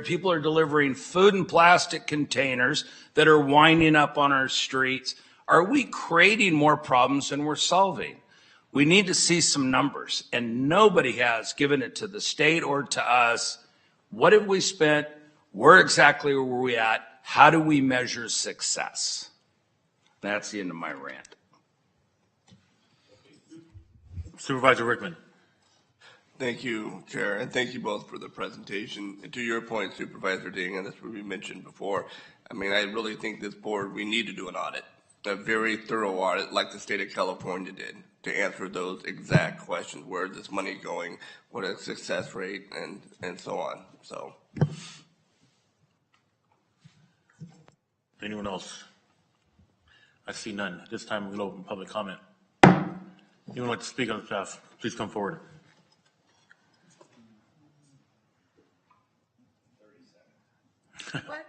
People are delivering food in plastic containers that are winding up on our streets. Are we creating more problems than we're solving? We need to see some numbers, and nobody has given it to the state or to us. What have we spent? Where exactly were we at? How do we measure success? That's the end of my rant. Supervisor Rickman. Thank you, Chair, and thank you both for the presentation. And to your point, Supervisor Ding, and this what we mentioned before, I really think this board, we need to do an audit, a very thorough audit like the state of California did, to answer those exact questions. Where is this money going? What is success rate? And so on. So. Anyone else? I see none. At this time, we'll open public comment. Anyone like to speak on behalf, please come forward. What?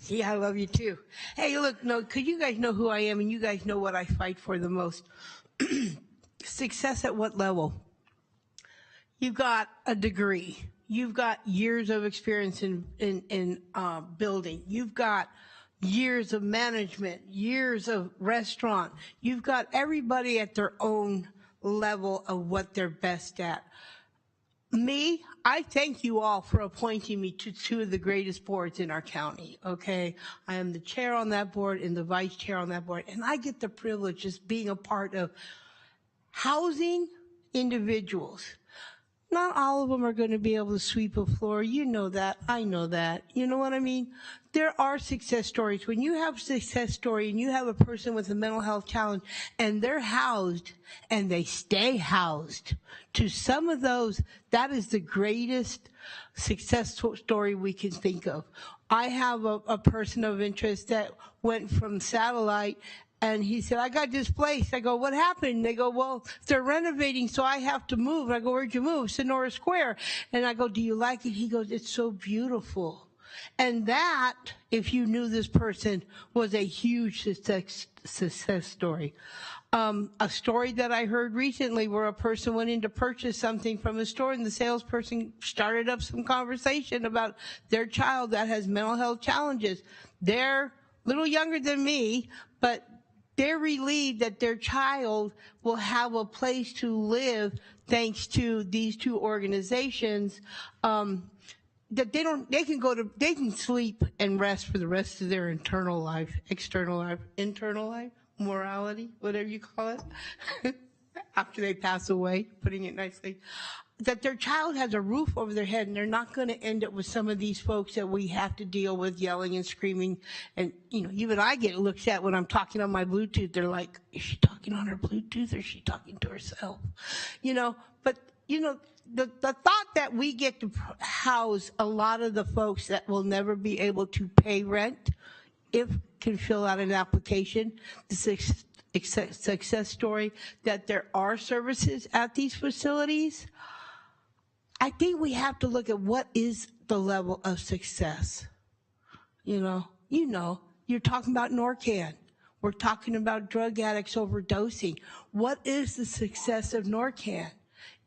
Yeah, I love you too. Hey, look, no, because you guys know who I am and you guys know what I fight for the most. Success at what level? You got a degree. You've got years of experience in building. You've got years of management, years of restaurant. You've got everybody at their own level of what they're best at. Me, I thank you all for appointing me to two of the greatest boards in our county, okay? I am the chair on that board and the vice chair on that board, and I get the privilege of just being a part of housing individuals. Not all of them are going to be able to sweep a floor. You know that. I know that. You know what I mean? There are success stories. When you have a success story and you have a person with a mental health challenge and they're housed and they stay housed, to some of those, that is the greatest success story we can think of. I have a person of interest that went from satellite, and he said, I got displaced. I go, what happened? They go, well, they're renovating, so I have to move. I go, where'd you move? Sonora Square. And I go, do you like it? He goes, it's so beautiful. And that, if you knew this person, was a huge success story. A story that I heard recently where a person went in to purchase something from a store and the salesperson started up some conversation about their child that has mental health challenges. They're a little younger than me, but they're relieved that their child will have a place to live thanks to these two organizations, that they can sleep and rest for the rest of their internal life, external life, morality, whatever you call it, after they pass away, putting it nicely. That their child has a roof over their head and they're not going to end up with some of these folks that we have to deal with yelling and screaming. And, even I get looked at when I'm talking on my Bluetooth. They're like, is she talking on her Bluetooth or is she talking to herself? But the thought that we get to house a lot of the folks that will never be able to pay rent, can fill out an application, the success story, that there are services at these facilities. I think we have to look at what is the level of success. You're talking about Narcan. We're talking about drug addicts overdosing. What is the success of Narcan?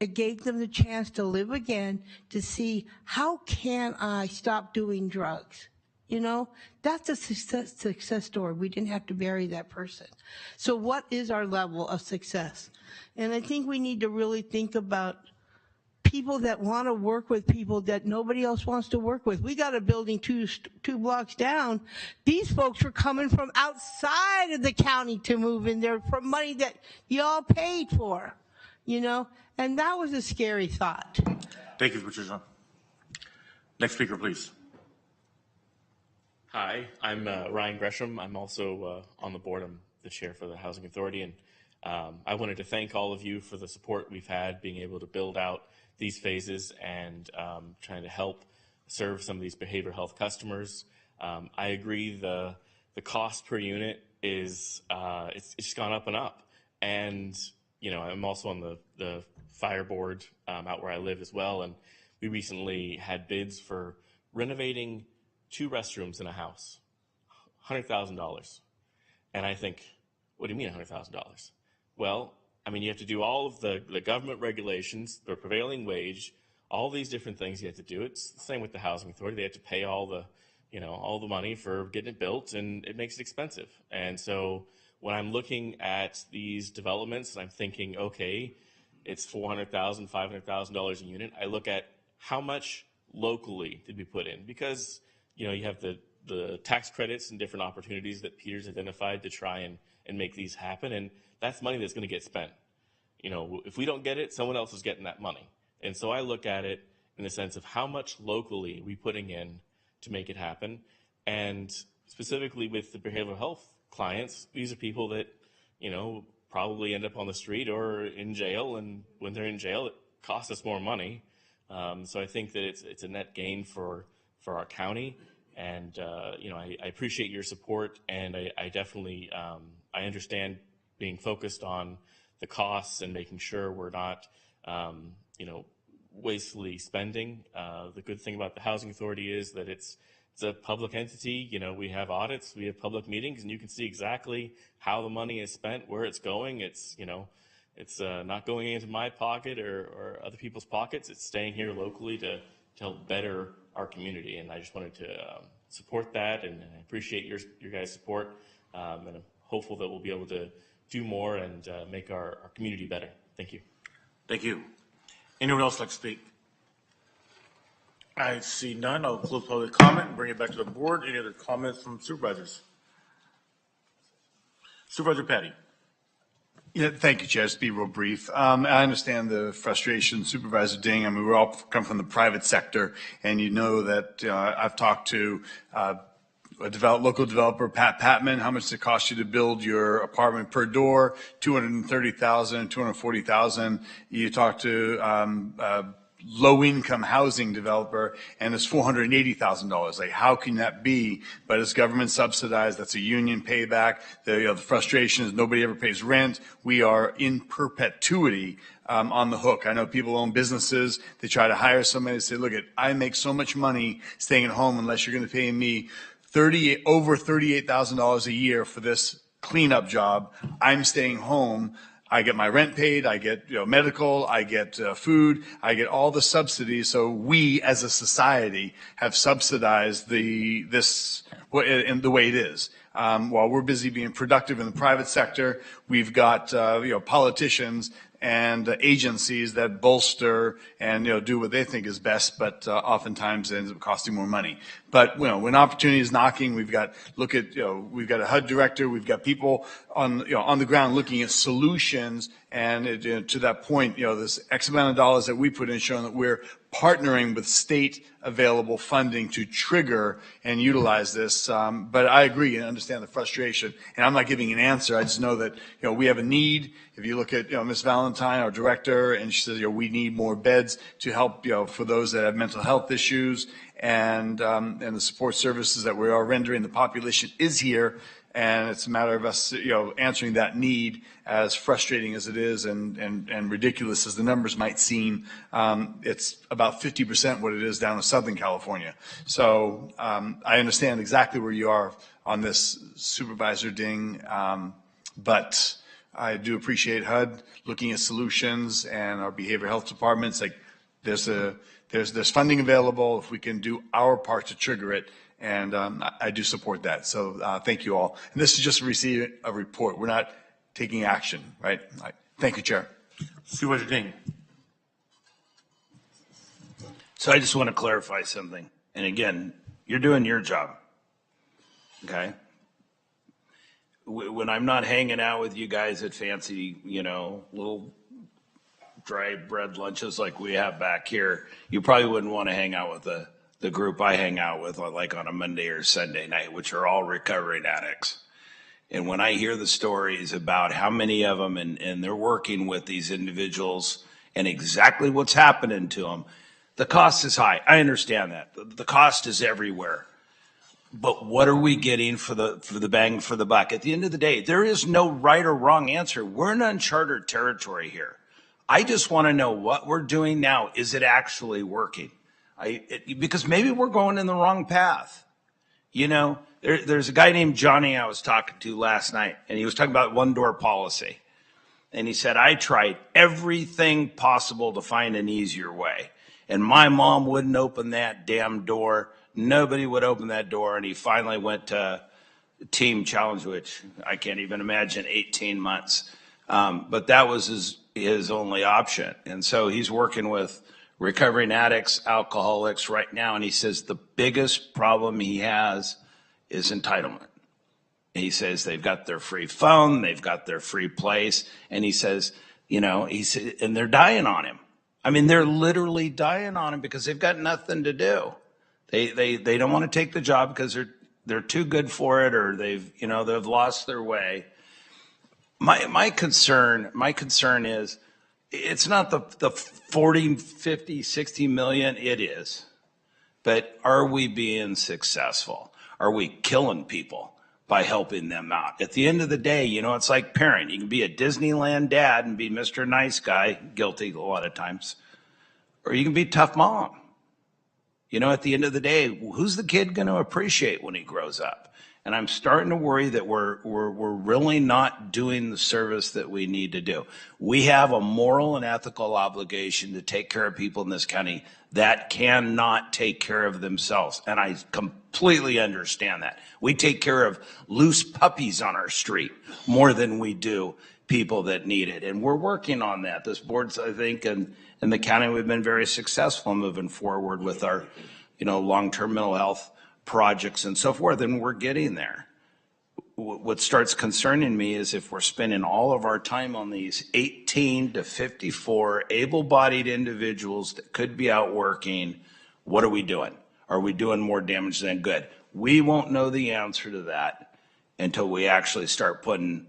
It gave them the chance to live again, to see how can I stop doing drugs. That's a success story. We didn't have to bury that person. So what is our level of success? And I think we need to really think about people that want to work with people that nobody else wants to work with. We got a building two blocks down. These folks were coming from outside of the county to move in there for money that y'all paid for, and that was a scary thought. Thank you, Patricia. Next speaker, please. Hi, I'm Ryan Gresham. I'm also on the board. I'm the chair for the Housing Authority, and I wanted to thank all of you for the support we've had being able to build out these phases and trying to help serve some of these behavioral health customers. I agree the cost per unit is it's just gone up and up, and I'm also on the fire board out where I live as well, and we recently had bids for renovating 2 restrooms in a house, $100,000. And I think, what do you mean $100,000? Well, you have to do all of the government regulations, the prevailing wage, all these different things you have to do. It's the same with the Housing Authority. They have to pay all the money for getting it built, and it makes it expensive. And so when I'm looking at these developments and I'm thinking, okay, it's $400,000, $500,000 a unit, I look at how much locally did we put in? Because you have the tax credits and different opportunities that Peter's identified to try and make these happen. And that's money that's going to get spent. If we don't get it, someone else is getting that money. And so I look at it in the sense of how much locally we putting in to make it happen. And specifically with the behavioral health clients, these are people that, probably end up on the street or in jail. And when they're in jail, it costs us more money. So I think that it's a net gain for our county, and I appreciate your support, and I definitely I understand being focused on the costs and making sure we're not wastefully spending. The good thing about the Housing Authority is that it's a public entity. We have audits, we have public meetings, and you can see exactly how the money is spent, where it's going. It's not going into my pocket or other people's pockets. It's staying here locally to help better our community. And I just wanted to support that, and I appreciate your guys' support. And I'm hopeful that we'll be able to do more and make our community better. Thank you. Thank you. Anyone else like to speak? I see none. I'll close public comment and bring it back to the board. Any other comments from supervisors? Supervisor Patty. Yeah, thank you, Chair. Just be real brief. I understand the frustration, Supervisor Ding. I mean, we all come from the private sector, and you know that I've talked to a local developer, Pat Patman. How much does it cost you to build your apartment per door? $230,000, $240,000. You talk to low-income housing developer, and it's $480,000. Like, how can that be? But it's government subsidized. That's a union payback. The frustration is nobody ever pays rent. We are in perpetuity on the hook. I know people own businesses. They try to hire somebody to say, look, I make so much money staying at home unless you're going to pay me over $38,000 a year for this cleanup job. I'm staying home. I get my rent paid, I get medical, I get food, I get all the subsidies. So we as a society have subsidized this in the way it is. While we're busy being productive in the private sector, we've got politicians and agencies that bolster and do what they think is best, but oftentimes it ends up costing more money. But when opportunity is knocking, we've got we've got a HUD director, we've got people on the ground looking at solutions, and to that point, this X amount of dollars that we put in, showing that we're partnering with state available funding to trigger and utilize this. But I agree and understand the frustration, and I'm not giving an answer. I just know that we have a need. If you look at Ms. Valentine, our director, and she says we need more beds to help for those that have mental health issues, and the support services that we are rendering. The population is here, and it's a matter of us answering that need, as frustrating as it is and ridiculous as the numbers might seem. It's about 50% what it is down in Southern California. So I understand exactly where you are on this, Supervisor Ding, but I do appreciate HUD looking at solutions, and our behavioral health departments. Like, there's funding available if we can do our part to trigger it, and I do support that. So thank you all. And this is just receiving a report. We're not taking action, right? Thank you, Chair. Supervisor Ding. So I just want to clarify something. And again, you're doing your job, okay? When I'm not hanging out with you guys at fancy, little dry bread lunches like we have back here, you probably wouldn't want to hang out with the group I hang out with like on a Monday or Sunday night, which are all recovering addicts. And when I hear the stories about how many of them, and they're working with these individuals and exactly what's happening to them, the cost is high. I understand that. The cost is everywhere. But what are we getting for the bang for the buck? At the end of the day, there is no right or wrong answer. We're in uncharted territory here. I just want to know what we're doing now. Is it actually working? Because maybe we're going in the wrong path. There's a guy named Johnny I was talking to last night, and he was talking about one-door policy. And he said, I tried everything possible to find an easier way. And my mom wouldn't open that damn door. Nobody would open that door, and he finally went to Team Challenge, which I can't even imagine, 18 months. But that was his only option. And so he's working with recovering addicts, alcoholics right now, and he says the biggest problem he has is entitlement. He says they've got their free phone, they've got their free place, and he says, and they're dying on him. I mean, they're literally dying on him because they've got nothing to do. They don't want to take the job because they're too good for it, or they've lost their way. My concern is it's not the 40, 50, 60 million. It is, but are we being successful? Are we killing people by helping them out? At the end of the day, it's like parent. You can be a Disneyland dad and be Mr. Nice Guy, guilty a lot of times, or you can be tough mom. At the end of the day, who's the kid going to appreciate when he grows up? And I'm starting to worry that we're really not doing the service that we need to do. We have a moral and ethical obligation to take care of people in this county that cannot take care of themselves. And I completely understand that. We take care of loose puppies on our street more than we do people that need it. And we're working on that. This board's, I think, in the county, we've been very successful in moving forward with our, long-term mental health projects and so forth, and we're getting there. What starts concerning me is if we're spending all of our time on these 18 to 54 able-bodied individuals that could be out working, what are we doing? Are we doing more damage than good? We won't know the answer to that until we actually start putting,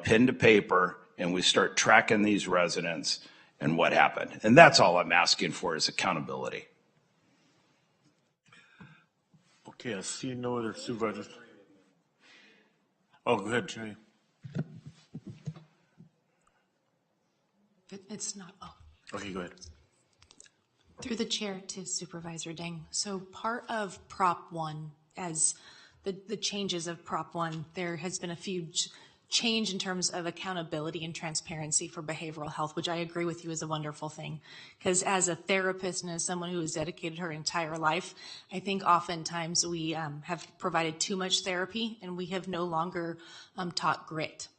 pen to paper and we start tracking these residents and what happened. And that's all I'm asking for is accountability. Okay, I see no other supervisors. Oh, go ahead, Jay. It's not, Okay, go ahead. Through the chair to Supervisor Ding. So part of Prop 1, as the changes of Prop 1, there has been a few change in terms of accountability and transparency for behavioral health, which I agree with you is a wonderful thing. Because as a therapist and as someone who has dedicated her entire life, I think oftentimes we have provided too much therapy and we have no longer taught grit.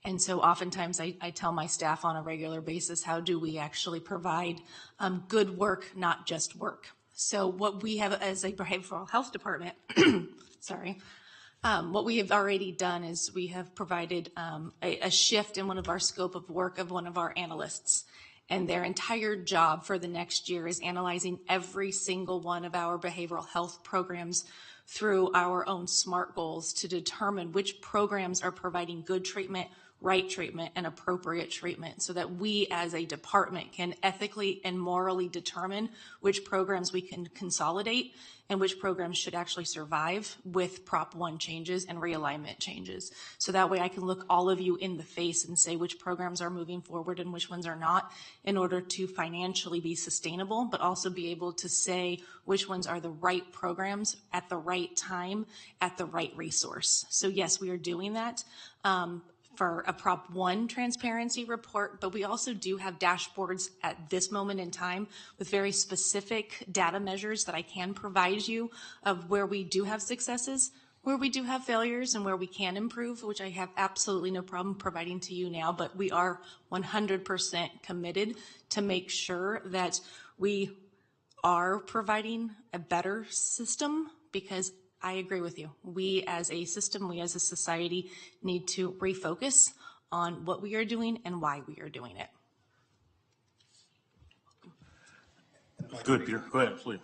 And so oftentimes I tell my staff on a regular basis, how do we actually provide good work, not just work? So what we have as a behavioral health department, what we have already done is we have provided a shift in one of our scope of work of one of our analysts. And their entire job for the next year is analyzing every single one of our behavioral health programs through our own SMART goals to determine which programs are providing good treatment, right treatment, and appropriate treatment so that we as a department can ethically and morally determine which programs we can consolidate and which programs should actually survive with Prop 1 changes and realignment changes. So that way I can look all of you in the face and say which programs are moving forward and which ones are not in order to financially be sustainable, but also be able to say which ones are the right programs at the right time, at the right resource. So yes, we are doing that. For a Prop 1 transparency report, but we also do have dashboards at this moment in time with very specific data measures that I can provide you of where we do have successes, where we do have failures, and where we can improve, which I have absolutely no problem providing to you now, but we are 100% committed to make sure that we are providing a better system because I agree with you. We as a system, we as a society need to refocus on what we are doing and why we are doing it. Good, Peter. Go ahead, please.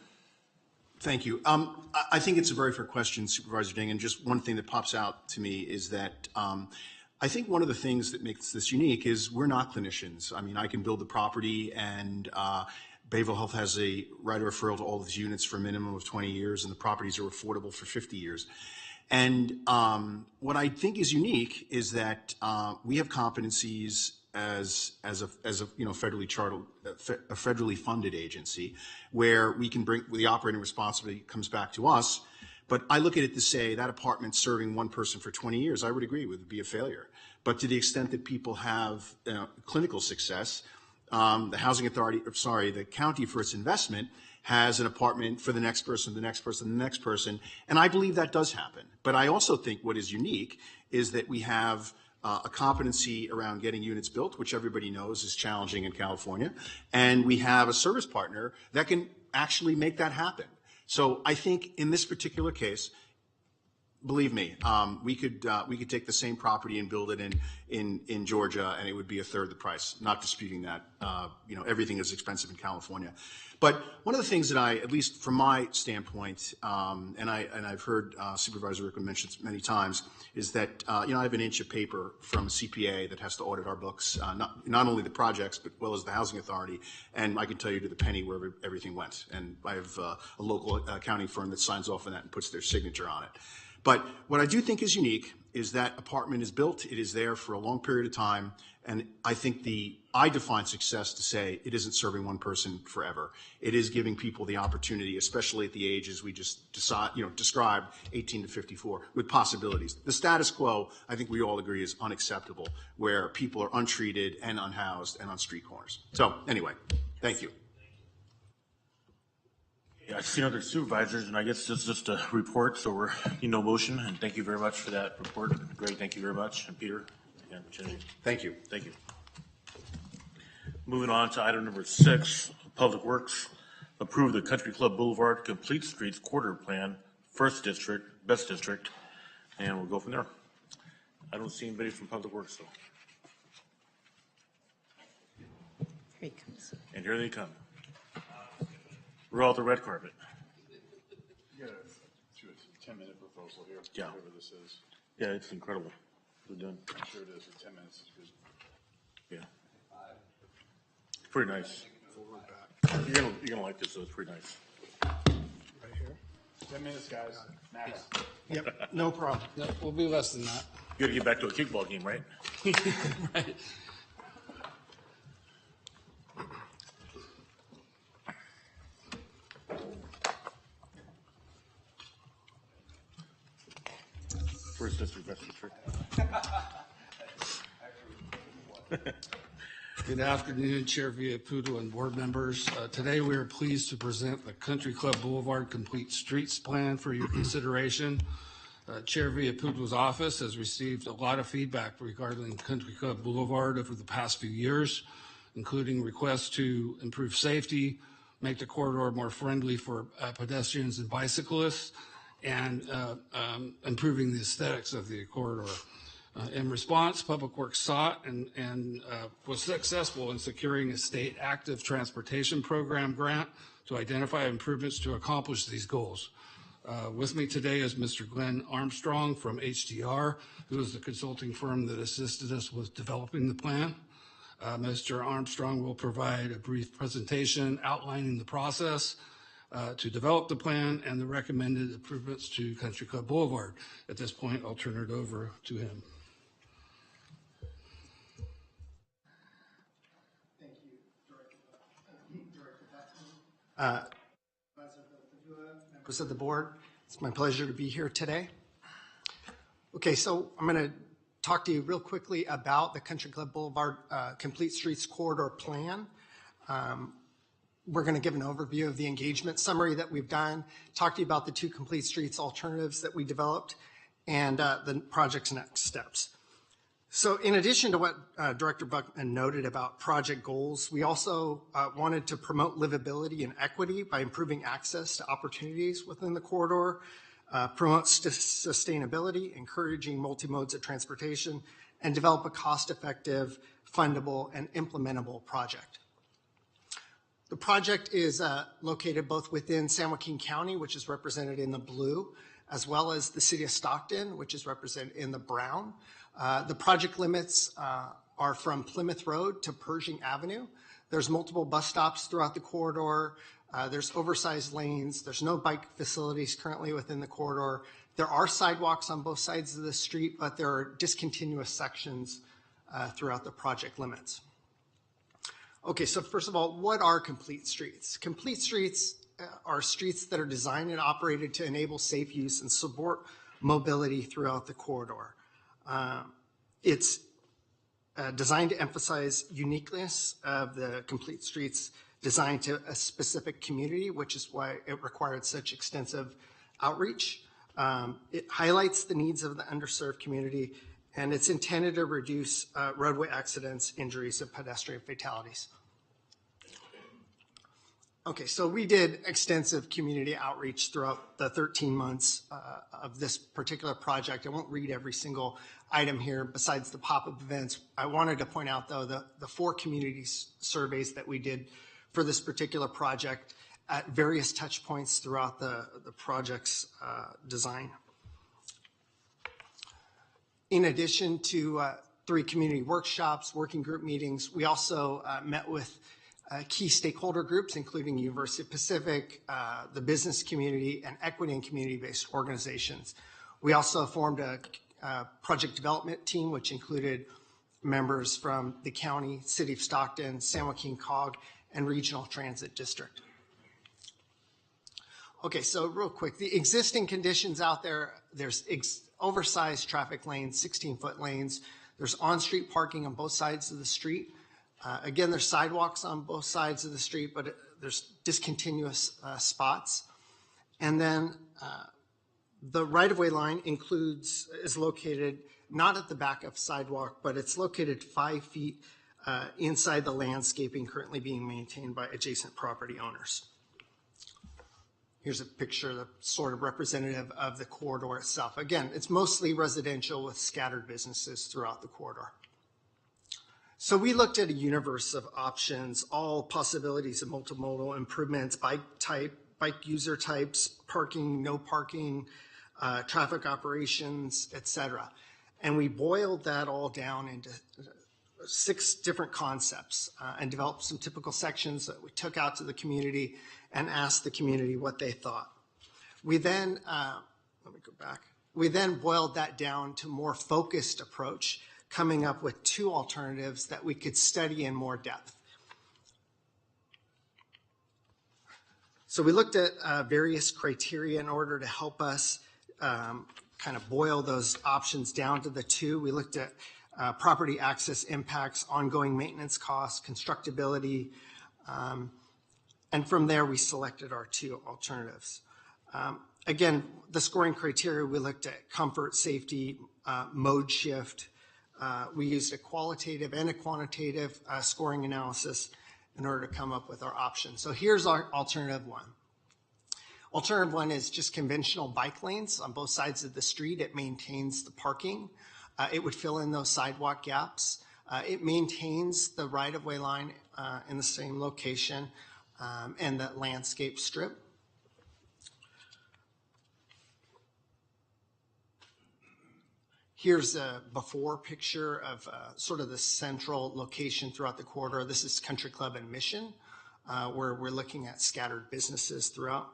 Thank you. I think it's a very fair question, Supervisor Ding, and just one thing that pops out to me is that I think one of the things that makes this unique is we're not clinicians. I mean, I can build the property and behavioral health has a right of referral to all of these units for a minimum of 20 years, and the properties are affordable for 50 years. And what I think is unique is that we have competencies as a federally chartered, a federally funded agency, where we can bring the operating responsibility comes back to us. But I look at it to say that apartment serving one person for 20 years, I would agree would be a failure. But to the extent that people have clinical success, the housing authority, the county for its investment has an apartment for the next person, the next person, the next person. And I believe that does happen. But I also think what is unique is that we have a competency around getting units built, which everybody knows is challenging in California. And we have a service partner that can actually make that happen. So I think in this particular case, believe me, we could take the same property and build it in Georgia, and it would be a third the price. Not disputing that. Everything is expensive in California. But one of the things that I, at least from my standpoint, and I've heard Supervisor Rickman mention many times, is that I have an inch of paper from a CPA that has to audit our books, not only the projects but well as the housing authority, and I can tell you to the penny where everything went. And I have a local accounting firm that signs off on that and puts their signature on it. But what I do think is unique is that apartment is built, it is there for a long period of time, and I think I define success to say it isn't serving one person forever. It is giving people the opportunity, especially at the ages we just described, 18 to 54, with possibilities. The status quo, I think we all agree, is unacceptable, where people are untreated and unhoused and on street corners. So anyway, thank you. Yeah, I see other supervisors, and I guess this is just a report, so we're motion, and thank you very much for that report. Greg, thank you very much, and Peter, again, thank you. Thank you. Moving on to item number 6, Public Works. Approve the Country Club Boulevard Complete Streets Quarter Plan, First District, Best District, and we'll go from there. I don't see anybody from Public Works, though. Here he comes. And here they come. We're all the red carpet. You got a 10-minute proposal here, Yeah. whatever this is. Yeah, it's incredible. We're done. I'm sure it is. 10 minutes is good. Yeah. Pretty nice. You're gonna like this, though. It's pretty nice. Right here. 10 minutes, guys. Max. Yep, no problem. Yep, we'll be less than that. You gotta get back to a kickball game, right? Right. First district, best district. Good afternoon, Chair Villaputo and board members. Today we are pleased to present the Country Club Boulevard Complete Streets Plan for your consideration. Chair Villaputo's office has received a lot of feedback regarding Country Club Boulevard over the past few years, including requests to improve safety, make the corridor more friendly for pedestrians and bicyclists, and improving the aesthetics of the corridor. In response, Public Works sought and was successful in securing a state active transportation program grant to identify improvements to accomplish these goals. With me today is Mr. Glenn Armstrong from HDR, who is the consulting firm that assisted us with developing the plan. Mr. Armstrong will provide a brief presentation outlining the process to develop the plan and the recommended improvements to Country Club Boulevard. At this point, I'll turn it over to him. Thank you, Director members of the board. It's my pleasure to be here today. Okay, so I'm going to talk to you real quickly about the Country Club Boulevard Complete Streets Corridor Plan. We're going to give an overview of the engagement summary that we've done, talk to you about the 2 complete streets alternatives that we developed, and the project's next steps. So in addition to what Director Buckman noted about project goals, we also wanted to promote livability and equity by improving access to opportunities within the corridor, promote sustainability, encouraging multi-modes of transportation, and develop a cost-effective, fundable, and implementable project. The project is located both within San Joaquin County, which is represented in the blue, as well as the city of Stockton, which is represented in the brown. The project limits are from Plymouth Road to Pershing Avenue. There's multiple bus stops throughout the corridor. There's oversized lanes. There's no bike facilities currently within the corridor. There are sidewalks on both sides of the street, but there are discontinuous sections throughout the project limits. Okay, so first of all, what are complete streets? Complete streets are streets that are designed and operated to enable safe use and support mobility throughout the corridor. It's designed to emphasize uniqueness of the complete streets designed to a specific community, which is why it required such extensive outreach. It highlights the needs of the underserved community, and it's intended to reduce roadway accidents, injuries, and pedestrian fatalities. Okay, so we did extensive community outreach throughout the 13 months of this particular project. I won't read every single item here besides the pop-up events. I wanted to point out, though, the 4 community surveys that we did for this particular project at various touch points throughout the project's design. In addition to 3 community workshops, working group meetings, we also met with key stakeholder groups, including University of Pacific, the business community, and equity and community-based organizations. We also formed a project development team, which included members from the county, City of Stockton, San Joaquin COG, and Regional Transit District. Okay, so real quick, the existing conditions out there, there's oversized traffic lanes, 16-foot lanes. There's on-street parking on both sides of the street. Again, there's sidewalks on both sides of the street, but there's discontinuous spots. And then the right-of-way line is located not at the back of sidewalk, but it's located 5 feet inside the landscaping currently being maintained by adjacent property owners. Here's a picture that's sort of representative of the corridor itself. Again, it's mostly residential with scattered businesses throughout the corridor. So we looked at a universe of options, all possibilities of multimodal improvements, bike type, bike user types, parking, no parking, traffic operations, etc. And we boiled that all down into 6 different concepts and developed some typical sections that we took out to the community and asked the community what they thought. We then, we then boiled that down to a more focused approach, coming up with 2 alternatives that we could study in more depth. So we looked at various criteria in order to help us kind of boil those options down to the 2. We looked at property access impacts, ongoing maintenance costs, constructability, and from there we selected our 2 alternatives. Again, the scoring criteria, we looked at comfort, safety, mode shift. We used a qualitative and a quantitative scoring analysis in order to come up with our options. So here's our alternative 1. Alternative 1 is just conventional bike lanes on both sides of the street. It maintains the parking. It would fill in those sidewalk gaps. It maintains the right-of-way line in the same location and the landscape strip. Here's a before picture of sort of the central location throughout the corridor. This is Country Club and Mission, where we're looking at scattered businesses throughout.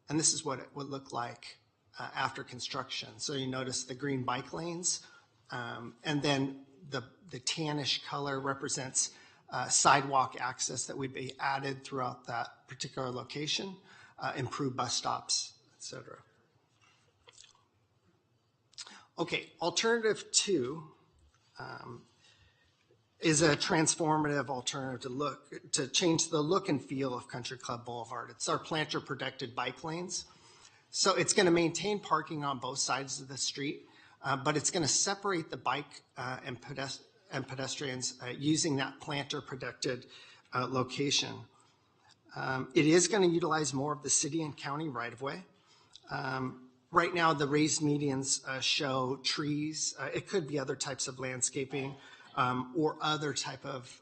And this is what it would look like after construction. So you notice the green bike lanes, and then the tannish color represents sidewalk access that would be added throughout that particular location, improved bus stops, etc. Okay, alternative 2 is a transformative alternative to change the look and feel of Country Club Boulevard. It's our planter protected bike lanes. So it's going to maintain parking on both sides of the street, but it's going to separate the bike and pedestrians using that planter protected location. It is going to utilize more of the city and county right-of-way. Right now, the raised medians show trees. It could be other types of landscaping or other type of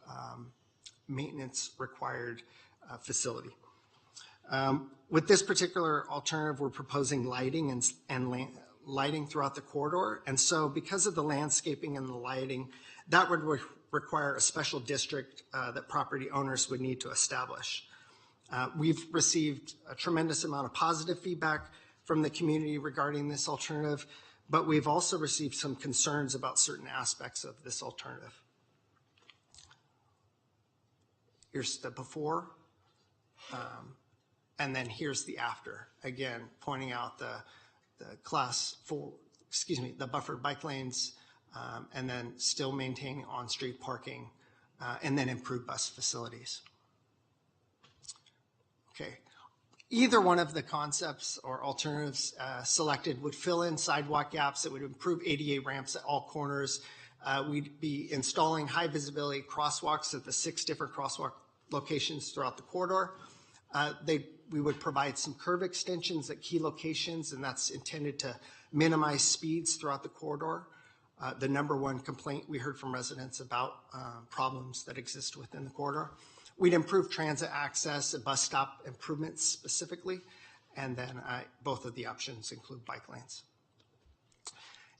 maintenance required facility. With this particular alternative, we're proposing lighting and lighting throughout the corridor. And so because of the landscaping and the lighting, that would require a special district that property owners would need to establish. We've received a tremendous amount of positive feedback from the community regarding this alternative, but we've also received some concerns about certain aspects of this alternative. Here's the before, and then here's the after. Again, pointing out the the buffered bike lanes, and then still maintaining on-street parking, and then improved bus facilities. Okay. Either one of the concepts or alternatives selected would fill in sidewalk gaps. It would improve ADA ramps at all corners. We'd be installing high visibility crosswalks at the 6 different crosswalk locations throughout the corridor. We would provide some curve extensions at key locations, and that's intended to minimize speeds throughout the corridor. The number 1 complaint we heard from residents about problems that exist within the corridor. We'd improve transit access and bus stop improvements specifically, and then both of the options include bike lanes.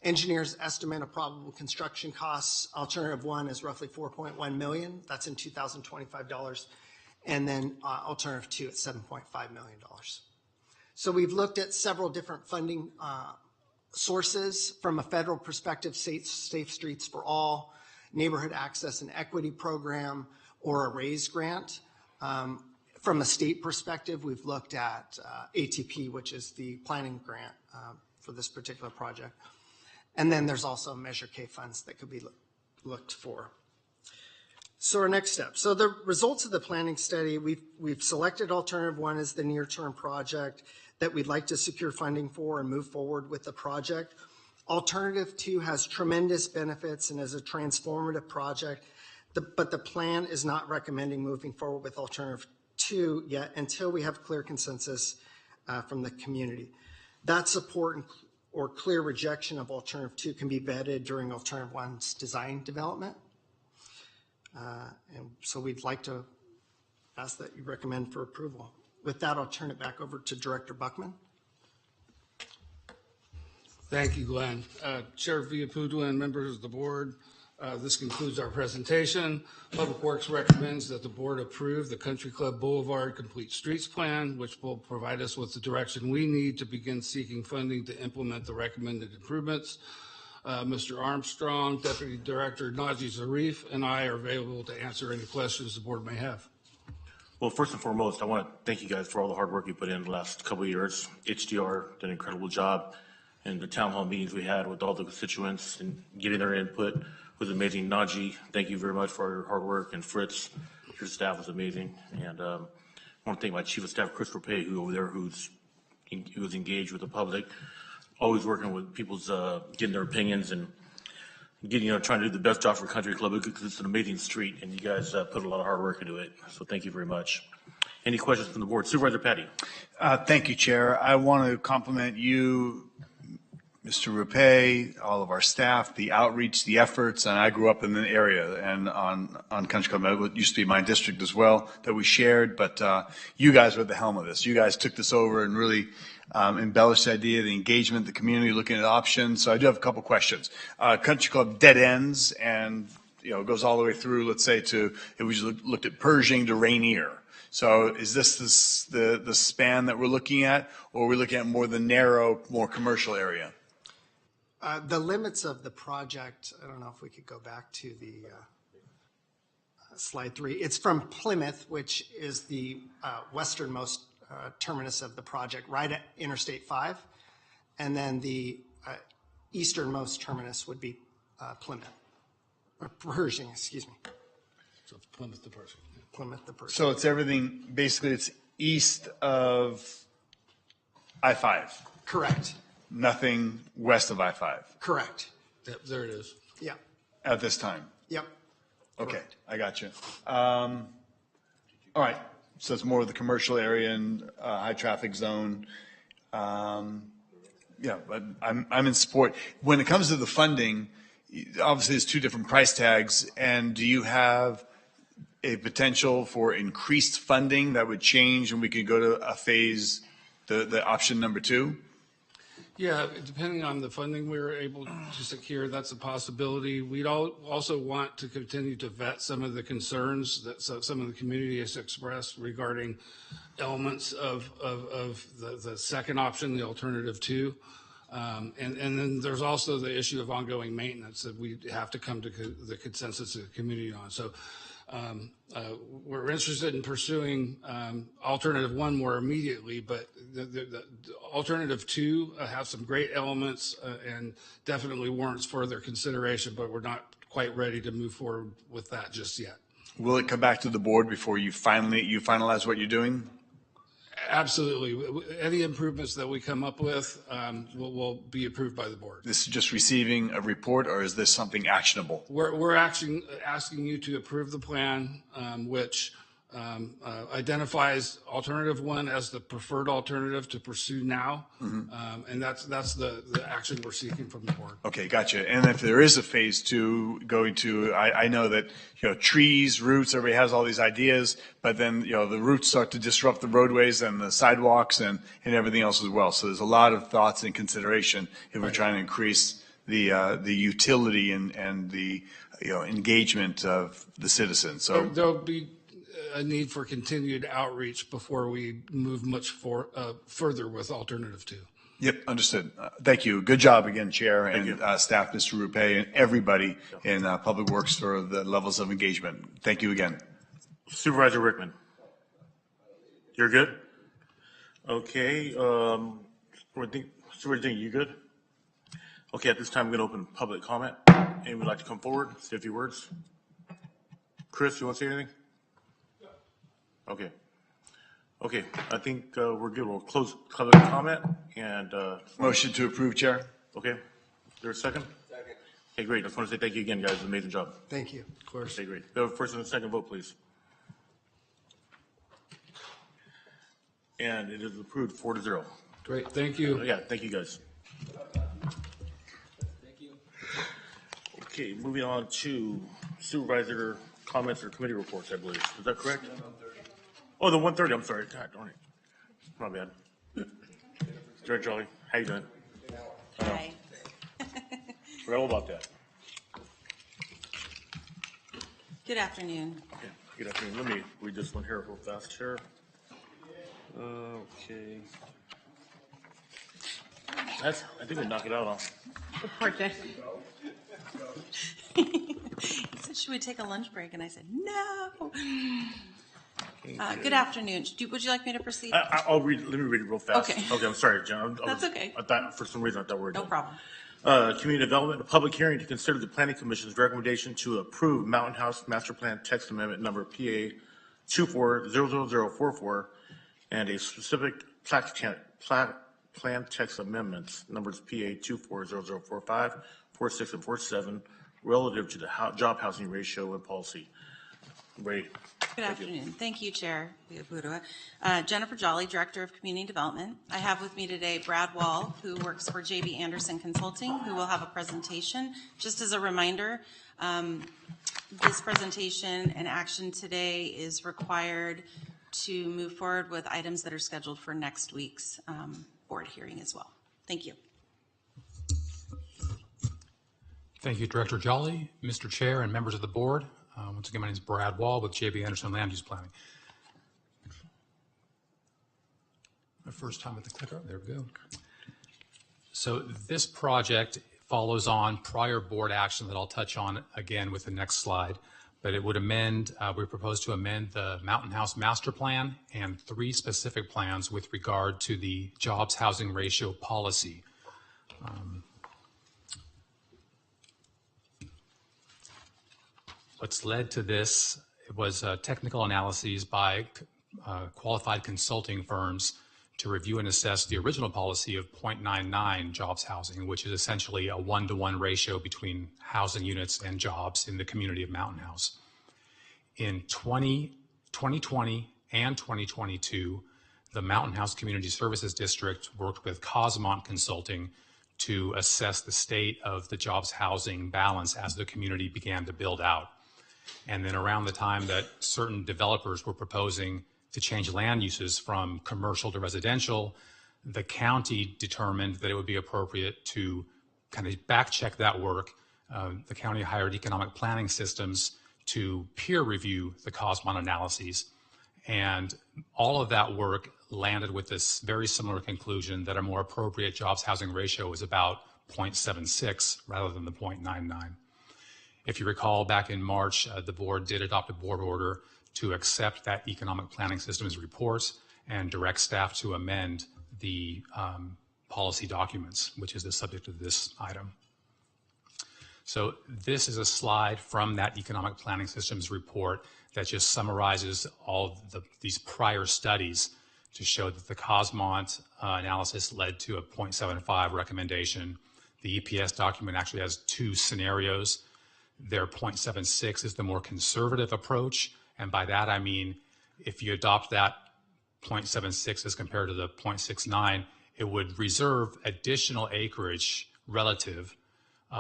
Engineers estimate of probable construction costs. Alternative 1 is roughly $4.1 million. That's in 2025 dollars. And then alternative 2 at $7.5 million. So we've looked at several different funding sources from a federal perspective, Safe Streets for All, Neighborhood Access and Equity Program, or a RAISE grant. From a state perspective, we've looked at ATP, which is the planning grant for this particular project. And then there's also Measure K funds that could be looked for. So our next step. So the results of the planning study, we've selected alternative one as the near-term project that we'd like to secure funding for and move forward with the project. Alternative two has tremendous benefits and is a transformative project, but the plan is not recommending moving forward with alternative two yet until we have clear consensus from the community. That support or clear rejection of alternative two can be vetted during alternative one's design development. And so we'd like to ask that you recommend for approval. With that, I'll turn it back over to Director Buckman. Thank you, Glenn. Chair Villaputua and members of the board, this concludes our presentation. Public Works recommends that the board approve the Country Club Boulevard Complete Streets Plan, which will provide us with the direction we need to begin seeking funding to implement the recommended improvements. Mr. Armstrong, Deputy Director Najee Zarif, and I are available to answer any questions the board may have. Well, first and foremost, I want to thank you guys for all the hard work you put in the last couple of years. HDR did an incredible job, and the town hall meetings we had with all the constituents and getting their input was amazing. Najee, thank you very much for your hard work, and Fritz, your staff was amazing. And I want to thank my Chief of Staff, Christopher Pay, who over there, who was engaged with the public, always working with people's, getting their opinions and getting, trying to do the best job for Country Club because it's an amazing street, and you guys put a lot of hard work into it. So thank you very much. Any questions from the board? Supervisor Patty. Thank you, Chair. I want to compliment you, Mr. Rupe, all of our staff, the outreach, the efforts, and I grew up in the area and on Country Club. It used to be my district as well that we shared, but you guys were at the helm of this. You guys took this over and really embellished the idea, the engagement, the community looking at options. So I do have a couple questions. Country Club dead ends and it goes all the way through, let's say, to, if we just looked at Pershing to Rainier. So is this the span that we're looking at, or are we looking at more the narrow, more commercial area? The limits of the project, I don't know if we could go back to the slide 3. It's from Plymouth, which is the westernmost terminus of the project, right at Interstate 5. And then the easternmost terminus would be Plymouth, or Pershing, excuse me. So it's Plymouth to Pershing. Plymouth to Pershing. So it's everything, basically it's east of I-5. Correct. Nothing west of I-5. Correct. Yep, there it is. Yeah. At this time. Yep. Okay, Correct. I got you. All right, so it's more of the commercial area and high traffic zone. Yeah, but I'm in support. When it comes to the funding, obviously there's two different price tags, and do you have a potential for increased funding that would change and we could go to a phase, the option number 2? Yeah, depending on the funding we were able to secure, that's a possibility. We'd also want to continue to vet some of the concerns that some of the community has expressed regarding elements of the second option, the alternative 2. And then there's also the issue of ongoing maintenance that we have to come to the consensus of the community on. So we're interested in pursuing alternative 1 more immediately, but the alternative 2 has some great elements and definitely warrants further consideration, but we're not quite ready to move forward with that just yet. Will it come back to the board before you finalize what you're doing? Absolutely. Any improvements that we come up with will be approved by the board. This is just receiving a report, or is this something actionable? We're asking you to approve the plan, which identifies alternative 1 as the preferred alternative to pursue now. Mm-hmm. And that's the action we're seeking from the board. Okay, gotcha. And if there is a phase 2 going to, I know that, trees, roots, everybody has all these ideas, but then, the roots start to disrupt the roadways and the sidewalks and everything else as well. So there's a lot of thoughts and consideration if we're trying to increase the utility and the, engagement of the citizens. So there'll be a need for continued outreach before we move much further with alternative 2. Yep, understood. Thank you. Good job again, Chair and staff, Mr. Rupe, and everybody in Public Works for the levels of engagement. Thank you again. Supervisor Rickman. You're good? Okay. Supervisor Ding, you good? Okay, at this time, I'm going to open public comment. Anyone would like to come forward, say a few words? Chris, you want to say anything? Okay. Okay, I think we're good. We'll close public comment and. Motion to approve, Chair. Okay. Is there a second? Second. Okay, great. I just want to say thank you again, guys. Amazing job. Thank you. Of course. Okay, great. The first and second vote, please. And it is approved 4-0. Great, thank you. Yeah, thank you, guys. Thank you. Okay, moving on to supervisor comments or committee reports, I believe. Is that correct? Oh, the 1:30. I'm sorry. God darn it. My bad. Director Jolly, how you doing? Hi. Forgot all about that. Good afternoon. Okay, good afternoon. Let me read this one here real fast here. Okay. I think we knock it out, huh? Report that. He said, should we take a lunch break? And I said, no. Good afternoon. Would you like me to proceed? I'll read. Let me read it real fast. Okay. Okay. I'm sorry, Jen. That's okay. I thought for some reason I thought we were No done. problem. Community development, a public hearing to consider the Planning Commission's recommendation to approve Mountain House Master Plan Text Amendment number PA 240044 and a specific plan text amendments numbers PA 240045, 46, and 47 relative to the job housing ratio and policy. Ray. Good afternoon. Thank you, Chair Viapudua. Jennifer Jolly, Director of Community Development. I have with me today Brad Wall, who works for JB Anderson Consulting, who will have a presentation. Just as a reminder, this presentation and action today is required to move forward with items that are scheduled for next week's board hearing as well. Thank you. Thank you, Director Jolly, Mr. Chair, and members of the board. Once again, my name is Brad Wall with JB Anderson Land Use Planning. My first time with the clicker. There we go. So this project follows on prior board action that I'll touch on again with the next slide. But it would amend, we propose to amend the Mountain House Master Plan and 3 specific plans with regard to the jobs housing ratio policy. What's led to this was technical analyses by qualified consulting firms to review and assess the original policy of 0.99 jobs housing, which is essentially a 1-to-1 ratio between housing units and jobs in the community of Mountain House. In 2020 and 2022, the Mountain House Community Services District worked with Cosmont Consulting to assess the state of the jobs housing balance as the community began to build out. And then around the time that certain developers were proposing to change land uses from commercial to residential, the county determined that it would be appropriate to kind of back check that work. The county hired economic planning systems to peer review the Cosmont analyses. And all of that work landed with this very similar conclusion that a more appropriate jobs housing ratio is about 0.76 rather than the 0.99. If you recall, back in March, the board did adopt a board order to accept that economic planning systems report and direct staff to amend the policy documents, which is the subject of this item. So this is a slide from that economic planning systems report that just summarizes all of these prior studies to show that the Cosmont analysis led to a 0.75 recommendation. The EPS document actually has 2 scenarios. Their 0.76 is the more conservative approach. And by that, I mean, if you adopt that 0.76 as compared to the 0.69, it would reserve additional acreage relative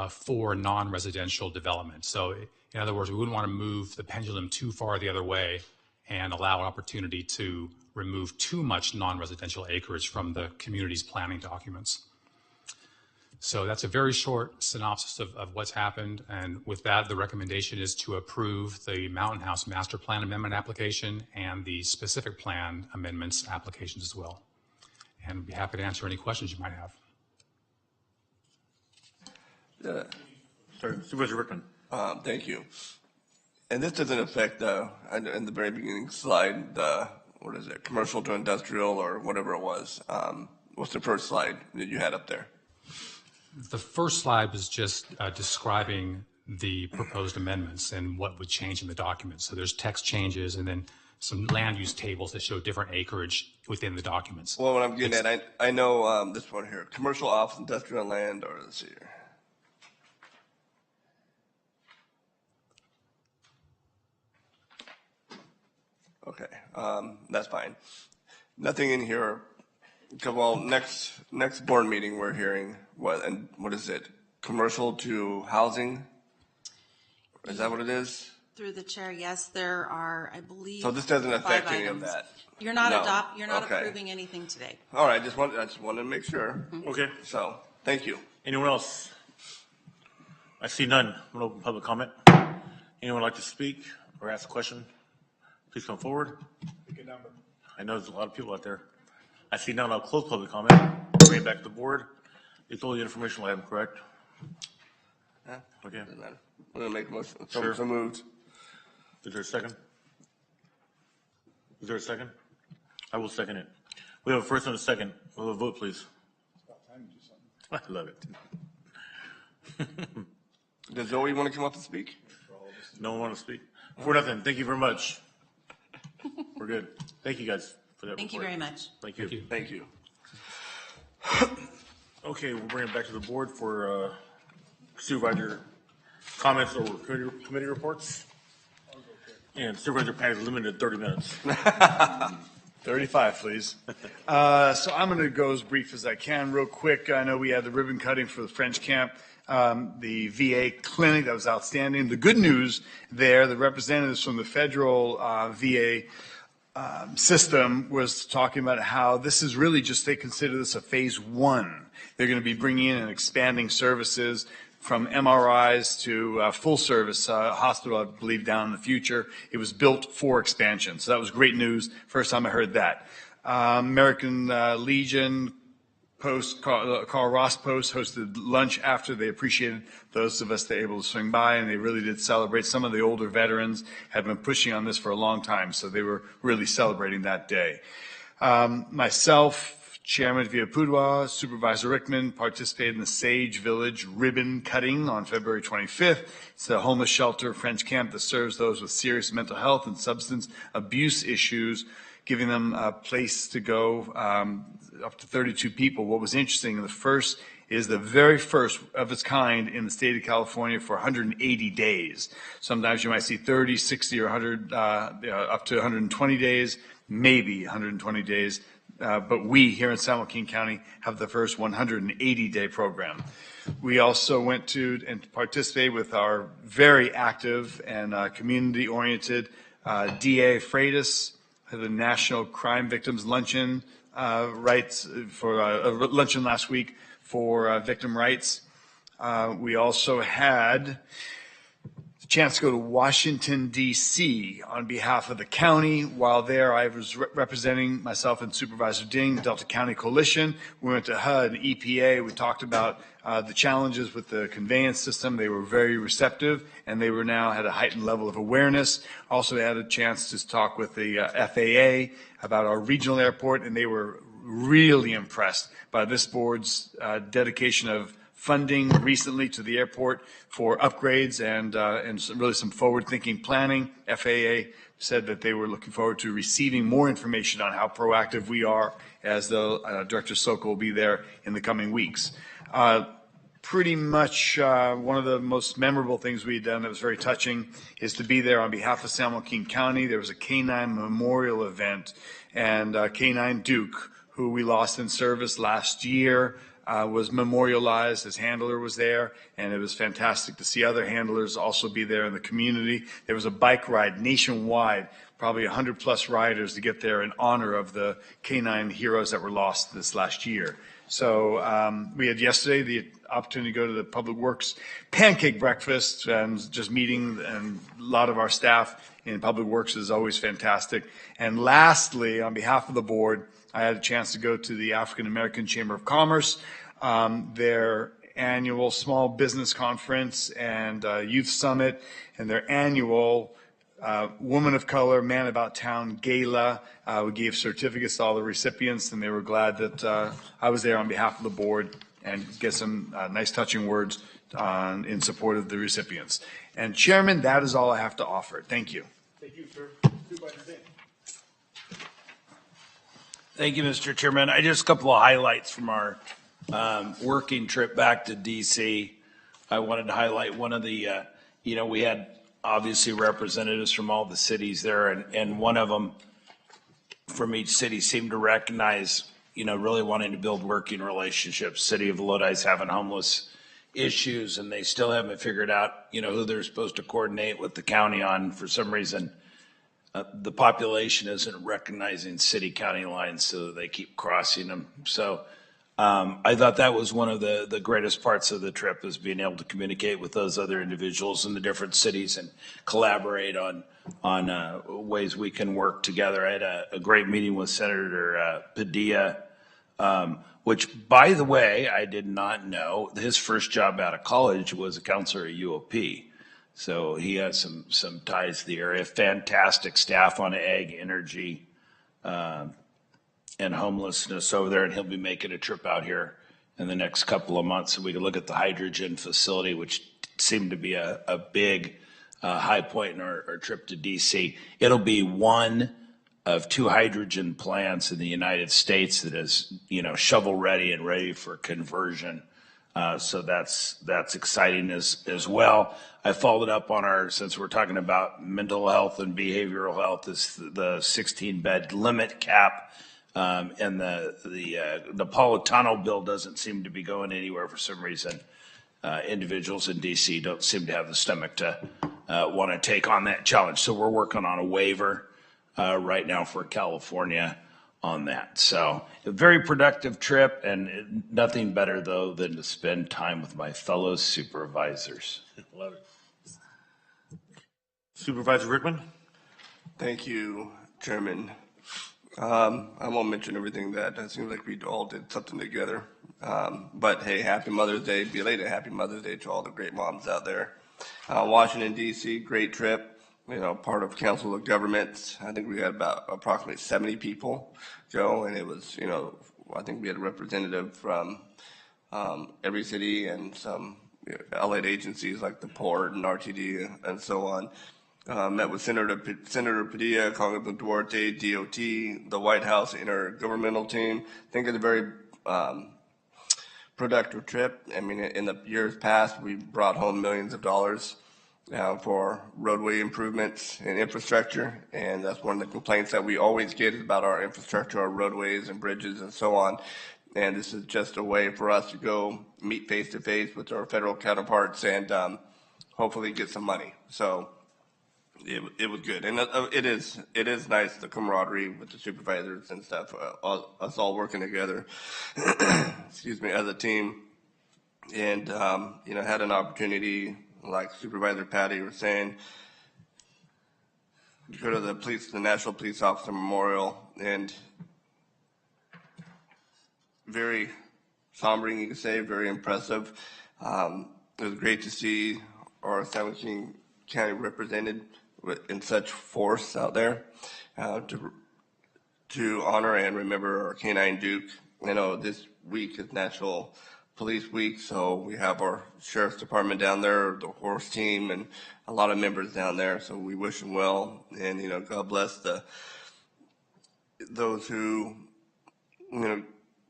for non-residential development. So in other words, we wouldn't want to move the pendulum too far the other way and allow an opportunity to remove too much non-residential acreage from the community's planning documents. So that's a very short synopsis of what's happened. And with that, the recommendation is to approve the Mountain House Master Plan Amendment application and the specific plan amendments applications as well. and be happy to answer any questions you might have. Sorry, Supervisor Rickman. Thank you. And this doesn't affect in the very beginning slide, what is it, commercial to industrial or whatever it was. What's the first slide that you had up there? The first slide was just describing the proposed amendments and what would change in the document. So there's text changes and then some land use tables that show different acreage within the documents. Well, what I'm getting at, I know this one here, commercial office, industrial land, or let's see here. Okay, that's fine. Nothing in here. Well, next board meeting we're hearing what is it? Commercial to housing? Is that what it is? Through the chair, yes, there are, I believe. So this doesn't affect 5 any of items. that? You're not No. you're not Okay. approving anything today. All right, I just wanted to make sure. Okay. So, thank you. Anyone else? I see none. I'm going to open public comment. Anyone like to speak or ask a question? Please come forward. Pick a number. I know there's a lot of people out there. I see none. I'll close public comment. Bring it back to the board. It's only an informational item, correct? Yeah. Okay. Doesn't matter. I'm going to make a motion. Sure. So moved. Is there a second? Is there a second? I will second it. We have a first and a second. We'll have a vote, please. I love it. Does Zoe want to come up and speak? No one want to speak? For nothing. Thank you very much. We're good. Thank you guys for that Thank you report. very much. Thank you. Thank you. Okay, we'll bring it back to the board for supervisor comments or committee reports. And Supervisor Patty is limited to 30 minutes. 35, please. So I'm going to go as brief as I can, real quick. I know we had the ribbon cutting for the French camp, the VA clinic. That was outstanding. The good news there, the representatives from the federal VA system was talking about how this is really just, they consider this a phase 1. They're going to be bringing in and expanding services from MRIs to full service hospital, I believe, down in the future. It was built for expansion. So that was great news. First time I heard that. American Legion Post, Carl Ross Post hosted lunch after. They appreciated those of us that were able to swing by, and they really did celebrate. Some of the older veterans had been pushing on this for a long time, so they were really celebrating that day. Myself, Chairman Villapudua, Supervisor Rickman participated in the Sage Village ribbon cutting on February 25th. It's a homeless shelter French camp that serves those with serious mental health and substance abuse issues, giving them a place to go, up to 32 people. What was interesting, the first is the very first of its kind in the state of California for 180 days. Sometimes you might see 30, 60, or 100, up to 120 days, maybe 120 days. But we here in San Joaquin County have the first 180-day program. We also went to and participated with our very active and community-oriented DA Freitas, the National Crime Victims Luncheon rights for a luncheon last week for victim rights. We also had the chance to go to Washington, D.C. on behalf of the county. While there, I was representing myself and Supervisor Ding, the Delta County Coalition. We went to HUD and EPA. We talked about the challenges with the conveyance system. They were very receptive, and they were now at a heightened level of awareness. Also had a chance to talk with the FAA about our regional airport, and they were really impressed by this board's dedication of funding recently to the airport for upgrades and really some forward-thinking planning. FAA said that they were looking forward to receiving more information on how proactive we are, as the Director Sokol will be there in the coming weeks. Pretty much one of the most memorable things we've done that was very touching is to be there on behalf of San Joaquin County. There was a K-9 memorial event, and K-9 Duke, who we lost in service last year, was memorialized. His handler was there, and it was fantastic to see other handlers also be there in the community. There was a bike ride nationwide, probably 100+ riders to get there in honor of the K-9 heroes that were lost this last year. So we had yesterday the opportunity to go to the Public Works pancake breakfast and just meeting, and a lot of our staff in Public Works is always fantastic. And lastly, on behalf of the board, I had a chance to go to the African American Chamber of Commerce, their annual small business conference and youth summit, and their annual Woman of Color, Man About Town Gala. We gave certificates to all the recipients, and they were glad that I was there on behalf of the board and get some nice touching words in support of the recipients. And Chairman, that is all I have to offer. Thank you. Thank you, sir. Thank you, Mr. Chairman. Just a couple of highlights from our working trip back to D.C. I wanted to highlight one of the, we had obviously representatives from all the cities there, and one of them from each city seemed to recognize, really wanting to build working relationships. City of Lodi's having homeless issues, and they still haven't figured out, who they're supposed to coordinate with the county on. For some reason, the population isn't recognizing city-county lines, so they keep crossing them. So I thought that was one of the greatest parts of the trip, is being able to communicate with those other individuals in the different cities and collaborate on ways we can work together. I had a great meeting with Senator Padilla, which, by the way, I did not know. His first job out of college was a counselor at UOP. So he has some ties to the area. Fantastic staff on ag, energy, and homelessness over there, and he'll be making a trip out here in the next couple of months so we can look at the hydrogen facility, which seemed to be a big high point in our trip to DC. It'll be one of 2 hydrogen plants in the United States that is, shovel ready and ready for conversion. So that's exciting as well. I followed up on since we're talking about mental health and behavioral health, is the 16-bed limit cap. And the Napolitano bill doesn't seem to be going anywhere for some reason. Individuals in DC don't seem to have the stomach to want to take on that challenge. So we're working on a waiver right now for California on that. So a very productive trip, and nothing better, though, than to spend time with my fellow supervisors. Love it. Supervisor Rickman? Thank you, Chairman. I won't mention everything that it seems like we all did something together. But hey, happy Mother's Day. Belated happy Mother's Day to all the great moms out there. Washington, D.C., great trip. Part of Council of Governments. I think we had about approximately 70 people go, and it was, I think we had a representative from every city and some allied agencies like the Port and RTD and so on. Met with Senator Padilla, Congressman Duarte, DOT, the White House intergovernmental team. I think it's a very productive trip. I mean, in the years past, we brought home millions of dollars for roadway improvements and infrastructure, and that's one of the complaints that we always get is about our infrastructure, our roadways and bridges and so on. And this is just a way for us to go meet face to face with our federal counterparts and hopefully get some money. So it was good, and it is nice, the camaraderie with the supervisors and stuff, us all working together, excuse me, as a team, and had an opportunity, like Supervisor Patty was saying, to go to the National Police Officer Memorial, and very sombering, you could say, very impressive. It was great to see our San Joaquin County represented in such force out there to honor and remember our Canine Duke. This week is National Police Week, so we have our Sheriff's Department down there, the horse team, and a lot of members down there. So we wish them well, and God bless those who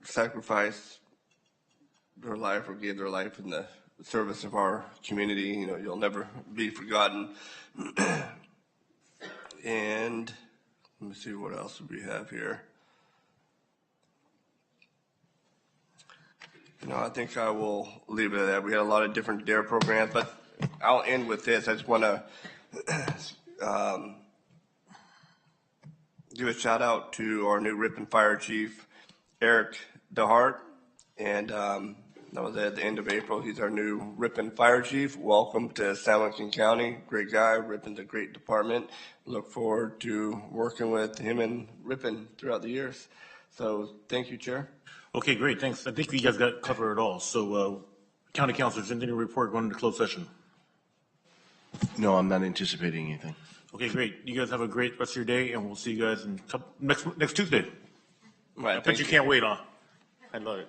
sacrificed their life or gave their life in the service of our community. You'll never be forgotten. And let me see, what else do we have here? I think I will leave it at that. We had a lot of different DARE programs, but I'll end with this. I just want to give a shout out to our new Ripon Fire Chief, Eric DeHart. And that was at the end of April. He's our new Ripon Fire Chief. Welcome to San Joaquin County. Great guy. Ripon's a great department. Look forward to working with him and Ripon throughout the years. So thank you, Chair. Okay, great, thanks. I think you guys got covered it all. So, County Councilors, anything to report going into closed session? No, I'm not anticipating anything. Okay, great. You guys have a great rest of your day, and we'll see you guys in next Tuesday. Right, I bet you can't wait, huh? I love it.